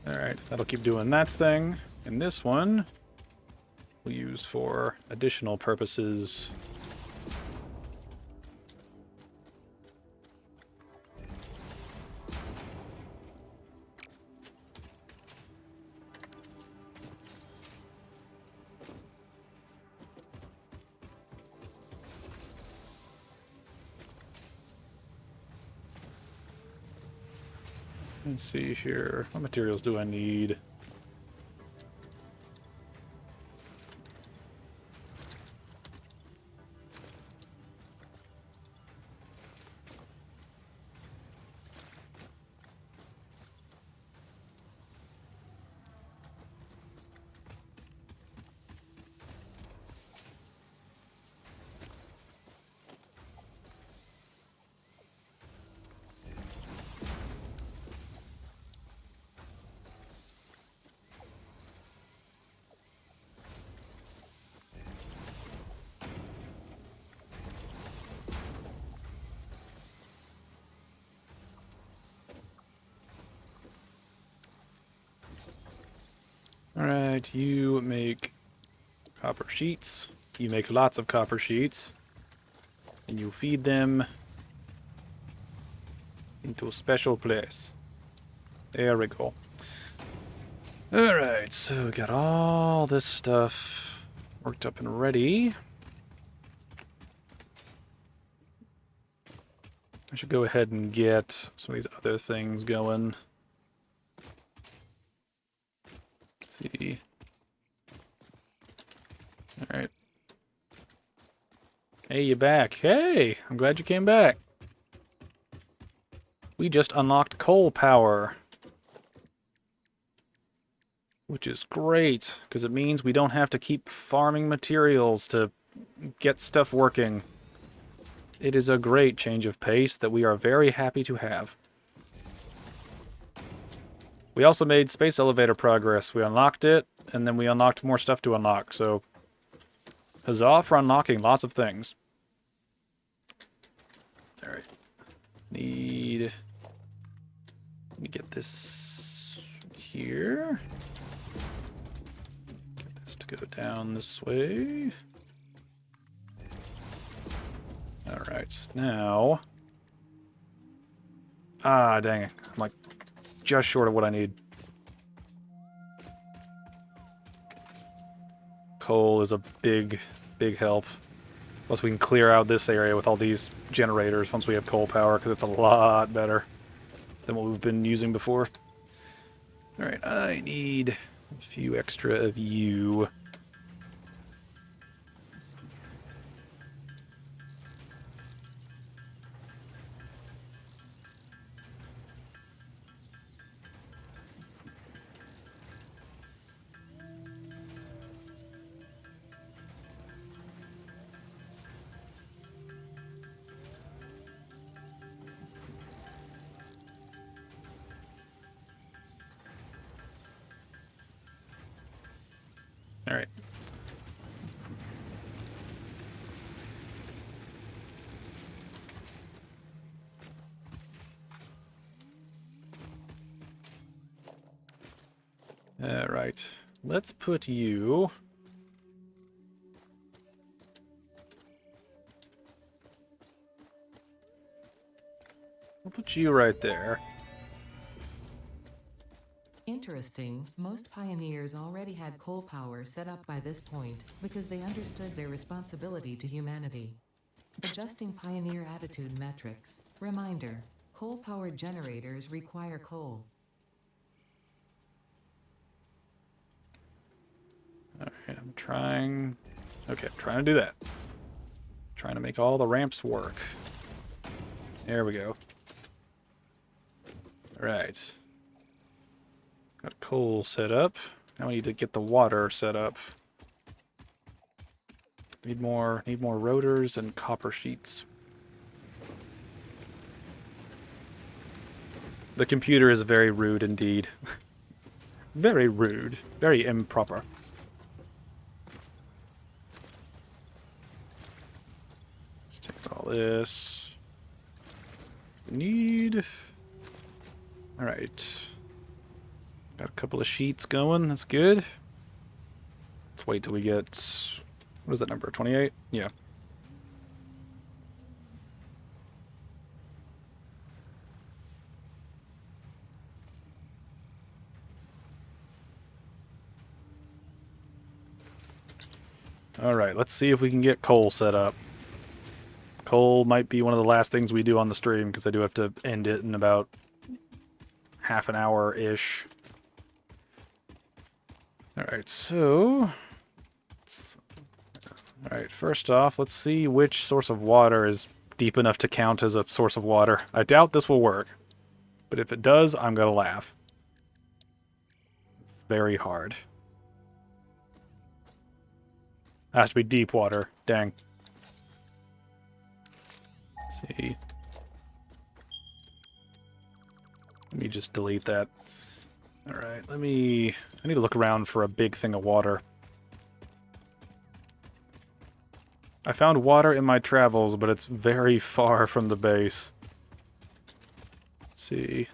Alright, that'll keep doing that thing. And this one we'll use for additional purposes. Let's see here. What materials do I need? Alright, you make copper sheets. You make lots of copper sheets. And you feed them into a special place. There we go. Alright, so we got all this stuff worked up and ready. I should go ahead and get some of these other things going. Let's see. Alright. Hey, you back. Hey, I'm glad you came back. We just unlocked coal power. Which is great, because it means we don't have to keep farming materials to get stuff working. It is a great change of pace that we are very happy to have. We also made space elevator progress. We unlocked it, and then we unlocked more stuff to unlock, so huzzah for unlocking lots of things. Alright. Let me get this here. Get this to go down this way. Alright, now... Ah, dang it. I'm like just short of what I need. Coal is a big, big help. Plus we can clear out this area with all these generators once we have coal power, because it's a lot better than what we've been using before. Alright, I need a few extra of you. Alright. Alright. Let's put you... I'll put you right there. Interesting, most pioneers already had coal power set up by this point because they understood their responsibility to humanity. Adjusting pioneer attitude metrics. Reminder, coal-powered generators require coal. Alright, I'm trying... Okay, I'm trying to do that. Trying to make all the ramps work. There we go. Alright. Got coal set up. Now we need to get the water set up. Need more rotors and copper sheets. The computer is very rude indeed. Very rude. Very improper. Let's take all this. Need... Alright. Got a couple of sheets going. That's good. Let's wait till we get... What is that number? 28? Yeah. Alright, let's see if we can get coal set up. Coal might be one of the last things we do on the stream, because I do have to end it in about half an hour-ish. Alright, so... Alright, first off, let's see which source of water is deep enough to count as a source of water. I doubt this will work, but if it does, I'm gonna laugh. Very hard. Has to be deep water. Dang. Let's see. Let me just delete that. Alright, I need to look around for a big thing of water. I found water in my travels, but it's very far from the base. Let's see.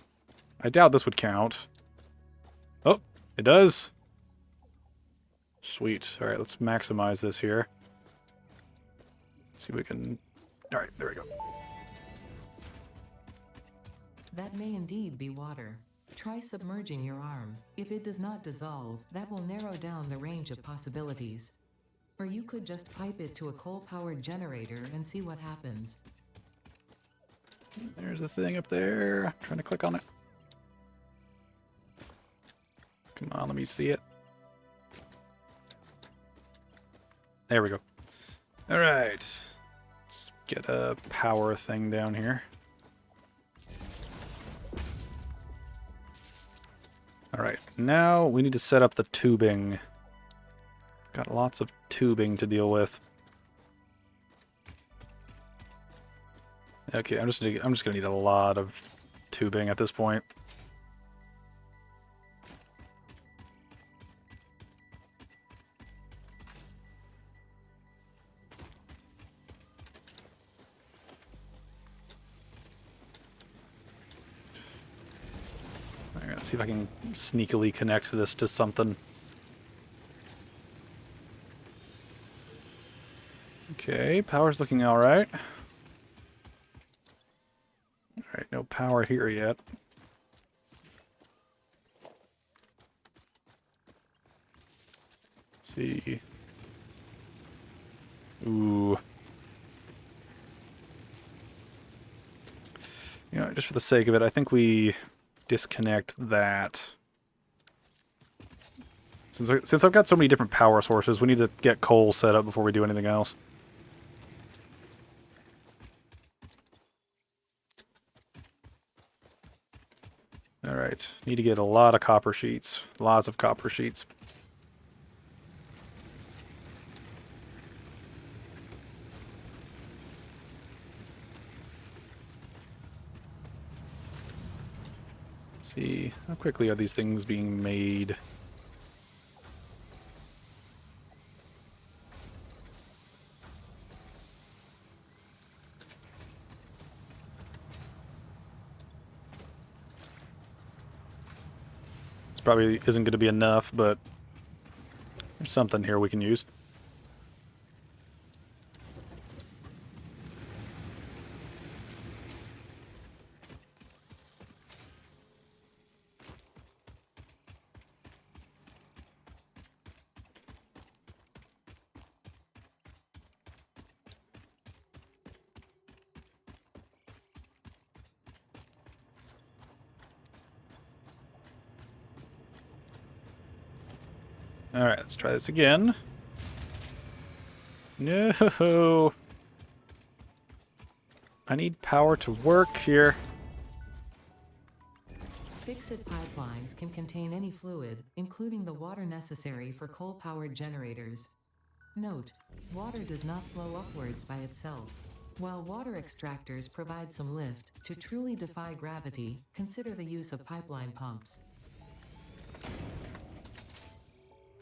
I doubt this would count. Oh, it does. Sweet. All right, let's maximize this here. See if we can... All right, there we go. That may indeed be water. Try submerging your arm. If it does not dissolve, that will narrow down the range of possibilities. Or you could just pipe it to a coal-powered generator and see what happens. There's a thing up there. I'm trying to click on it. Come on, let me see it. There we go. All right. Let's get a power thing down here. All right, now we need to set up the tubing. Got lots of tubing to deal with. Okay, I'm just gonna need a lot of tubing at this point. All right, let's see if I can sneakily connect this to something. Okay, power's looking all right. All right, no power here yet. Let's see. Ooh. You know, just for the sake of it, I think we disconnect that. Since I've got so many different power sources, we need to get coal set up before we do anything else. All right, need to get a lot of copper sheets. Lots of copper sheets. See, how quickly are these things being made? This probably isn't going to be enough, but there's something here we can use. Alright, let's try this again. No! I need power to work here. Fix-it pipelines can contain any fluid, including the water necessary for coal-powered generators. Note, water does not flow upwards by itself. While water extractors provide some lift, to truly defy gravity, consider the use of pipeline pumps.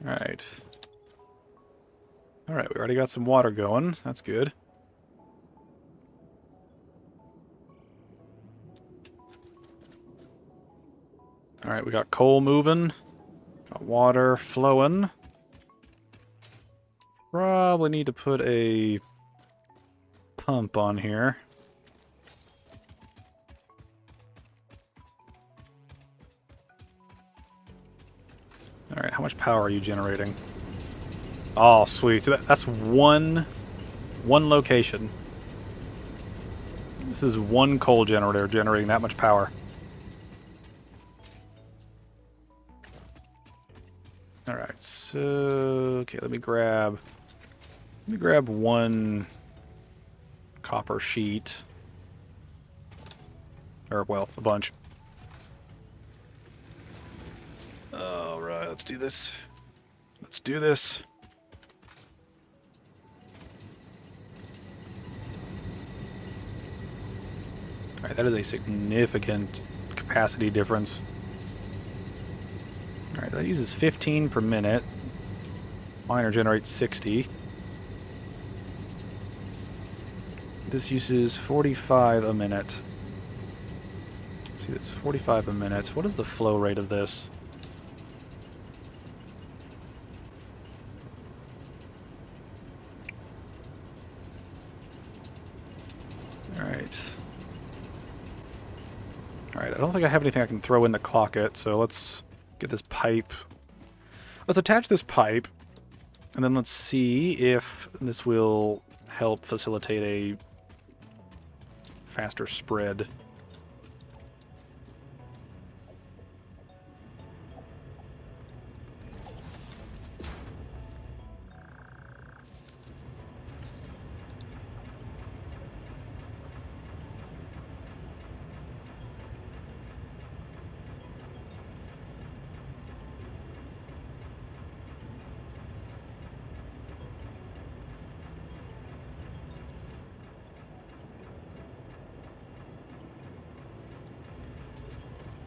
Alright. Alright, we already got some water going. That's good. Alright, we got coal moving. Got water flowing. Probably need to put a pump on here. Alright, how much power are you generating? Oh, sweet. So that's one location. This is one coal generator generating that much power. Alright, so... Okay, let me grab one copper sheet. Or, well, a bunch. Alright, let's do this. Let's do this. Alright, that is a significant capacity difference. Alright, that uses 15 per minute. Miner generates 60. This uses 45 a minute. Let's see, that's 45 a minute. What is the flow rate of this? don't think I have anything I can throw in to clock it, so let's get this pipe. Let's attach this pipe, and then let's see if this will help facilitate a faster spread.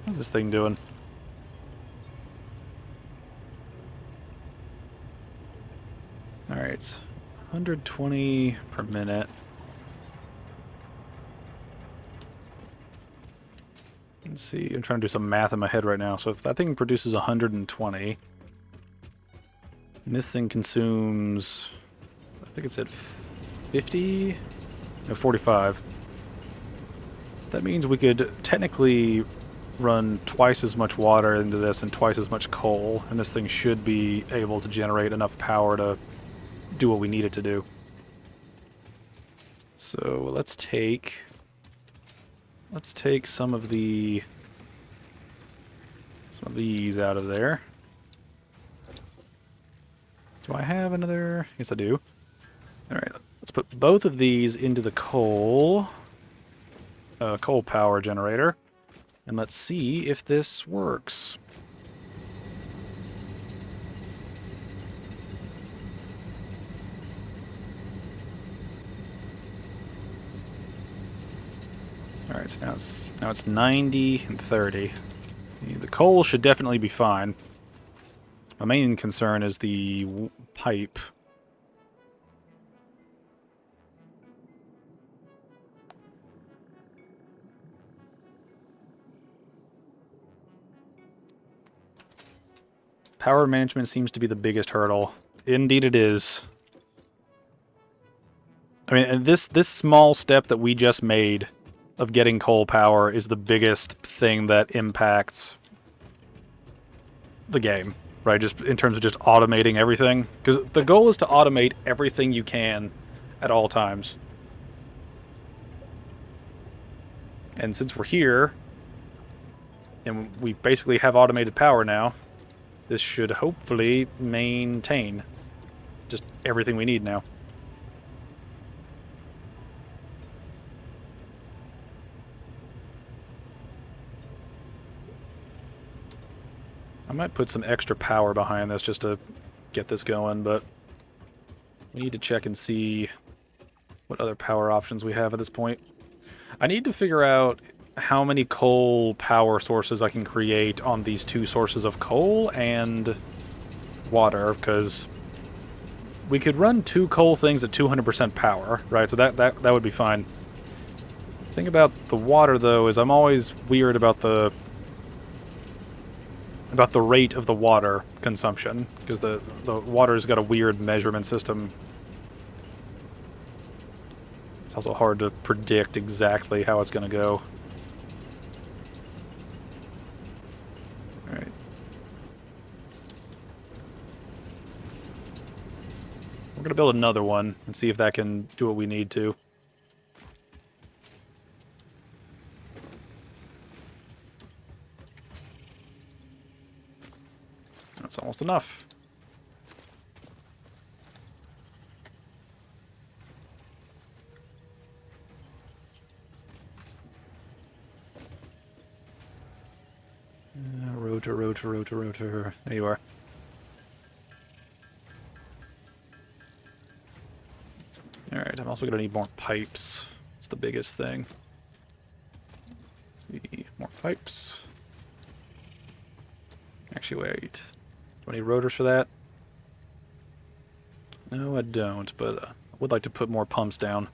What's this thing doing? Alright, 120 per minute. Let's see, I'm trying to do some math in my head right now. So if that thing produces 120, and this thing consumes, I think it said 50? No, 45. That means we could technically run twice as much water into this and twice as much coal, and this thing should be able to generate enough power to do what we need it to do. So let's take some of these out of there. Do I have another? Yes, I do. All right, let's put both of these into the coal power generator, and let's see if this works. All right, so now it's 90 and 30. The coal should definitely be fine. My main concern is the pipe. Power management seems to be the biggest hurdle. Indeed it is. I mean, this small step that we just made of getting coal power is the biggest thing that impacts the game, right? Just in terms of just automating everything. Because the goal is to automate everything you can at all times. And since we're here, and we basically have automated power now, this should hopefully maintain just everything we need now. I might put some extra power behind this just to get this going, but we need to check and see what other power options we have at this point. I need to figure out how many coal power sources I can create on these two sources of coal and water, because we could run two coal things at 200% power, right? So that would be fine. The thing about the water, though, is I'm always weird about the rate of the water consumption, because the water's got a weird measurement system. It's also hard to predict exactly how it's going to go. Alright. We're going to build another one and see if that can do what we need to. That's almost enough. Rotor. There you are. Alright, I'm also going to need more pipes. It's the biggest thing. Let's see, more pipes. Actually, wait. Do I need rotors for that? No, I don't, but I would like to put more pumps down.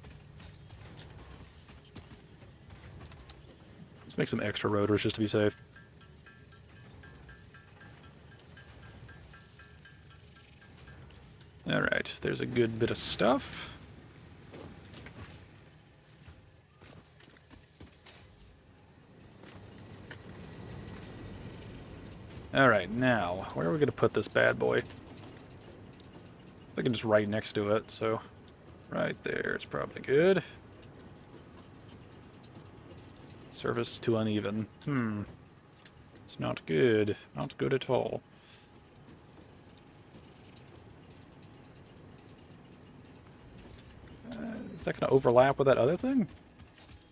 Let's make some extra rotors just to be safe. Alright, there's a good bit of stuff. Alright, now, where are we going to put this bad boy? I can just right next to it, so right there is probably good. Surface too uneven. It's not good. Not good at all. Is that going to overlap with that other thing?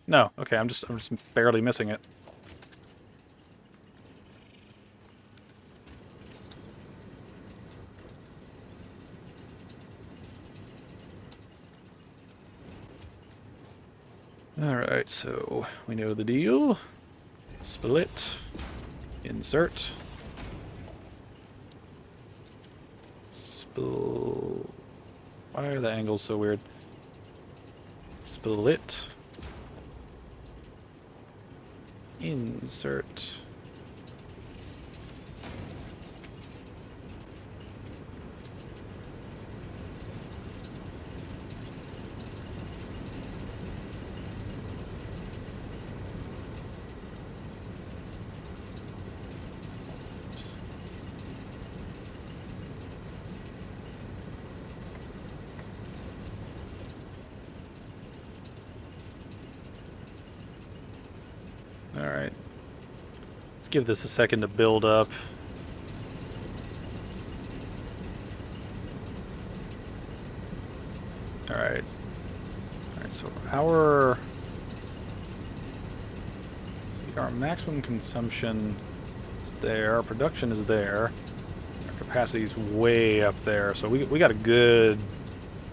No. Okay, I'm just barely missing it. Alright, so we know the deal. Split. Insert. Why are the angles so weird? Split. Insert. Alright. Let's give this a second to build up. Alright. Alright, so our maximum consumption is there, our production is there, our capacity is way up there, so we got a good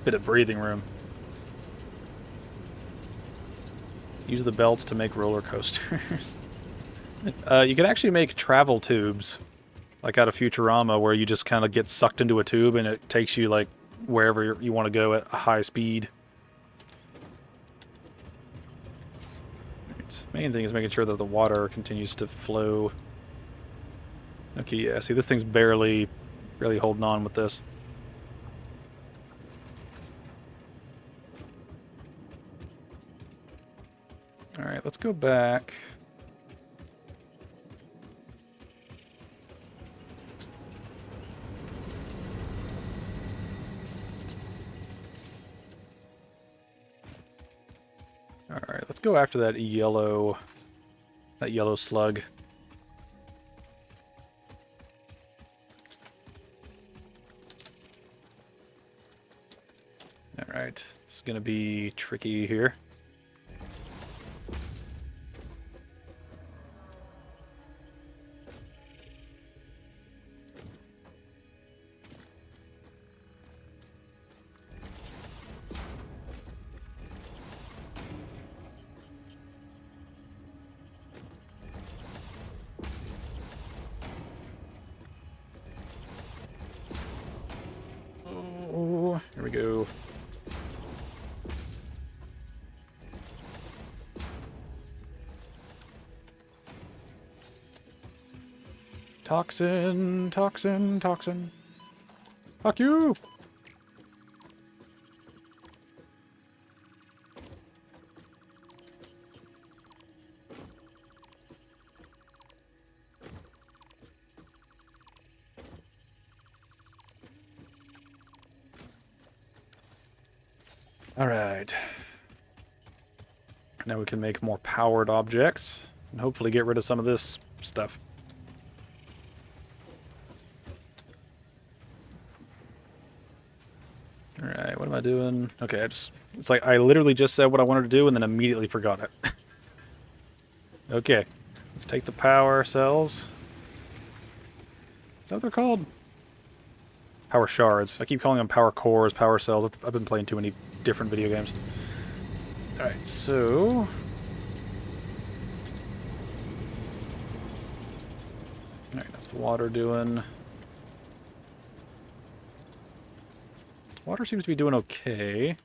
bit of breathing room. Use the belts to make roller coasters. You can actually make travel tubes, like out of Futurama, where you just kind of get sucked into a tube and it takes you like wherever you want to go at a high speed. Right. Main thing is making sure that the water continues to flow. Okay, yeah, see, this thing's barely holding on with this. Alright, let's go back. Alright, let's go after that yellow slug. Alright, it's gonna be tricky here. Oh, here we go. Toxin, toxin, toxin. Fuck you! Alright. Now we can make more powered objects and hopefully get rid of some of this stuff. Alright, what am I doing? Okay, it's like I literally just said what I wanted to do and then immediately forgot it. Okay, let's take the power cells. Is that what they're called? Power shards. I keep calling them power cores, power cells. I've been playing too many different video games. Alright, so... Alright, that's the water doing. Water seems to be doing okay.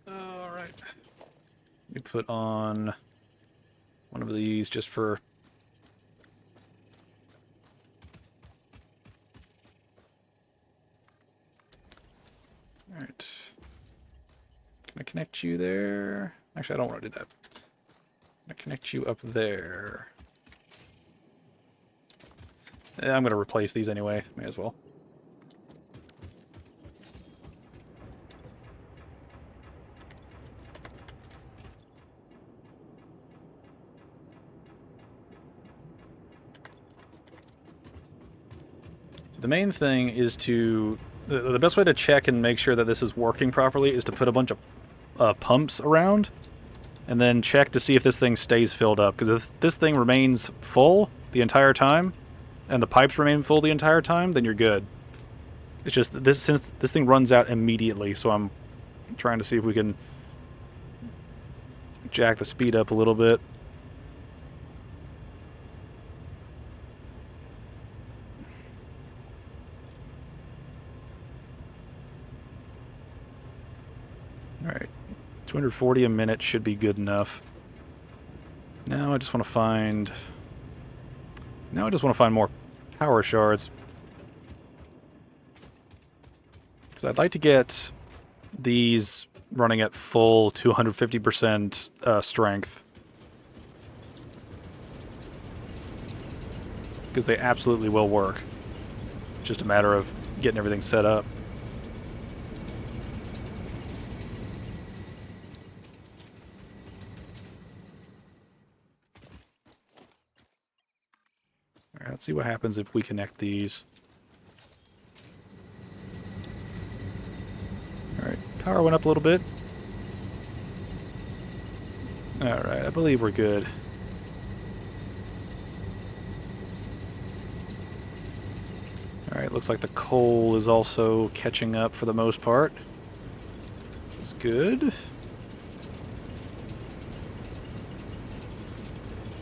Alright. Let me put on one of these just for... Alright. Can I connect you there? Actually, I don't want to do that. Can I connect you up there? I'm going to replace these anyway. May as well. So the main thing is to... The best way to check and make sure that this is working properly is to put a bunch of pumps around and then check to see if this thing stays filled up. Because if this thing remains full the entire time and the pipes remain full the entire time, then you're good. It's just this, since this thing runs out immediately, so I'm trying to see if we can jack the speed up a little bit. Alright, 240 a minute should be good enough. Now I just want to find... Now I just want to find more power shards. Because I'd like to get these running at full 250% strength. Because they absolutely will work. It's just a matter of getting everything set up. Alright, let's see what happens if we connect these. Alright, power went up a little bit. Alright, I believe we're good. Alright, looks like the coal is also catching up for the most part. That's good.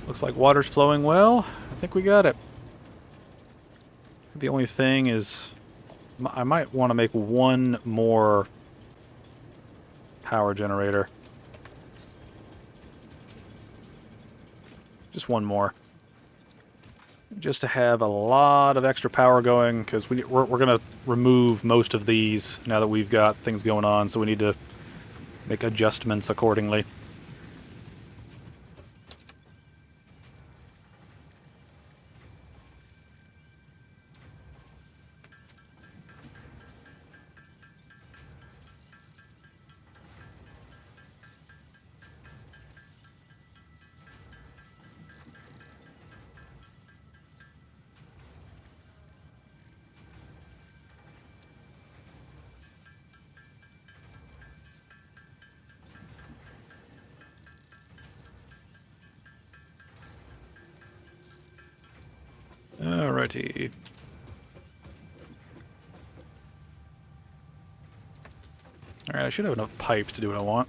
Looks like water's flowing well. I think we got it. The only thing is, I might want to make one more power generator. Just one more. Just to have a lot of extra power going, because we're going to remove most of these now that we've got things going on, so we need to make adjustments accordingly. Alrighty. Alright, I should have enough pipe to do what I want.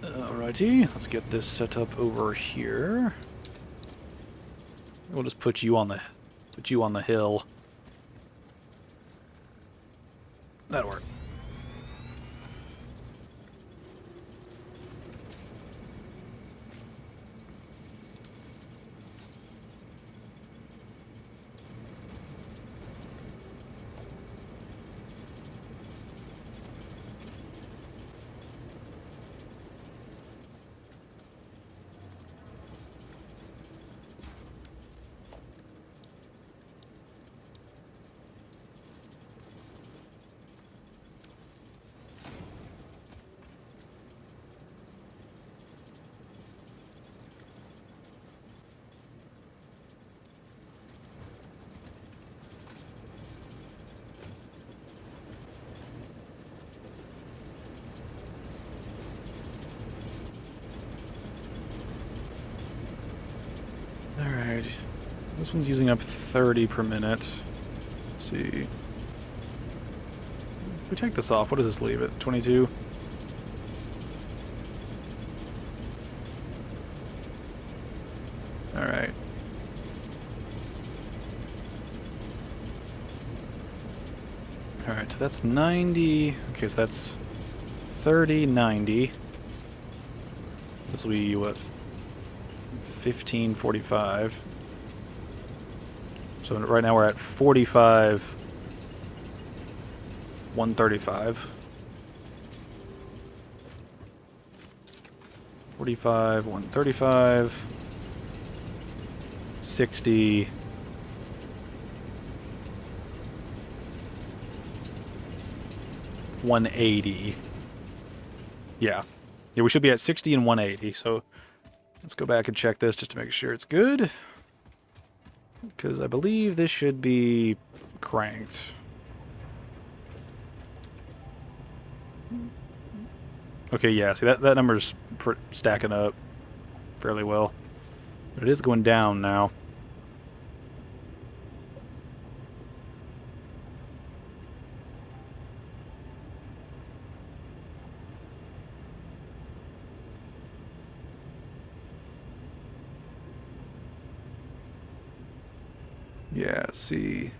Alrighty, let's get this set up over here. We'll just put you on the hill. That'll work. Alright. This one's using up 30 per minute. Let's see. If we take this off, what does this leave it? 22? Alright. Alright, so that's 90. Okay, so that's 30, 90. This will be, what, 1545. So right now we're at 45, 135. 45, 135, 60. $180. Yeah. Yeah, we should be at 60 and 180, so let's go back and check this just to make sure it's good. Because I believe this should be cranked. Okay, yeah, see, that number's stacking up fairly well. But it is going down now. Yeah, see.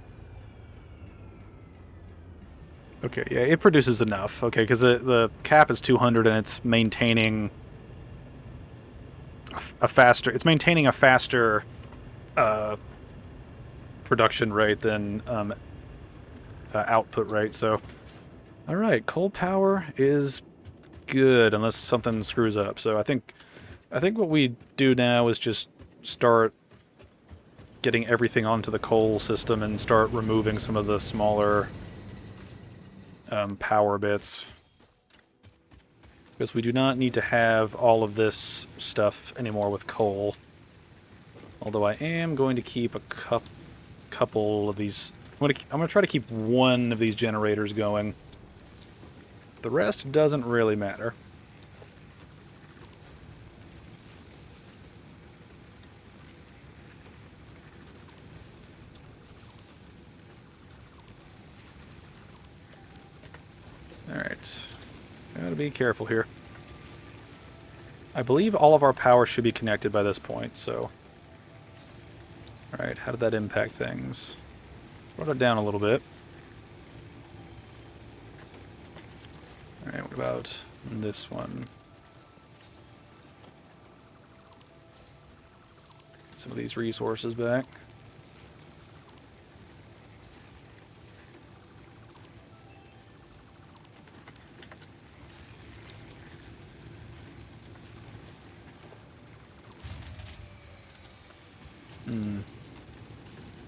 Okay, yeah, it produces enough. Okay, because the cap is 200 and it's maintaining a faster... It's maintaining a faster production rate than output rate, so... Alright, coal power is good, unless something screws up. So I think what we do now is just start getting everything onto the coal system and start removing some of the smaller power bits. Because we do not need to have all of this stuff anymore with coal. Although I am going to keep a couple of these... I'm going to try to keep one of these generators going. The rest doesn't really matter. Alright. Gotta be careful here. I believe all of our power should be connected by this point, so... Alright, how did that impact things? Brought it down a little bit. Alright, what about this one? Some of these resources back.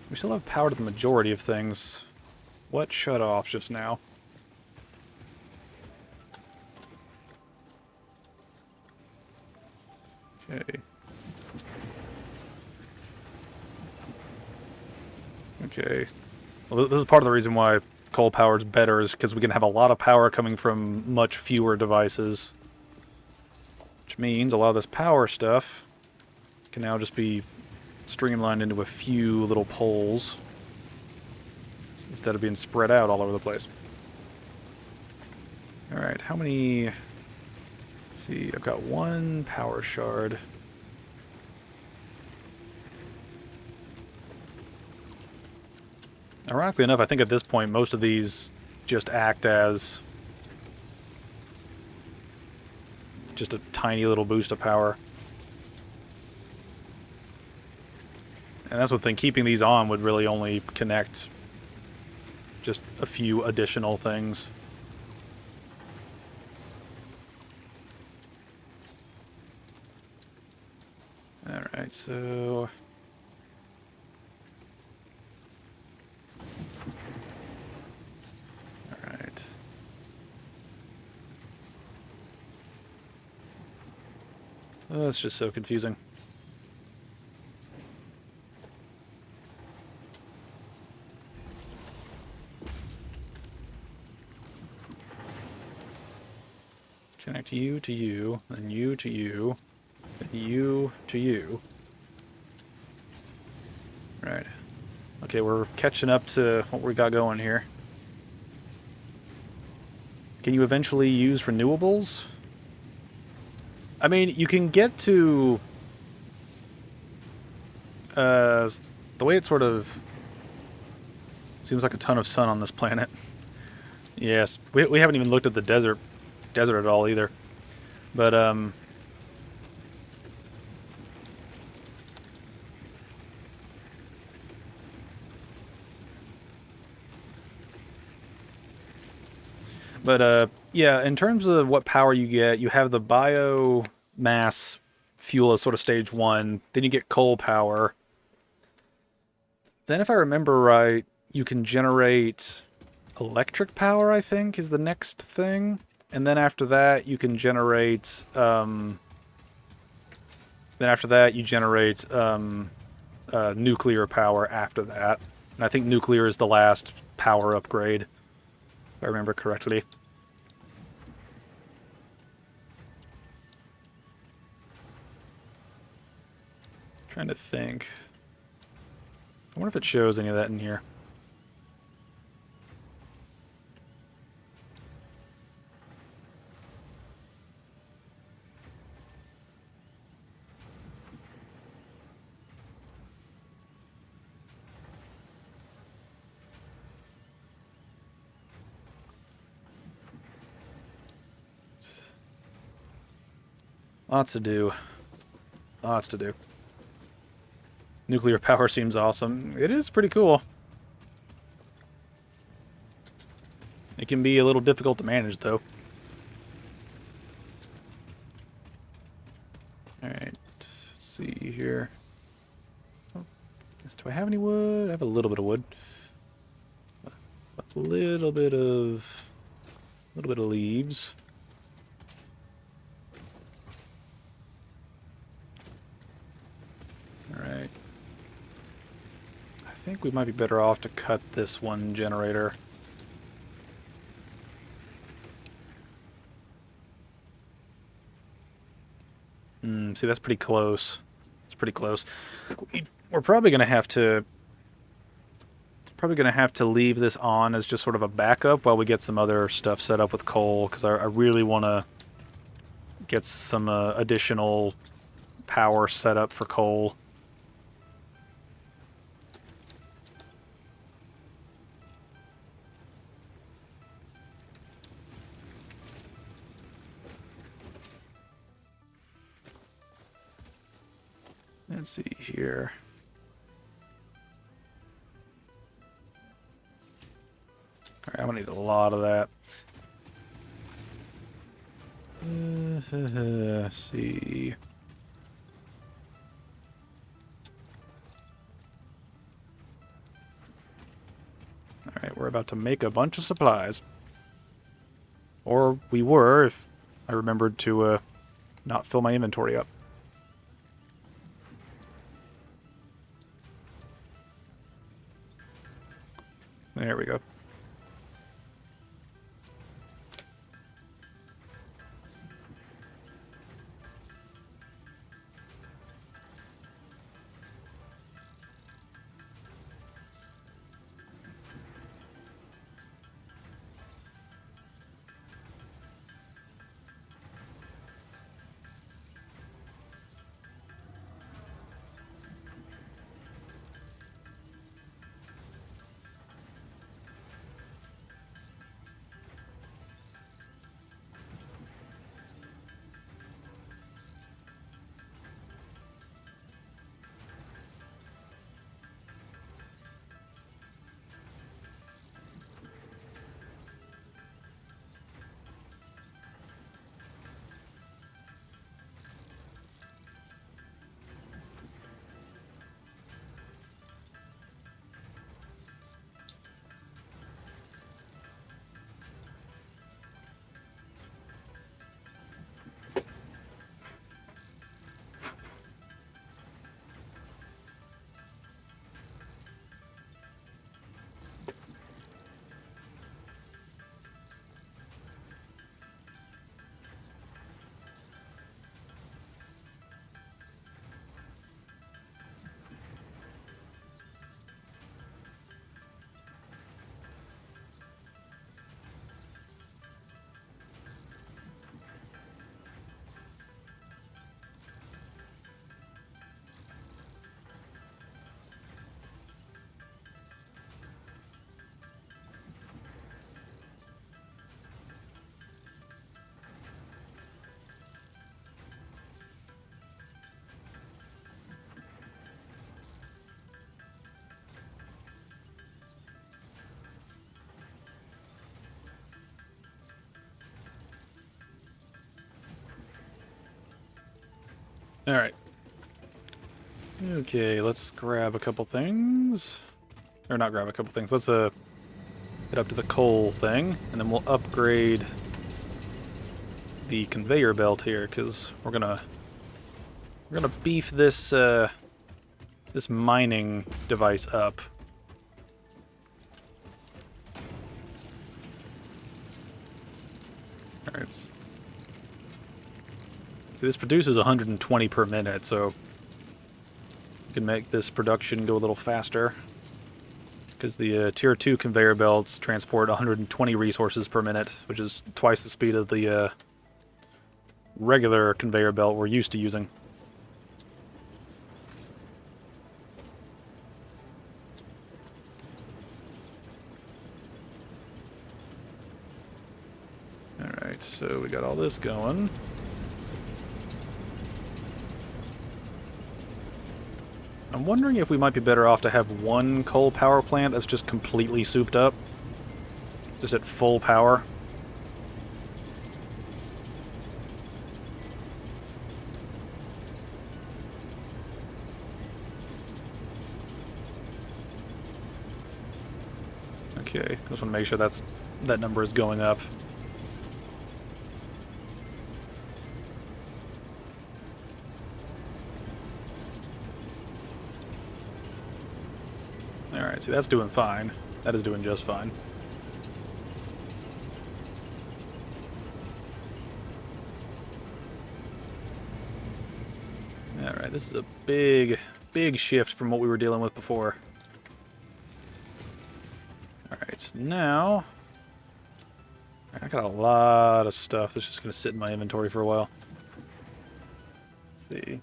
We still have power to the majority of things. What shut off just now? Okay. Okay. Well, this is part of the reason why coal power is better, is because we can have a lot of power coming from much fewer devices. Which means a lot of this power stuff can now just be streamlined into a few little poles instead of being spread out all over the place. Alright, how many... Let's see, I've got one power shard. Ironically enough, I think at this point most of these just act as just a tiny little boost of power. And that's one thing, keeping these on would really only connect just a few additional things. Alright, so... Alright. Oh, it's just so confusing. Connect you to you, then you to you, then you to you. Right. Okay, we're catching up to what we got going here. Can you eventually use renewables? I mean, you can get to... the way it sort of... Seems like a ton of sun on this planet. Yes, we haven't even looked at the desert at all either. But yeah, in terms of what power you get, you have the bio mass fuel as sort of stage one. Then you get coal power. Then, if I remember right, you can generate electric power, I think, is the next thing. And then after that, you can generate... nuclear power after that. And I think nuclear is the last power upgrade, if I remember correctly. Trying to think. I wonder if it shows any of that in here. Lots to do. Lots to do. Nuclear power seems awesome. It is pretty cool. It can be a little difficult to manage, though. Alright, let's see here. Oh, do I have any wood? I have a little bit of wood. A little bit of leaves. Alright. I think we might be better off to cut this one generator. See, that's pretty close. It's pretty close. We're probably gonna have to leave this on as just sort of a backup while we get some other stuff set up with coal, because I really want to get some additional power set up for coal. Let's see here. All right, I'm gonna need a lot of that. Let's see. All right, we're about to make a bunch of supplies. Or we were, if I remembered to not fill my inventory up. There we go. Alright. Okay, let's grab a couple things. Or not grab a couple things. Let's head up to the coal thing, and then we'll upgrade the conveyor belt here, because we're gonna beef this this mining device up. Alright. This produces 120 per minute, so we can make this production go a little faster. Because the Tier 2 conveyor belts transport 120 resources per minute, which is twice the speed of the regular conveyor belt we're used to using. Alright, so we got all this going. I'm wondering if we might be better off to have one coal power plant that's just completely souped up. Just at full power. Okay, just want to make sure that number is going up. Alright, see, that's doing fine. That is doing just fine. Alright, this is a big shift from what we were dealing with before. Alright, now... I got a lot of stuff that's just going to sit in my inventory for a while. Let's see.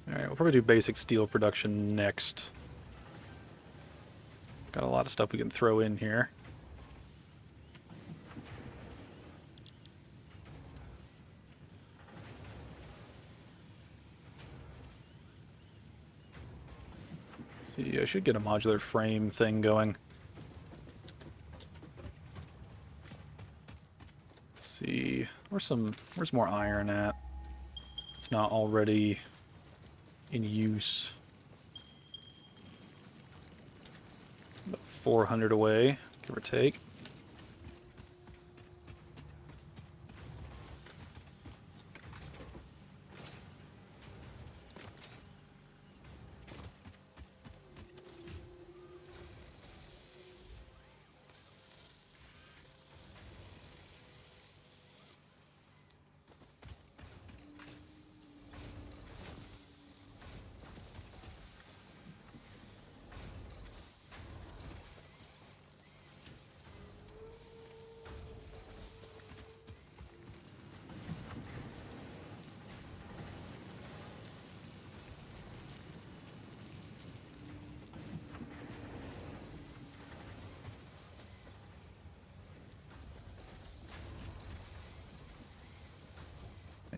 Alright, we'll probably do basic steel production next. Got a lot of stuff we can throw in here. See, I should get a modular frame thing going. See, where's more iron at? It's not already in use. About 400 away, give or take.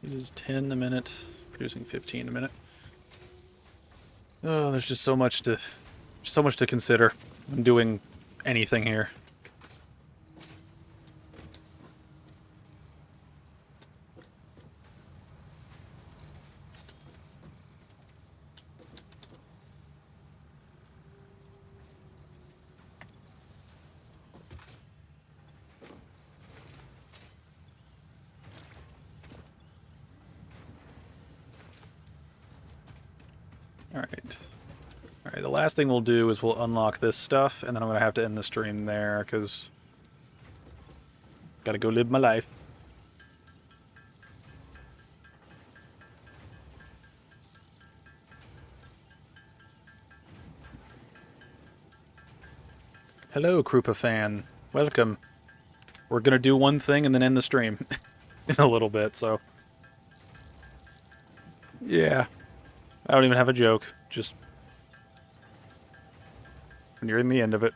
It is 10 a minute, producing 15 a minute. Oh, there's just so much to consider when doing anything here. Alright, the last thing we'll do is we'll unlock this stuff, and then I'm going to have to end the stream there, because gotta go live my life. Hello, Krupa fan. Welcome. We're going to do one thing and then end the stream in a little bit, so... Yeah. I don't even have a joke. Just... nearing the end of it.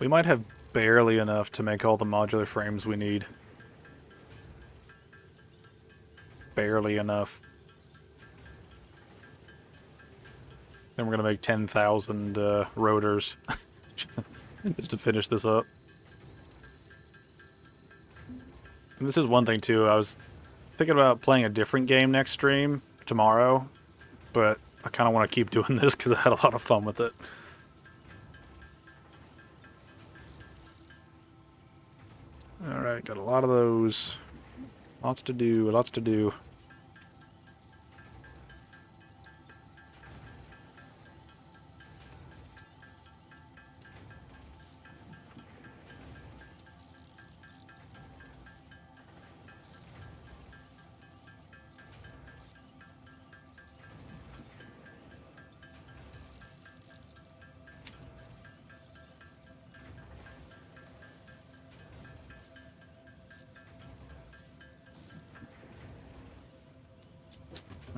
We might have barely enough to make all the modular frames we need. Barely enough. Then we're gonna make 10,000 rotors just to finish this up. And this is one thing too. I was thinking about playing a different game next stream tomorrow, but I kind of want to keep doing this because I had a lot of fun with it. Alright, got a lot of those. Lots to do, lots to do.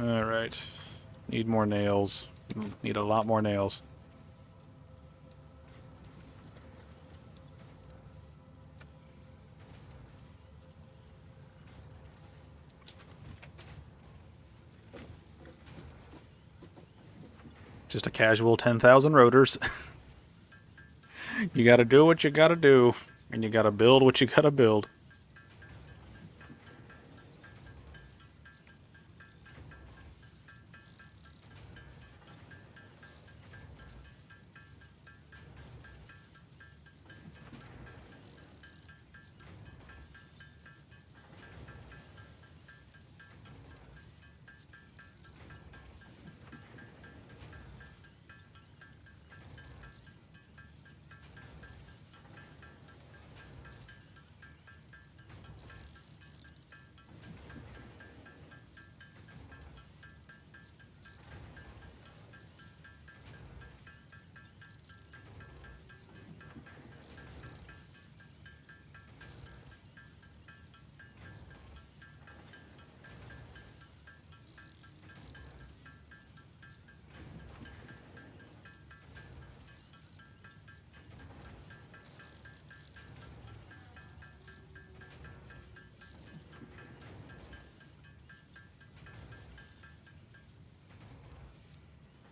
Alright. Need more nails. Need a lot more nails. Just a casual 10,000 rotors. You gotta do what you gotta do. And you gotta build what you gotta build.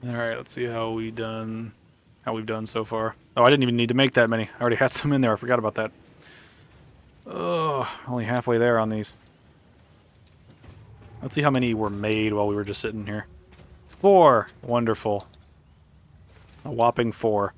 Alright, let's see how we've done so far. Oh, I didn't even need to make that many. I already had some in there. I forgot about that. Oh, only halfway there on these. Let's see how many were made while we were just sitting here. 4! Wonderful. A whopping 4.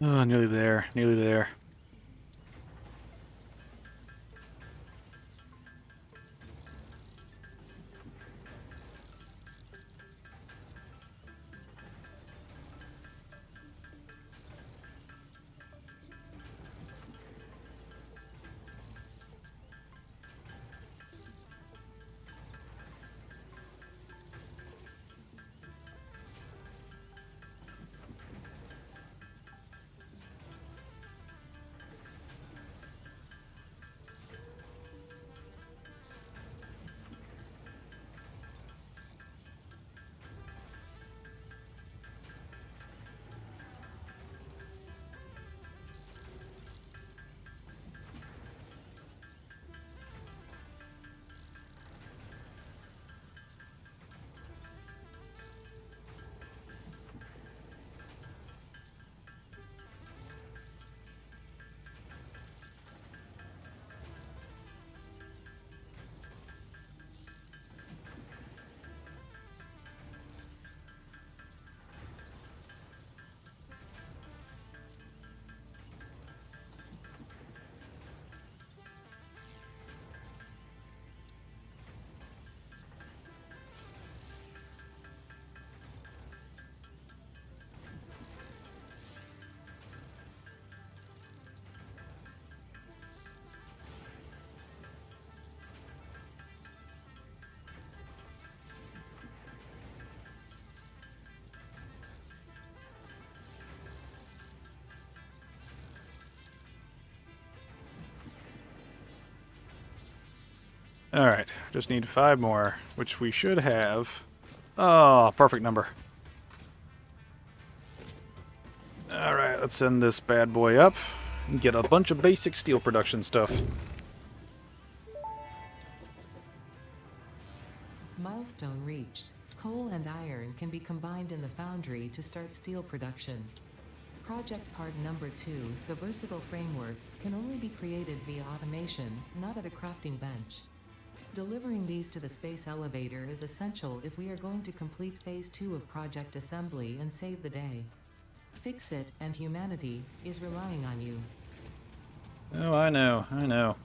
Oh, nearly there. Nearly there. Alright, just need 5 more, which we should have. Oh, perfect number. Alright, let's send this bad boy up and get a bunch of basic steel production stuff. Milestone reached. Coal and iron can be combined in the foundry to start steel production. Project part number 2, the versatile framework, can only be created via automation, not at a crafting bench. Delivering these to the space elevator is essential if we are going to complete phase 2 of project assembly and save the day. Fix It and humanity is relying on you. Oh, I know, I know.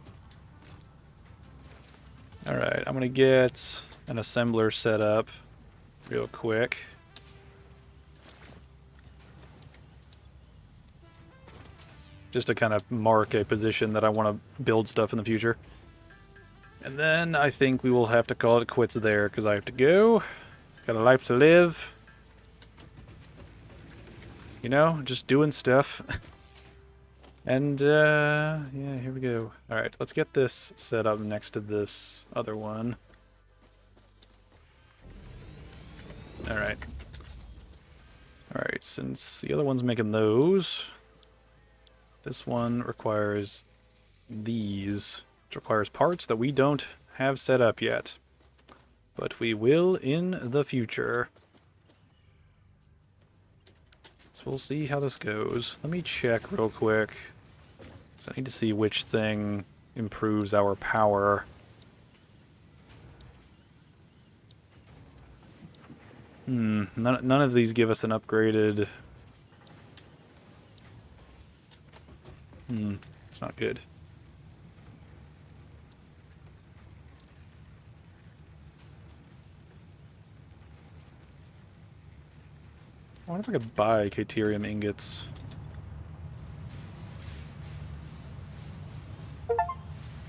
Alright, I'm gonna get an assembler set up real quick. Just to kind of mark a position that I want to build stuff in the future. And then I think we will have to call it quits there, because I have to go. Got a life to live. You know, just doing stuff. And, yeah, here we go. Alright, let's get this set up next to this other one. Alright. Alright, since the other one's making those, this one requires these, which requires parts that we don't have set up yet. But we will in the future. So we'll see how this goes. Let me check real quick. So I need to see which thing improves our power. None of these give us an upgraded... it's not good. I wonder if I could buy Caterium ingots.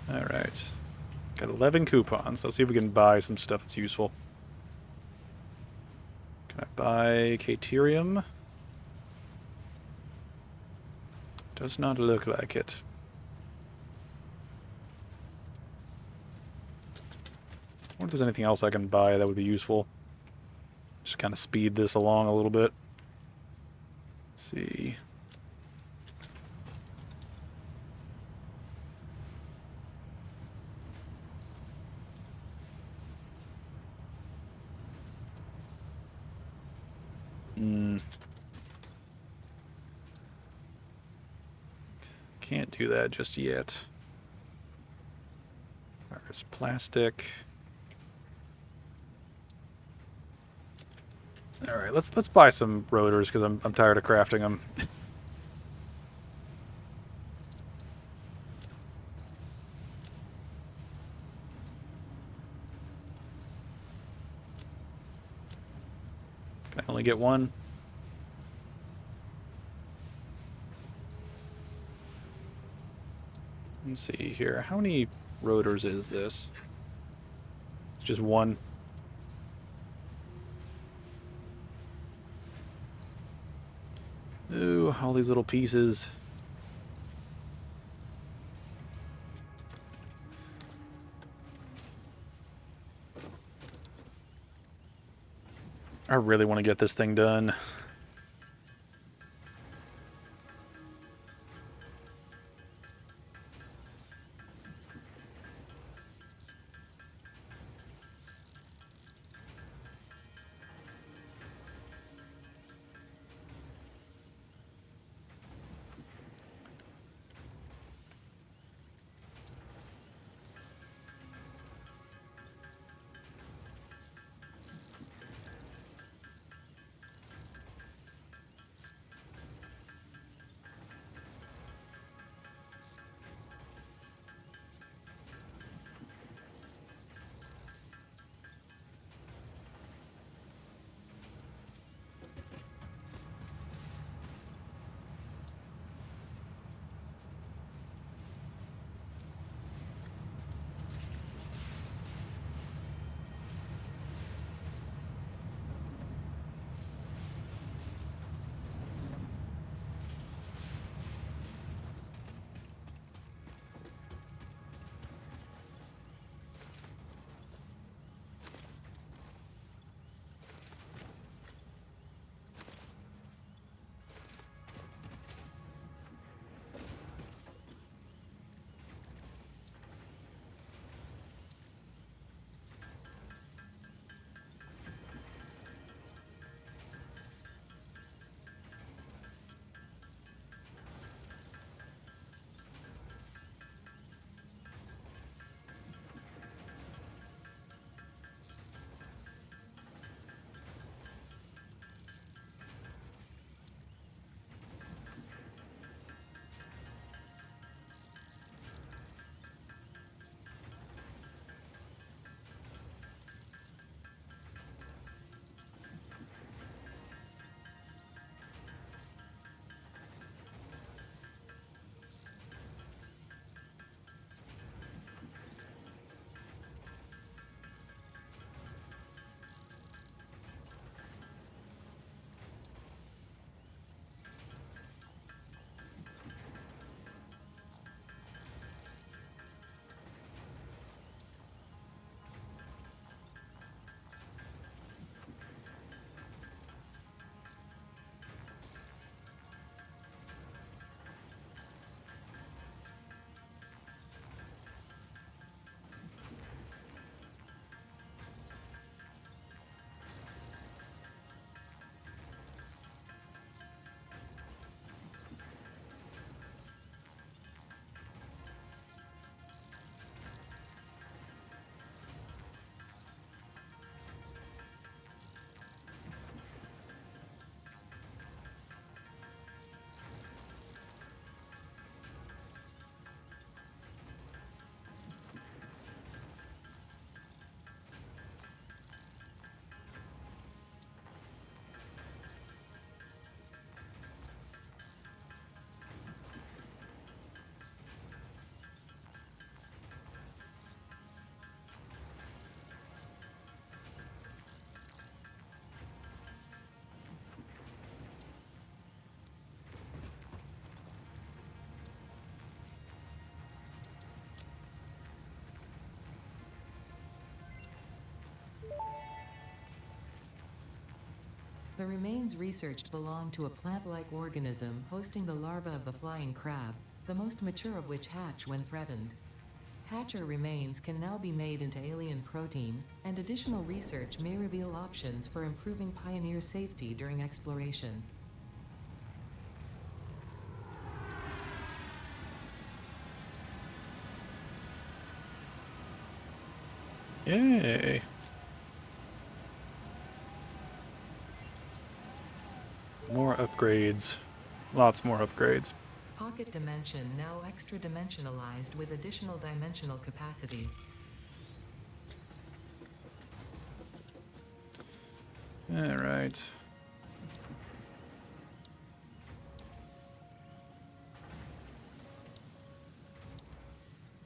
Alright. Got 11 coupons. Let's see if we can buy some stuff that's useful. Can I buy Caterium? Does not look like it. I wonder if there's anything else I can buy that would be useful. Just kind of speed this along a little bit. Let's see. Can't do that just yet. There's plastic. All right, let's buy some rotors because I'm tired of crafting them. Can I only get one? Let's see here. How many rotors is this? It's just one. Ooh, all these little pieces. I really want to get this thing done. The remains researched belong to a plant-like organism hosting the larva of the flying crab, the most mature of which hatch when threatened. Hatcher remains can now be made into alien protein, and additional research may reveal options for improving Pioneer safety during exploration. Yay. More upgrades. Lots more upgrades. Pocket dimension now extra-dimensionalized with additional dimensional capacity. All right.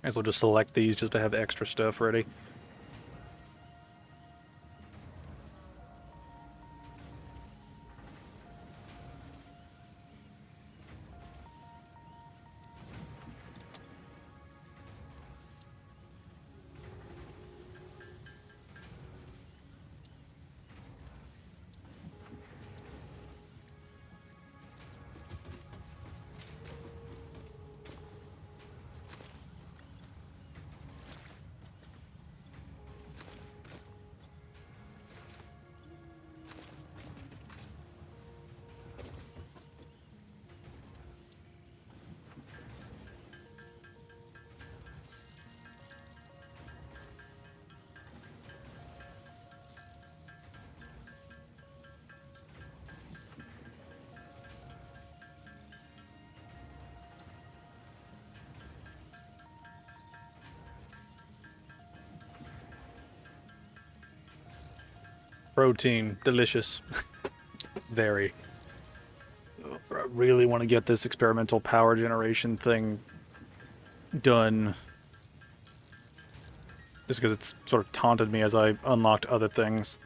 Might as well just select these just to have extra stuff ready. Protein, delicious. Very. I really want to get this experimental power generation thing done. Just because it's sort of taunted me as I unlocked other things.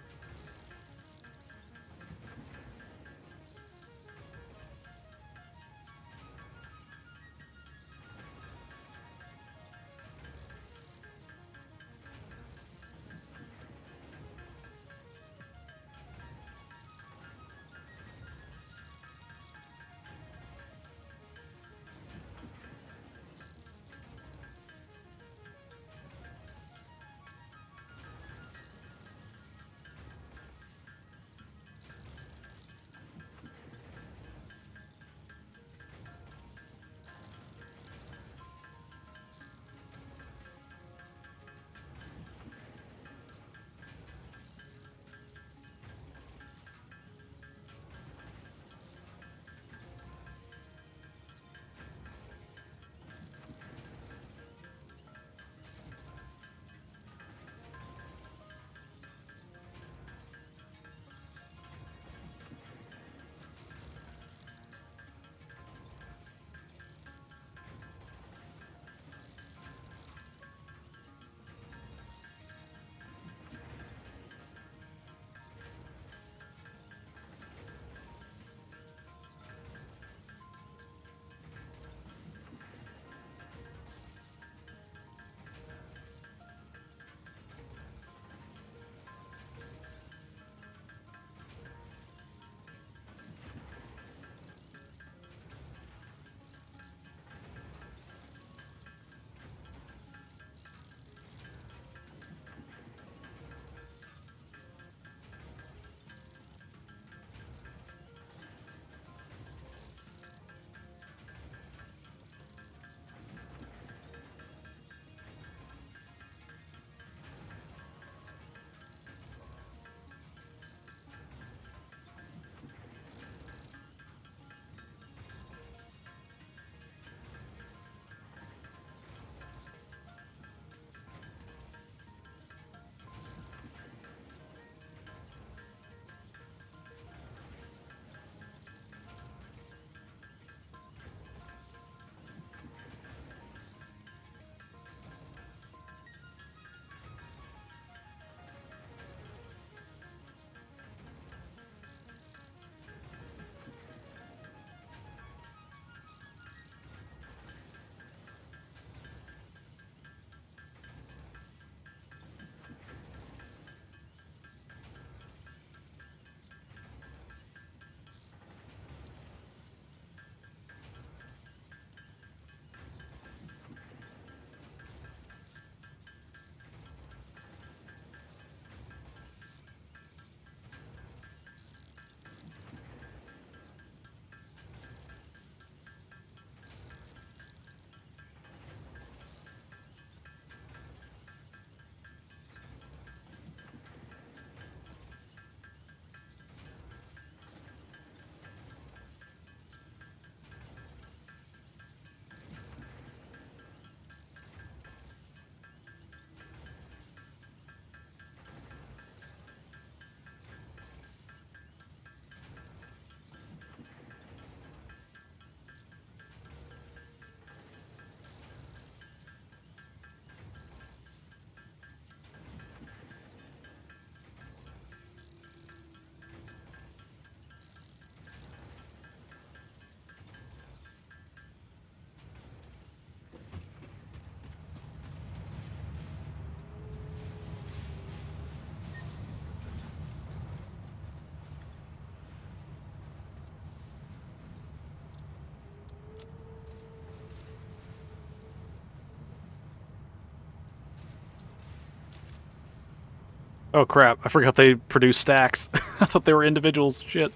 Oh crap, I forgot they produce stacks. I thought they were individuals. Shit.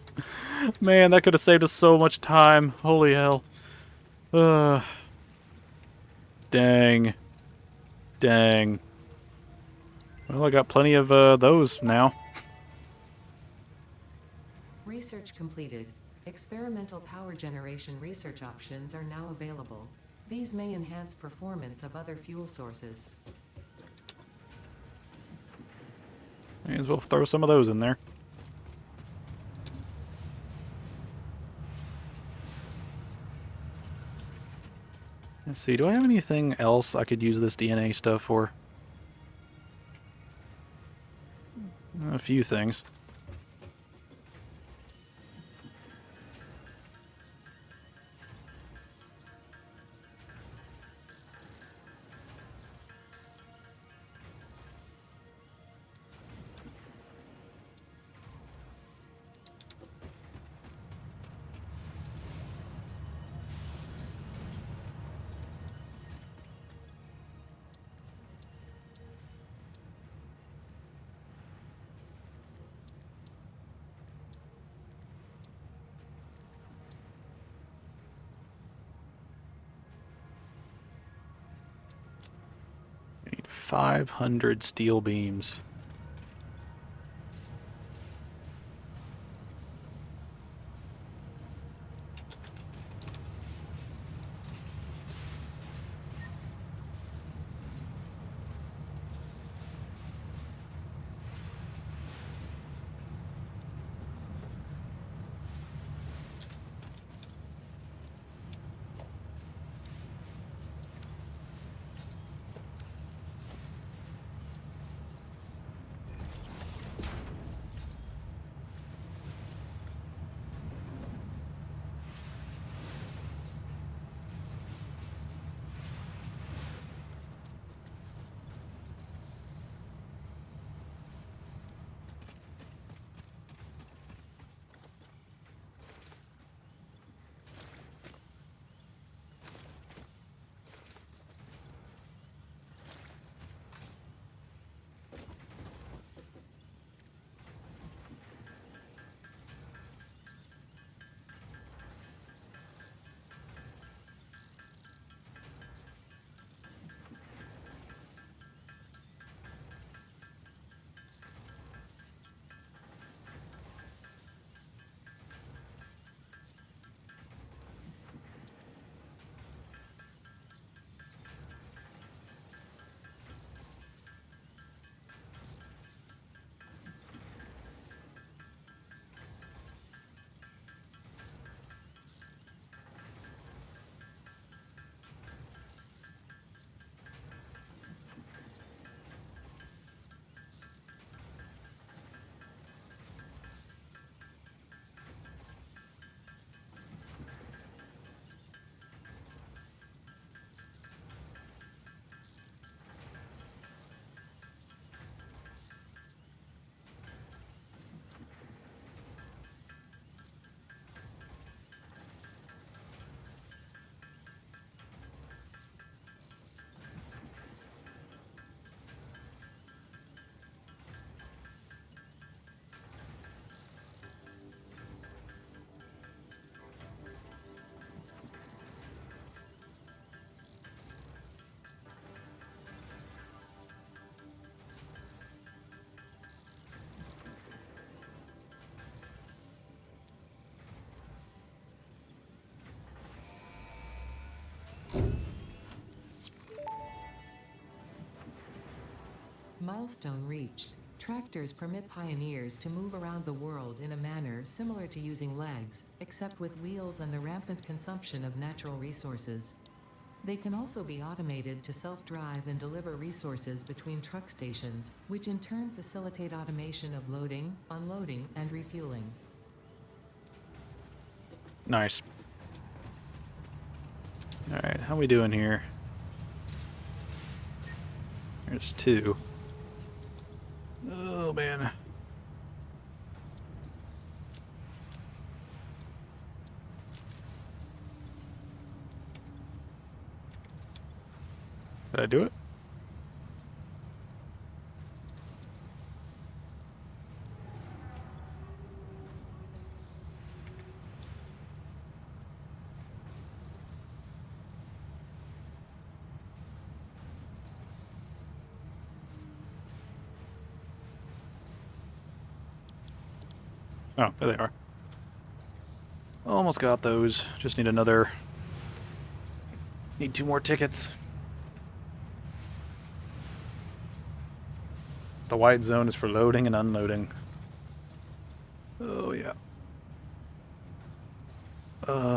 Man, that could have saved us so much time. Holy hell. Uh, dang. Dang. Well, I got plenty of those now. Research completed. Experimental power generation research options are now available. These may enhance performance of other fuel sources. May as well throw some of those in there. Let's see, do I have anything else I could use this DNA stuff for? A few things. I need 500 steel beams. Milestone reached. Tractors permit pioneers to move around the world in a manner similar to using legs, except with wheels and the rampant consumption of natural resources. They can also be automated to self-drive and deliver resources between truck stations, which in turn facilitate automation of loading, unloading, and refueling. Nice. Alright, how we doing here? There's 2. Oh, man. Did I do it? Oh, there they are. Almost got those. Just need another... Need 2 more tickets. The white zone is for loading and unloading. Oh, yeah.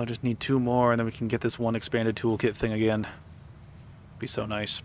Just need 2 more, and then we can get this one expanded toolkit thing again. Be so nice.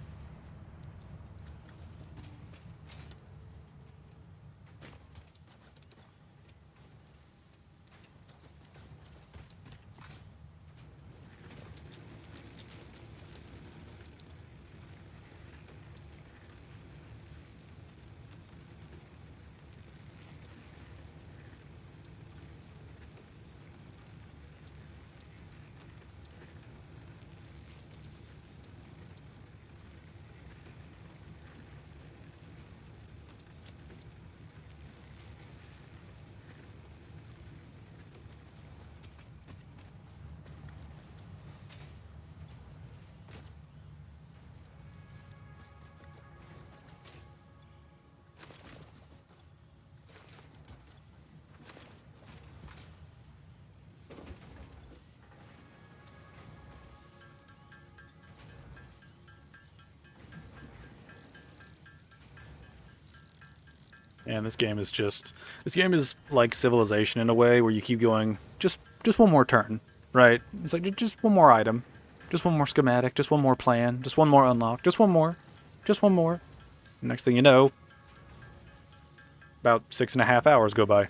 And this game is like Civilization in a way, where you keep going, just one more turn, right? It's like just one more item, just one more schematic, just one more plan, just one more unlock, just one more, just one more. Next thing you know, about 6.5 hours go by.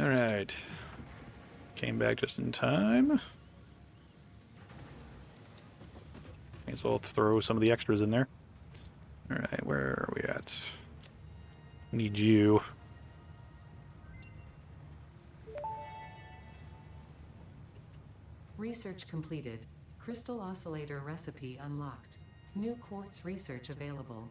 All right, came back just in time. May as well throw some of the extras in there. All right, where are we at? Need you. Research completed. Crystal oscillator recipe unlocked. New quartz research available.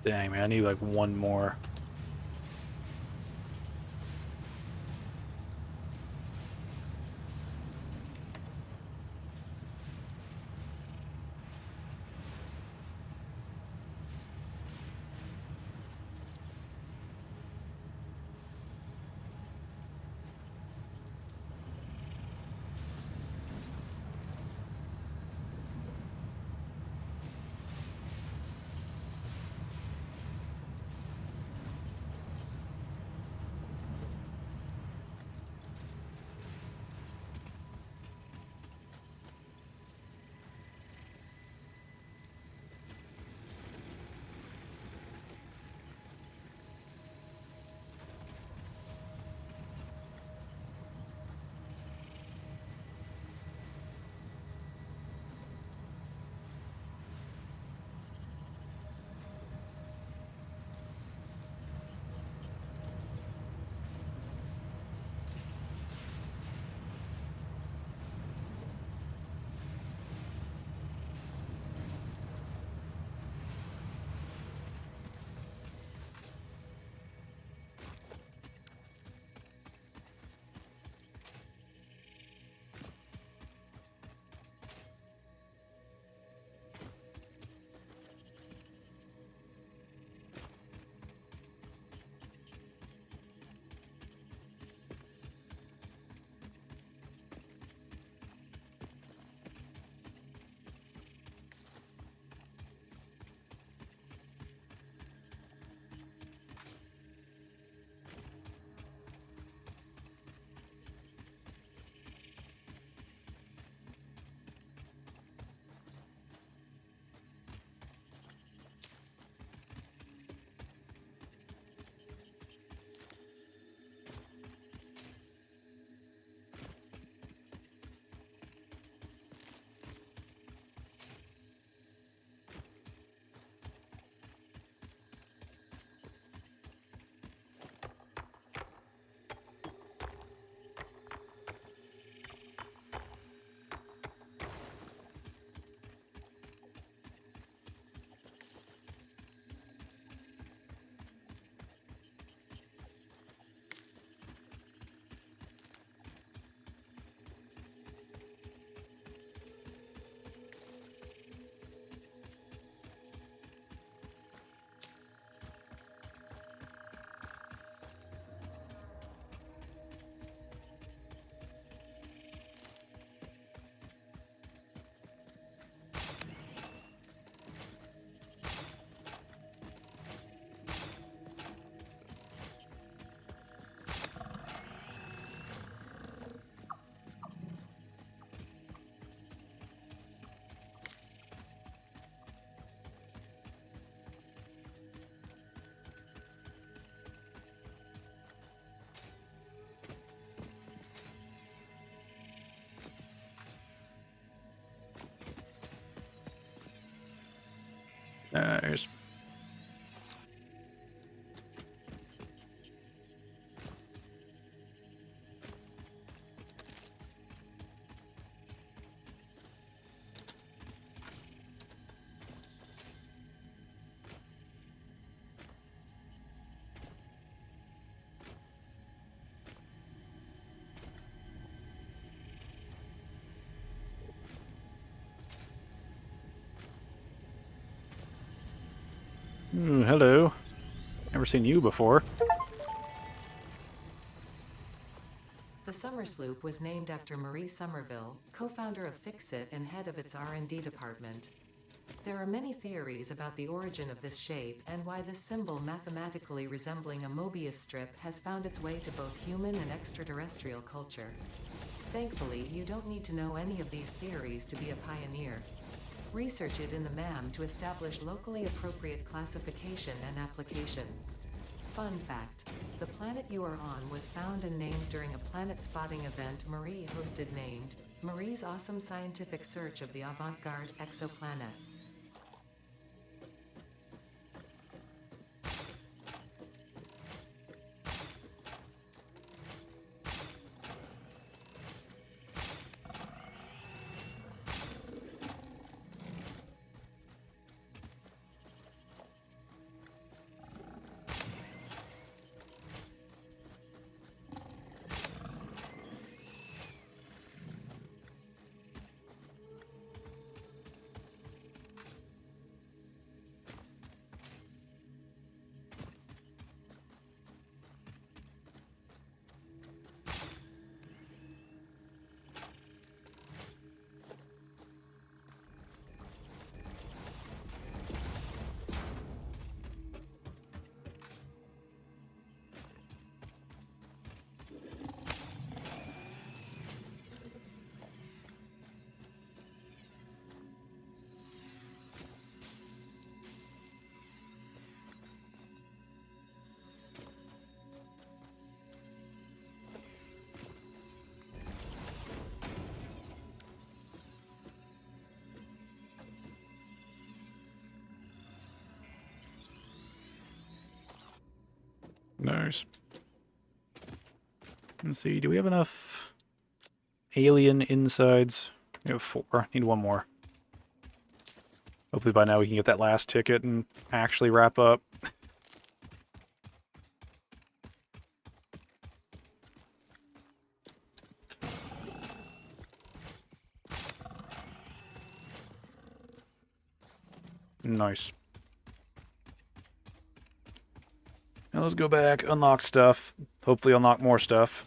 Dang, man, I need like one more. There's Ooh, hello. Never seen you before. The Summer Sloop was named after Marie Somerville, co-founder of Fixit and head of its R&D department. There are many theories about the origin of this shape and why this symbol mathematically resembling a Mobius strip has found its way to both human and extraterrestrial culture. Thankfully, you don't need to know any of these theories to be a pioneer. Research it in the MAM to establish locally appropriate classification and application. Fun fact: the planet you are on was found and named during a planet spotting event Marie hosted named Marie's Awesome Scientific Search of the Avant-Garde Exoplanets. Nice. Let's see, do we have enough alien insides? We have 4. Need 1 more. Hopefully by now we can get that last ticket and actually wrap up. Nice. Now let's go back, unlock stuff. Hopefully unlock more stuff.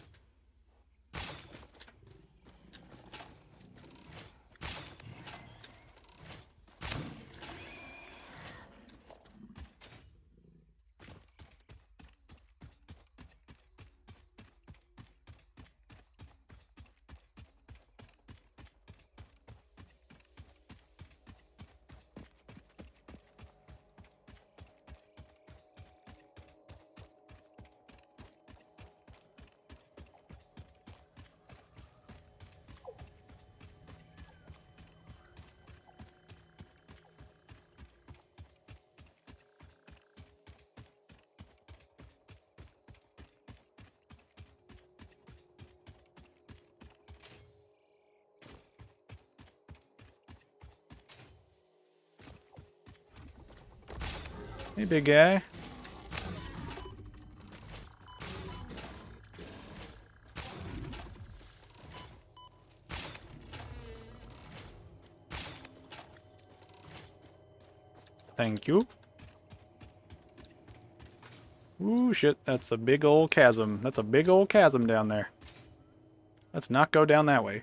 Hey, big guy. Thank you. Ooh, shit, that's a big old chasm. That's a big old chasm down there. Let's not go down that way.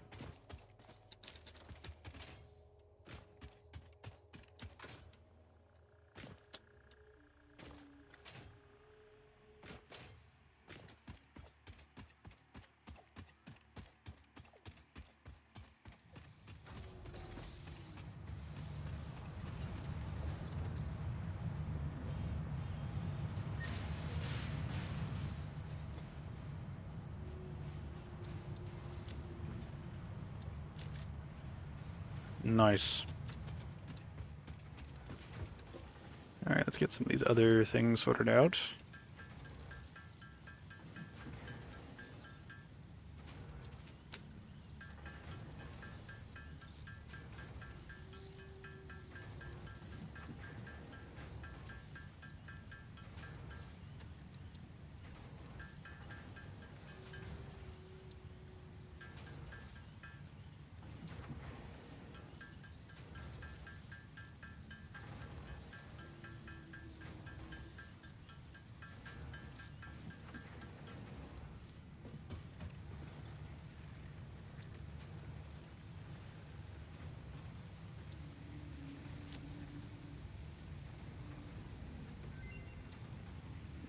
Nice. Alright, let's get some of these other things sorted out.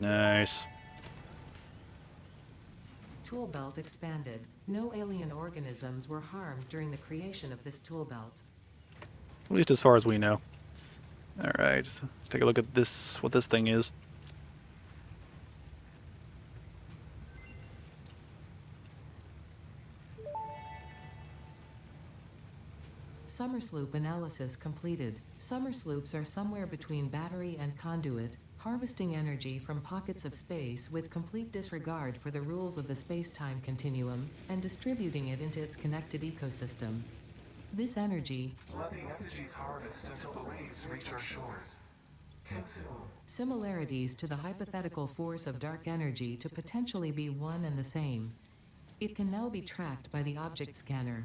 Nice. Tool belt expanded. No alien organisms were harmed during the creation of this tool belt. At least as far as we know. Alright, let's take a look at this, what this thing is. Summer sloop analysis completed. Summer sloops are somewhere between battery and conduit, harvesting energy from pockets of space with complete disregard for the rules of the space-time continuum, and distributing it into its connected ecosystem. This energy, Let the effigies harvest until the waves reach our shores. Consume. similarities to the hypothetical force of dark energy to potentially be one and the same. It can now be tracked by the object scanner.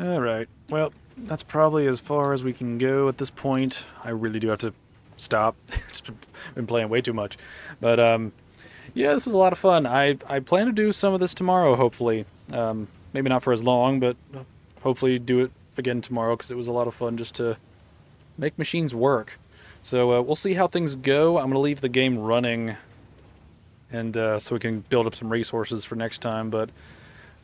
Alright, well, that's probably as far as we can go at this point. I really do have to stop. It's been playing way too much. But, yeah, this was a lot of fun. I plan to do some of this tomorrow, hopefully. Maybe not for as long, but hopefully do it again tomorrow, because it was a lot of fun just to make machines work. So, we'll see how things go. I'm going to leave the game running, and so we can build up some resources for next time, but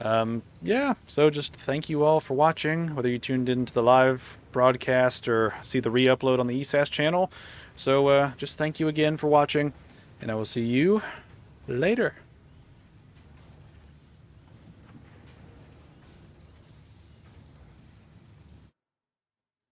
Yeah, so just thank you all for watching, whether you tuned into the live broadcast or see the re-upload on the ESAS channel. So just thank you again for watching, and I will see you later.